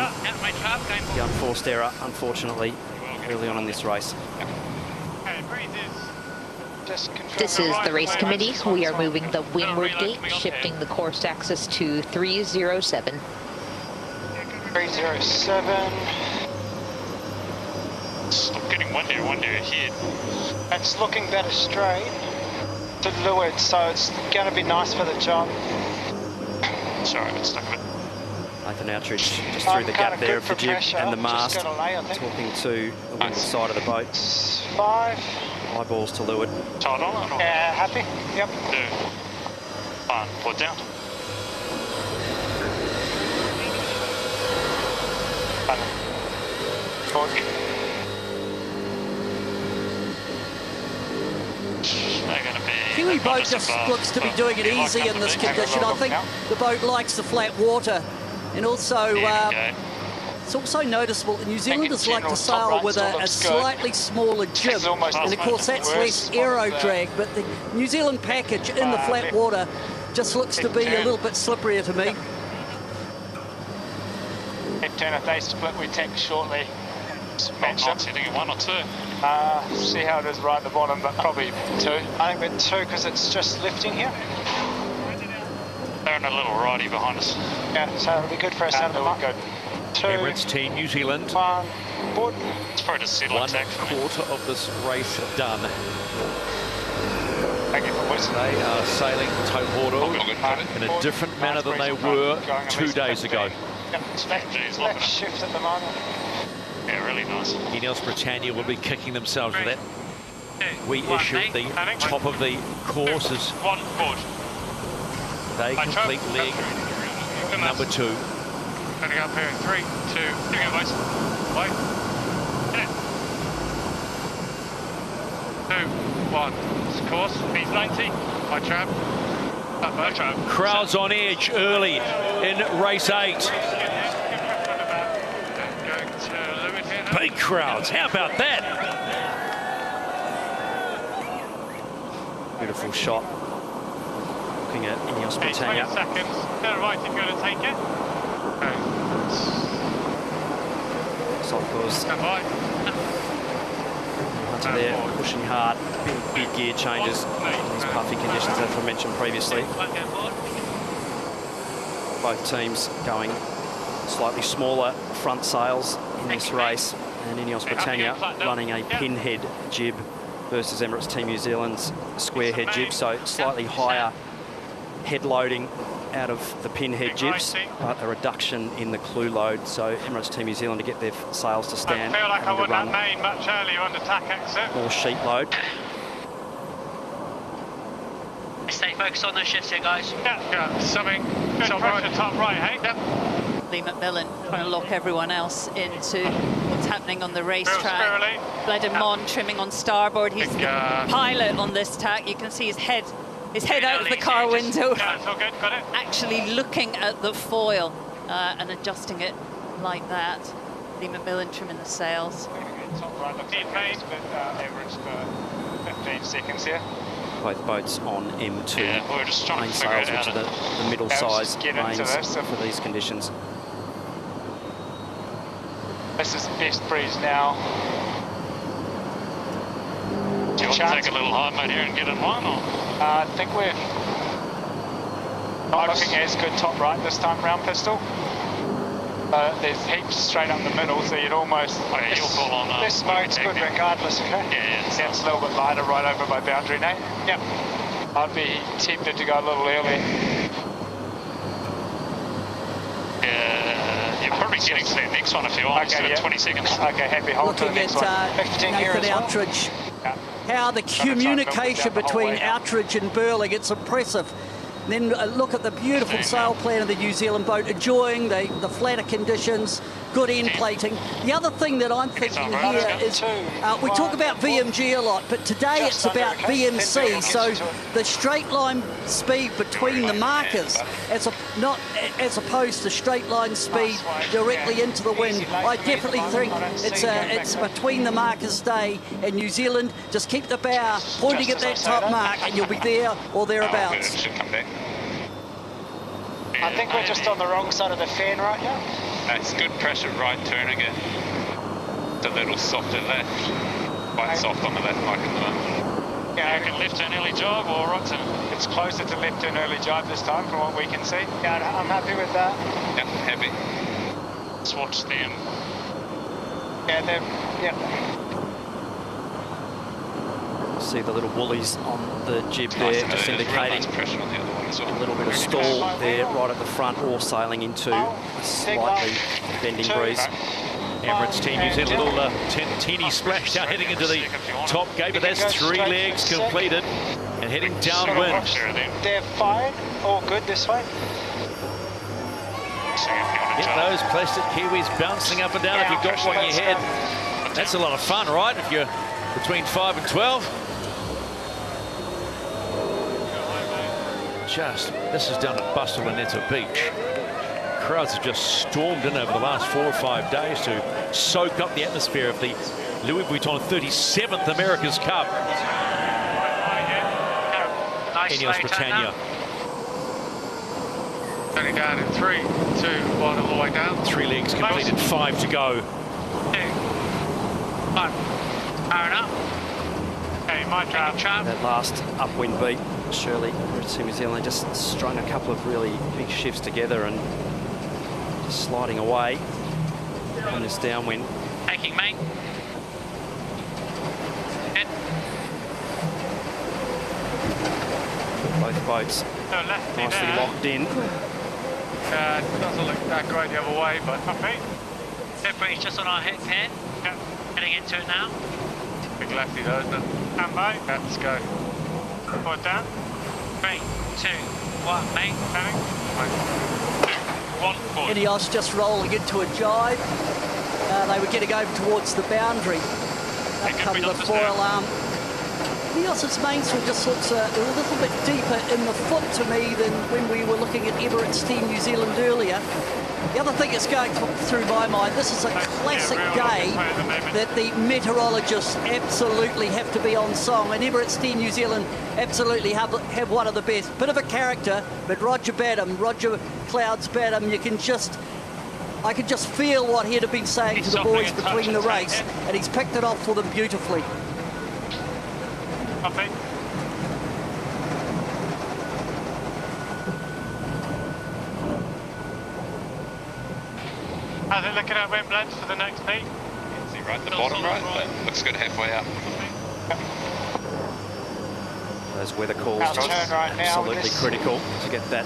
Speaker 2: The unforced error, unfortunately, early on in this race.
Speaker 9: This is the race committee. We are moving the windward gate, shifting the course axis to 307.
Speaker 4: 307.
Speaker 5: Stop getting windier ahead.
Speaker 4: It's looking better straight to leeward, so it's going to be nice for the job.
Speaker 5: Sorry, I'm stuck a bit.
Speaker 2: Nathan Outridge just through the gap there of the jib and the mast, talking to the windward side of the boat.
Speaker 4: 5.
Speaker 2: Eyeballs to leeward.
Speaker 5: Tied on?
Speaker 4: Yeah, happy? Yep.
Speaker 5: 2, 1, port down.
Speaker 8: Kiwi boat just looks to be doing it easy in this condition. I think the boat likes the flat water, and also it's also noticeable that New Zealanders like to sail with a slightly smaller jib, and of course that's less aero drag, but the New Zealand package in the flat water just looks to be a little bit slipperier to me.
Speaker 4: Head turn, if they split, we tack shortly.
Speaker 5: Not sitting at 1 or 2.
Speaker 4: See how it is right at the bottom, but probably 2. I think we're 2 because it's just lifting here.
Speaker 5: They're in a little righty behind us.
Speaker 4: Yeah, so it'll be good for us out of the mark. Good.
Speaker 1: Emirates Team New Zealand.
Speaker 5: It's probably just settle
Speaker 1: One
Speaker 5: attack.
Speaker 1: quarter of this race done.
Speaker 5: Thank you for listening.
Speaker 1: They are sailing Tauhoro in a different manner than they were 2 days ago.
Speaker 4: Left shift at the moment.
Speaker 5: Yeah, really nice.
Speaker 1: INEOS Britannia will be kicking themselves for that. We issued the top of the course as
Speaker 5: One board.
Speaker 1: they complete leg number 2.
Speaker 5: Coming up here in 3, 2, here we go, boys. Wait. Hit it. 2, 1. This course, he's 90. My trap. My trap.
Speaker 1: Crowds on edge early in race 8. Big crowds, how about that?
Speaker 2: Beautiful shot. Looking at INEOS Britannia.
Speaker 5: 20 seconds. To the right if you're going to take it. Okay.
Speaker 2: Cyclors.
Speaker 5: Stand by.
Speaker 2: Hunter there, pushing hard. Big gear changes in these puffy conditions, as I mentioned previously. Both teams going slightly smaller front sails in this race, and INEOS Britannia running a pinhead jib versus Emirates Team New Zealand's square head jib, so slightly higher head loading out of the pinhead jibs, but a reduction in the clue load. So Emirates Team New Zealand to get their sails to stand.
Speaker 5: I feel like I
Speaker 2: having to
Speaker 5: wouldn't have
Speaker 2: run
Speaker 5: made much earlier on the tack exit.
Speaker 2: more sheet load.
Speaker 15: Stay focused on those shifts here, guys.
Speaker 5: Yeah, something. Top right, top right, hey? Yep.
Speaker 3: Lee McMillan trying to lock everyone else into what's happening on the racetrack. Bledemon trimming on starboard. He's the pilot on this tack. You can see his head out of the car window.
Speaker 5: Yeah, it's all good, got it.
Speaker 3: Actually looking at the foil and adjusting it like that. Lee McMillan trimming the sails.
Speaker 5: Top right, looks like but average for 15 seconds here.
Speaker 2: Both boats on M2
Speaker 5: Yeah, we're just trying
Speaker 2: main
Speaker 5: to figure
Speaker 2: sails,
Speaker 5: it
Speaker 2: which
Speaker 5: out.
Speaker 2: are the middle
Speaker 5: Yeah, let's
Speaker 2: size
Speaker 5: just get into
Speaker 2: mains
Speaker 5: this.
Speaker 2: for these conditions.
Speaker 4: This is the best breeze now.
Speaker 5: Do you want to take a little high mate here and get in one, or?
Speaker 4: I think we're not looking as good top right this time round, Pistol. There's heaps straight up the middle, so you'd almost...
Speaker 5: Oh, yeah, you'll call on...
Speaker 4: This mode's good regardless, okay?
Speaker 5: Yeah,
Speaker 4: That's a little bit lighter right over my boundary, Nate. Yep. I'd be tempted to go a little early.
Speaker 5: Yeah, you're probably getting to that next one if you want, okay, 20 seconds.
Speaker 4: Okay, happy, hold to the
Speaker 8: Looking
Speaker 4: next
Speaker 8: at
Speaker 4: one. 15 here
Speaker 8: Nathan
Speaker 4: as well.
Speaker 8: Outridge, how the communication between Outridge and Burling, it's impressive. And then look at the beautiful sail plan of the New Zealand boat, enjoying the flatter conditions, good end plating. The other thing that I'm thinking here is we talk about VMG a lot, but today it's about VMC. So the straight line speed between the markers, as opposed to straight line speed directly into the wind. I definitely think it's between the markers day, and New Zealand just keep the bow pointing at that top mark, and you'll be there or thereabouts.
Speaker 4: I think we're just on the wrong side of the fan right here.
Speaker 6: That's good pressure right turn again. It's a little softer left. Quite soft on the left mark at the moment.
Speaker 5: Yeah, you can left turn early jibe or right turn?
Speaker 4: It's closer to left turn early jibe this time from what we can see. Yeah, I'm happy with that.
Speaker 6: Yep, happy.
Speaker 5: Let's watch them.
Speaker 4: Yeah, they're... Yeah.
Speaker 2: See the little woolies on the jib there, just indicating a little bit of stall there right at the front, or sailing into a slightly bending breeze.
Speaker 1: Emirates Team New Zealand, a little teeny splash down heading into the top gate, but that's 3 legs completed and heading downwind.
Speaker 4: They're fine, all good this way.
Speaker 1: Get those plastic Kiwis bouncing up and down if you've got one in your head. That's a lot of fun, right? If you're between 5 and 12. This is down at Barcelona Beach. Crowds have just stormed in over the last 4 or 5 days to soak up the atmosphere of the Louis Vuitton 37th America's Cup. INEOS Britannia.
Speaker 5: Turning down in 3, 2, 1, all the way down.
Speaker 1: 3 legs completed, 5 to go.
Speaker 5: 2, 1. Powering up. Okay, my trap.
Speaker 2: That last upwind beat, Shirley, Emirates Team New Zealand just strung a couple of really big shifts together and just sliding away. on this downwind.
Speaker 15: Taking, mate. Good.
Speaker 2: Both boats nicely locked in.
Speaker 7: Doesn't look that great the other way, but okay.
Speaker 15: Good breeze just on our hook here.
Speaker 7: Yep.
Speaker 15: Heading into it now.
Speaker 7: Big lefty though, isn't it? Stand by. Yeah, let's go. Put down.
Speaker 15: 3, 2, 1, mate.
Speaker 7: Turning. 2, 1, forward.
Speaker 8: INEOS just rolling into a jibe. They were getting over towards the boundary. Up come the foil arm. INEOS's mainsail just looks a little bit deeper in the foot to me than when we were looking at Emirates Team New Zealand earlier. The other thing that's going through my mind, this is a classic day that the meteorologists absolutely have to be on song, and Emirates Team New Zealand absolutely have one of the best. Bit of a character, but Roger Clouds Badham, I could just feel what he'd have been saying to the boys between the race, and he's picked it off for them beautifully.
Speaker 7: Copy. How's it looking at wind blends for the next heat?
Speaker 6: See right at the bottom, right? But looks good halfway up.
Speaker 2: Those weather calls just absolutely critical to get that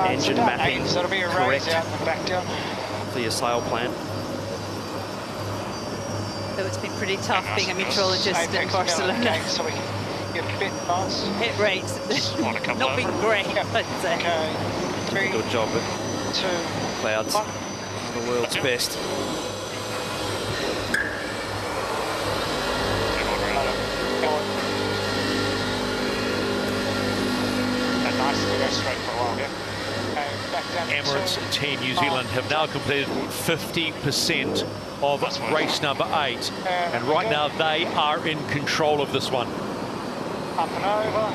Speaker 2: engine mapping
Speaker 4: so it'll be a
Speaker 2: correct
Speaker 4: out and back down.
Speaker 2: for your sail plan.
Speaker 3: So it's been pretty tough being a meteorologist in Barcelona.
Speaker 4: So we can get a bit fast.
Speaker 3: Hit rates not been great, I'd say.
Speaker 4: Okay. 3,
Speaker 2: Good job with
Speaker 4: 2,
Speaker 2: Clouds,
Speaker 4: 1.
Speaker 2: the world's best.
Speaker 1: Emirates Team New Zealand have now completed 50% of race number 8, and right now they are in control of this one.
Speaker 4: Up and over.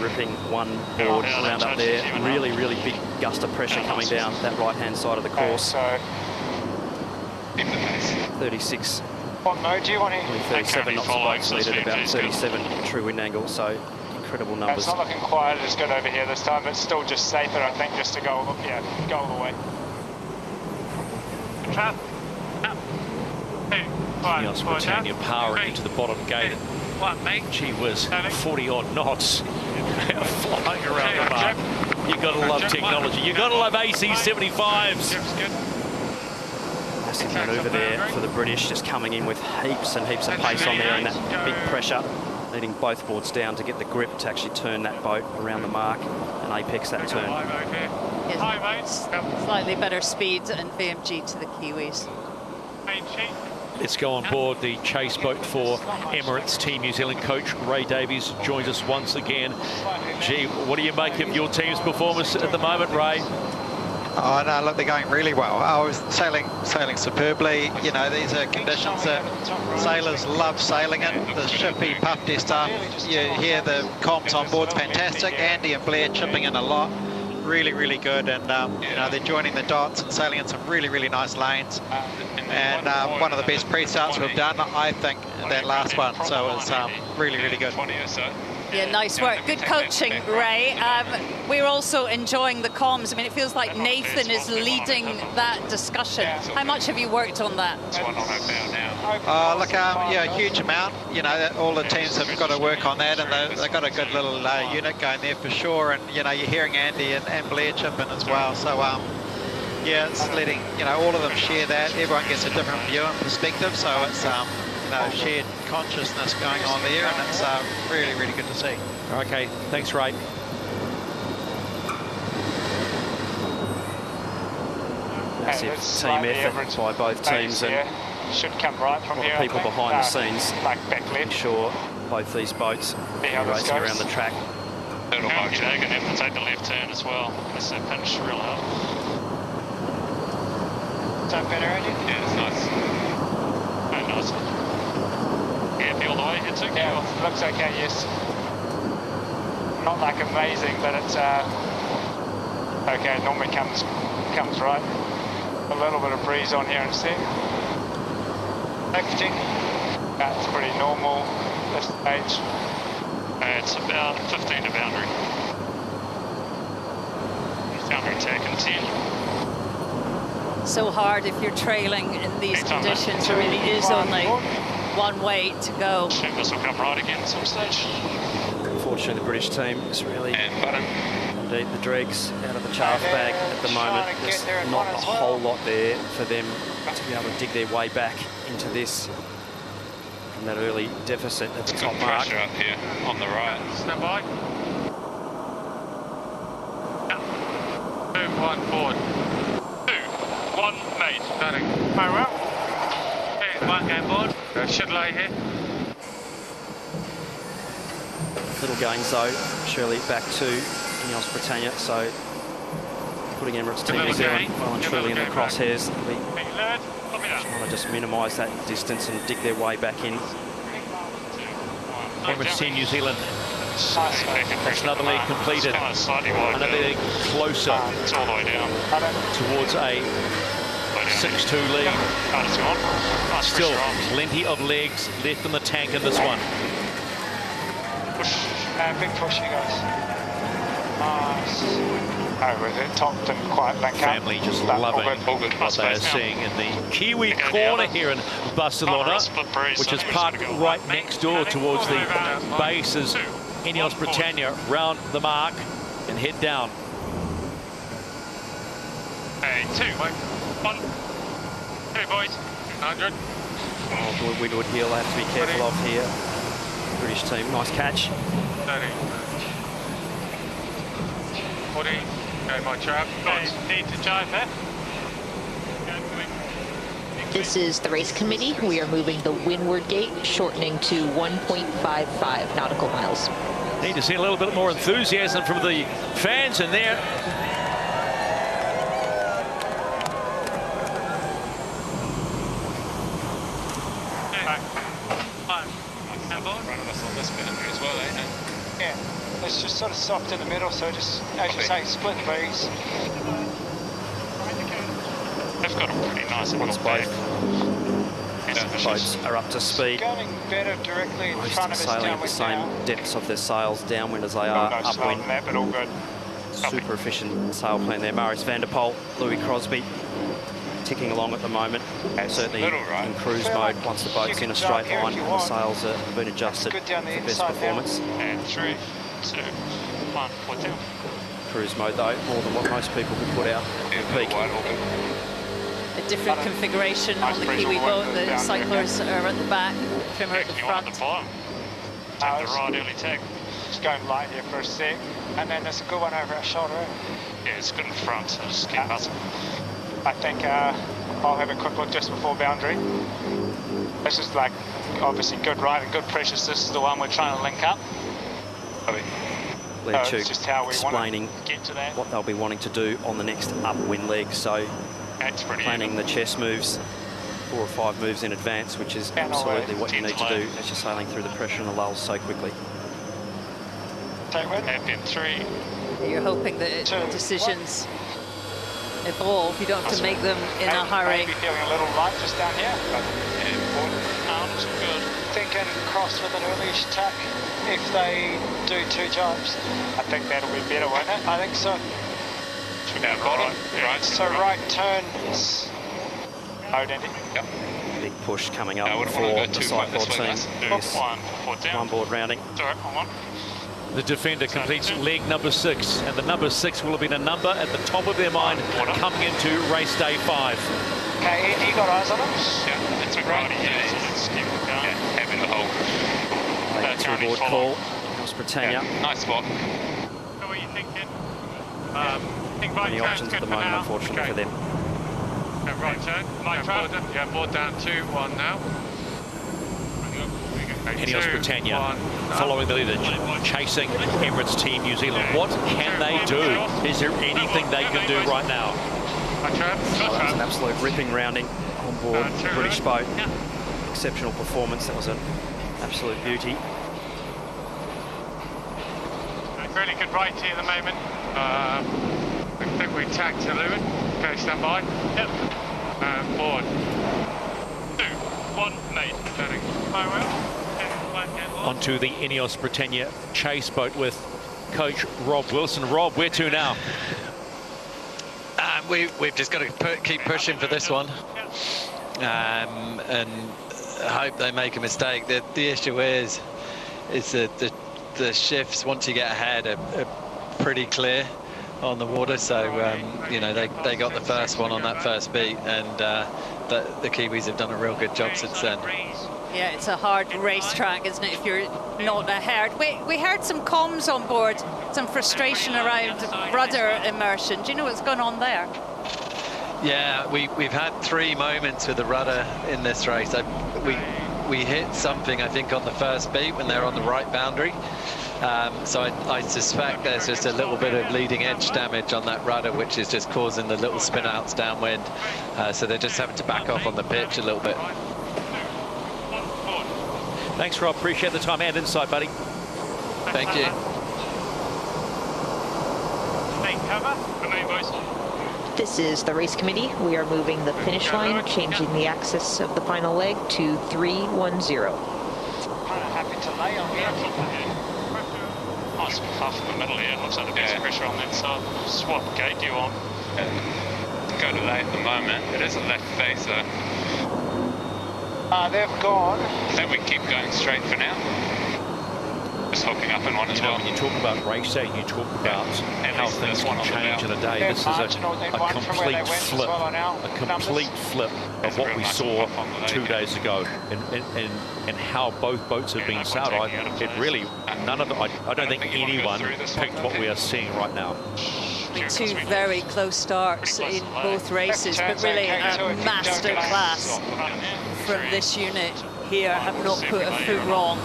Speaker 2: Ripping one board around up there. Really, really big gust of pressure coming down that right-hand side of the course. 36.
Speaker 4: What mode do you want in?
Speaker 2: 37 knots of boat speed at about 37 true wind angle, so incredible numbers.
Speaker 5: It's not looking quite as good over here this time, but still just safer, I think, just to go all the way.
Speaker 7: Trap.
Speaker 1: INEOS Britannia powering into the bottom gate. Gee whiz, 40-odd knots flying around the mark. You've got to love technology. You've got to love AC-75s.
Speaker 2: Massive manoeuvre there for the British, just coming in with heaps and heaps of pace on there and that big pressure, needing both boards down to get the grip to actually turn that boat around the mark and apex that turn.
Speaker 3: Yes, slightly better speed and VMG to the Kiwis.
Speaker 1: Let's go on board the chase boat for Emirates Team New Zealand. Coach Ray Davies joins us once again. Gee, what do you make of your team's performance at the moment, Ray?
Speaker 10: Oh no, look, they're going really well. I was sailing superbly. You know, these are conditions that sailors love sailing in. The shippy, puffy stuff. You hear the comms on board's fantastic. Andy and Blair chipping in a lot. Really, really good, and you know, they're joining the dots and sailing in some really, really nice lanes. And one of the best pre-starts we've done, I think, that last one. So it's really, really good.
Speaker 3: Yeah, nice work. Good coaching, Ray. We're also enjoying the comms. I mean, it feels like Nathan is leading that discussion. How much have you worked on that?
Speaker 10: Look, yeah, a huge amount. You know, all the teams have got to work on that, and they've got a good little unit going there for sure. And, you know, you're hearing Andy and Blair chip in as well. So, yeah, it's letting, you know, all of them share that. Everyone gets a different view and perspective. So it's, you know, shared consciousness going on there, and it's really, really good to see.
Speaker 1: Okay, thanks, Ray.
Speaker 2: Massive team effort by both teams, and
Speaker 5: should come right from here.
Speaker 2: People behind the scenes, making sure both these boats are racing around the track.
Speaker 5: They're going to have to take the left turn as well. That's a pinch real hard.
Speaker 4: Is that better, Andy?
Speaker 5: Yeah, it's nice. Very nice. Yeah, all the way here too? Yeah, looks okay, yes. Not like amazing, but it's okay, it normally comes right. A little bit of breeze on here instead. Lifting. That's pretty normal this stage. It's about 15 to boundary. Boundary tack and 10.
Speaker 3: So hard if you're trailing in these conditions. There really is only one way to go.
Speaker 5: This will come right again at some stage.
Speaker 2: Unfortunately, the British team is really indeed the dregs out of the chaff bag at the moment. There's not a whole lot there for them to be able to dig their way back into this from that early deficit at the top mark.
Speaker 6: Pressure up here on the right.
Speaker 7: Stand by. 2-1 forward. 2-1 mate. Starting. Very well. 2-1 going board. Should lay here.
Speaker 2: Little gains though, surely back to INEOS Britannia, so putting Emirates Team New Zealand well and truly in the crosshairs. They trying to just minimise that distance and dig their way back in.
Speaker 1: Emirates Team New Zealand. That's another leg completed. Another leg closer
Speaker 5: all the way down
Speaker 1: towards a 6-2 lead. Still plenty of legs left in the tank in this one.
Speaker 4: Big push, you guys. Nice. Oh, it top didn't quite link up.
Speaker 1: Family just loving what they are seeing in the Kiwi corner here in Barcelona, which is parked right next door towards the base as INEOS Britannia round the mark and head down.
Speaker 7: Hey, 2-1. Hey, boys. 100.
Speaker 2: Oh, windward heel they have to be careful of here. British team, nice catch.
Speaker 7: 30. 40. Okay, my trap. Need to jive there.
Speaker 9: This is the race committee. We are moving the windward gate, shortening to 1.55 nautical miles.
Speaker 1: Need to see a little bit more enthusiasm from the fans in there.
Speaker 4: Yeah, it's just sort of soft in the middle, so just, as you say, split breeze.
Speaker 5: They've got a pretty nice little
Speaker 2: bag. Boats are up to speed.
Speaker 4: Going better directly in
Speaker 2: Most
Speaker 4: front of us
Speaker 2: sailing at the same depths of their sails downwind as they are upwind.
Speaker 5: but all good.
Speaker 2: Super efficient sail plan there. Marius van der Poel, Louis Crosby ticking along at the moment. Certainly in cruise mode once the boat's in a straight line and the sails have been adjusted for best performance.
Speaker 5: And 3, 2, 1, 4, 2.
Speaker 2: Cruise mode though, more than what most people could put out at the peak.
Speaker 3: A different configuration on the Kiwi boat. The Cyclors are at the back, Trimmer at the front.
Speaker 5: Take the right early tag.
Speaker 4: Just going light here for a sec, and then there's a good one over our shoulder.
Speaker 5: Yeah, it's good in front, so just keep buzzing.
Speaker 4: I think I'll have a quick look just before boundary. This is like obviously good ride and good pressures. This is the one we're trying to link up.
Speaker 2: Just explaining what they'll be wanting to do on the next upwind leg. So planning the chess moves 4 or 5 moves in advance, which is absolutely what you need to do as you're sailing through the pressure and the lulls so quickly.
Speaker 5: Hairpin 3.
Speaker 3: You're hoping that decisions evolve. You don't have to make them in a hurry.
Speaker 4: Maybe feeling a little light just down here. But
Speaker 5: arms are good.
Speaker 4: Thinking cross with an early-ish tack if they do 2 jobs. I think that'll be better, won't it? I think so.
Speaker 5: Right.
Speaker 4: So right turn is out, Andy.
Speaker 5: Yep.
Speaker 2: Big push coming up for the Cyclors team. One board rounding.
Speaker 1: The defender completes leg number 6, and the number 6 will have been a number at the top of their mind coming into race day 5.
Speaker 4: Okay, you got eyes on him?
Speaker 5: Yeah, it's a right. Having the whole.
Speaker 2: Two-board call. INEOS Britannia.
Speaker 6: Nice spot.
Speaker 7: What are you thinking?
Speaker 2: Any options at the moment, unfortunately, for them.
Speaker 7: Right turn. Yeah, board down 2-1 now.
Speaker 1: INEOS Britannia following the leader, chasing Emirates Team New Zealand. What can they do? Is there anything they can do right now?
Speaker 2: Oh, that was an absolute ripping rounding on board the British boat. Exceptional performance. That was an absolute beauty.
Speaker 7: Really good right here at the moment. I think we tacked to Louis. Okay, stand by. Yep. Board. 2, 1, mate. Turning. Very well.
Speaker 1: Onto the INEOS Britannia chase boat with coach Rob Wilson. Rob, where to now?
Speaker 11: we've just got to keep pushing for this one, and hope they make a mistake. The issue is that the shifts once you get ahead are pretty clear on the water. So you know, they got the first one on that first beat, and the Kiwis have done a real good job since then.
Speaker 3: Yeah, it's a hard racetrack, isn't it, if you're not ahead. We heard some comms on board, some frustration around rudder immersion. Do you know what's going on there?
Speaker 11: Yeah, we've had 3 moments with the rudder in this race. We hit something, I think, on the first beat when they're on the right boundary. So I suspect there's just a little bit of leading edge damage on that rudder, which is just causing the little spin outs downwind. So they're just having to back off on the pitch a little bit.
Speaker 1: Thanks, Rob. Appreciate the time and insight, buddy.
Speaker 11: Thank you.
Speaker 5: Take cover. Remain, boys.
Speaker 9: This is the race committee. We are moving the finish line, changing the axis of the final leg to 310.
Speaker 4: Kind of happy to lay on here.
Speaker 5: Nice puff in the middle here. Looks like a bit of pressure on that side. Just what gate do you want?
Speaker 6: Go to late at the moment. It is a left face though.
Speaker 4: They've gone.
Speaker 6: I think we keep going straight for now. Just hooking up in one as well.
Speaker 1: When you talk about race day, you talk about how things can change in a day. This is a complete flip, of what we saw 2 days ago, and how both boats have been sailed. It really, none of it. I don't think anyone picked what we are seeing right now.
Speaker 3: 2 very close starts in both races, but really a master class from this unit here. Have not put a foot wrong.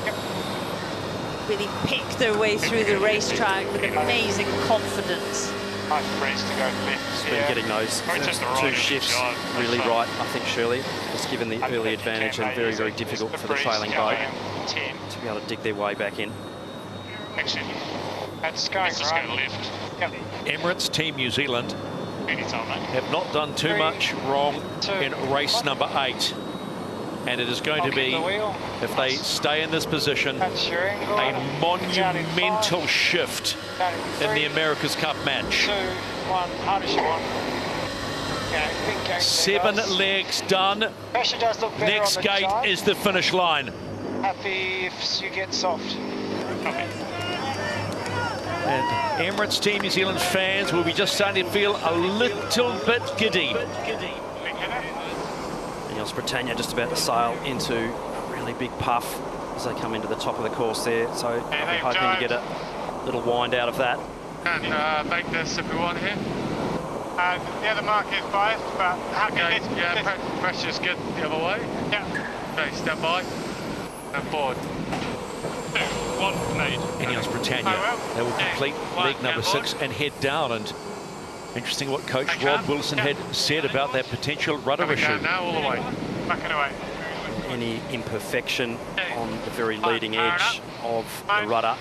Speaker 3: Really picked their way through the racetrack with amazing confidence.
Speaker 5: Nice breeze to go left.
Speaker 2: It's been getting those first 2 shifts really right, I think, Shirley. Just given the early advantage, and very, very difficult for the trailing boat to be able to dig their way back in.
Speaker 4: That's going right.
Speaker 1: Emirates Team New Zealand have not done too much wrong in race number 8. And it is going to be, if they stay in this position, a monumental shift in the America's Cup match. 7 legs done. Next gate is the finish line.
Speaker 4: Happy if you get soft.
Speaker 1: And Emirates Team New Zealand fans will be just starting to feel a little bit giddy.
Speaker 2: INEOS Britannia just about to sail into a really big puff as they come into the top of the course there. So I'll be hoping to get a little wind out of that.
Speaker 5: And make this if we want here. The other mark is biased, but okay, yeah, pressure's good the other way. Yeah. Okay, stand by. And board. 2, 1, made.
Speaker 1: INEOS Britannia, they will complete leg number 6 and head down. And interesting what Coach Rob Wilson had said about that potential rudder issue.
Speaker 5: Now all the way. Back it away.
Speaker 2: Any imperfection on the very leading edge of the rudder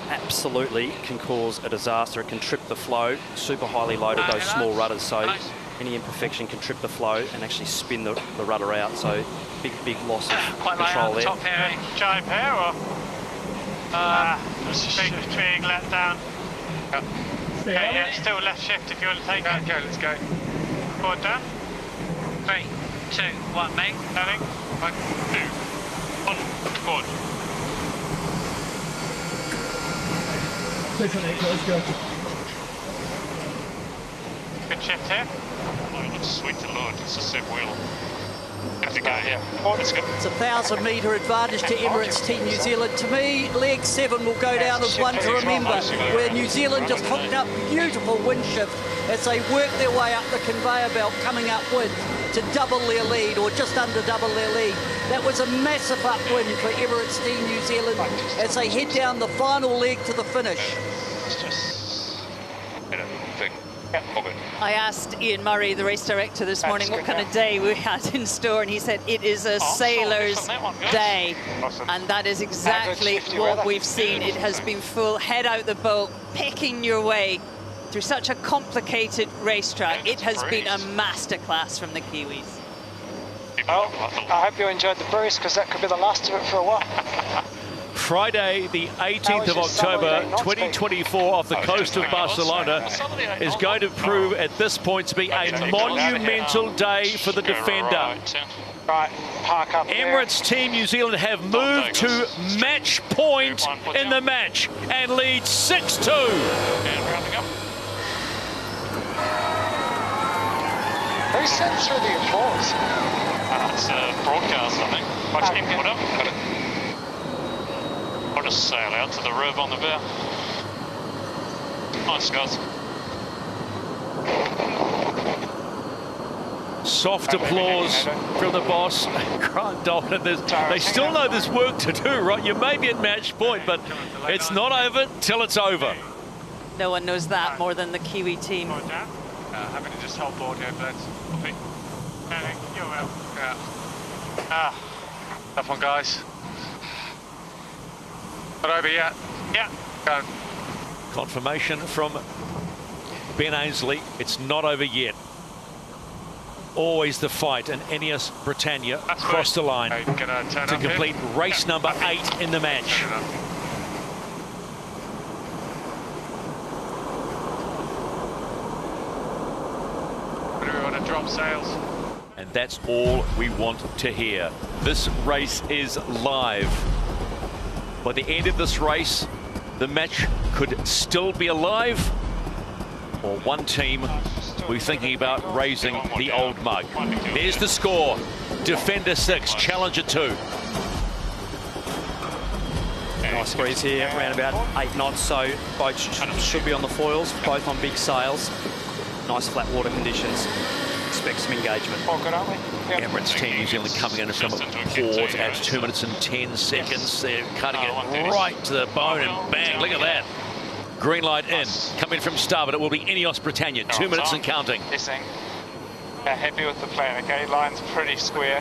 Speaker 2: absolutely can cause a disaster. It can trip the flow. Super highly loaded, those small rudders, so any imperfection can trip the flow and actually spin the rudder out. So big loss of control there.
Speaker 5: Top pair, jibe pair, or big let down. Okay, yeah, still left shift if you want to take it. Okay, let's go. Board down.
Speaker 15: 3, 2, 1, mate.
Speaker 5: Turning. 1, 2, 1, board.
Speaker 16: 6 and 8, let's go.
Speaker 5: Good shift here.
Speaker 6: Oh, it looks sweet to Lord. It's a set wheel. Have to go, yeah. Let's go.
Speaker 8: It's a 1,000-metre advantage to Emirates Team New Zealand. To me, leg 7 will go down as one to remember, where New Zealand just hooked up beautiful wind shift as they work their way up the conveyor belt, coming upwind to double their lead, or just under double their lead. That was a massive upwind for Emirates Team New Zealand as they head down the final leg to the finish.
Speaker 3: I asked Ian Murray, the race director, this morning what kind of day we had in store, and he said it is a sailor's day. And that is exactly what we've seen. It has been full head out the boat, picking your way through such a complicated racetrack. It has been a masterclass from the Kiwis.
Speaker 4: Well, I hope you enjoyed the breeze, because that could be the last of it for a while.
Speaker 1: Friday, the 18th of October, 2024, off the coast of Barcelona, is going to prove at this point to be a monumental day for the Defender.
Speaker 4: Right, park up
Speaker 1: Emirates Team New Zealand have moved to match point in the match and lead 6-2.
Speaker 4: Who sent through the applause?
Speaker 5: It's a broadcast, I think. Watch him put up. I'll just sail out to the rib on the bow. Nice, guys.
Speaker 1: Soft applause from the boss, Grant Dalton. They still know there's work to do, right? You may be at match point, but it's not over till it's over.
Speaker 3: No one knows that more than the Kiwi team.
Speaker 7: Having to just hold board here, but copy. You're well. Yeah. Tough one, guys. Not over yet. Yeah. Go.
Speaker 1: Confirmation from Ben Ainsley. It's not over yet. Always the fight, and INEOS Britannia crossed the line to complete race number 8 in the match.
Speaker 7: We want to drop sails.
Speaker 1: And that's all we want to hear. This race is live. By the end of this race, the match could still be alive, or one team we're thinking about raising the old mug. Here's the score. Defender 6, Challenger 2.
Speaker 2: Nice breeze here, around about 8 knots, so boats should be on the foils, both on big sails. Nice flat water conditions. Expect some engagement.
Speaker 4: All good, aren't we? Yep.
Speaker 1: Emirates Team New Zealand coming into some port at 2 minutes and 10 seconds. They're cutting it right to the bone, and bang, look at that. Green light in, coming from starboard. It will be INEOS Britannia, 2 minutes and counting.
Speaker 4: Happy with the plan, okay? Line's pretty square.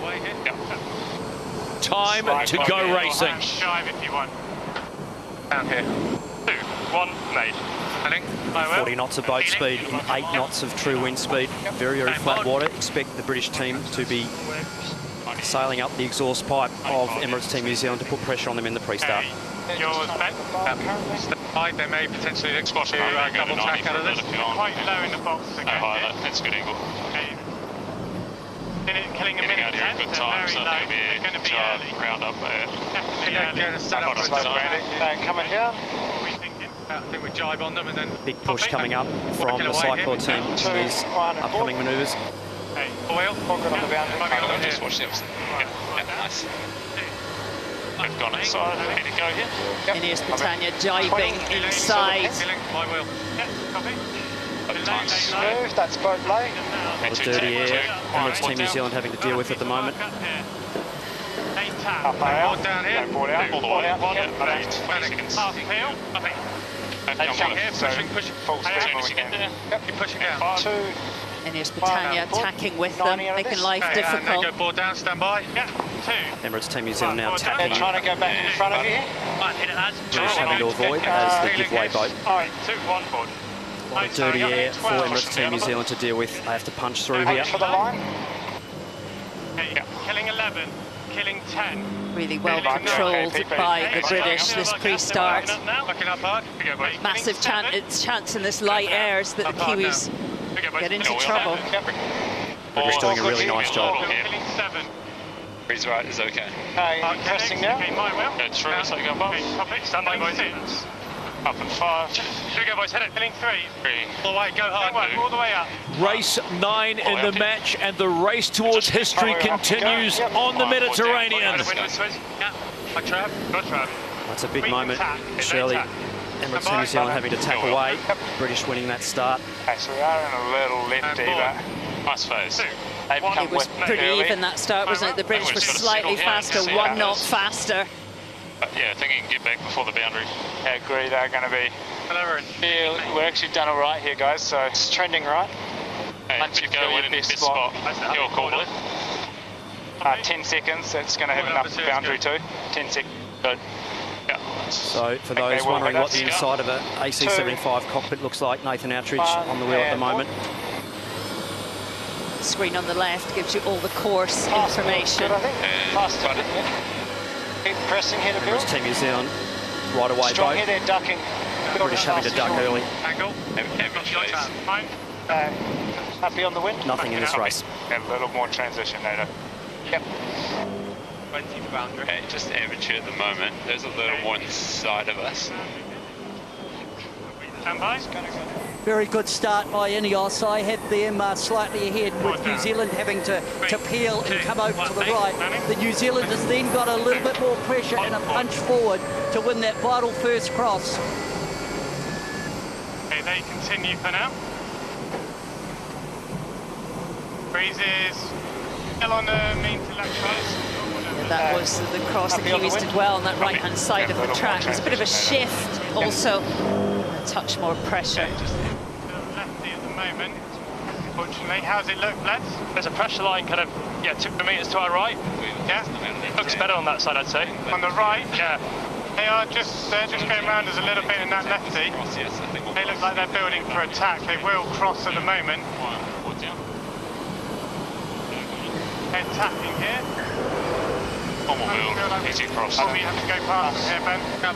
Speaker 1: Time to go racing.
Speaker 7: Dive if you want. Down here. 2, 1, made.
Speaker 2: 40 knots of boat speed, 8 knots of true wind speed. Very, very flat water. Expect the British team to be sailing up the exhaust pipe of Emirates Team New Zealand to put pressure on them in the pre-start.
Speaker 7: Yours, Ben. They may potentially look to double tack out of this. Quite low in the box again.
Speaker 5: That's good angle.
Speaker 7: Killing a minute.
Speaker 5: Out here at good time, so I think they're going to be early. Round up there.
Speaker 4: Coming here.
Speaker 7: I think we jibe on them and then...
Speaker 2: Big push coming up from the Cyclors team in these upcoming manoeuvres.
Speaker 7: Oil.
Speaker 5: Just watch them. Nice. They've gone inside. Ready to go here.
Speaker 3: INEOS Britannia jibing inside.
Speaker 4: Smooth, that's boat lay.
Speaker 2: The dirty air Emirates Team New Zealand having to deal with at the moment.
Speaker 4: Up out.
Speaker 7: Down here.
Speaker 4: Board out.
Speaker 5: All the way.
Speaker 7: Half heel. Pushing. Full speed when we can. Keep pushing down.
Speaker 4: 2.
Speaker 3: INEOS Britannia attacking with them, making life difficult.
Speaker 7: Go board down, stand by. 2.
Speaker 2: Emirates Team New Zealand now
Speaker 4: They're
Speaker 2: tacking.
Speaker 4: trying to go back in front of you.
Speaker 2: British having to avoid as the giveaway boat.
Speaker 7: 2, 1 board.
Speaker 2: A lot of dirty air for Emirates Team New Zealand to deal with. They have to punch through here.
Speaker 4: For the line.
Speaker 7: Killing 11, killing 10.
Speaker 3: Really well controlled by the British this pre-start. Massive chance in this light airs that the Kiwis get into trouble.
Speaker 2: British doing a really nice job.
Speaker 5: Breeze right is okay.
Speaker 4: Pressing now.
Speaker 5: Go through, so go above.
Speaker 7: Stand by, boys.
Speaker 5: Up and 5.
Speaker 7: Here we go, boys. Hit it. Killing 3. All the way, go hard. All the way up.
Speaker 1: Race 9 in the match, and the race towards history continues on the Mediterranean.
Speaker 2: That's a big moment. Surely Emirates Team New Zealand having to tack away. British winning that start.
Speaker 4: Okay, so we are in a little lefty, but
Speaker 5: nice phase.
Speaker 3: It was pretty even that start, wasn't it? The British were slightly faster, 1 knot faster.
Speaker 5: Yeah, I think you can get back before the boundary.
Speaker 4: I agree, they're going to be... Yeah, we're actually done all right here, guys, so it's trending right.
Speaker 5: Hey,
Speaker 4: Once
Speaker 5: you
Speaker 4: you
Speaker 5: go
Speaker 4: feel
Speaker 5: in
Speaker 4: your
Speaker 5: best
Speaker 4: best
Speaker 5: spot.
Speaker 4: spot.
Speaker 5: Your call, Blue.
Speaker 4: 10 seconds, that's going to have enough boundary too. 10 seconds, good.
Speaker 5: Yeah.
Speaker 2: So for those wondering what the inside of an AC-75 cockpit looks like, Nathan Outridge on the wheel at the moment.
Speaker 3: Screen on the left gives you all the course information.
Speaker 4: Good, I think. Keep pressing here to build.
Speaker 2: Emirates Team New Zealand, right away
Speaker 4: Strong
Speaker 2: boat.
Speaker 4: here, they're ducking.
Speaker 2: British having to duck early.
Speaker 5: Angle. Fine.
Speaker 4: Happy on the wind?
Speaker 2: Nothing in this race.
Speaker 5: A little more transition later.
Speaker 4: Yep.
Speaker 6: 20 boundary. Just amateur at the moment. There's a little more inside of us.
Speaker 5: Stand by.
Speaker 8: Very good start by INEOS. I had them slightly ahead with New Zealand having to peel and come over to the right. The New Zealanders then got a little bit more pressure and a punch forward to win that vital first cross.
Speaker 5: Okay, they continue for now. Breezes still on the mean to left side.
Speaker 3: That was the cross the Kiwis did well on that right-hand side of the track. There's a bit of a shift, also a touch more pressure.
Speaker 5: Just lefty at the moment, unfortunately. How's it look, lads? There's a pressure line kind of, 2 meters to our right. Yeah, looks better on that side, I'd say. On the right? Yeah. They're just going around us a little bit in that lefty. They look like they're building for attack. They will cross at the moment. They're tacking here.
Speaker 6: Normal build, easy cross.
Speaker 5: We have to go past here, Ben. Yep.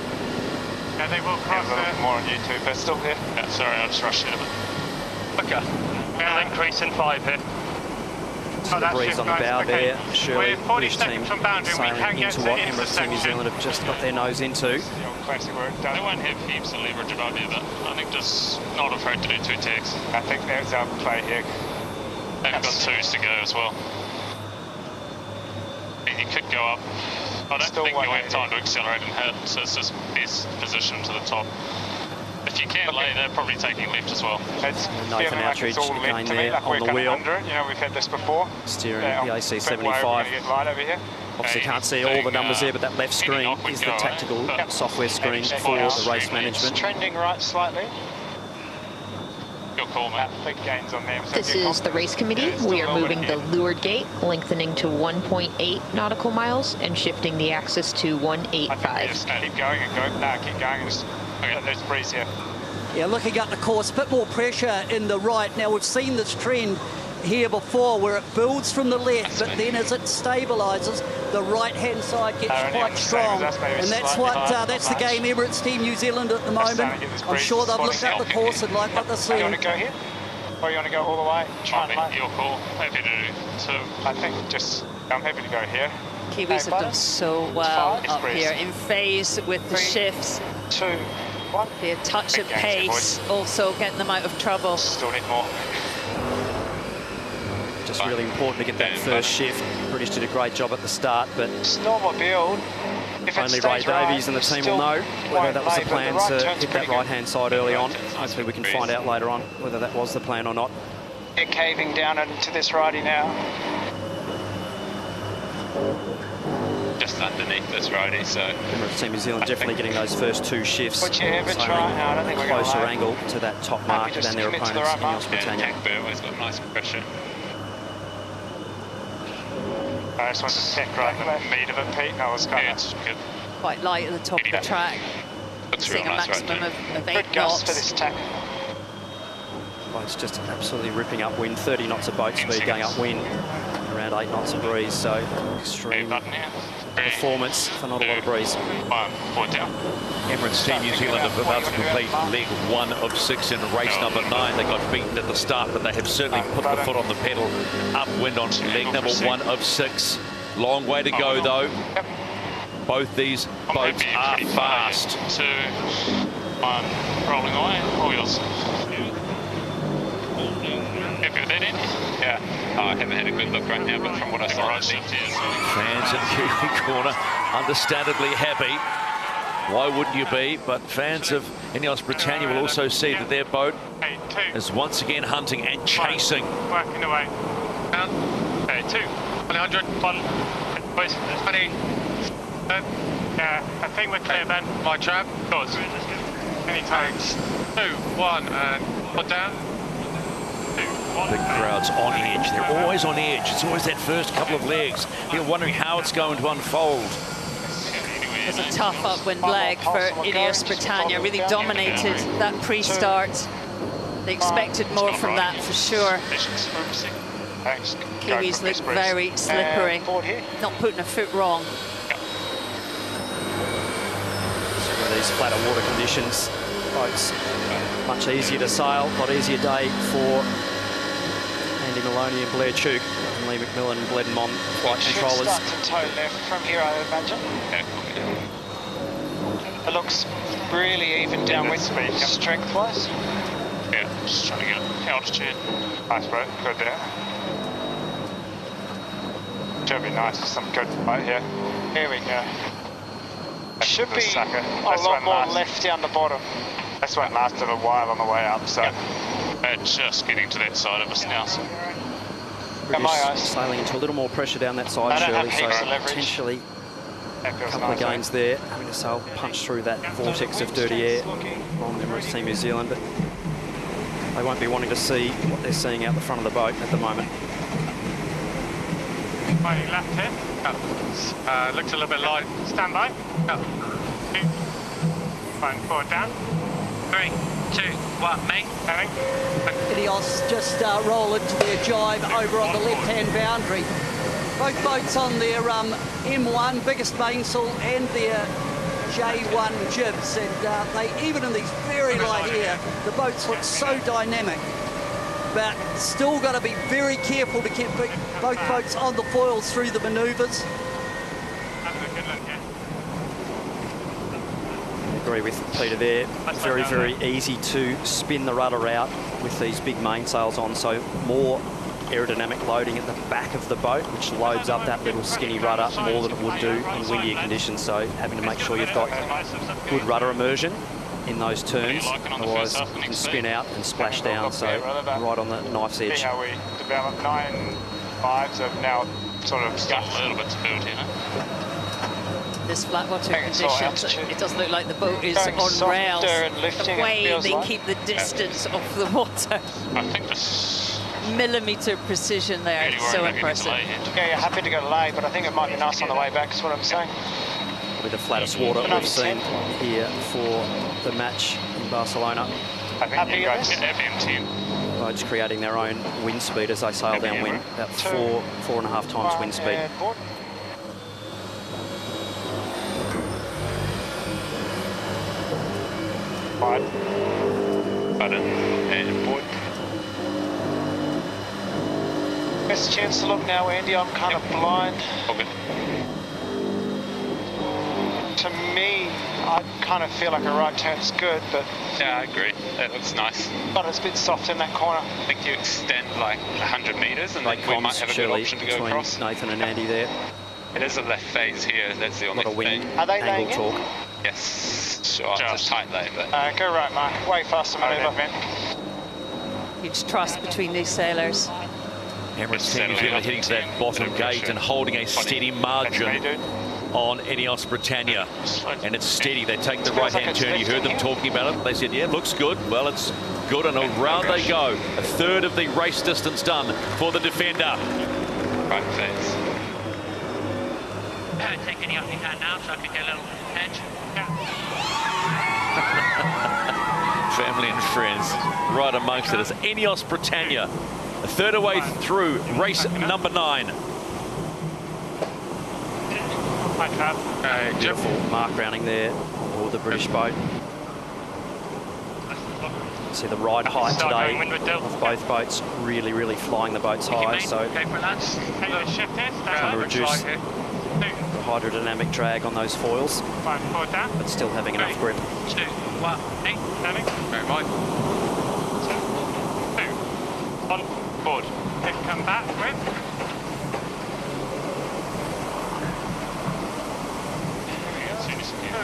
Speaker 5: Yeah, they will cross there. More on you too, Pistol here. Yeah, sorry, I just rushed it a bit. Okay. We'll increase in 5 here.
Speaker 2: The breeze on the bow there. Surely
Speaker 5: We're 40
Speaker 2: British team
Speaker 5: seconds from boundary. We can
Speaker 2: sailing
Speaker 5: get
Speaker 2: into
Speaker 5: to
Speaker 2: what Emirates Team New Zealand have just got their nose into.
Speaker 5: Classic work done.
Speaker 6: They won't have heaps of leverage about either. I think just not afraid to do 2 tacks.
Speaker 5: I think there's our play here.
Speaker 6: They've got 2s to go as well. You could go up. I don't think you'll have time to accelerate and hit, so it's just best position to the top. If you can lay, they're probably taking left as well.
Speaker 5: It's
Speaker 2: Nathan Outridge again there on the wheel.
Speaker 5: You know, we've had this before.
Speaker 2: Steering the AC75. Obviously can't see all the numbers there, but that left screen is the tactical software screen for the race management.
Speaker 4: Trending right slightly.
Speaker 6: Your call, mate.
Speaker 4: Big gains on them.
Speaker 9: This is the race committee. We are moving the leeward gate, lengthening to 1.8 nautical miles and shifting the axis to 185.
Speaker 5: Keep going and go. No, keep going. There's a breeze here.
Speaker 8: Yeah, looking at the course, a bit more pressure in the right. Now, we've seen this trend here before where it builds from the left, but then as it stabilises, the right-hand side gets quite strong. And that's that's the game Emirates Team New Zealand at the moment. I'm sure they've looked at the course and like what they're seeing.
Speaker 5: You want to go here? Or you want to go all the way?
Speaker 6: Your call. Happy to do 2.
Speaker 5: I think I'm happy to go here.
Speaker 3: Kiwis have done so well up here in phase with the shifts.
Speaker 5: 2, 1.
Speaker 3: The touch of pace also getting them out of trouble.
Speaker 5: Still need more.
Speaker 2: Just really important to get that first shift. British did a great job at the start, but
Speaker 4: it's normal build.
Speaker 2: Only Ray Davies and the team will know whether that was the plan to hit that right-hand side early on. Hopefully we can find out later on whether that was the plan or not.
Speaker 4: They're caving down into this righty now.
Speaker 6: Just underneath this righty, so...
Speaker 2: Emirates Team New Zealand definitely getting those first 2 shifts.
Speaker 4: Would you ever try? No, I don't think we're going to
Speaker 2: closer angle to that top mark than their opponents, INEOS Britannia.
Speaker 6: Always got nice pressure.
Speaker 5: I just want to check right in the meat of it, Pete. No, it's kind of good.
Speaker 3: Quite light at the top of the track. Seeing a maximum of 8 knots.
Speaker 4: For this tack.
Speaker 2: Well, it's just absolutely ripping upwind. 30 knots of boat speed going upwind. Around 8 knots of breeze, so extreme performance for not a lot of breeze.
Speaker 6: 1, 4 down.
Speaker 1: Emirates Team New Zealand have about to complete leg 1 of 6 in race number 9. They got beaten at the start, but they have certainly put the foot on the pedal. Upwind on leg number 1 of 6. Long way to go, though. Both these boats are fast.
Speaker 6: 2, 1, rolling away, all yours. Happy with that, Andy? Yeah. I haven't had a good look right now, but from what I saw,
Speaker 1: fans in Kiwi corner, understandably happy. Why wouldn't you be? But fans of INEOS Britannia will also see that their boat is once again hunting and chasing.
Speaker 5: Working away. Down. Okay, 2, 100, 1, boys, 20. Yeah, I think we're clear, Ben. My trap. Yours. Anytime. 2, 1, and put down.
Speaker 1: The crowd's on edge. They're always on edge. It's always that first couple of legs. You're wondering how it's going to unfold.
Speaker 3: It was a tough upwind leg for INEOS Britannia. Really dominated that pre-start. They expected more from that for sure. Kiwis look very slippery. Not putting a foot wrong.
Speaker 2: these flatter water conditions, boats much easier to sail, a lot easier day for Andy Maloney and Blair Tuke and Lee McMillan and Bledmont flight controllers.
Speaker 4: Start to toe left from here, I imagine. It looks really even down with speed, strength-wise.
Speaker 5: Yeah, just trying to get altitude. Nice boat, good there. Should be nice with some good right here.
Speaker 4: Here we go. Should be a lot more left down the bottom.
Speaker 5: This one lasted a while on the way up, so they're just getting to that side of us now. So.
Speaker 2: Sailing into a little more pressure down that side, Shirley, so potentially a couple of gains there, having to sail punch through that vortex of dirty air from Emirates Team New Zealand, but they won't be wanting to see what they're seeing out the front of the boat at the moment.
Speaker 7: Fighting left here. Looks a little bit light. Stand by. Fine, forward down.
Speaker 15: 3, 2, 1, mate.
Speaker 8: INEOS just roll into their jibe over on the left-hand boundary. Both boats on their M1, biggest mainsail, and their J1 jibs, and they, even in these very light air, the boats look so dynamic. But still got to be very careful to keep both boats on the foils through the manoeuvres.
Speaker 2: I agree with Peter there. Very, very easy to spin the rudder out with these big mainsails on, so more aerodynamic loading at the back of the boat, which loads up that little skinny rudder more than it would do in windier conditions, so having to make sure you've got good rudder immersion in those turns, otherwise you can spin out and splash down, so right on the knife's edge.
Speaker 5: See how we developed 9.5s have now sort of got a little bit to build here.
Speaker 3: This flat water conditions, it does look like the boat is on rails. The way they keep the distance off the water.
Speaker 5: I think this
Speaker 3: millimetre precision there, it's so impressive.
Speaker 4: Yeah, you're happy to go lay, but I think it might be nice on the way back, is what I'm saying.
Speaker 2: With the flattest water we've seen here for the match in Barcelona.
Speaker 5: I think you guys get FM10.
Speaker 2: Boats creating their own wind speed as they sail downwind, about 4.5 times wind speed.
Speaker 5: Button and board.
Speaker 4: Best chance to look now, Andy. I'm kind of blind.
Speaker 5: Okay.
Speaker 4: To me, I kind of feel like a right turn's good, but...
Speaker 5: Yeah, I agree. That looks nice.
Speaker 4: But it's a bit soft in that corner.
Speaker 5: I think you extend like 100 metres and then we might have a good option to go across.
Speaker 2: Nathan and Andy there.
Speaker 5: It is a left phase here, that's the only thing.
Speaker 4: Are they laying in?
Speaker 2: Talk.
Speaker 5: Yes, sure, it's a tight lay, but...
Speaker 4: go right, Mark. Way faster manoeuvre.
Speaker 3: Huge trust between these sailors.
Speaker 1: Emirates Team New Zealand hitting to that bottom gate and holding a steady margin on INEOS Britannia, and it's steady. They take the right-hand turn. You heard them talking about it. They said, yeah, looks good. Well, it's good, and around they go. A third of the race distance done for the defender.
Speaker 5: Right phase.
Speaker 15: Take any off you can now, so I can get a little edge.
Speaker 1: Family and friends, right amongst it is INEOS Britannia. A third away through race number 9.
Speaker 2: Beautiful mark rounding there for the British boat. See the ride height today of both boats, really, really flying the boats high, so trying to reduce the hydrodynamic drag on those foils, but still having enough grip.
Speaker 15: 2, 1, 8,
Speaker 5: very right.
Speaker 7: 2, on board. Then come back with.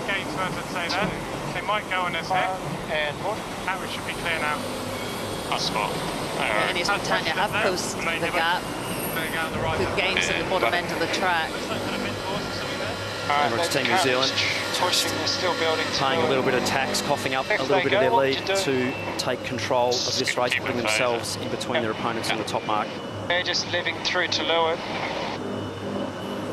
Speaker 7: Gates, as I'd say that. They might go on this head.
Speaker 4: And board.
Speaker 7: That should be clear now.
Speaker 5: That's spot.
Speaker 3: INEOS Britannia have closed the gap. Good gains at the bottom end of the track.
Speaker 2: Emirates Team New Zealand playing a little bit of tacks, coughing up a little bit of their lead to take control of this race, putting themselves in between their opponents on the top mark.
Speaker 4: They're just living through to leeward,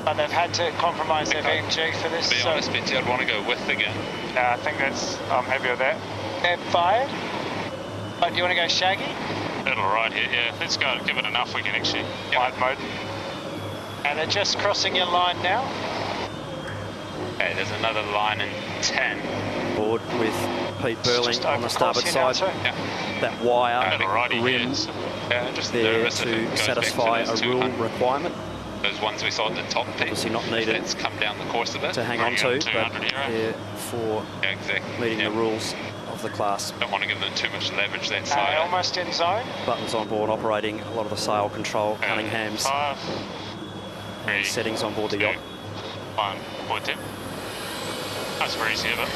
Speaker 4: but they've had to compromise their VMG for this.
Speaker 5: To be honest, Betty, I'd want to go with again.
Speaker 7: Yeah, I think that's, I'm happy with that.
Speaker 4: They're fired. But do you want to go shaggy?
Speaker 5: It'll ride here, yeah. Let's go, give it enough, we can actually wide mode.
Speaker 4: And they're just crossing your line now.
Speaker 5: Okay, there's another line in 10.
Speaker 2: board with Pete Burling on the starboard side. That wire rim there to satisfy a rule requirement.
Speaker 13: Those ones we saw at the top.
Speaker 2: Obviously not needed
Speaker 13: It's come down the course of it.
Speaker 2: to hang on to, but they're for meeting the rules of the class.
Speaker 13: Don't want to give them too much leverage that side.
Speaker 4: Almost in zone.
Speaker 2: Buttons on board operating a lot of the sail control, Cunningham's, and settings on board the yacht.
Speaker 6: 1, forward tip. That's very easy, but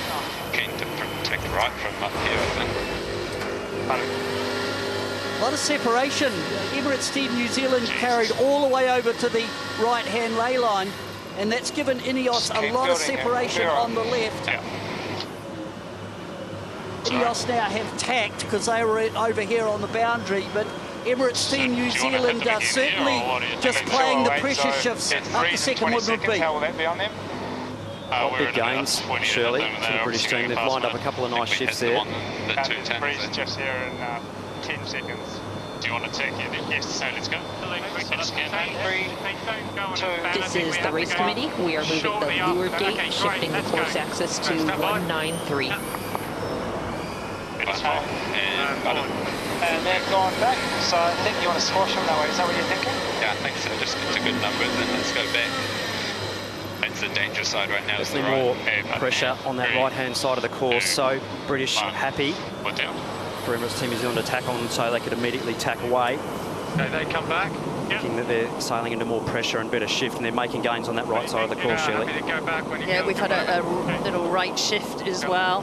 Speaker 13: Keen to protect right from up here, I think.
Speaker 8: A lot of separation. Emirates Team New Zealand carried all the way over to the right-hand ley line, and that's given INEOS a lot of separation on the left. INEOS now have tacked because they were over here on the boundary, but Emirates Team New Zealand are certainly just playing the pressure shifts up the second one would be.
Speaker 2: Big gains, Shirley, for the British team. They've lined up a couple of nice shifts there.
Speaker 5: Just here in 10 seconds.
Speaker 6: Do you want to take it? Yes, so let's go.
Speaker 9: This is the race committee. We are moving the leeward gate, shifting the course axis to 193.
Speaker 4: And they've gone back, so I think you want to squash them that way. Is that what you're thinking?
Speaker 13: Yeah, I think so. Just it's a good number, then let's go back. It's the danger side right now.
Speaker 2: Definitely more pressure on that right-hand side of the course, so British happy for Emirates Team New Zealand to tack on so they could immediately tack away.
Speaker 5: Okay, they come back.
Speaker 2: Thinking that they're sailing into more pressure and better shift, and they're making gains on that right side of the course, Shirley.
Speaker 3: Yeah, we've had a little right shift as well.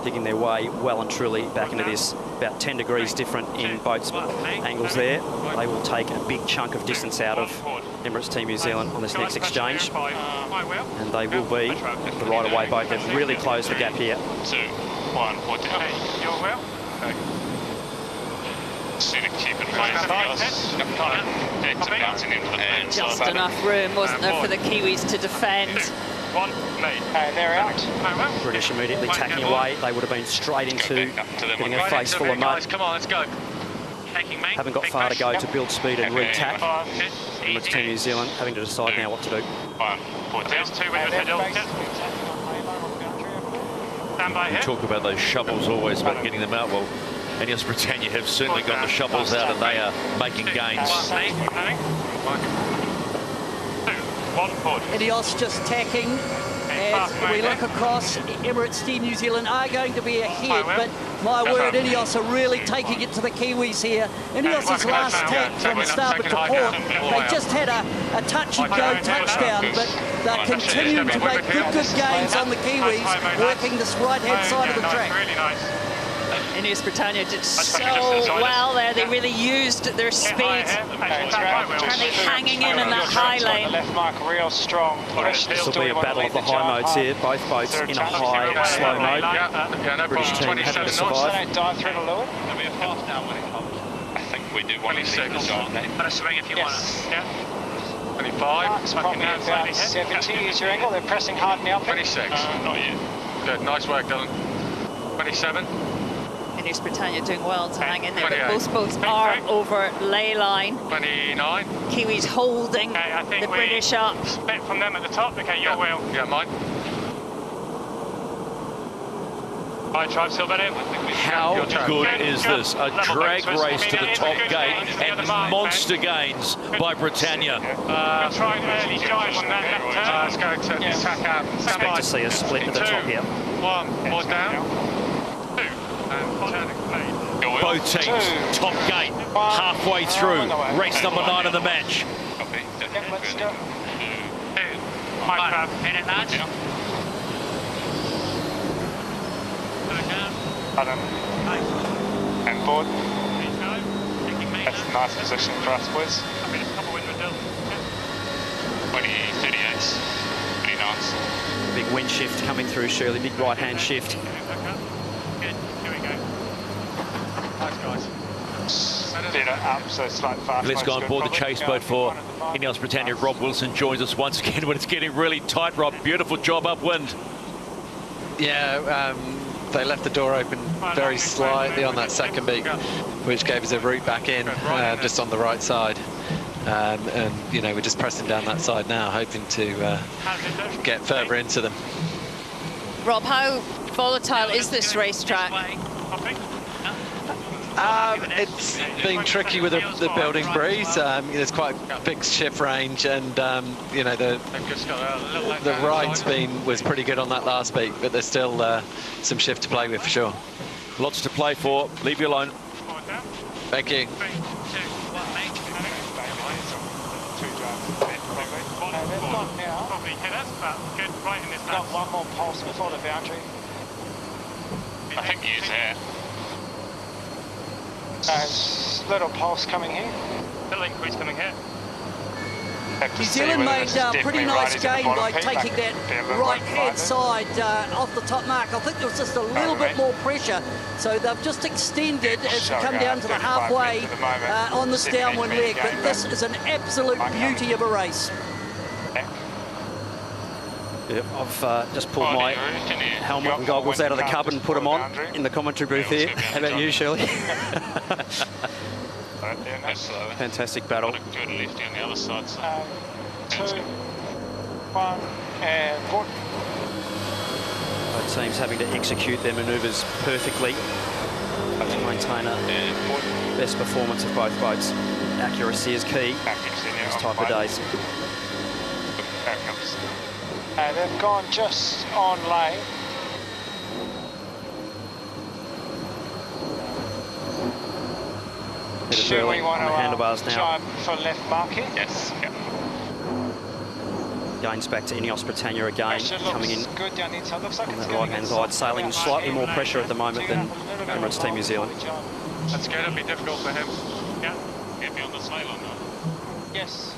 Speaker 2: Digging their way well and truly back into this. About 10 degrees different in both angles there. They will take a big chunk of distance out of Emirates Team New Zealand on this next exchange. And they will be the right of way boat. They've really closed the gap here.
Speaker 6: 2, 1, 4, down.
Speaker 5: You're well.
Speaker 6: Just need to keep it close. Bouncing into the pan.
Speaker 3: Just enough room, wasn't there, for the Kiwis to defend.
Speaker 5: 1, mate.
Speaker 4: They're out.
Speaker 2: British immediately tacking away. They would have been straight into getting a face full of mud.
Speaker 5: Come on, let's go.
Speaker 2: Haven't got far to go to build speed and re-tack. Emirates Team New Zealand having to decide now what to do.
Speaker 6: 1, 4, down.
Speaker 5: There's 2 with the middle. Stand by here.
Speaker 1: Talk about those shovels always, about getting them out. Well, INEOS Britannia have certainly got the shovels out and they are making gains.
Speaker 5: 1 forward.
Speaker 8: INEOS just tacking. As we look across, Emirates Team New Zealand are going to be ahead, but my word, INEOS are really taking it to the Kiwis here. INEOS' last tack from starboard to port, they just had a touch-and-go touchdown, but they're continuing to make good gains on the Kiwis, working this right-hand side of the track.
Speaker 5: Really nice.
Speaker 3: INEOS Britannia did so well there. They really used their speed. Currently hanging in that high lane.
Speaker 4: Left mark real strong.
Speaker 2: This will be a battle of the high modes here. Both boats in a high, slow mode. British team having to survive.
Speaker 4: Dive through the lure.
Speaker 13: I think we do want to leave the zone.
Speaker 15: Put a swing if you want.
Speaker 5: Yeah. 25.
Speaker 4: It's probably about 70 is your angle. They're pressing hard now.
Speaker 5: 26.
Speaker 6: Not yet.
Speaker 5: Good, nice work, Dylan. 27.
Speaker 3: INEOS Britannia doing well to hang in there, but both boats are over ley line.
Speaker 5: 29.
Speaker 3: Kiwis holding the British up.
Speaker 5: Split from them at the top. Okay, your wheel. Yeah, mine. Alright, drive Silver in.
Speaker 1: How good is this? A drag race to the top gate and monster gains by Britannia.
Speaker 5: Try an early dive on that left turn. Let's go to tack out.
Speaker 2: Expect to see a split at the top here.
Speaker 5: 1, more down. 2, and turning.
Speaker 1: Both teams, top gate, halfway through, race number 9 of the match.
Speaker 4: Let's go.
Speaker 15: 5 crab. Hit it, lads.
Speaker 5: And board. That's a nice position for us, boys.
Speaker 6: 20, 38. Pretty nice.
Speaker 2: Big wind shift coming through, Shirley. Big right-hand shift.
Speaker 5: Good. Here we go. Nice, guys. Up, so slight fast.
Speaker 1: Let's go on board the chase boat for INEOS Britannia. Rob Wilson joins us once again when it's getting really tight, Rob. Beautiful job upwind.
Speaker 11: Yeah, they left the door open very slightly on that second beak, which gave us a route back in just on the right side. and you know, we're just pressing down that side now, hoping to get further into them.
Speaker 3: Rob, how volatile is this racetrack?
Speaker 11: It's been tricky with the building breeze. There's quite a big shift range, and you know, the ride's was pretty good on that last beat, but there's still some shift to play with for sure.
Speaker 1: Lots to play for. Leave you alone.
Speaker 11: Thank you.
Speaker 4: Got one more pulse before the boundary.
Speaker 5: I think he is here.
Speaker 4: Little pulse coming here.
Speaker 5: Little increase coming here.
Speaker 8: New Zealand made a pretty nice gain by taking that right-hand side off the top mark. I think there was just a little bit more pressure, so they've just extended as you come down to the halfway on this downwind leg. But this is an absolute beauty of a race.
Speaker 2: Yep, I've just pulled my helmet and goggles out of the cupboard and put them on in the commentary booth here. How about you, Shirley? Fantastic battle.
Speaker 5: Good lefty on the other side.
Speaker 4: 2, 1, and 4.
Speaker 2: Both teams having to execute their manoeuvres perfectly to maintain a best performance of both boats. Accuracy is key in this type of days.
Speaker 4: They've gone just on lane.
Speaker 2: Should we want to handlebars now?
Speaker 4: For left marking?
Speaker 5: Yes. Yep.
Speaker 2: Gains back to INEOS Britannia again, coming in
Speaker 4: good down the inside. Looks like
Speaker 2: on that right-hand side, sailing slightly more pressure at the moment than Emirates Team New Zealand.
Speaker 5: That's going to be difficult for him. Yeah. He'll be on the sail or not?
Speaker 4: Yes.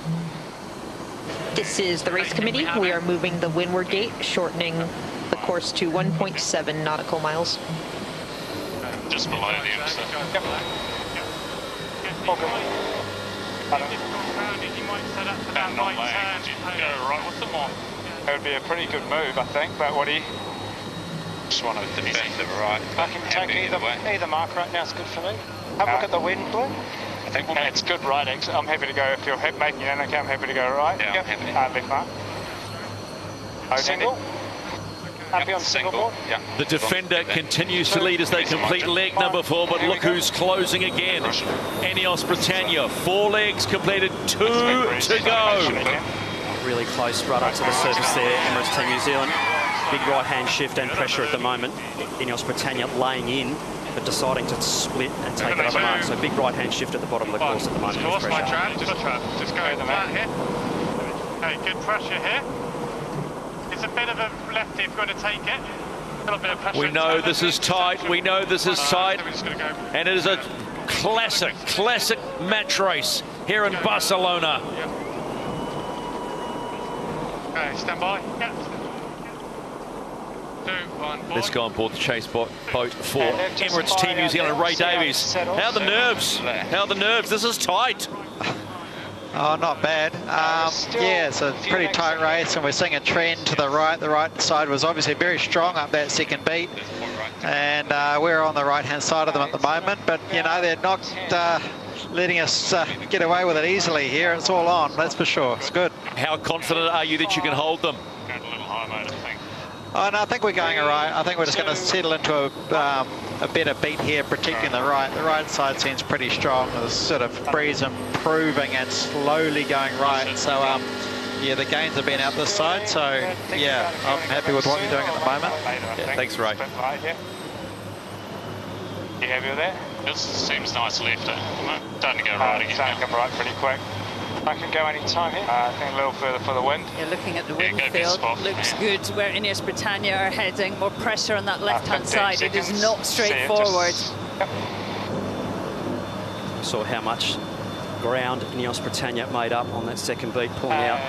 Speaker 9: This is the race committee. We are moving the windward gate, shortening the course to 1.7 nautical miles.
Speaker 5: Just below the Emirates.
Speaker 4: Yep.
Speaker 5: Not laying. Go right with them on. It would be a pretty good move, I think, but what do you... Just want to defend the right.
Speaker 4: I can take either mark right now, it's good for me. Have a look at the wind, Blue.
Speaker 5: I think it's good riding. So I'm happy to go, if you're making it okay, I'm happy to go right.
Speaker 13: Yeah, I'm happy.
Speaker 5: Left mark.
Speaker 4: Single. Happy on single board.
Speaker 13: Yeah.
Speaker 1: The defender continues to lead as they complete leg number 4, but look who's closing again. INEOS Britannia, 4 legs completed, 2 to go.
Speaker 2: Really close right up to the surface there, Emirates Team New Zealand. Big right-hand shift and pressure at the moment. INEOS Britannia laying in, but deciding to split and take it other mark. So big right-hand shift at the bottom of the course at the moment.
Speaker 5: Just go flat here. Okay, good pressure here. It's a bit of a lefty if you're going to take it. A little bit of pressure.
Speaker 1: We know this is tight. We know this is tight. And it is a classic match race here in Barcelona.
Speaker 5: Okay, stand by. Yep. 2, 1, board.
Speaker 1: Let's go on board the chase boat for Emirates Team New Zealand. Ray Davies. How are the nerves? How are the nerves? This is tight.
Speaker 10: Oh, not bad. Yeah, it's a pretty tight race, and we're seeing a trend to the right. The right side was obviously very strong up that second beat, and we're on the right-hand side of them at the moment. But, you know, they're not letting us get away with it easily here. It's all on, that's for sure. It's good.
Speaker 1: How confident are you that you can hold them?
Speaker 5: Going a little high, mate, I think.
Speaker 10: Oh, no, I think we're going all right. I think we're just going to settle into a better beat here, protecting the right. The right side seems pretty strong. There's sort of breeze improving and slowly going right. So, yeah, the gains have been out this side. So, yeah, I'm happy with what you're doing at the moment.
Speaker 1: Yeah, thanks, Ray.
Speaker 5: You happy with that? This seems nice left. Starting to go right again. Starting to come right pretty quick. I can go any time here. I think a little further for the wind.
Speaker 3: You're looking at the wind field. Looks good where INEOS Britannia are heading. More pressure on that left-hand side. It is not straightforward.
Speaker 2: Saw how much ground INEOS Britannia made up on that second beat, pulling out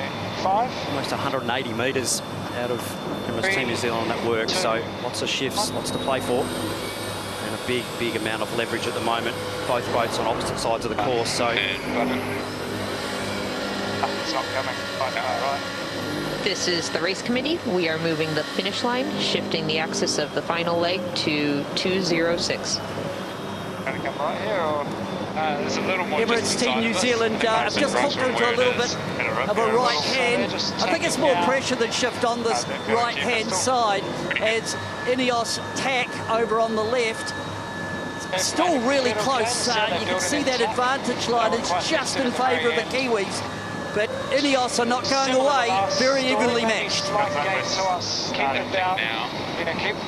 Speaker 4: 5.
Speaker 2: almost 180 metres out of Emirates Team New Zealand on that work. So lots of shifts, lots to play for. And a big amount of leverage at the moment. Both boats on opposite sides of the course. So.
Speaker 4: It's not coming. Right.
Speaker 9: This is the race committee. We are moving the finish line, shifting the axis of the final leg to 206.
Speaker 4: Going to come right here or?
Speaker 13: There's a little more
Speaker 8: Emirates Team New Zealand have just hooked into a little bit of a right hand. I think it's more pressure than shift on this right hand side as INEOS tack over on the left. Still really close. You can see that advantage line is just in favour of the Kiwis. But INEOS are not going away, very evenly matched.
Speaker 4: Keep it down.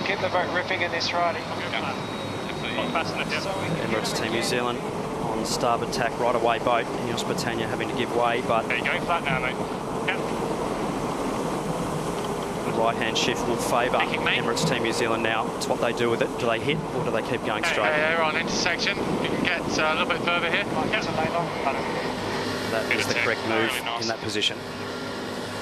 Speaker 4: Keep the boat ripping in this riding.
Speaker 2: Emirates Team New Zealand on starboard tack right away boat. INEOS Britannia having to give way, but
Speaker 5: There you go, flat now, mate. Yep.
Speaker 2: the right-hand shift will favour Emirates Team New Zealand now. It's what they do with it. Do they hit or do they keep going straight?
Speaker 7: They're on intersection. You can get a little bit further here.
Speaker 4: Yep.
Speaker 2: That is the correct move in that position.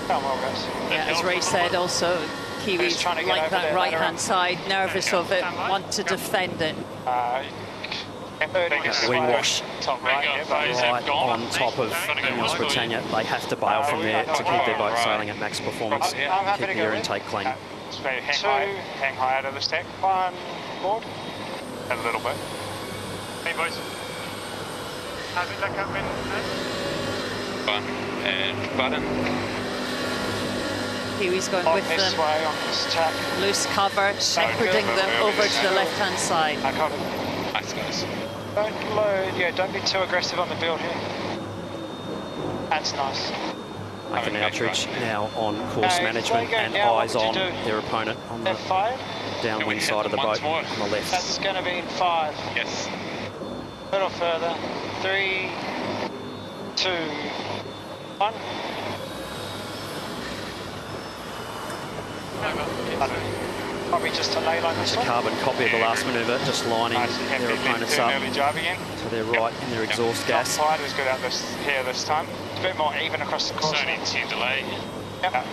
Speaker 3: Yeah, as Ray said, also Kiwis like that right-hand side, nervous of it, want to defend it.
Speaker 2: Windwash right on top of INEOS Britannia. They have to bail from there to keep their boat sailing at max performance, keep the air intake clean.
Speaker 5: Hang high out of the stack. One board. A little bit. Hey boys. How's it look up in?
Speaker 13: Button and button.
Speaker 3: Kiwis going with them.
Speaker 4: Way on this tack.
Speaker 3: Loose cover, shepherding them over to the left-hand side.
Speaker 4: I got it.
Speaker 13: Nice guys.
Speaker 4: Don't load, don't be too aggressive on the build here. That's nice.
Speaker 2: Making Outridge now on course management and eyes on their opponent on the downwind side of the boat on the left.
Speaker 4: That's going to be in 5.
Speaker 13: Yes.
Speaker 4: A little further. 3, 2, 1. Probably just a ley line.
Speaker 2: It's a carbon copy of the last manoeuvre, just lining their opponents up so they're right in their exhaust gas.
Speaker 5: Top side was good out here this time.
Speaker 4: A bit more even across the course.
Speaker 6: It's only 10 delay.
Speaker 4: Yep.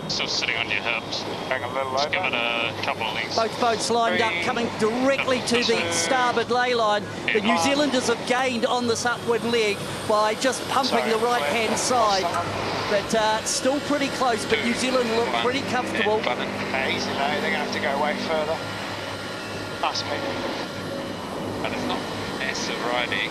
Speaker 6: Still sitting on your hips.
Speaker 5: Going a little
Speaker 6: Just
Speaker 5: over.
Speaker 6: give it a couple of lengths.
Speaker 8: Both boats lined up, coming directly to the starboard ley line. The New Zealanders have gained on this upwind leg by just pumping the right-hand side. But still pretty close, but New Zealand look pretty comfortable.
Speaker 4: Easy though, they're going to have to go way further. Nice move.
Speaker 13: But it's not massive riding.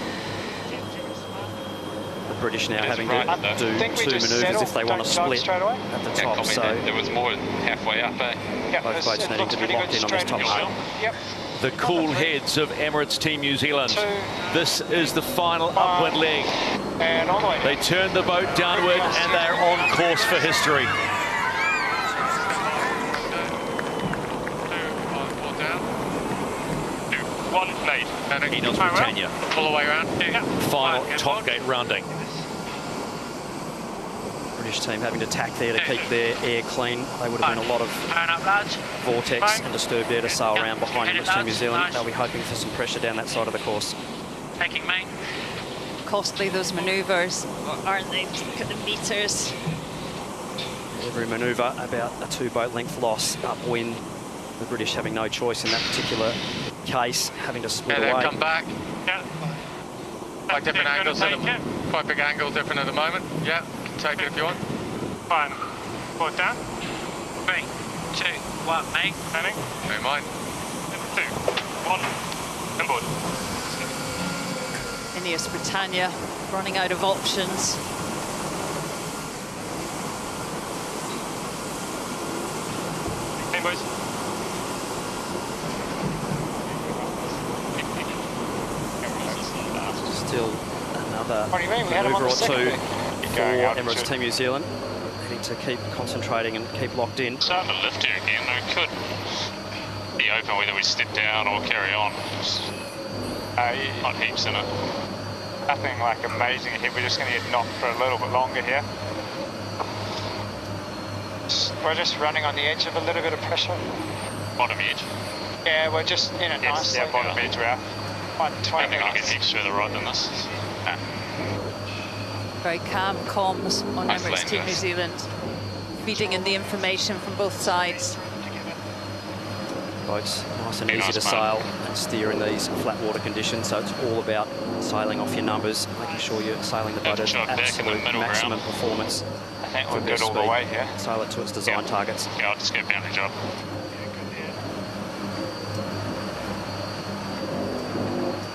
Speaker 2: The British now having to do 2 manoeuvres if they want to split at the top. So
Speaker 13: there was more halfway up, eh?
Speaker 2: Both boats needing to be locked in on this top mark.
Speaker 4: Yep.
Speaker 1: The cool heads of Emirates Team New Zealand. This is the final upwind leg.
Speaker 4: And all the way.
Speaker 1: They turn the boat downward and they're on course for history.
Speaker 5: 1, mate.
Speaker 1: ETNZ Britannia.
Speaker 7: Pull away around.
Speaker 1: Final top gate rounding.
Speaker 2: British team having to tack there to keep their air clean. They would have been a lot of vortex and disturbed air to sail around behind Emirates Team New Zealand. They'll be hoping for some pressure down that side of the course.
Speaker 15: Taking main.
Speaker 3: Costly, those manoeuvres, aren't they? Look at the meters.
Speaker 2: Every manoeuvre about a 2-boat length loss upwind. The British having no choice in that particular case, having to split away.
Speaker 7: Come back. Yeah. Quite different angles. Quite big angle, different at the moment. Yeah, you can take it if you want.
Speaker 5: Fine. Board down.
Speaker 15: 3, 2, 1, main.
Speaker 5: Turning.
Speaker 7: Don't mind.
Speaker 5: 2, 1. And board.
Speaker 3: INEOS Britannia running out of options.
Speaker 5: Hey, boys.
Speaker 2: Still another manoeuvre or 2 for Emirates Team New Zealand. Needing to keep concentrating and keep locked in.
Speaker 6: Starting to lift here again. It could be open whether we step down or carry on. Not heaps in it.
Speaker 5: Nothing like amazing here. We're just going to get knocked for a little bit longer here.
Speaker 4: We're just running on the edge of a little bit of pressure.
Speaker 6: Bottom edge.
Speaker 4: Yeah, we're just in it nicely.
Speaker 5: Yeah, bottom edge we're out.
Speaker 4: 120
Speaker 6: I think I'll get heaps further right than this.
Speaker 3: Very calm comms on
Speaker 6: Nice
Speaker 3: Emirates Team
Speaker 6: lane,
Speaker 3: New
Speaker 6: guys.
Speaker 3: Zealand, feeding in the information from both sides.
Speaker 2: Boats nice and
Speaker 6: Be
Speaker 2: easy
Speaker 6: nice,
Speaker 2: to
Speaker 6: mate.
Speaker 2: sail and steer in these flat water conditions, so it's all about sailing off your numbers, making sure you're sailing the boat at
Speaker 6: Shot back in the
Speaker 2: absolute
Speaker 6: middle
Speaker 2: maximum
Speaker 6: ground.
Speaker 2: performance.
Speaker 5: I think
Speaker 2: for
Speaker 5: we're
Speaker 2: their
Speaker 5: good all the
Speaker 2: speed.
Speaker 5: way here.
Speaker 2: Sail it to its design targets.
Speaker 6: Yeah, I'll just get boundary job.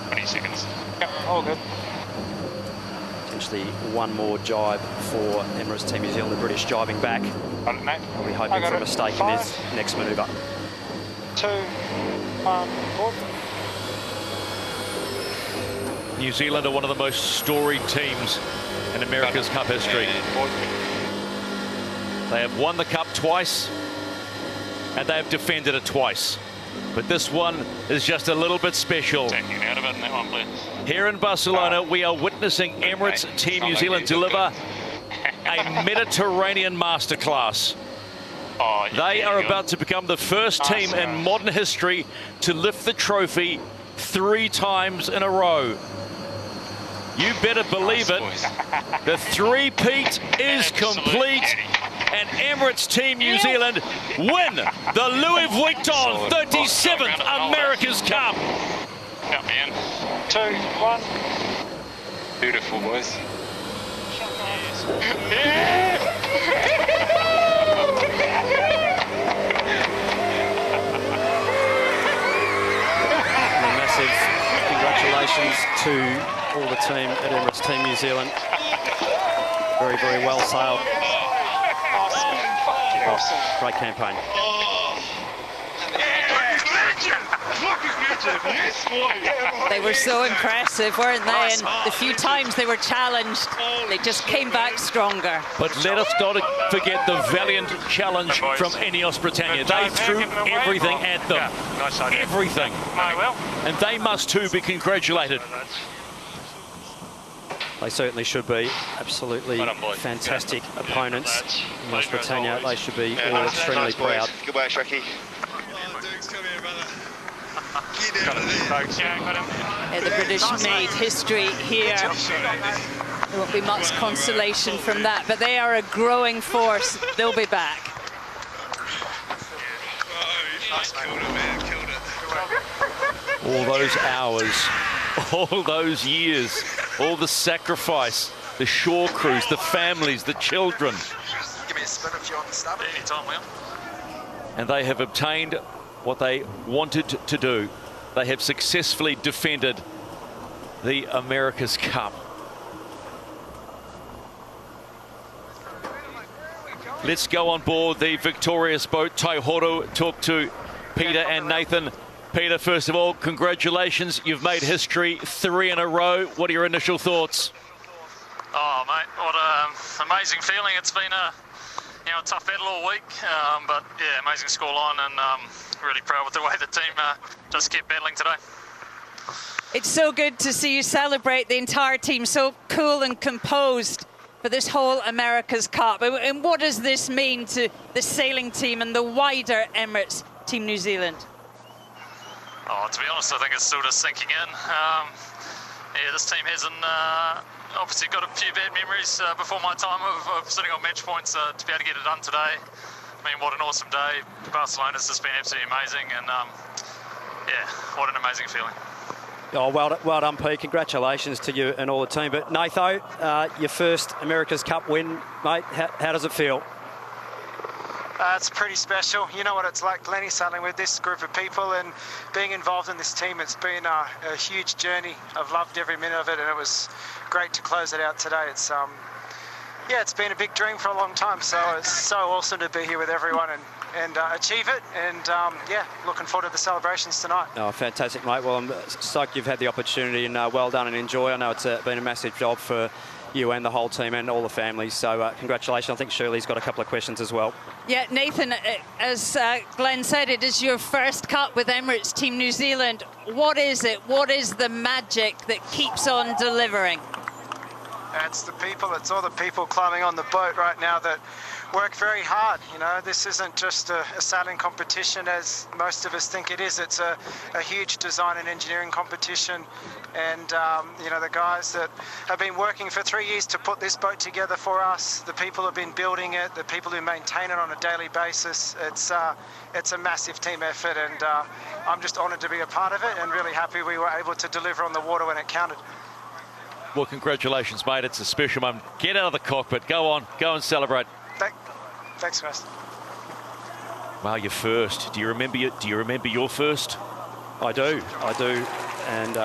Speaker 6: 20 seconds.
Speaker 4: Yep, all all good.
Speaker 2: Potentially one more jibe for Emirates Team New Zealand, the British jibing back. Probably hoping for a mistake in this next manoeuvre.
Speaker 4: 2, 1, board.
Speaker 1: New Zealand are one of the most storied teams in America's Cup history. They have won the Cup twice, and they have defended it twice. But this one is just a little bit special. Here in Barcelona, we are witnessing Emirates Team New Zealand deliver a Mediterranean masterclass. They are about to become the first team in modern history to lift the trophy 3 times in a row. You better believe it. The three-peat is complete, and Emirates Team New Zealand win the Louis Vuitton 37th America's Cup.
Speaker 5: Count me in.
Speaker 4: 2, 1.
Speaker 5: Beautiful, boys.
Speaker 2: Massive congratulations to all the team at Emirates Team New Zealand. Very, very well sailed.
Speaker 4: Awesome.
Speaker 2: Great campaign.
Speaker 3: They were so impressive, weren't they? And the few times they were challenged, they just came back stronger.
Speaker 1: But let us not forget the valiant challenge from INEOS Britannia. They threw everything at them. Everything. And they must too be congratulated.
Speaker 2: They certainly should be. Absolutely fantastic opponents. INEOS Britannia, they should be all extremely proud.
Speaker 16: Good work, Shreki.
Speaker 3: Yeah, the British made history here. There won't be much consolation from that, but they are a growing force. They'll be back.
Speaker 1: All those hours, all those years, all the sacrifice, the shore crews, the families, the children.
Speaker 16: Give me a spin if you're on the starboard. Anytime, Will.
Speaker 1: And they have obtained what they wanted to do. They have successfully defended the America's Cup. Let's go on board the victorious boat Taihoru, talk to Peter and Nathan. Peter, first of all, congratulations. You've made history 3 in a row. What are your initial thoughts?
Speaker 6: Oh, mate, what an amazing feeling. It's been a tough battle all week, but yeah, amazing scoreline, and really proud with the way the team just kept battling today.
Speaker 3: It's so good to see you celebrate, the entire team, so cool and composed for this whole America's Cup. And what does this mean to the sailing team and the wider Emirates Team New Zealand?
Speaker 6: Oh, to be honest, I think it's still just sinking in. Yeah, this team hasn't obviously got a few bad memories before my time of sitting on match points. To be able to get it done today, I mean, what an awesome day. Barcelona's just been absolutely amazing, and yeah, what an amazing feeling.
Speaker 2: Oh, well done, Pete. Congratulations to you and all the team. But Natho, your first America's Cup win, mate. How does it feel?
Speaker 4: It's pretty special. You know what it's like, Glennie, sailing with this group of people and being involved in this team. It's been a huge journey. I've loved every minute of it, and it was great to close it out today. It's yeah, it's been a big dream for a long time, so it's so awesome to be here with everyone and achieve it. And yeah, looking forward to the celebrations tonight.
Speaker 2: Oh, fantastic, mate. Well, I'm stoked you've had the opportunity, and well done and enjoy. I know it's been a massive job for you and the whole team and all the families, so congratulations. I think Shirley's got a couple of questions as well.
Speaker 3: Yeah, Nathan, as Glenn said, it is your first Cup with Emirates Team New Zealand. What is it? What is the magic that keeps on delivering?
Speaker 4: It's the people. It's all the people climbing on the boat right now that work very hard. You know, this isn't just a sailing competition as most of us think it is. It's a huge design and engineering competition. And, you know, the guys that have been working for 3 years to put this boat together for us, the people who have been building it, the people who maintain it on a daily basis, it's a massive team effort, and I'm just honoured to be a part of it and really happy we were able to deliver on the water when it counted.
Speaker 1: Well, congratulations, mate. It's a special moment. Get out of the cockpit. Go on. Go and celebrate.
Speaker 4: Thanks, guys.
Speaker 1: Wow, you're first. Do you remember your first?
Speaker 2: I do. And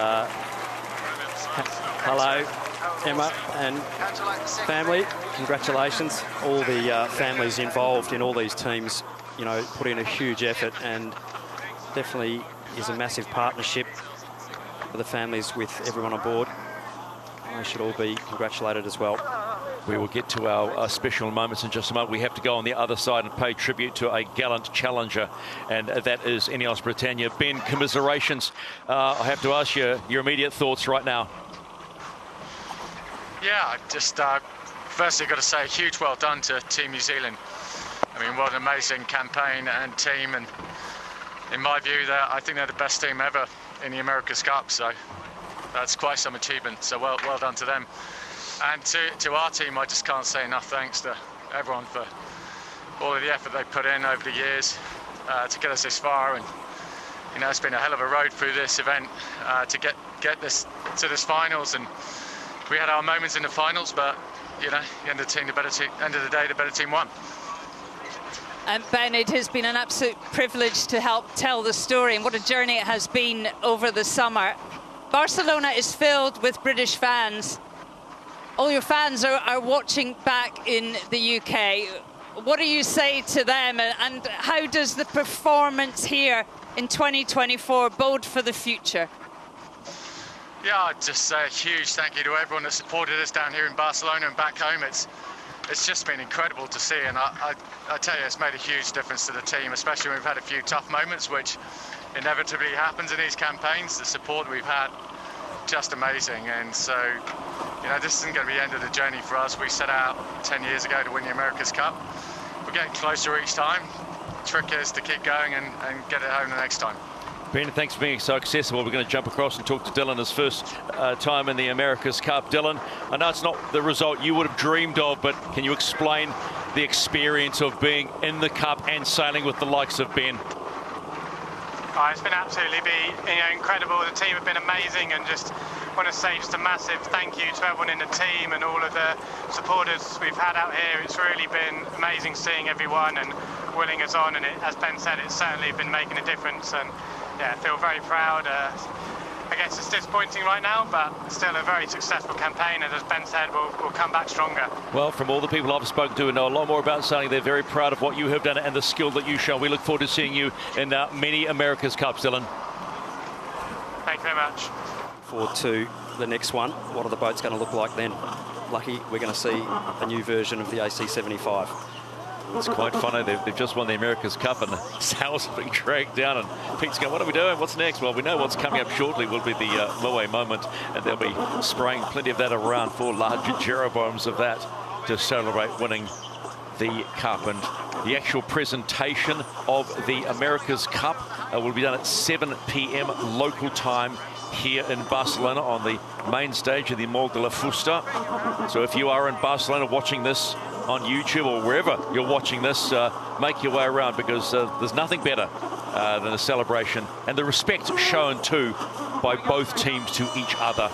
Speaker 2: Hello, Emma and family. Congratulations. All the families involved in all these teams, you know, put in a huge effort, and definitely is a massive partnership for the families with everyone on board. They should all be congratulated as well.
Speaker 1: We will get to our special moments in just a moment. We have to go on the other side and pay tribute to a gallant challenger, and that is INEOS Britannia. Ben, commiserations. I have to ask you your immediate thoughts right now.
Speaker 17: Yeah, I just firstly got to say a huge well done to Team New Zealand. I mean, what an amazing campaign and team, and in my view, I think they're the best team ever in the America's Cup, so that's quite some achievement, so well done to them. And to our team, I just can't say enough thanks to everyone for all of the effort they put in over the years to get us this far. And you know, it's been a hell of a road through this event to get this to this finals. And we had our moments in the finals, but you know, end of the day, the better team won.
Speaker 3: And Ben, it has been an absolute privilege to help tell the story, and what a journey it has been over the summer. Barcelona is filled with British fans. All your fans are watching back in the UK. What do you say to them, and how does the performance here in 2024 bode for the future?
Speaker 17: Yeah, I'd just say a huge thank you to everyone that supported us down here in Barcelona and back home. It's just been incredible to see, and I tell you, it's made a huge difference to the team, especially when we've had a few tough moments, which inevitably happens in these campaigns. The support we've had, just amazing. And so, you know, this isn't going to be the end of the journey for us. We set out 10 years ago to win the America's Cup. We're getting closer each time. The trick is to keep going and get it home the next time.
Speaker 1: Ben, thanks for being so accessible. We're going to jump across and talk to Dylan, his first time in the America's Cup. Dylan, I know it's not the result you would have dreamed of, but can you explain the experience of being in the Cup and sailing with the likes of Ben?
Speaker 5: It's been absolutely incredible. The team have been amazing, and just want to say just a massive thank you to everyone in the team and all of the supporters we've had out here. It's really been amazing seeing everyone and willing us on, and as Ben said, it's certainly been making a difference, and yeah, I feel very proud. I guess it's disappointing right now, but still a very successful campaign, and as Ben said, we'll come back stronger.
Speaker 1: Well, from all the people I've spoken to and know a lot more about sailing, they're very proud of what you have done and the skill that you show. We look forward to seeing you in many America's Cups, Dylan.
Speaker 5: Thank you very much.
Speaker 2: Forward to the next one. What are the boats going to look like then? Lucky we're going to see a new version of the AC-75.
Speaker 1: It's quite funny. They've just won the America's Cup, and the sails have been dragged down, and Pete's going, what are we doing? What's next? Well, we know what's coming up shortly will be the Moe moment, and they'll be spraying plenty of that around, 4 larger Jeroboams of that to celebrate winning the Cup. And the actual presentation of the America's Cup will be done at 7 p.m. local time here in Barcelona on the main stage of the Mall de la Fusta. So if you are in Barcelona watching this on YouTube or wherever you're watching this, make your way around, because there's nothing better than a celebration and the respect shown too by both teams to each other,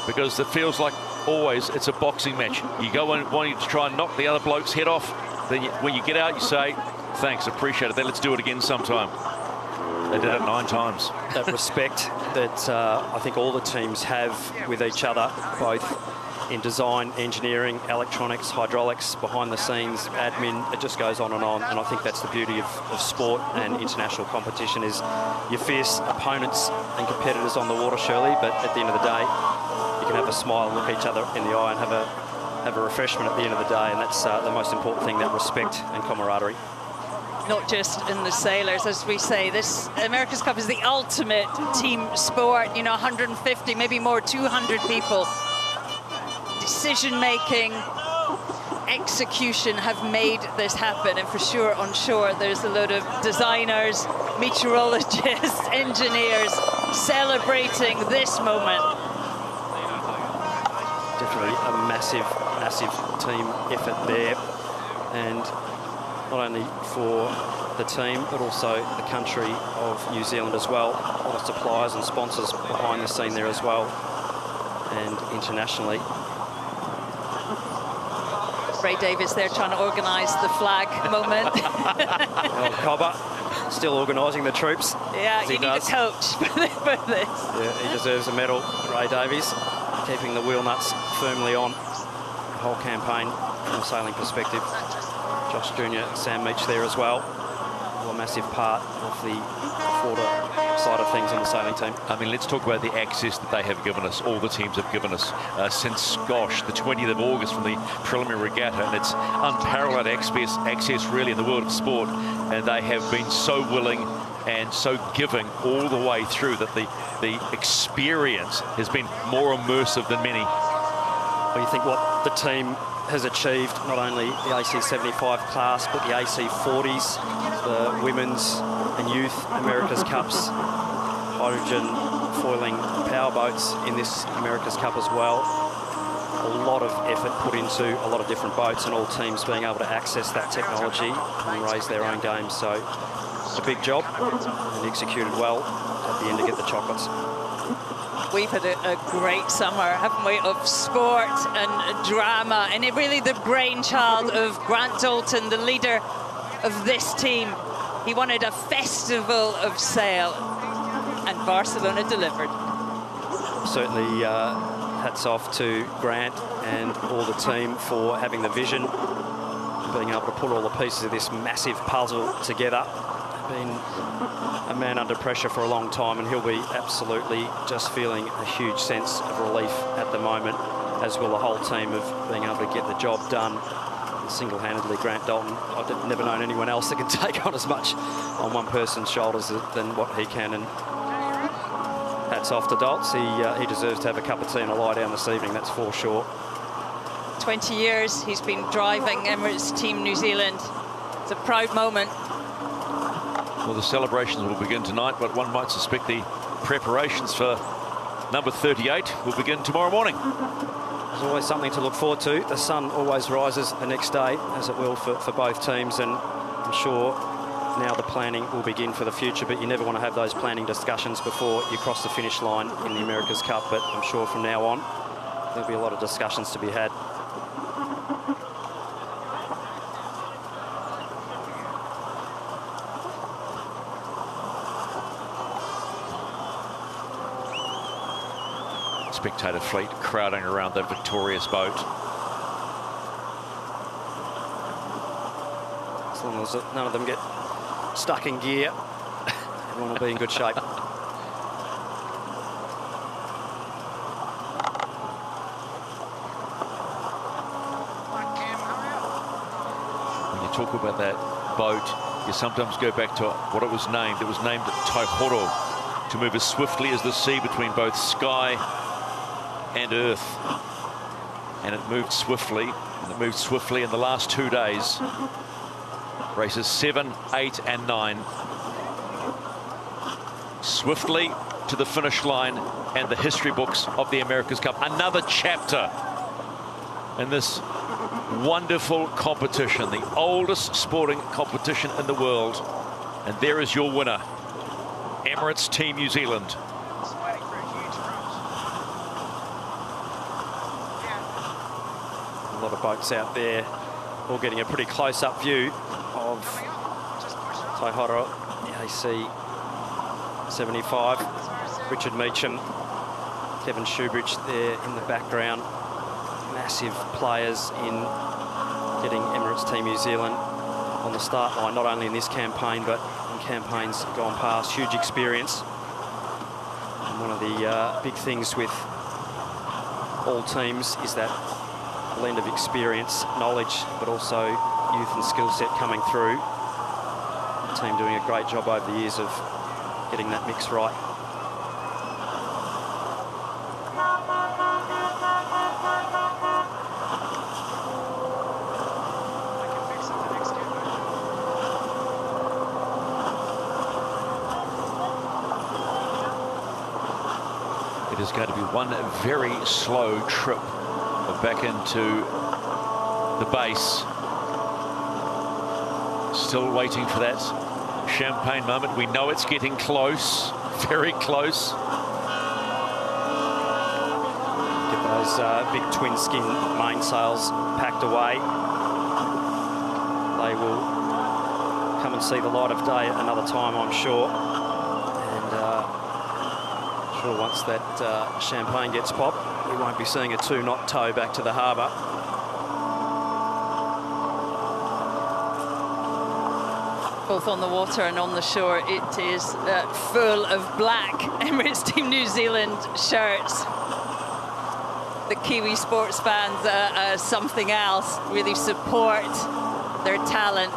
Speaker 1: because it feels like always it's a boxing match. You go in wanting to try and knock the other bloke's head off, then when you get out you say thanks, appreciate it, then let's do it again sometime. They did it 9 times.
Speaker 2: That respect that I think all the teams have with each other, both in design, engineering, electronics, hydraulics, behind the scenes, admin, it just goes on. And I think that's the beauty of sport and international competition, is your fierce opponents and competitors on the water, surely, but at the end of the day, you can have a smile, look each other in the eye, and have a refreshment at the end of the day, and that's the most important thing, that respect and camaraderie.
Speaker 3: Not just in the sailors, as we say, this America's Cup is the ultimate team sport. You know, 150, maybe more, 200 people. Decision-making, execution have made this happen, and for sure on shore there's a load of designers, meteorologists, engineers celebrating this moment.
Speaker 2: Definitely a massive team effort there, and not only for the team but also the country of New Zealand as well. A lot of suppliers and sponsors behind the scene there as well, and internationally.
Speaker 3: Ray Davis there trying to organise the flag moment.
Speaker 2: Well, Cobber still organising the troops.
Speaker 3: Yeah, you need a coach for this.
Speaker 2: Yeah, he deserves a medal, Ray Davies, keeping the wheel nuts firmly on the whole campaign from a sailing perspective. Josh Jr., Sam Meach there as well. A massive part of the water side of things on the sailing team.
Speaker 1: I mean, let's talk about the access that they have given us, all the teams have given us since, gosh, the 20th of August from the preliminary regatta, and it's unparalleled access really in the world of sport, and they have been so willing and so giving all the way through that the experience has been more immersive than many.
Speaker 2: Well, you think what the team has achieved, not only the AC 75 class, but the AC 40s, the women's and youth America's Cups, hydrogen foiling powerboats in this America's Cup as well. A lot of effort put into a lot of different boats, and all teams being able to access that technology and raise their own game. So it's a big job and executed well at the end to get the chocolates.
Speaker 3: We've had a great summer, haven't we, of sport and drama, and it really the brainchild of Grant Dalton, the leader of this team. He wanted a festival of sail, and Barcelona delivered.
Speaker 2: Certainly hats off to Grant and all the team for having the vision, being able to put all the pieces of this massive puzzle together. Been a man under pressure for a long time, and he'll be absolutely just feeling a huge sense of relief at the moment, as will the whole team, of being able to get the job done single-handedly. Grant Dalton, I've never known anyone else that can take on as much on one person's shoulders than what he can, and hats off to Daltz. He deserves to have a cup of tea and a lie down this evening, that's for sure.
Speaker 3: 20 years he's been driving Emirates Team New Zealand. It's a proud moment.
Speaker 1: Well, the celebrations will begin tonight, but one might suspect the preparations for number 38 will begin tomorrow morning.
Speaker 2: There's always something to look forward to. The sun always rises the next day, as it will for both teams, and I'm sure now the planning will begin for the future, but you never want to have those planning discussions before you cross the finish line in the America's Cup. But I'm sure from now on there'll be a lot of discussions to be had.
Speaker 1: Spectator fleet crowding around the victorious boat.
Speaker 2: As long as none of them get stuck in gear, everyone will be in good shape.
Speaker 1: When you talk about that boat, you sometimes go back to what it was named. It was named Taihoro, to move as swiftly as the sea between both sky and earth, and it moved swiftly, and it moved swiftly in the last 2 days. Races 7, 8 and 9 swiftly to the finish line and the history books of the America's Cup. Another chapter in this wonderful competition, the oldest sporting competition in the world, and there is your winner, Emirates Team New Zealand.
Speaker 2: A lot of boats out there, all getting a pretty close-up view of Taihoro, the AC 75. Richard Meacham, Kevin Shoebridge there in the background. Massive players in getting Emirates Team New Zealand on the start line, not only in this campaign, but in campaigns gone past. Huge experience. And one of the big things with all teams is that blend of experience, knowledge, but also youth and skill set coming through. The team doing a great job over the years of getting that mix right.
Speaker 1: It is going to be one very slow trip back into the base. Still waiting for that champagne moment. We know it's getting close, very close.
Speaker 2: Get those big twin skin mainsails packed away. They will come and will see the light of day another time, I'm sure. And sure once that champagne gets popped, we won't be seeing a 2-knot tow back to the harbour.
Speaker 3: Both on the water and on the shore, it is full of black Emirates Team New Zealand shirts. The Kiwi sports fans are something else, really support their talent.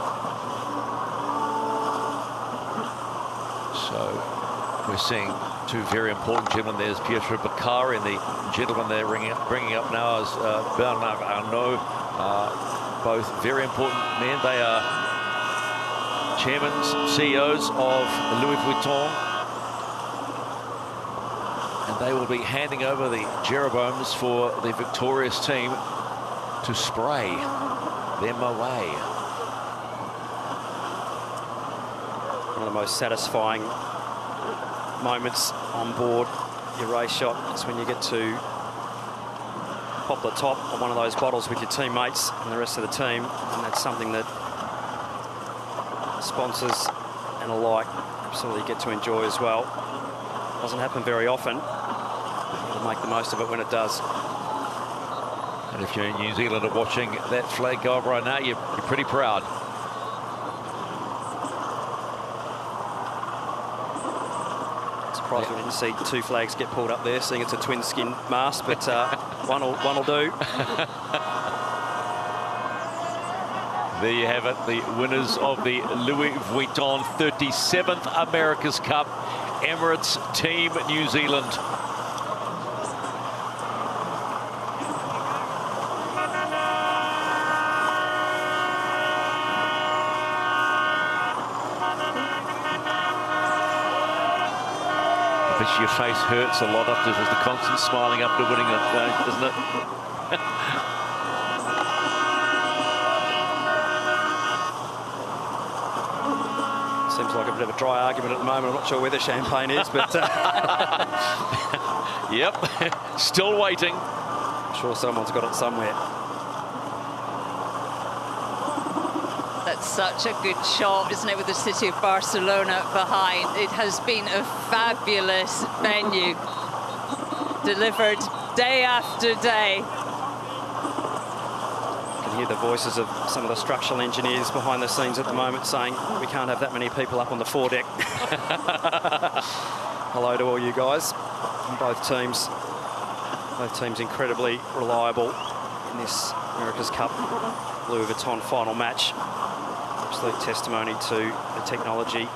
Speaker 1: So we're seeing two very important gentlemen. There's Pietro Baccari, and the gentleman they're bringing up now is Bernard Arnault. Both very important men. They are chairmen, CEOs of Louis Vuitton. And they will be handing over the Jeroboams for the victorious team to spray them away.
Speaker 2: One of the most satisfying moments on board your race shot is when you get to pop the top of one of those bottles with your teammates and the rest of the team, and that's something that sponsors and alike absolutely get to enjoy as well. Doesn't happen very often. You'll make the most of it when it does.
Speaker 1: And if you're in New Zealand and watching that flag go up right now, you're pretty proud.
Speaker 2: Surprised we didn't see two flags get pulled up there, seeing it's a twin skin mast, but one'll do.
Speaker 1: There you have it, the winners of the Louis Vuitton 37th America's Cup, Emirates Team New Zealand. I bet your face hurts a lot after the constant smiling after winning it, doesn't it?
Speaker 2: Seems like a bit of a dry argument at the moment. I'm not sure where the champagne is, but...
Speaker 1: Yep, still waiting.
Speaker 2: I'm sure someone's got it somewhere.
Speaker 3: That's such a good shot, isn't it, with the city of Barcelona behind. It has been a fabulous venue, delivered day after day.
Speaker 2: Hear the voices of some of the structural engineers behind the scenes at the moment saying we can't have that many people up on the foredeck. Hello to all you guys. Both teams incredibly reliable in this America's Cup Louis Vuitton final match. Absolute testimony to the technology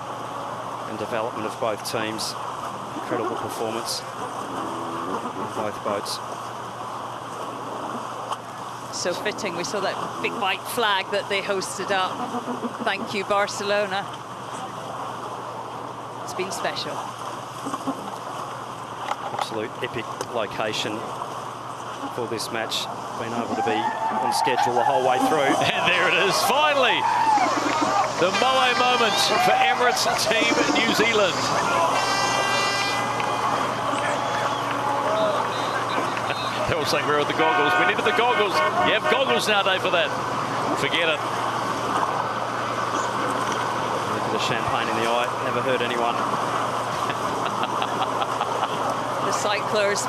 Speaker 2: and development of both teams. Incredible performance in both boats.
Speaker 3: So fitting, we saw that big white flag that they hosted up. Thank you, Barcelona. It's been special.
Speaker 2: Absolute epic location for this match. Been able to be on schedule the whole way through.
Speaker 1: And there it is, finally! The Moe moment for Emirates Team New Zealand. They were saying, where are the goggles? We needed the goggles. You have goggles nowadays for that. Forget it.
Speaker 2: Look at the champagne in the eye. Never hurt anyone.
Speaker 3: The Cyclors.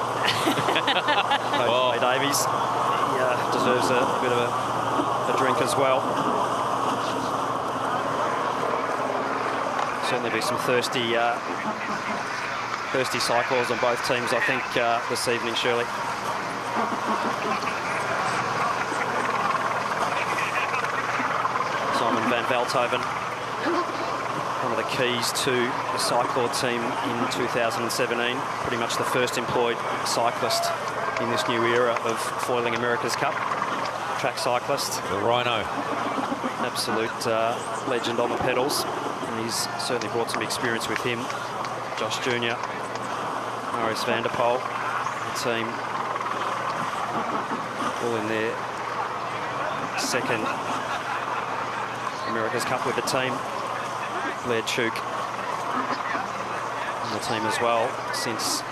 Speaker 2: Oh. Davies. Yeah, deserves a bit of a drink as well. Certainly be some thirsty Cyclors on both teams, I think, this evening, Shirley. Simon van Veldhoven, one of the keys to the Cyclor team in 2017, pretty much the first employed cyclist in this new era of foiling America's Cup. Track cyclist.
Speaker 1: The Rhino.
Speaker 2: Absolute legend on the pedals. And he's certainly brought some experience with him. Josh Jr., Marius van der Poel, the team all in their second America's Cup with the team. Blair Tuke on the team as well since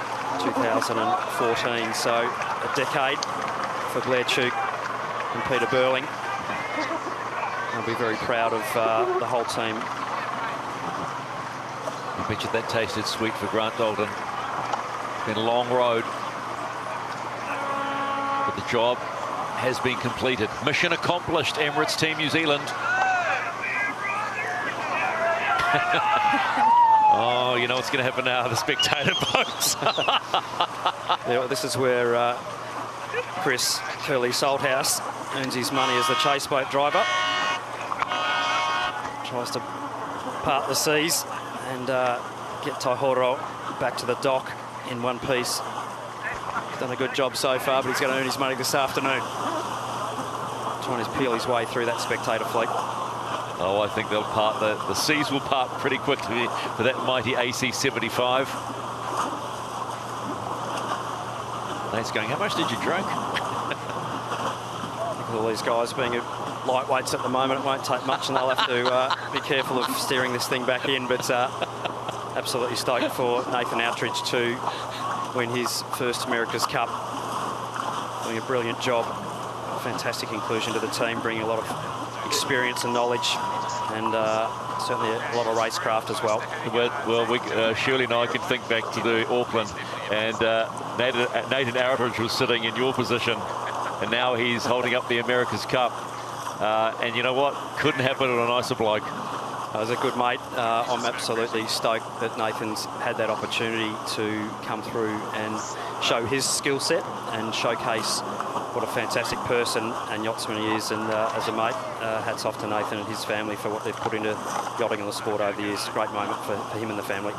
Speaker 2: 2014. So a decade for Blair Tuke and Peter Burling. I'll be very proud of the whole team
Speaker 1: I bet you that tasted sweet for Grant Dalton. Been a long road, but the job has been completed. Mission accomplished, Emirates Team New Zealand. Oh, you know what's going to happen now, the spectator boats.
Speaker 2: Yeah, this is where Chris Curly Salthouse earns his money as the chase boat driver. Tries to part the seas and get Taihoro back to the dock in one piece. He's done a good job so far, but he's going to earn his money this afternoon. Trying to peel his way through that spectator fleet.
Speaker 1: Oh, I think they'll part, the seas will part pretty quickly for that mighty AC-75. Nate's going, how much did you drink?
Speaker 2: With all these guys being lightweights at the moment, it won't take much, and they'll have to be careful of steering this thing back in, but absolutely stoked for Nathan Outridge to win his first America's Cup. Doing a brilliant job. Fantastic inclusion to the team, bringing a lot of experience and knowledge, and certainly a lot of racecraft as well.
Speaker 1: Well, Shirley and I can think back to the Auckland, and Nathan Outridge was sitting in your position, and now he's holding up the America's Cup. And you know what? Couldn't happen on a nicer bloke.
Speaker 2: As a good mate, I'm absolutely stoked that Nathan's had that opportunity to come through and show his skill set and showcase what a fantastic person and yachtsman he is. And as a mate, hats off to Nathan and his family for what they've put into yachting and the sport over the years. Great moment for him and the family.